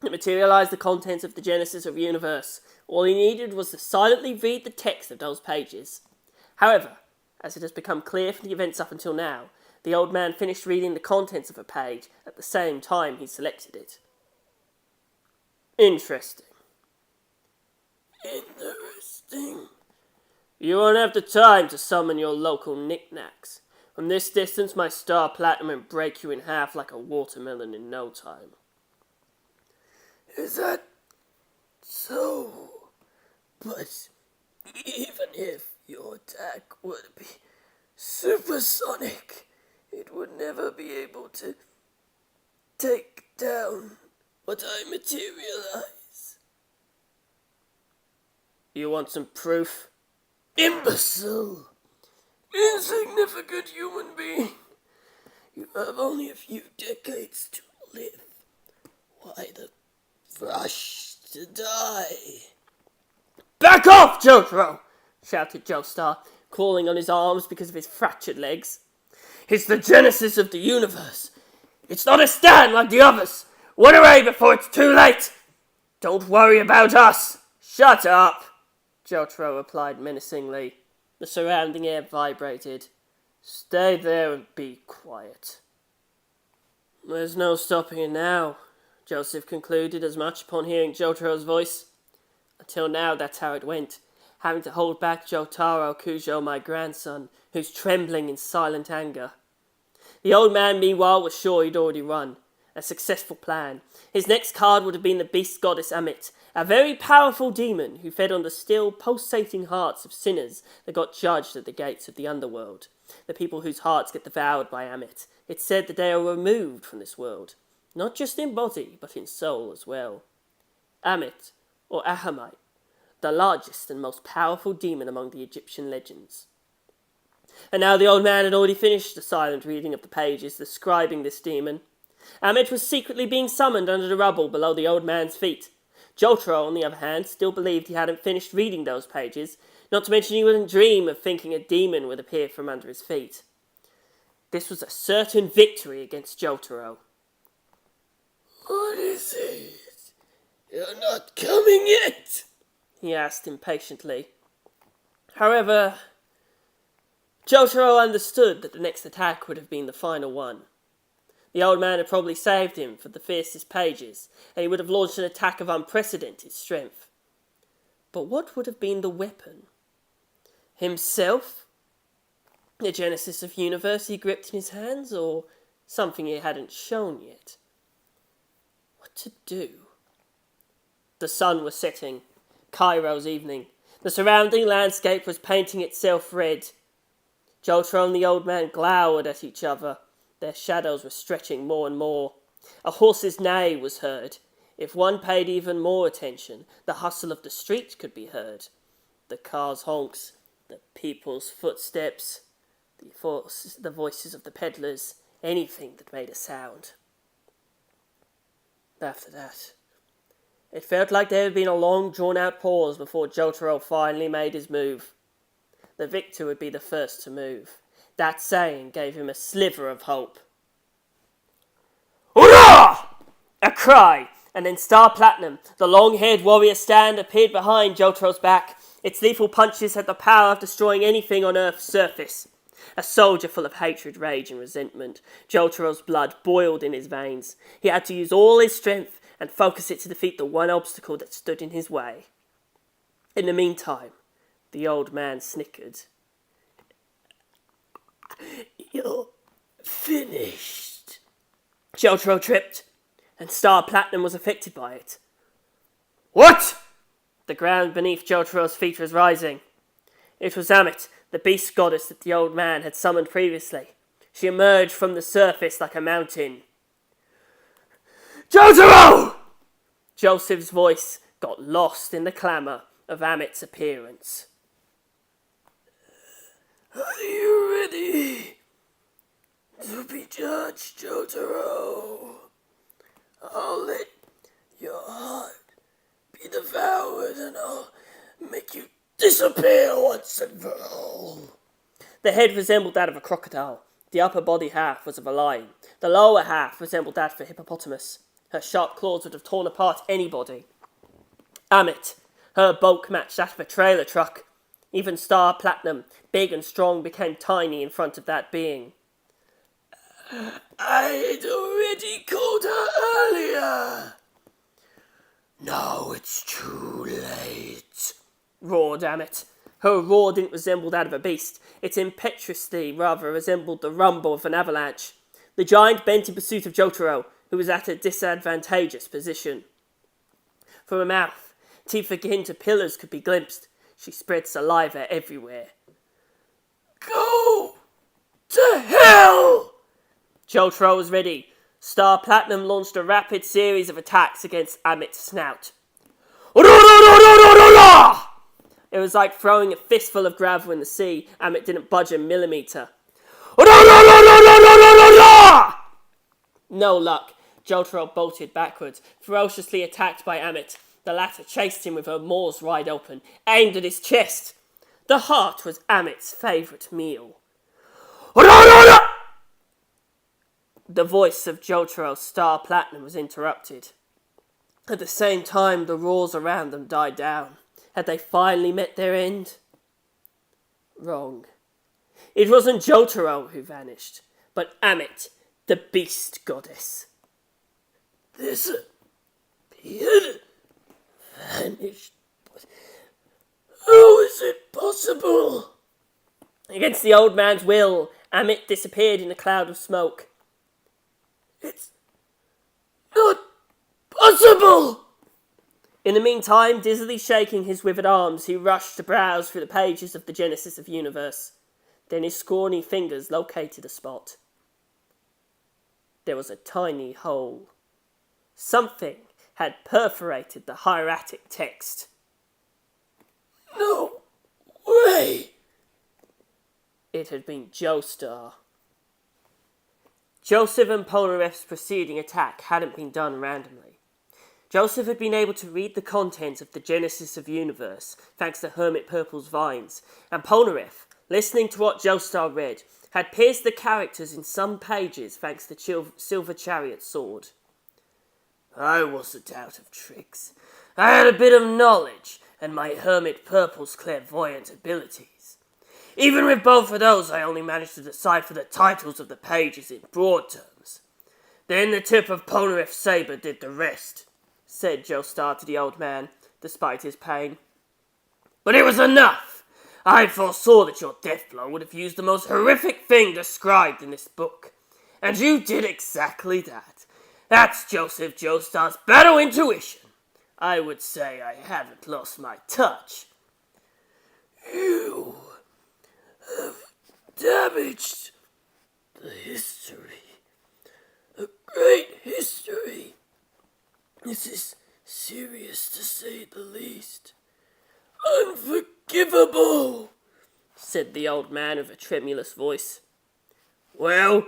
It materialized the contents of the Genesis of Universe. All he needed was to silently read the text of those pages. However, as it has become clear from the events up until now, the old man finished reading the contents of a page at the same time he selected it. Interesting. You won't have the time to summon your local knickknacks. From this distance, my Star Platinum will break you in half like a watermelon in no time. Is that so? But even if your attack would be supersonic, it would never be able to take down what I materialize. You want some proof? Imbecile! Insignificant human being! You have only a few decades to live. Why the rush to die? Back off, Jotaro! Shouted Joestar, crawling on his arms because of his fractured legs. It's the Genesis of the Universe. It's not a stand like the others. Run away before it's too late. Don't worry about us. Shut up, Jotaro replied menacingly. The surrounding air vibrated. Stay there and be quiet. There's no stopping it now, Joseph concluded as much upon hearing Jotaro's voice. Until now, that's how it went, having to hold back Jotaro Kujo, my grandson, who's trembling in silent anger. The old man, meanwhile, was sure he'd already run. A successful plan. His next card would have been the beast goddess Amit, a very powerful demon who fed on the still pulsating hearts of sinners that got judged at the gates of the underworld. The people whose hearts get devoured by Amit. It's said that they are removed from this world, not just in body, but in soul as well. Amit, or Ahamite, the largest and most powerful demon among the Egyptian legends. And now the old man had already finished the silent reading of the pages describing this demon. Amit was secretly being summoned under the rubble below the old man's feet. Jotaro, on the other hand, still believed he hadn't finished reading those pages, not to mention he wouldn't dream of thinking a demon would appear from under his feet. This was a certain victory against Jotaro. What is it? You're not coming yet? He asked impatiently. However, Jotaro understood that the next attack would have been the final one. The old man had probably saved him for the fiercest pages, and he would have launched an attack of unprecedented strength. But what would have been the weapon? Himself? The Genesis of Universe he gripped in his hands, or something he hadn't shown yet? What to do? The sun was setting. Cairo's evening. The surrounding landscape was painting itself red. Jotaro and the old man glowered at each other. Their shadows were stretching more and more. A horse's neigh was heard. If one paid even more attention, the hustle of the street could be heard. The cars' honks, the people's footsteps, the voices of the peddlers, anything that made a sound. After that, it felt like there had been a long, drawn-out pause before Jotaro finally made his move. The victor would be the first to move. That saying gave him a sliver of hope. Hurrah! A cry, and then Star Platinum, the long-haired warrior stand, appeared behind Jotaro's back. Its lethal punches had the power of destroying anything on Earth's surface. A soldier full of hatred, rage, and resentment. Jotaro's blood boiled in his veins. He had to use all his strength and focus it to defeat the one obstacle that stood in his way. In the meantime, the old man snickered. You're finished. Jotaro tripped, and Star Platinum was affected by it. What? The ground beneath Jotaro's feet was rising. It was Amit, the beast goddess that the old man had summoned previously. She emerged from the surface like a mountain. Jotaro! Joseph's voice got lost in the clamour of Amit's appearance. Are you ready to be judged, Jotaro? I'll let your heart be devoured and I'll make you disappear once and for all. The head resembled that of a crocodile. The upper body half was of a lion. The lower half resembled that of a hippopotamus. Her sharp claws would have torn apart anybody. Amit, her bulk matched that of a trailer truck. Even Star Platinum, big and strong, became tiny in front of that being. I'd already called her earlier. Now it's too late, roared Amit. Her roar didn't resemble that of a beast. Its impetuosity rather resembled the rumble of an avalanche. The giant bent in pursuit of Jotaro, who was at a disadvantageous position. From her mouth, teeth akin to pillars could be glimpsed. She spread saliva everywhere. Go to hell! Jotaro was ready. Star Platinum launched a rapid series of attacks against Amit's snout. It was like throwing a fistful of gravel in the sea. Amit didn't budge a millimetre. No luck. Jotaro bolted backwards, ferociously attacked by Amit. The latter chased him with her maws wide open, aimed at his chest. The heart was Amit's favourite meal. The voice of Jotaro's Star Platinum was interrupted. At the same time, the roars around them died down. Had they finally met their end? Wrong. It wasn't Jotaro who vanished, but Amit, the beast goddess. This appeared, vanished. How is it possible? Against the old man's will, Amit disappeared in a cloud of smoke. It's not possible! In the meantime, dizzily shaking his withered arms, he rushed to browse through the pages of the Genesis of Universe. Then his scrawny fingers located a spot. There was a tiny hole. Something had perforated the hieratic text. No way! It had been Joestar. Joseph and Polnareff's preceding attack hadn't been done randomly. Joseph had been able to read the contents of the Genesis of Universe thanks to Hermit Purple's vines, and Polnareff, listening to what Joestar read, had pierced the characters in some pages thanks to Silver Chariot's sword. I wasn't out of tricks. I had a bit of knowledge and my Hermit Purple's clairvoyant abilities. Even with both of those, I only managed to decipher the titles of the pages in broad terms. Then the tip of Polnareff's sabre did the rest, said Joestar to the old man, despite his pain. But it was enough! I foresaw that your deathblow would have used the most horrific thing described in this book. And you did exactly that. That's Joseph Joestar's battle intuition. I would say I haven't lost my touch. You have damaged the history. A great history. This is serious to say the least. Unforgivable, said the old man with a tremulous voice. Well,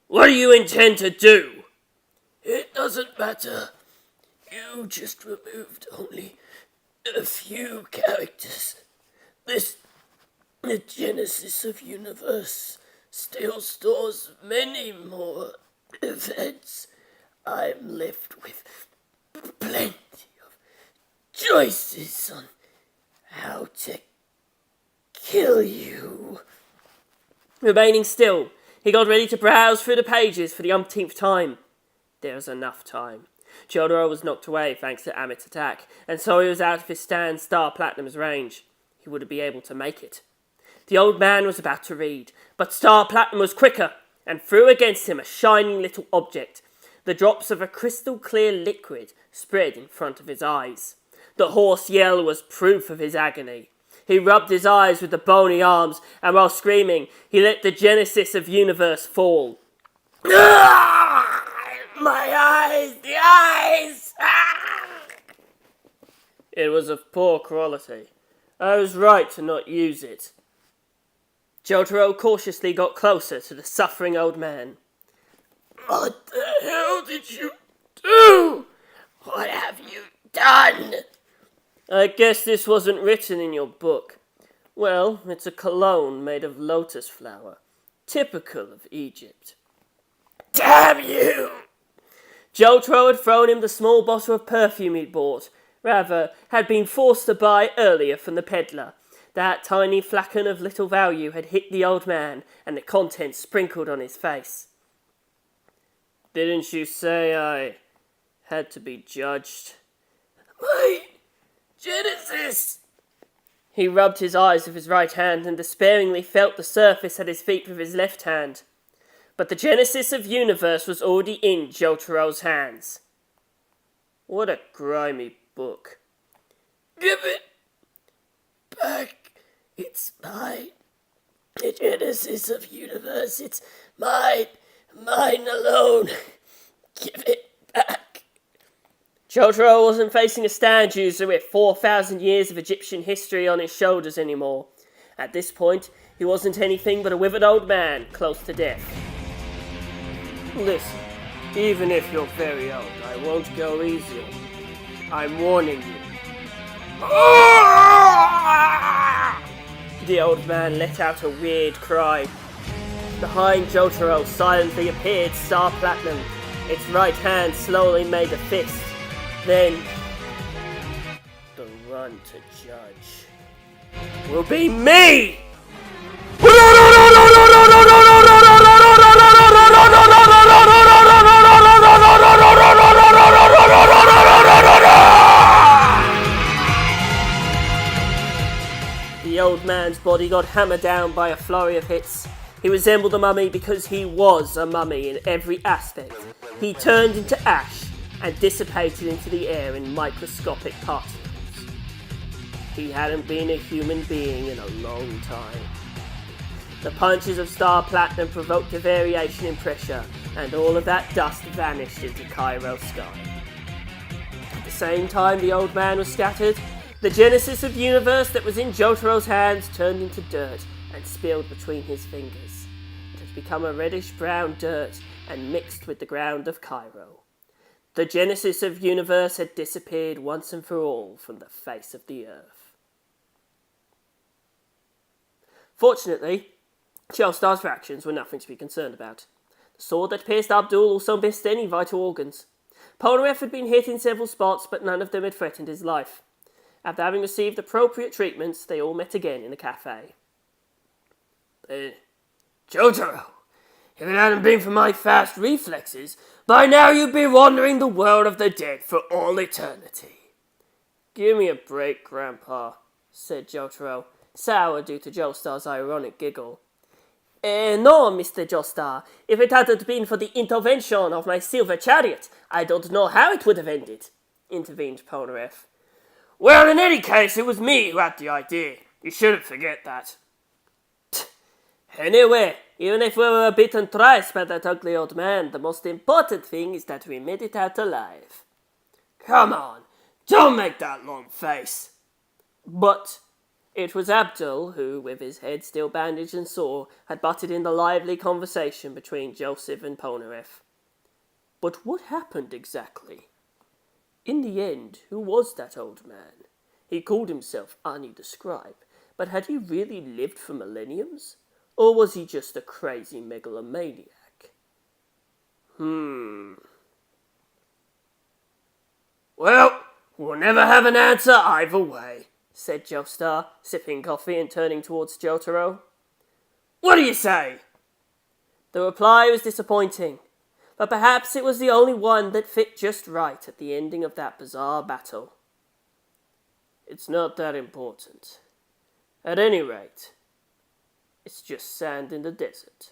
what do you intend to do? It doesn't matter. You just removed only a few characters. The Genesis of Universe still stores many more events. I'm left with plenty of choices on how to kill you. Remaining still, he got ready to browse through the pages for the umpteenth time. There was enough time. Jojo was knocked away thanks to Amit's attack, and so he was out of his stand Star Platinum's range. He wouldn't be able to make it. The old man was about to read, but Star Platinum was quicker, and threw against him a shining little object. The drops of a crystal-clear liquid spread in front of his eyes. The hoarse yell was proof of his agony. He rubbed his eyes with the bony arms, and while screaming, he let the Genesis of Universe fall. Ah! My eyes! The eyes! Ah! It was of poor quality. I was right to not use it. Jojo cautiously got closer to the suffering old man. What the hell did you do? What have you done? I guess this wasn't written in your book. Well, it's a cologne made of lotus flower, typical of Egypt. Damn you! Jojo had thrown him the small bottle of perfume he'd bought, rather, had been forced to buy earlier from the peddler. That tiny flagon of little value had hit the old man, and the contents sprinkled on his face. Didn't you say I had to be judged? My Genesis! He rubbed his eyes with his right hand and despairingly felt the surface at his feet with his left hand. But the Genesis of Universe was already in Jotaro's hands. What a grimy book. Give it back. It's mine. The Genesis of Universe. It's mine. Mine alone. Give it back. Jotaro wasn't facing a stand user with 4,000 years of Egyptian history on his shoulders anymore. At this point, he wasn't anything but a withered old man close to death. Listen, even if you're very old, I won't go easy on you. I'm warning you. The old man let out a weird cry. Behind Jotaro silently appeared Star Platinum. Its right hand slowly made a fist. Then, the one to judge will be me! The old man's body got hammered down by a flurry of hits. He resembled a mummy because he was a mummy in every aspect. He turned into ash and dissipated into the air in microscopic particles. He hadn't been a human being in a long time. The punches of Star Platinum provoked a variation in pressure, and all of that dust vanished into Cairo's sky. At the same time the old man was scattered, the Genesis of Universe that was in Jotaro's hands turned into dirt and spilled between his fingers. It had become a reddish-brown dirt and mixed with the ground of Cairo. The Genesis of Universe had disappeared once and for all from the face of the earth. Fortunately, Shellstar's fractions were nothing to be concerned about. The sword that pierced Abdul also missed any vital organs. Polnareff had been hit in several spots, but none of them had threatened his life. After having received appropriate treatments, they all met again in a cafe. Jotaro, if it hadn't been for my fast reflexes, by now you'd be wandering the world of the dead for all eternity. Give me a break, Grandpa, said Jotaro, sour due to Joestar's ironic giggle. No, Mr. Joestar. If it hadn't been for the intervention of my silver chariot, I don't know how it would have ended. intervened Polnareff. Well, in any case, it was me who had the idea. You shouldn't forget that. Anyway, even if we were beaten thrice by that ugly old man, the most important thing is that we made it out alive. Come on, don't make that long face. But it was Abdul who, with his head still bandaged and sore, had butted in the lively conversation between Joseph and Polnareff. But what happened exactly? In the end, who was that old man? He called himself Ani the Scribe, but had he really lived for millenniums? Or was he just a crazy megalomaniac? Well, we'll never have an answer either way, said Joestar, sipping coffee and turning towards Jotaro. What do you say? The reply was disappointing, but perhaps it was the only one that fit just right at the ending of that bizarre battle. It's not that important. At any rate, it's just sand in the desert.